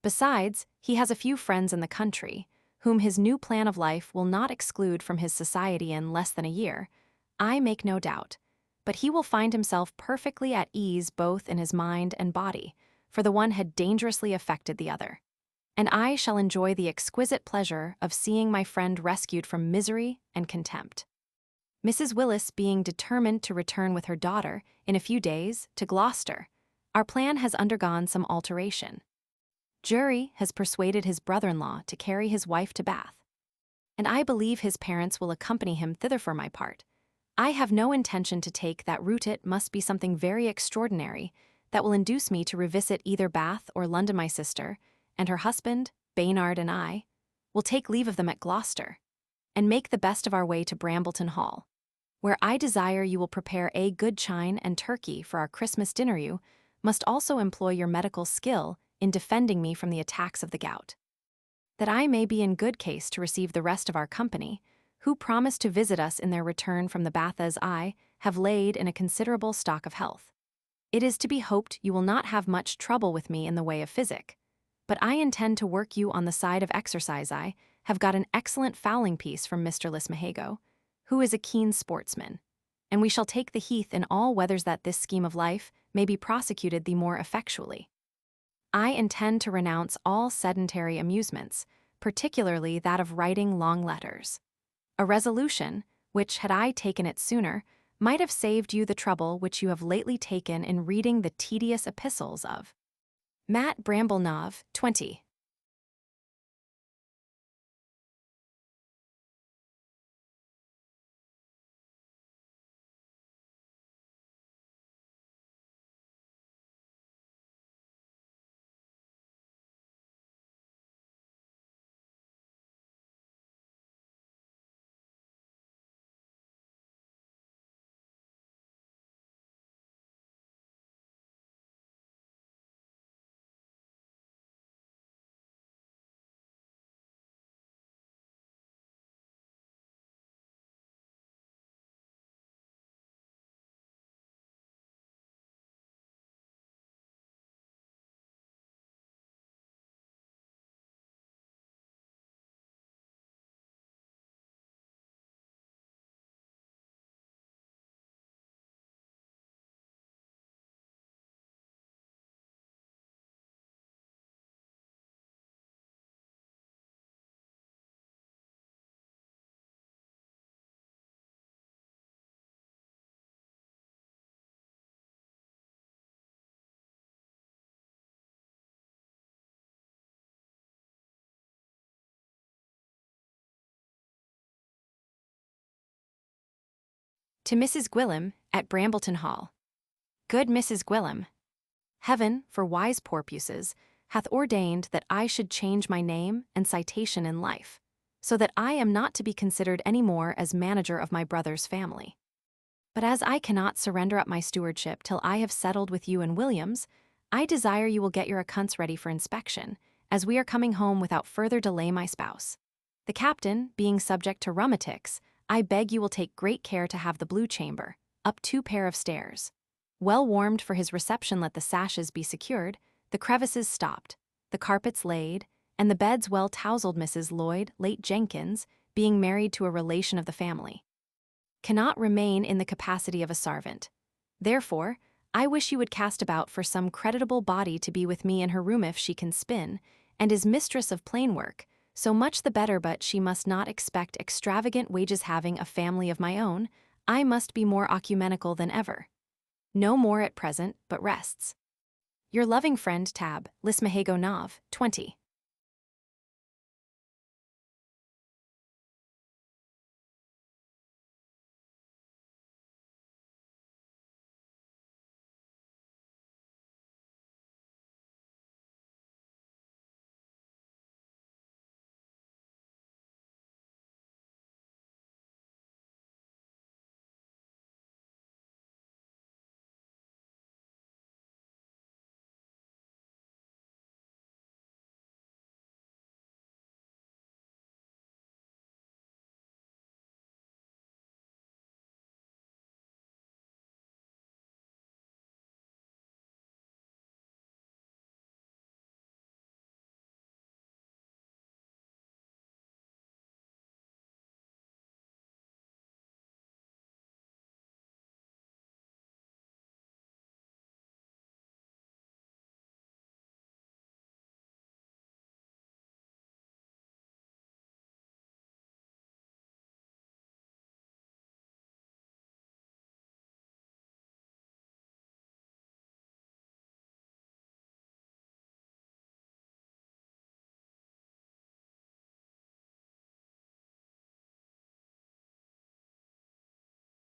Besides, he has a few friends in the country, whom his new plan of life will not exclude from his society in less than a year, I make no doubt, but he will find himself perfectly at ease both in his mind and body, for the one had dangerously affected the other. And I shall enjoy the exquisite pleasure of seeing my friend rescued from misery and contempt. Mrs. Willis being determined to return with her daughter, in a few days, to Gloucester, our plan has undergone some alteration. Jury has persuaded his brother-in-law to carry his wife to Bath, and I believe his parents will accompany him thither. For my part, I have no intention to take that route. It must be something very extraordinary that will induce me to revisit either Bath or London. My sister and her husband, Baynard, and I will take leave of them at Gloucester, and make the best of our way to Brambleton Hall, where I desire you will prepare a good chine and turkey for our Christmas dinner. You must also employ your medical skill in defending me from the attacks of the gout, that I may be in good case to receive the rest of our company, who promise to visit us in their return from the Bath, as I have laid in a considerable stock of health. It is to be hoped you will not have much trouble with me in the way of physic, but I intend to work you on the side of exercise. I have got an excellent fowling piece from Mr. Lismahago, who is a keen sportsman, and we shall take the heath in all weathers, that this scheme of life may be prosecuted the more effectually. I intend to renounce all sedentary amusements, particularly that of writing long letters. A resolution, which, had I taken it sooner, might have saved you the trouble which you have lately taken in reading the tedious epistles of Matt Bramble Nov, 20. To Mrs. Gwillim, at Brambleton Hall. Good Mrs. Gwillim, Heaven, for wise porpuses, hath ordained that I should change my name and citation in life, so that I am not to be considered any more as manager of my brother's family. But as I cannot surrender up my stewardship till I have settled with you and Williams, I desire you will get your accounts ready for inspection, as we are coming home without further delay my spouse. The captain, being subject to rheumatics, I beg you will take great care to have the blue chamber, up 2 pair of stairs. Well warmed for his reception, let the sashes be secured, the crevices stopped, the carpets laid, and the beds well tousled. Mrs. Lloyd, late Jenkins, being married to a relation of the family, cannot remain in the capacity of a servant. Therefore, I wish you would cast about for some creditable body to be with me in her room if she can spin, and is mistress of plain work, so much the better, but she must not expect extravagant wages. Having a family of my own, I must be more ecumenical than ever. No more at present, but rests. Your loving friend Tab, Lismahago Nav, 20.